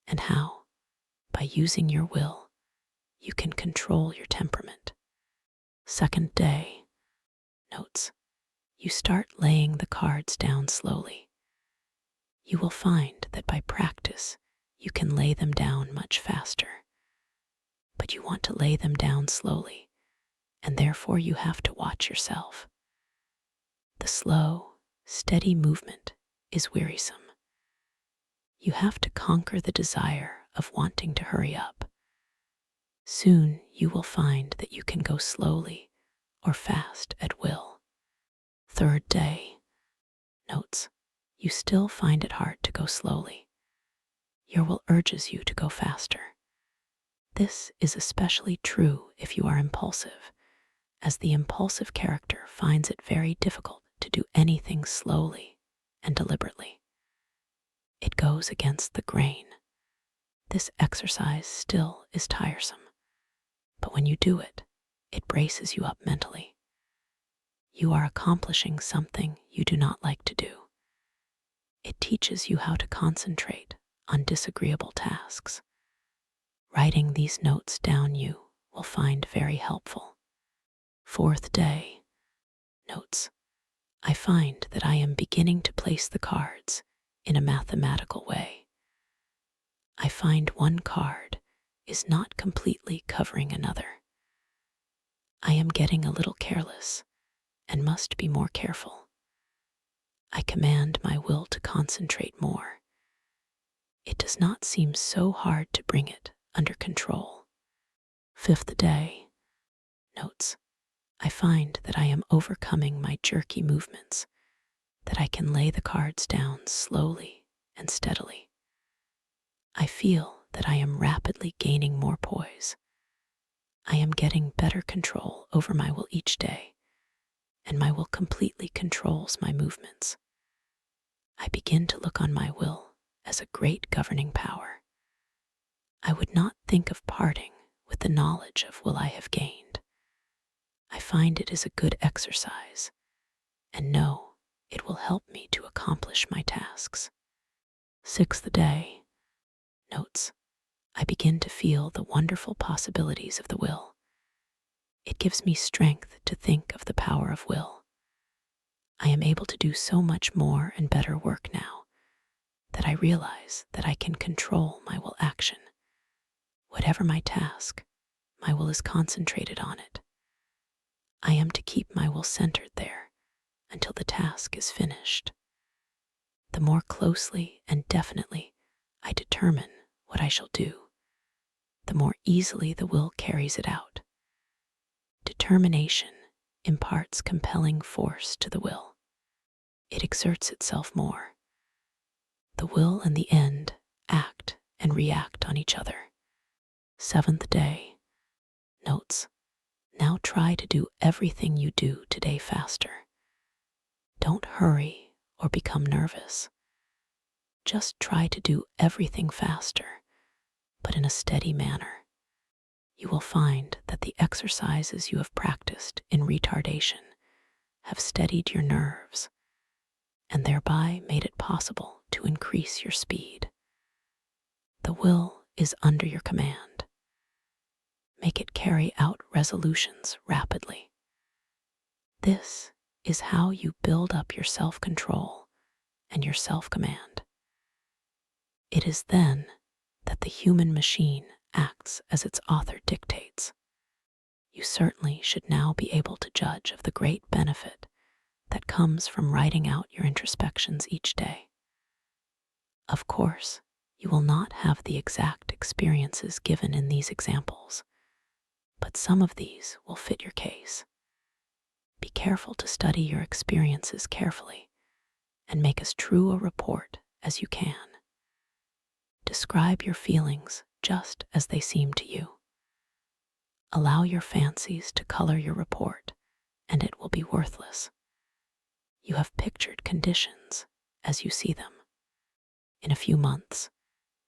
and how, by using your will, you can control your temperament. Second day. Notes. You start laying the cards down slowly. You will find that by practice, you can lay them down much faster. But you want to lay them down slowly, and therefore you have to watch yourself. The slow, steady movement is wearisome. You have to conquer the desire of wanting to hurry up. Soon you will find that you can go slowly or fast at will. Third day. Notes. You still find it hard to go slowly. Your will urges you to go faster. This is especially true if you are impulsive, as the impulsive character finds it very difficult to do anything slowly and deliberately. It goes against the grain. This exercise still is tiresome, but when you do it, it braces you up mentally. You are accomplishing something you do not like to do. It teaches you how to concentrate on disagreeable tasks. Writing these notes down you will find very helpful. Fourth day. Notes. I find that I am beginning to place the cards in a mathematical way. I find one card is not completely covering another. I am getting a little careless and must be more careful. I command my will to concentrate more. It does not seem so hard to bring it under control. Fifth day. Notes. I find that I am overcoming my jerky movements, that I can lay the cards down slowly and steadily. I feel that I am rapidly gaining more poise. I am getting better control over my will each day, and my will completely controls my movements. I begin to look on my will as a great governing power. I would not think of parting with the knowledge of will I have gained. I find it is a good exercise, and know it will help me to accomplish my tasks. Sixth day. Notes. I begin to feel the wonderful possibilities of the will. It gives me strength to think of the power of will. I am able to do so much more and better work now that I realize that I can control my will action. Whatever my task, my will is concentrated on it. I am to keep my will centered there until the task is finished. The more closely and definitely I determine what I shall do, the more easily the will carries it out. Determination imparts compelling force to the will. It exerts itself more. The will and the end act and react on each other. Seventh day. Notes. Now try to do everything you do today faster. Don't hurry or become nervous. Just try to do everything faster, but in a steady manner. You will find that the exercises you have practiced in retardation have steadied your nerves and thereby made it possible to increase your speed. The will is under your command. Make it carry out resolutions rapidly. This is how you build up your self-control and your self-command. It is then that the human machine acts as its author dictates. You certainly should now be able to judge of the great benefit that comes from writing out your introspections each day. Of course, you will not have the exact experiences given in these examples, but some of these will fit your case. Be careful to study your experiences carefully and make as true a report as you can. Describe your feelings just as they seem to you. Allow your fancies to color your report, and it will be worthless. You have pictured conditions as you see them. In a few months,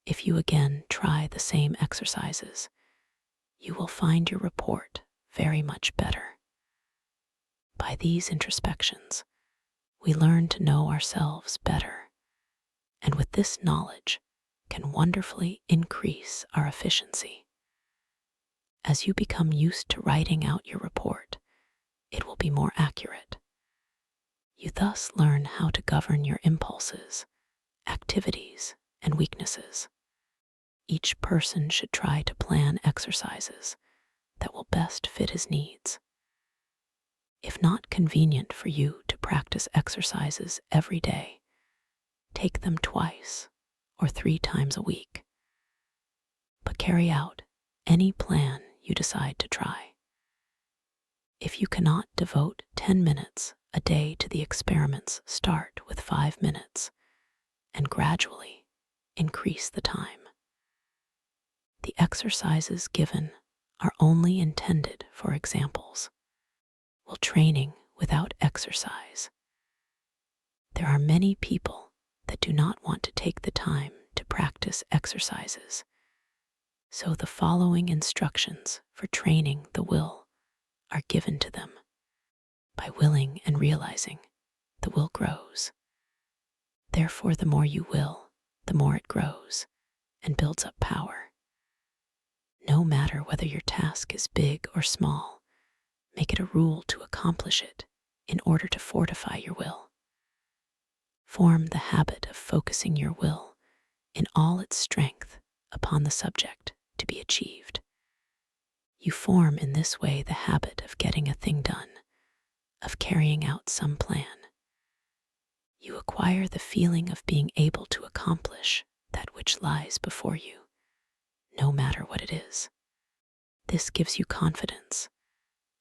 if you again try the same exercises, you will find your report very much better. By these introspections, we learn to know ourselves better, and with this knowledge can wonderfully increase our efficiency. As you become used to writing out your report, it will be more accurate. You thus learn how to govern your impulses, activities, and weaknesses. Each person should try to plan exercises that will best fit his needs. If not convenient for you to practice exercises every day, take them 2 or 3 times a week. But carry out any plan you decide to try. If you cannot devote 10 minutes a day to the experiments, start with 5 minutes and gradually increase the time. The exercises given are only intended for examples. Will training without exercise? There are many people that do not want to take the time to practice exercises, so the following instructions for training the will are given to them. By willing and realizing, the will grows. Therefore, the more you will, the more it grows and builds up power. No matter whether your task is big or small, make it a rule to accomplish it in order to fortify your will. Form the habit of focusing your will in all its strength upon the subject to be achieved. You form in this way the habit of getting a thing done, of carrying out some plan. You acquire the feeling of being able to accomplish that which lies before you, no matter what it is. This gives you confidence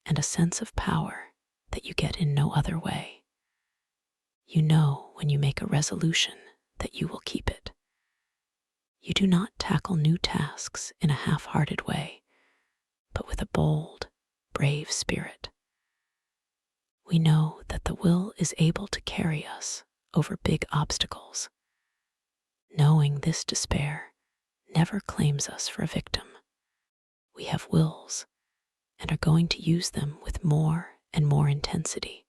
and a sense of power that you get in no other way. You know when you make a resolution that you will keep it. You do not tackle new tasks in a half-hearted way, but with a bold, brave spirit. We know that the will is able to carry us over big obstacles. Knowing this despair never claims us for a victim. We have wills and are going to use them with more and more intensity,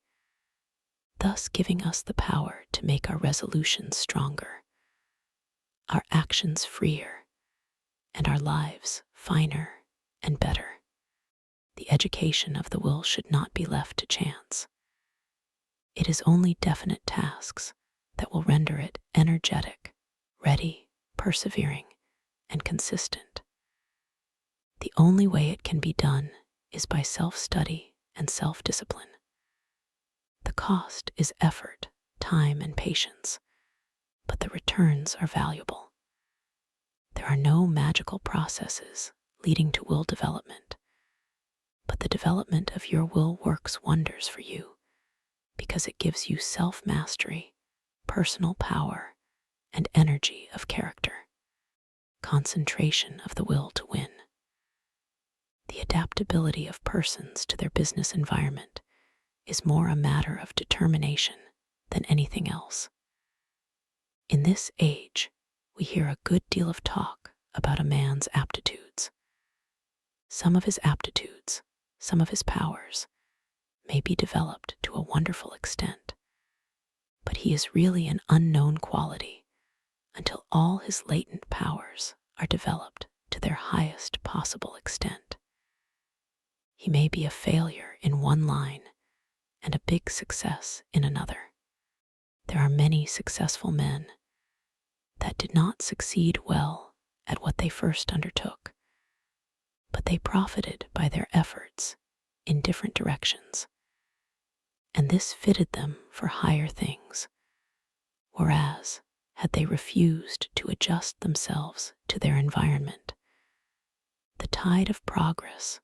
thus giving us the power to make our resolutions stronger, our actions freer, and our lives finer and better. The education of the will should not be left to chance. It is only definite tasks that will render it energetic, ready, persevering, and consistent. The only way it can be done is by self-study and self-discipline. The cost is effort, time, and patience, but the returns are valuable. There are no magical processes leading to will development, but the development of your will works wonders for you because it gives you self-mastery, personal power, and energy of character. Concentration of the will to win. The adaptability of persons to their business environment is more a matter of determination than anything else. In this age, we hear a good deal of talk about a man's aptitudes. Some of his aptitudes, some of his powers, may be developed to a wonderful extent, but he is really an unknown quality until all his latent powers are developed to their highest possible extent. He may be a failure in one line and a big success in another. There are many successful men that did not succeed well at what they first undertook, but they profited by their efforts in different directions, and this fitted them for higher things, whereas had they refused to adjust themselves to their environment, the tide of progress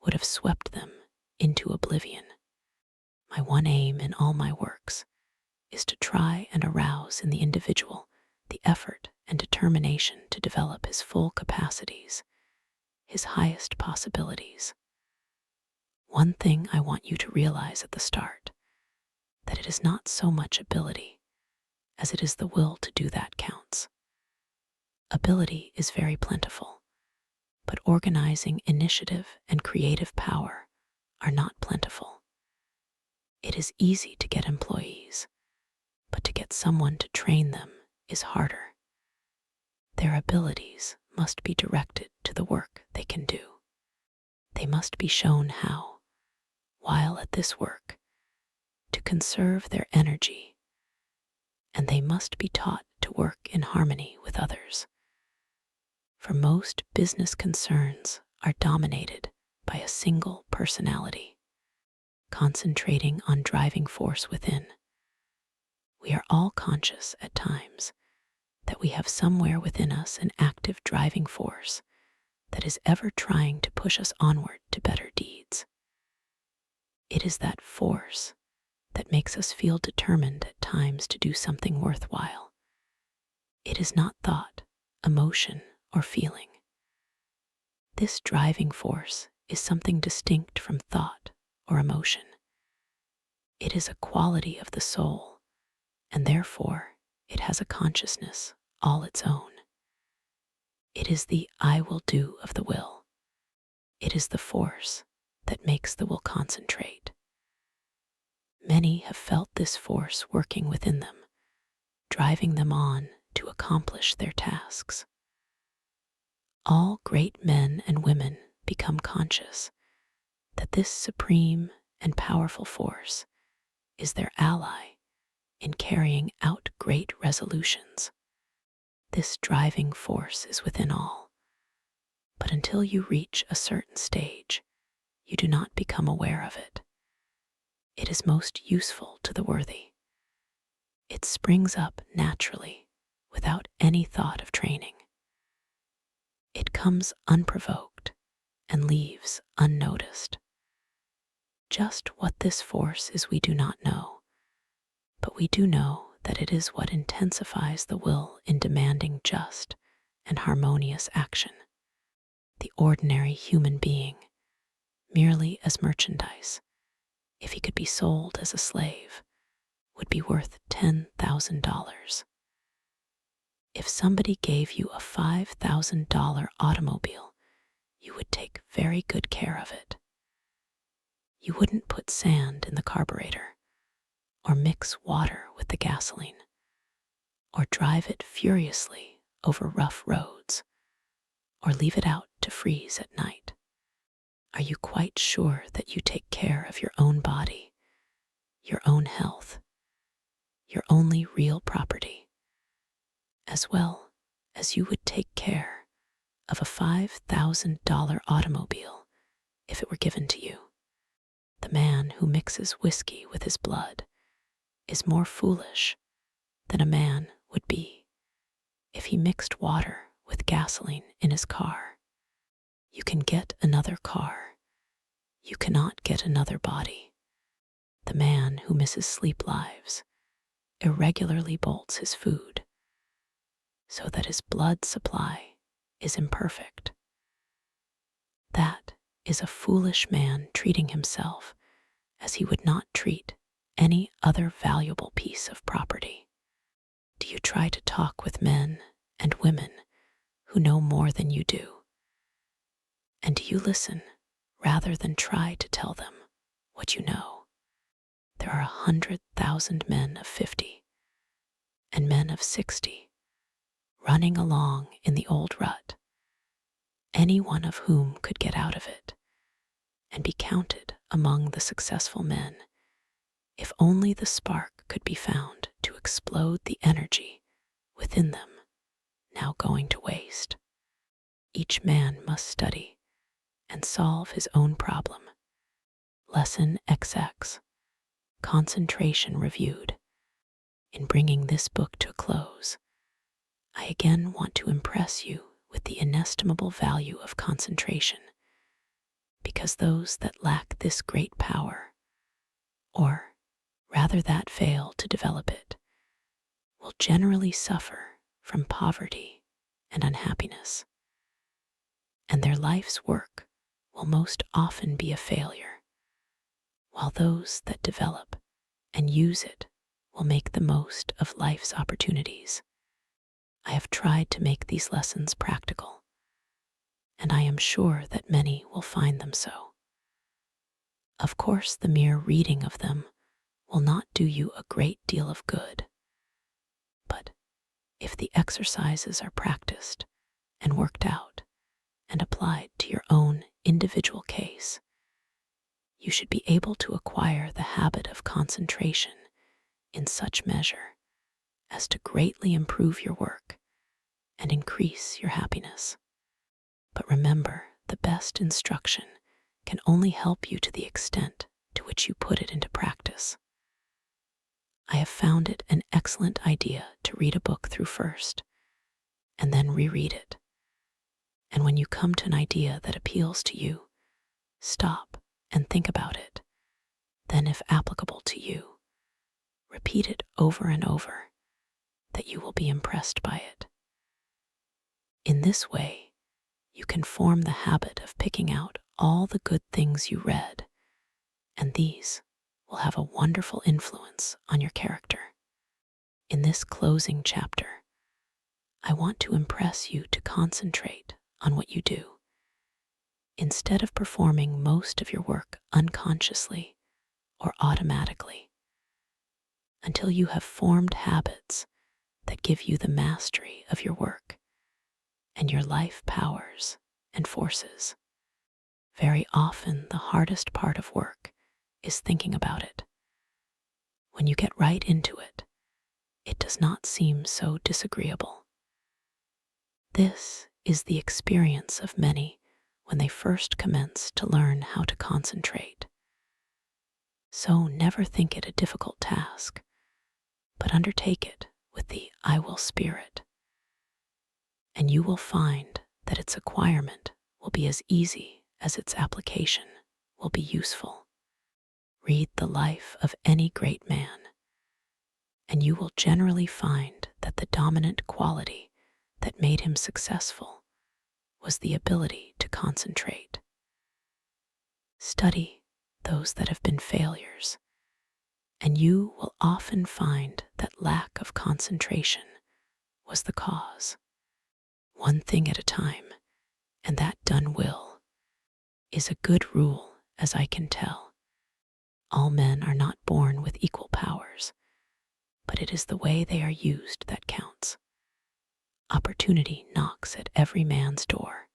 would have swept them into oblivion. My one aim in all my works is to try and arouse in the individual the effort and determination to develop his full capacities, his highest possibilities. One thing I want you to realize at the start, that it is not so much ability as it is the will to do that counts. Ability is very plentiful, but organizing initiative and creative power are not plentiful. It is easy to get employees, but to get someone to train them is harder. Their abilities must be directed to the work they can do. They must be shown how, while at this work, to conserve their energy, and they must be taught to work in harmony with others. For most business concerns are dominated by a single personality, concentrating on driving force within. We are all conscious at times that we have somewhere within us an active driving force that is ever trying to push us onward to better deeds. It is that force that makes us feel determined at times to do something worthwhile. It is not thought, emotion, or feeling. This driving force is something distinct from thought or emotion. It is a quality of the soul, and therefore it has a consciousness all its own. It is the I will do of the will. It is the force that makes the will concentrate. Many have felt this force working within them, driving them on to accomplish their tasks. All great men and women become conscious that this supreme and powerful force is their ally in carrying out great resolutions. This driving force is within all, but until you reach a certain stage, you do not become aware of it. It is most useful to the worthy. It springs up naturally without any thought of training. It comes unprovoked and leaves unnoticed. Just what this force is we do not know, but we do know that it is what intensifies the will in demanding just and harmonious action. The ordinary human being, merely as merchandise, if he could be sold as a slave, would be worth $10,000. If somebody gave you a $5,000 automobile, you would take very good care of it. You wouldn't put sand in the carburetor, or mix water with the gasoline, or drive it furiously over rough roads, or leave it out to freeze at night. Are you quite sure that you take care of your own body, your own health, your only real property, as well as you would take care of a $5,000 automobile if it were given to you? The man who mixes whiskey with his blood is more foolish than a man would be if he mixed water with gasoline in his car. You can get another car. You cannot get another body. The man who misses sleep lives irregularly bolts his food so that his blood supply is imperfect. That is a foolish man treating himself as he would not treat any other valuable piece of property. Do you try to talk with men and women who know more than you do? And do you listen rather than try to tell them what you know? There are 100,000 men of 50 and men of 60 running along in the old rut, any one of whom could get out of it and be counted among the successful men if only the spark could be found to explode the energy within them now going to waste. Each man must study and solve his own problem. Lesson XX, Concentration Reviewed. In bringing this book to a close, I again want to impress you with the inestimable value of concentration, because those that lack this great power, or rather that fail to develop it, will generally suffer from poverty and unhappiness, and their life's work will most often be a failure, while those that develop and use it will make the most of life's opportunities. I have tried to make these lessons practical, and I am sure that many will find them so. Of course, the mere reading of them will not do you a great deal of good, but if the exercises are practiced and worked out and applied to your own individual case, you should be able to acquire the habit of concentration in such measure as to greatly improve your work and increase your happiness. But remember, the best instruction can only help you to the extent to which you put it into practice. I have found it an excellent idea to read a book through first, and then reread it, And when you come to an idea that appeals to you, stop and think about it. Then, if applicable to you, repeat it over and over, that you will be impressed by it. In this way, you can form the habit of picking out all the good things you read, and these will have a wonderful influence on your character. In this closing chapter, I want to impress you to concentrate on what you do. Instead of performing most of your work unconsciously or automatically, until you have formed habits that give you the mastery of your work and your life powers and forces. Very often, the hardest part of work is thinking about it. When you get right into it, it does not seem so disagreeable. This is the experience of many when they first commence to learn how to concentrate. So never think it a difficult task, but undertake it with the "I will" spirit, and you will find that its acquirement will be as easy as its application will be useful. Read the life of any great man, and you will generally find that the dominant quality that made him successful was the ability to concentrate. Study those that have been failures, and you will often find that lack of concentration was the cause. One thing at a time, and that done will, is a good rule as I can tell. All men are not born with equal powers, but it is the way they are used that counts. Opportunity knocks at every man's door.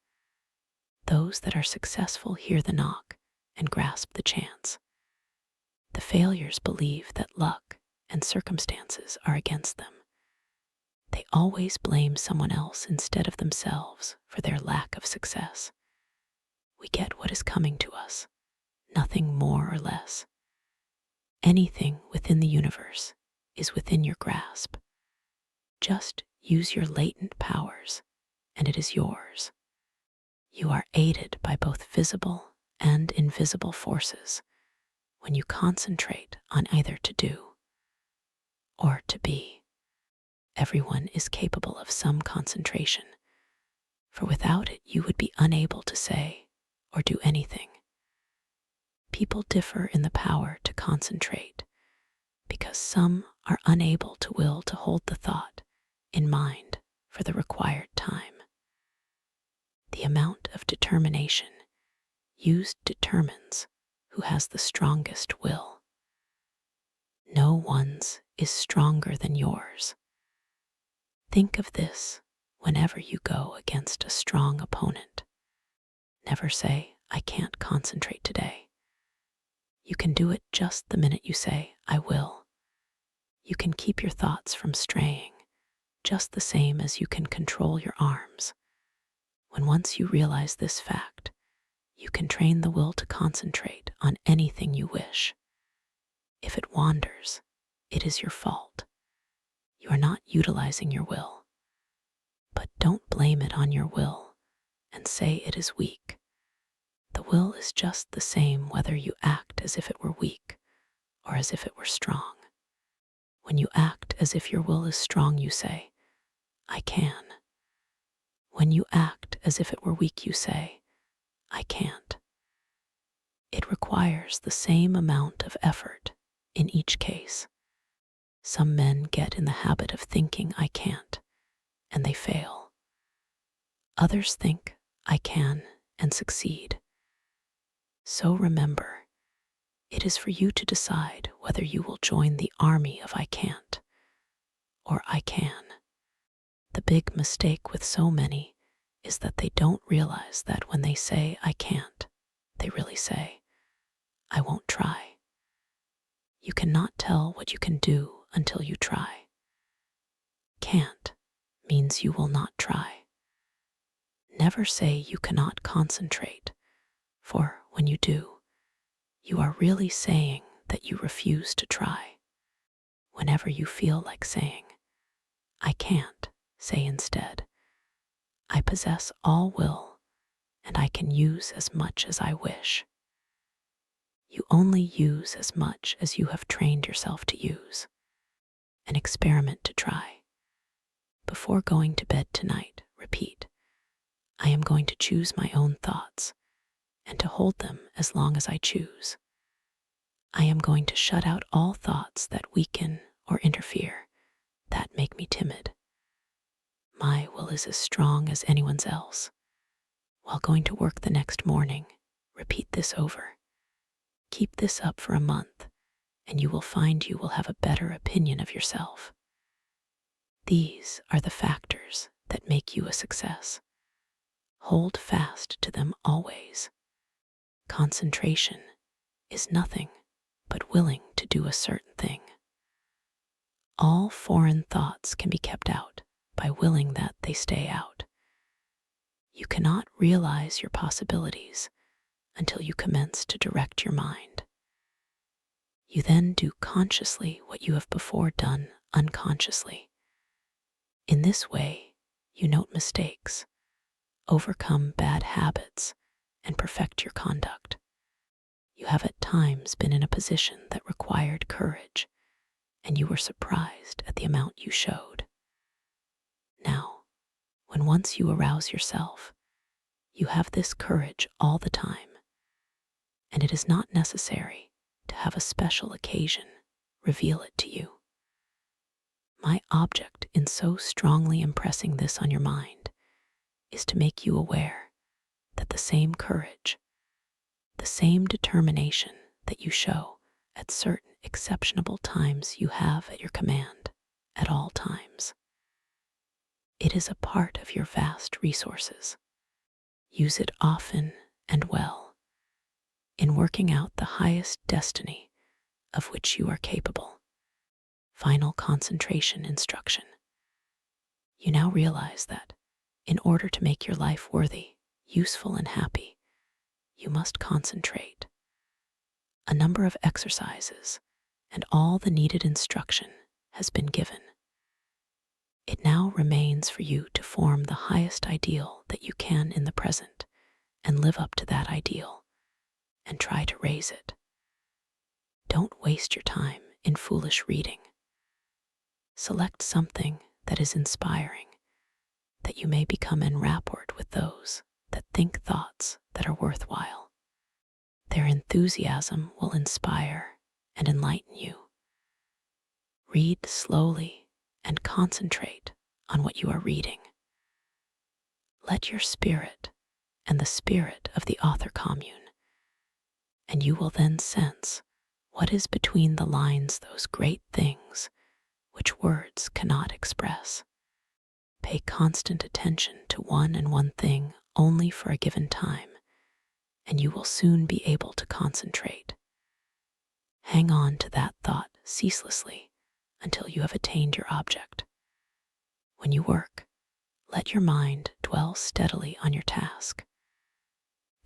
Those that are successful hear the knock and grasp the chance. The failures believe that luck and circumstances are against them. They always blame someone else instead of themselves for their lack of success. We get what is coming to us, nothing more or less. Anything within the universe is within your grasp. Just use your latent powers, and it is yours. You are aided by both visible and invisible forces when you concentrate on either to do or to be. Everyone is capable of some concentration, for without it you would be unable to say or do anything. People differ in the power to concentrate because some are unable to will to hold the thought in mind for the required time. The amount of determination used determines who has the strongest will. No one's is stronger than yours. Think of this whenever you go against a strong opponent. Never say, "I can't concentrate today." You can do it just the minute you say, "I will." You can keep your thoughts from straying, just the same as you can control your arms. When once you realize this fact, you can train the will to concentrate on anything you wish. If it wanders, it is your fault. You are not utilizing your will. But don't blame it on your will and say it is weak. The will is just the same whether you act as if it were weak or as if it were strong. When you act as if your will is strong, you say, "I can." When you act as if it were weak, you say, "I can't." It requires the same amount of effort in each case. Some men get in the habit of thinking, "I can't," and they fail. Others think, "I can," and succeed. So remember, it is for you to decide whether you will join the army of "I can't" or "I can." The big mistake with so many is that they don't realize that when they say "I can't," they really say, "I won't try." You cannot tell what you can do until you try. Can't means you will not try. Never say you cannot concentrate, for when you do, you are really saying that you refuse to try. Whenever you feel like saying, "I can't," say instead, I possess all will, and I can use as much as I wish. You only use as much as you have trained yourself to use. An experiment to try. Before going to bed tonight, repeat, I am going to choose my own thoughts and to hold them as long as I choose. I am going to shut out all thoughts that weaken or interfere, that make me timid. My will is as strong as anyone's else. While going to work the next morning, repeat this over. Keep this up for a month, and you will find you will have a better opinion of yourself. These are the factors that make you a success. Hold fast to them always. Concentration is nothing but willing to do a certain thing. All foreign thoughts can be kept out by willing that they stay out. You cannot realize your possibilities until you commence to direct your mind. You then do consciously what you have before done unconsciously. In this way, you note mistakes, overcome bad habits, and perfect your conduct. You have at times been in a position that required courage, and you were surprised at the amount you showed. Now, when once you arouse yourself, you have this courage all the time, and it is not necessary to have a special occasion reveal it to you. My object in so strongly impressing this on your mind is to make you aware that the same courage, the same determination that you show at certain exceptional times you have at your command at all times. It is a part of your vast resources. Use it often and well in working out the highest destiny of which you are capable. Final concentration instruction. You now realize that in order to make your life worthy, useful, and happy, you must concentrate. A number of exercises and all the needed instruction has been given. It now remains for you to form the highest ideal that you can in the present and live up to that ideal and try to raise it. Don't waste your time in foolish reading. Select something that is inspiring, that you may become en rapport with those that think thoughts that are worthwhile. Their enthusiasm will inspire and enlighten you. Read slowly and concentrate on what you are reading. Let your spirit and the spirit of the author commune, and you will then sense what is between the lines, those great things which words cannot express. Pay constant attention to one and one thing only for a given time, and you will soon be able to concentrate. Hang on to that thought ceaselessly until you have attained your object. When you work, let your mind dwell steadily on your task.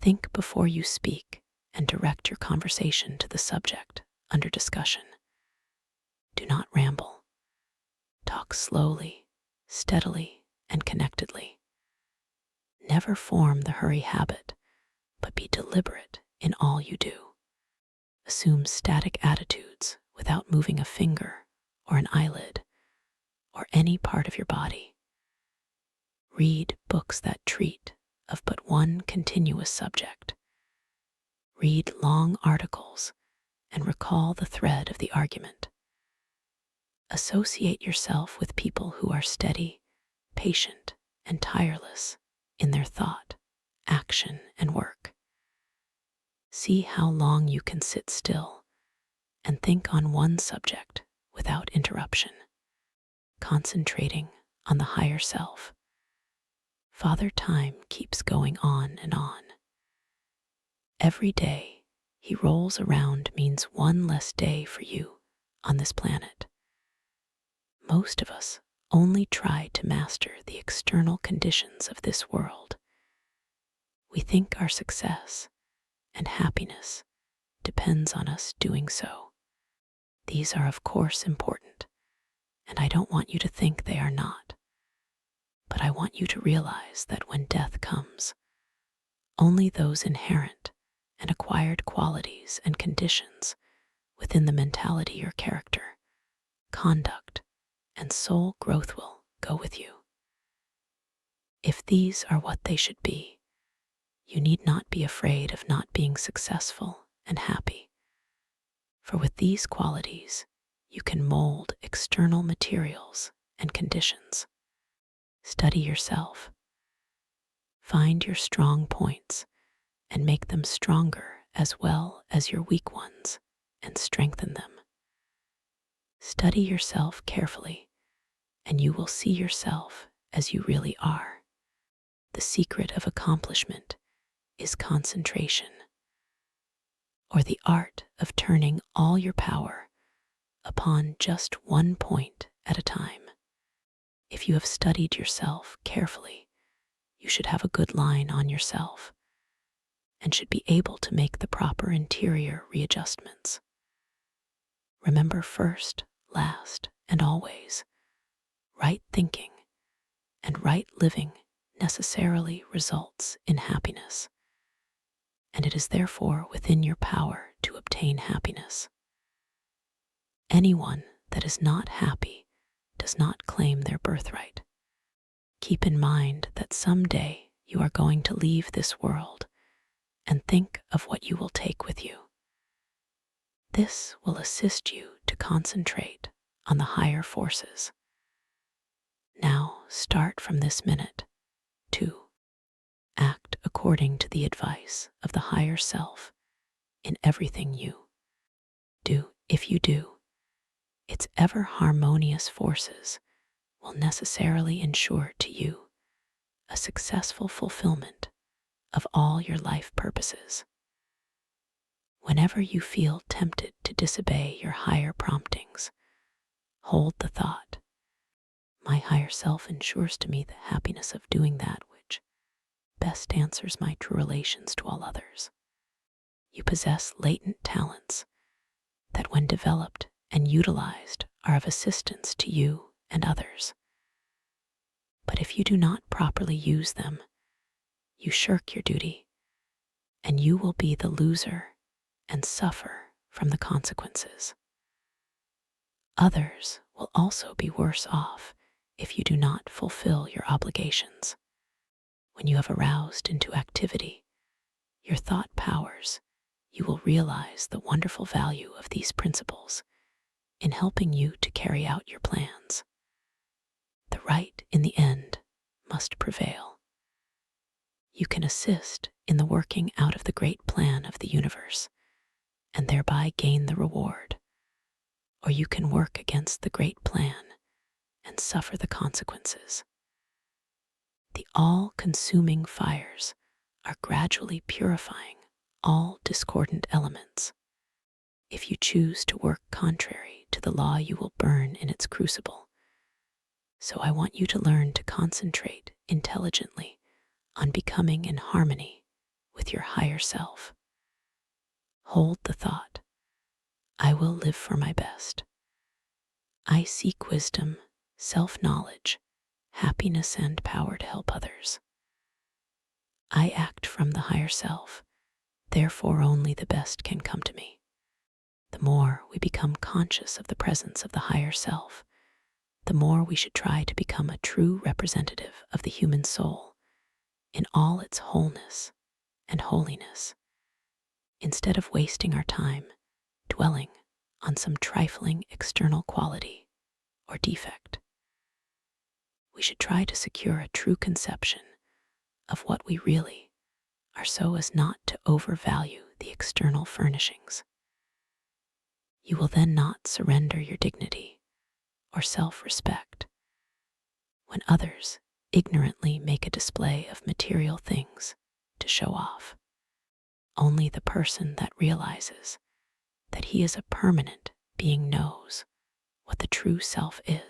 Think before you speak and direct your conversation to the subject under discussion. Do not ramble. Talk slowly, steadily, and connectedly. Never form the hurry habit, but be deliberate in all you do. Assume static attitudes without moving a finger or an eyelid or any part of your body. Read books that treat of but one continuous subject. Read long articles and recall the thread of the argument. Associate yourself with people who are steady, patient, and tireless in their thought, action, and work. See how long you can sit still and think on one subject without interruption, concentrating on the higher self. Father Time keeps going on and on. Every day he rolls around means one less day for you on this planet. Most of us only try to master the external conditions of this world. We think our success and happiness depends on us doing so. These are of course important, and I don't want you to think they are not. But I want you to realize that when death comes, only those inherent and acquired qualities and conditions within the mentality or character, conduct, and soul growth will go with you. If these are what they should be, you need not be afraid of not being successful and happy. For with these qualities, you can mold external materials and conditions. Study yourself. Find your strong points and make them stronger as well as your weak ones and strengthen them. Study yourself carefully, and you will see yourself as you really are. The secret of accomplishment is concentration, or the art of turning all your power upon just one point at a time. If you have studied yourself carefully, you should have a good line on yourself and should be able to make the proper interior readjustments. Remember first, last, and always, right thinking and right living necessarily results in happiness, and it is therefore within your power to obtain happiness. Anyone that is not happy does not claim their birthright. Keep in mind that someday you are going to leave this world, and think of what you will take with you. This will assist you to concentrate on the higher forces. Now start from this minute to act according to the advice of the higher self in everything you do. If you do, its ever harmonious forces will necessarily ensure to you a successful fulfillment of all your life purposes. Whenever you feel tempted to disobey your higher promptings, hold the thought, my higher self ensures to me the happiness of doing that which best answers my true relations to all others. You possess latent talents that, when developed and utilized, are of assistance to you and others. But if you do not properly use them, you shirk your duty, and you will be the loser and suffer from the consequences. Others will also be worse off if you do not fulfill your obligations. When you have aroused into activity your thought powers, you will realize the wonderful value of these principles in helping you to carry out your plans. The right in the end must prevail. You can assist in the working out of the great plan of the universe and thereby gain the reward, or you can work against the great plan and suffer the consequences. The all-consuming fires are gradually purifying all discordant elements. If you choose to work contrary to the law, you will burn in its crucible. So I want you to learn to concentrate intelligently on becoming in harmony with your higher self. Hold the thought, I will live for my best. I seek wisdom, self-knowledge, happiness, and power to help others. I act from the higher self, therefore only the best can come to me. The more we become conscious of the presence of the higher self, the more we should try to become a true representative of the human soul in all its wholeness and holiness, instead of wasting our time dwelling on some trifling external quality or defect. We should try to secure a true conception of what we really are so as not to overvalue the external furnishings. You will then not surrender your dignity or self-respect when others ignorantly make a display of material things to show off. Only the person that realizes that he is a permanent being knows what the true self is.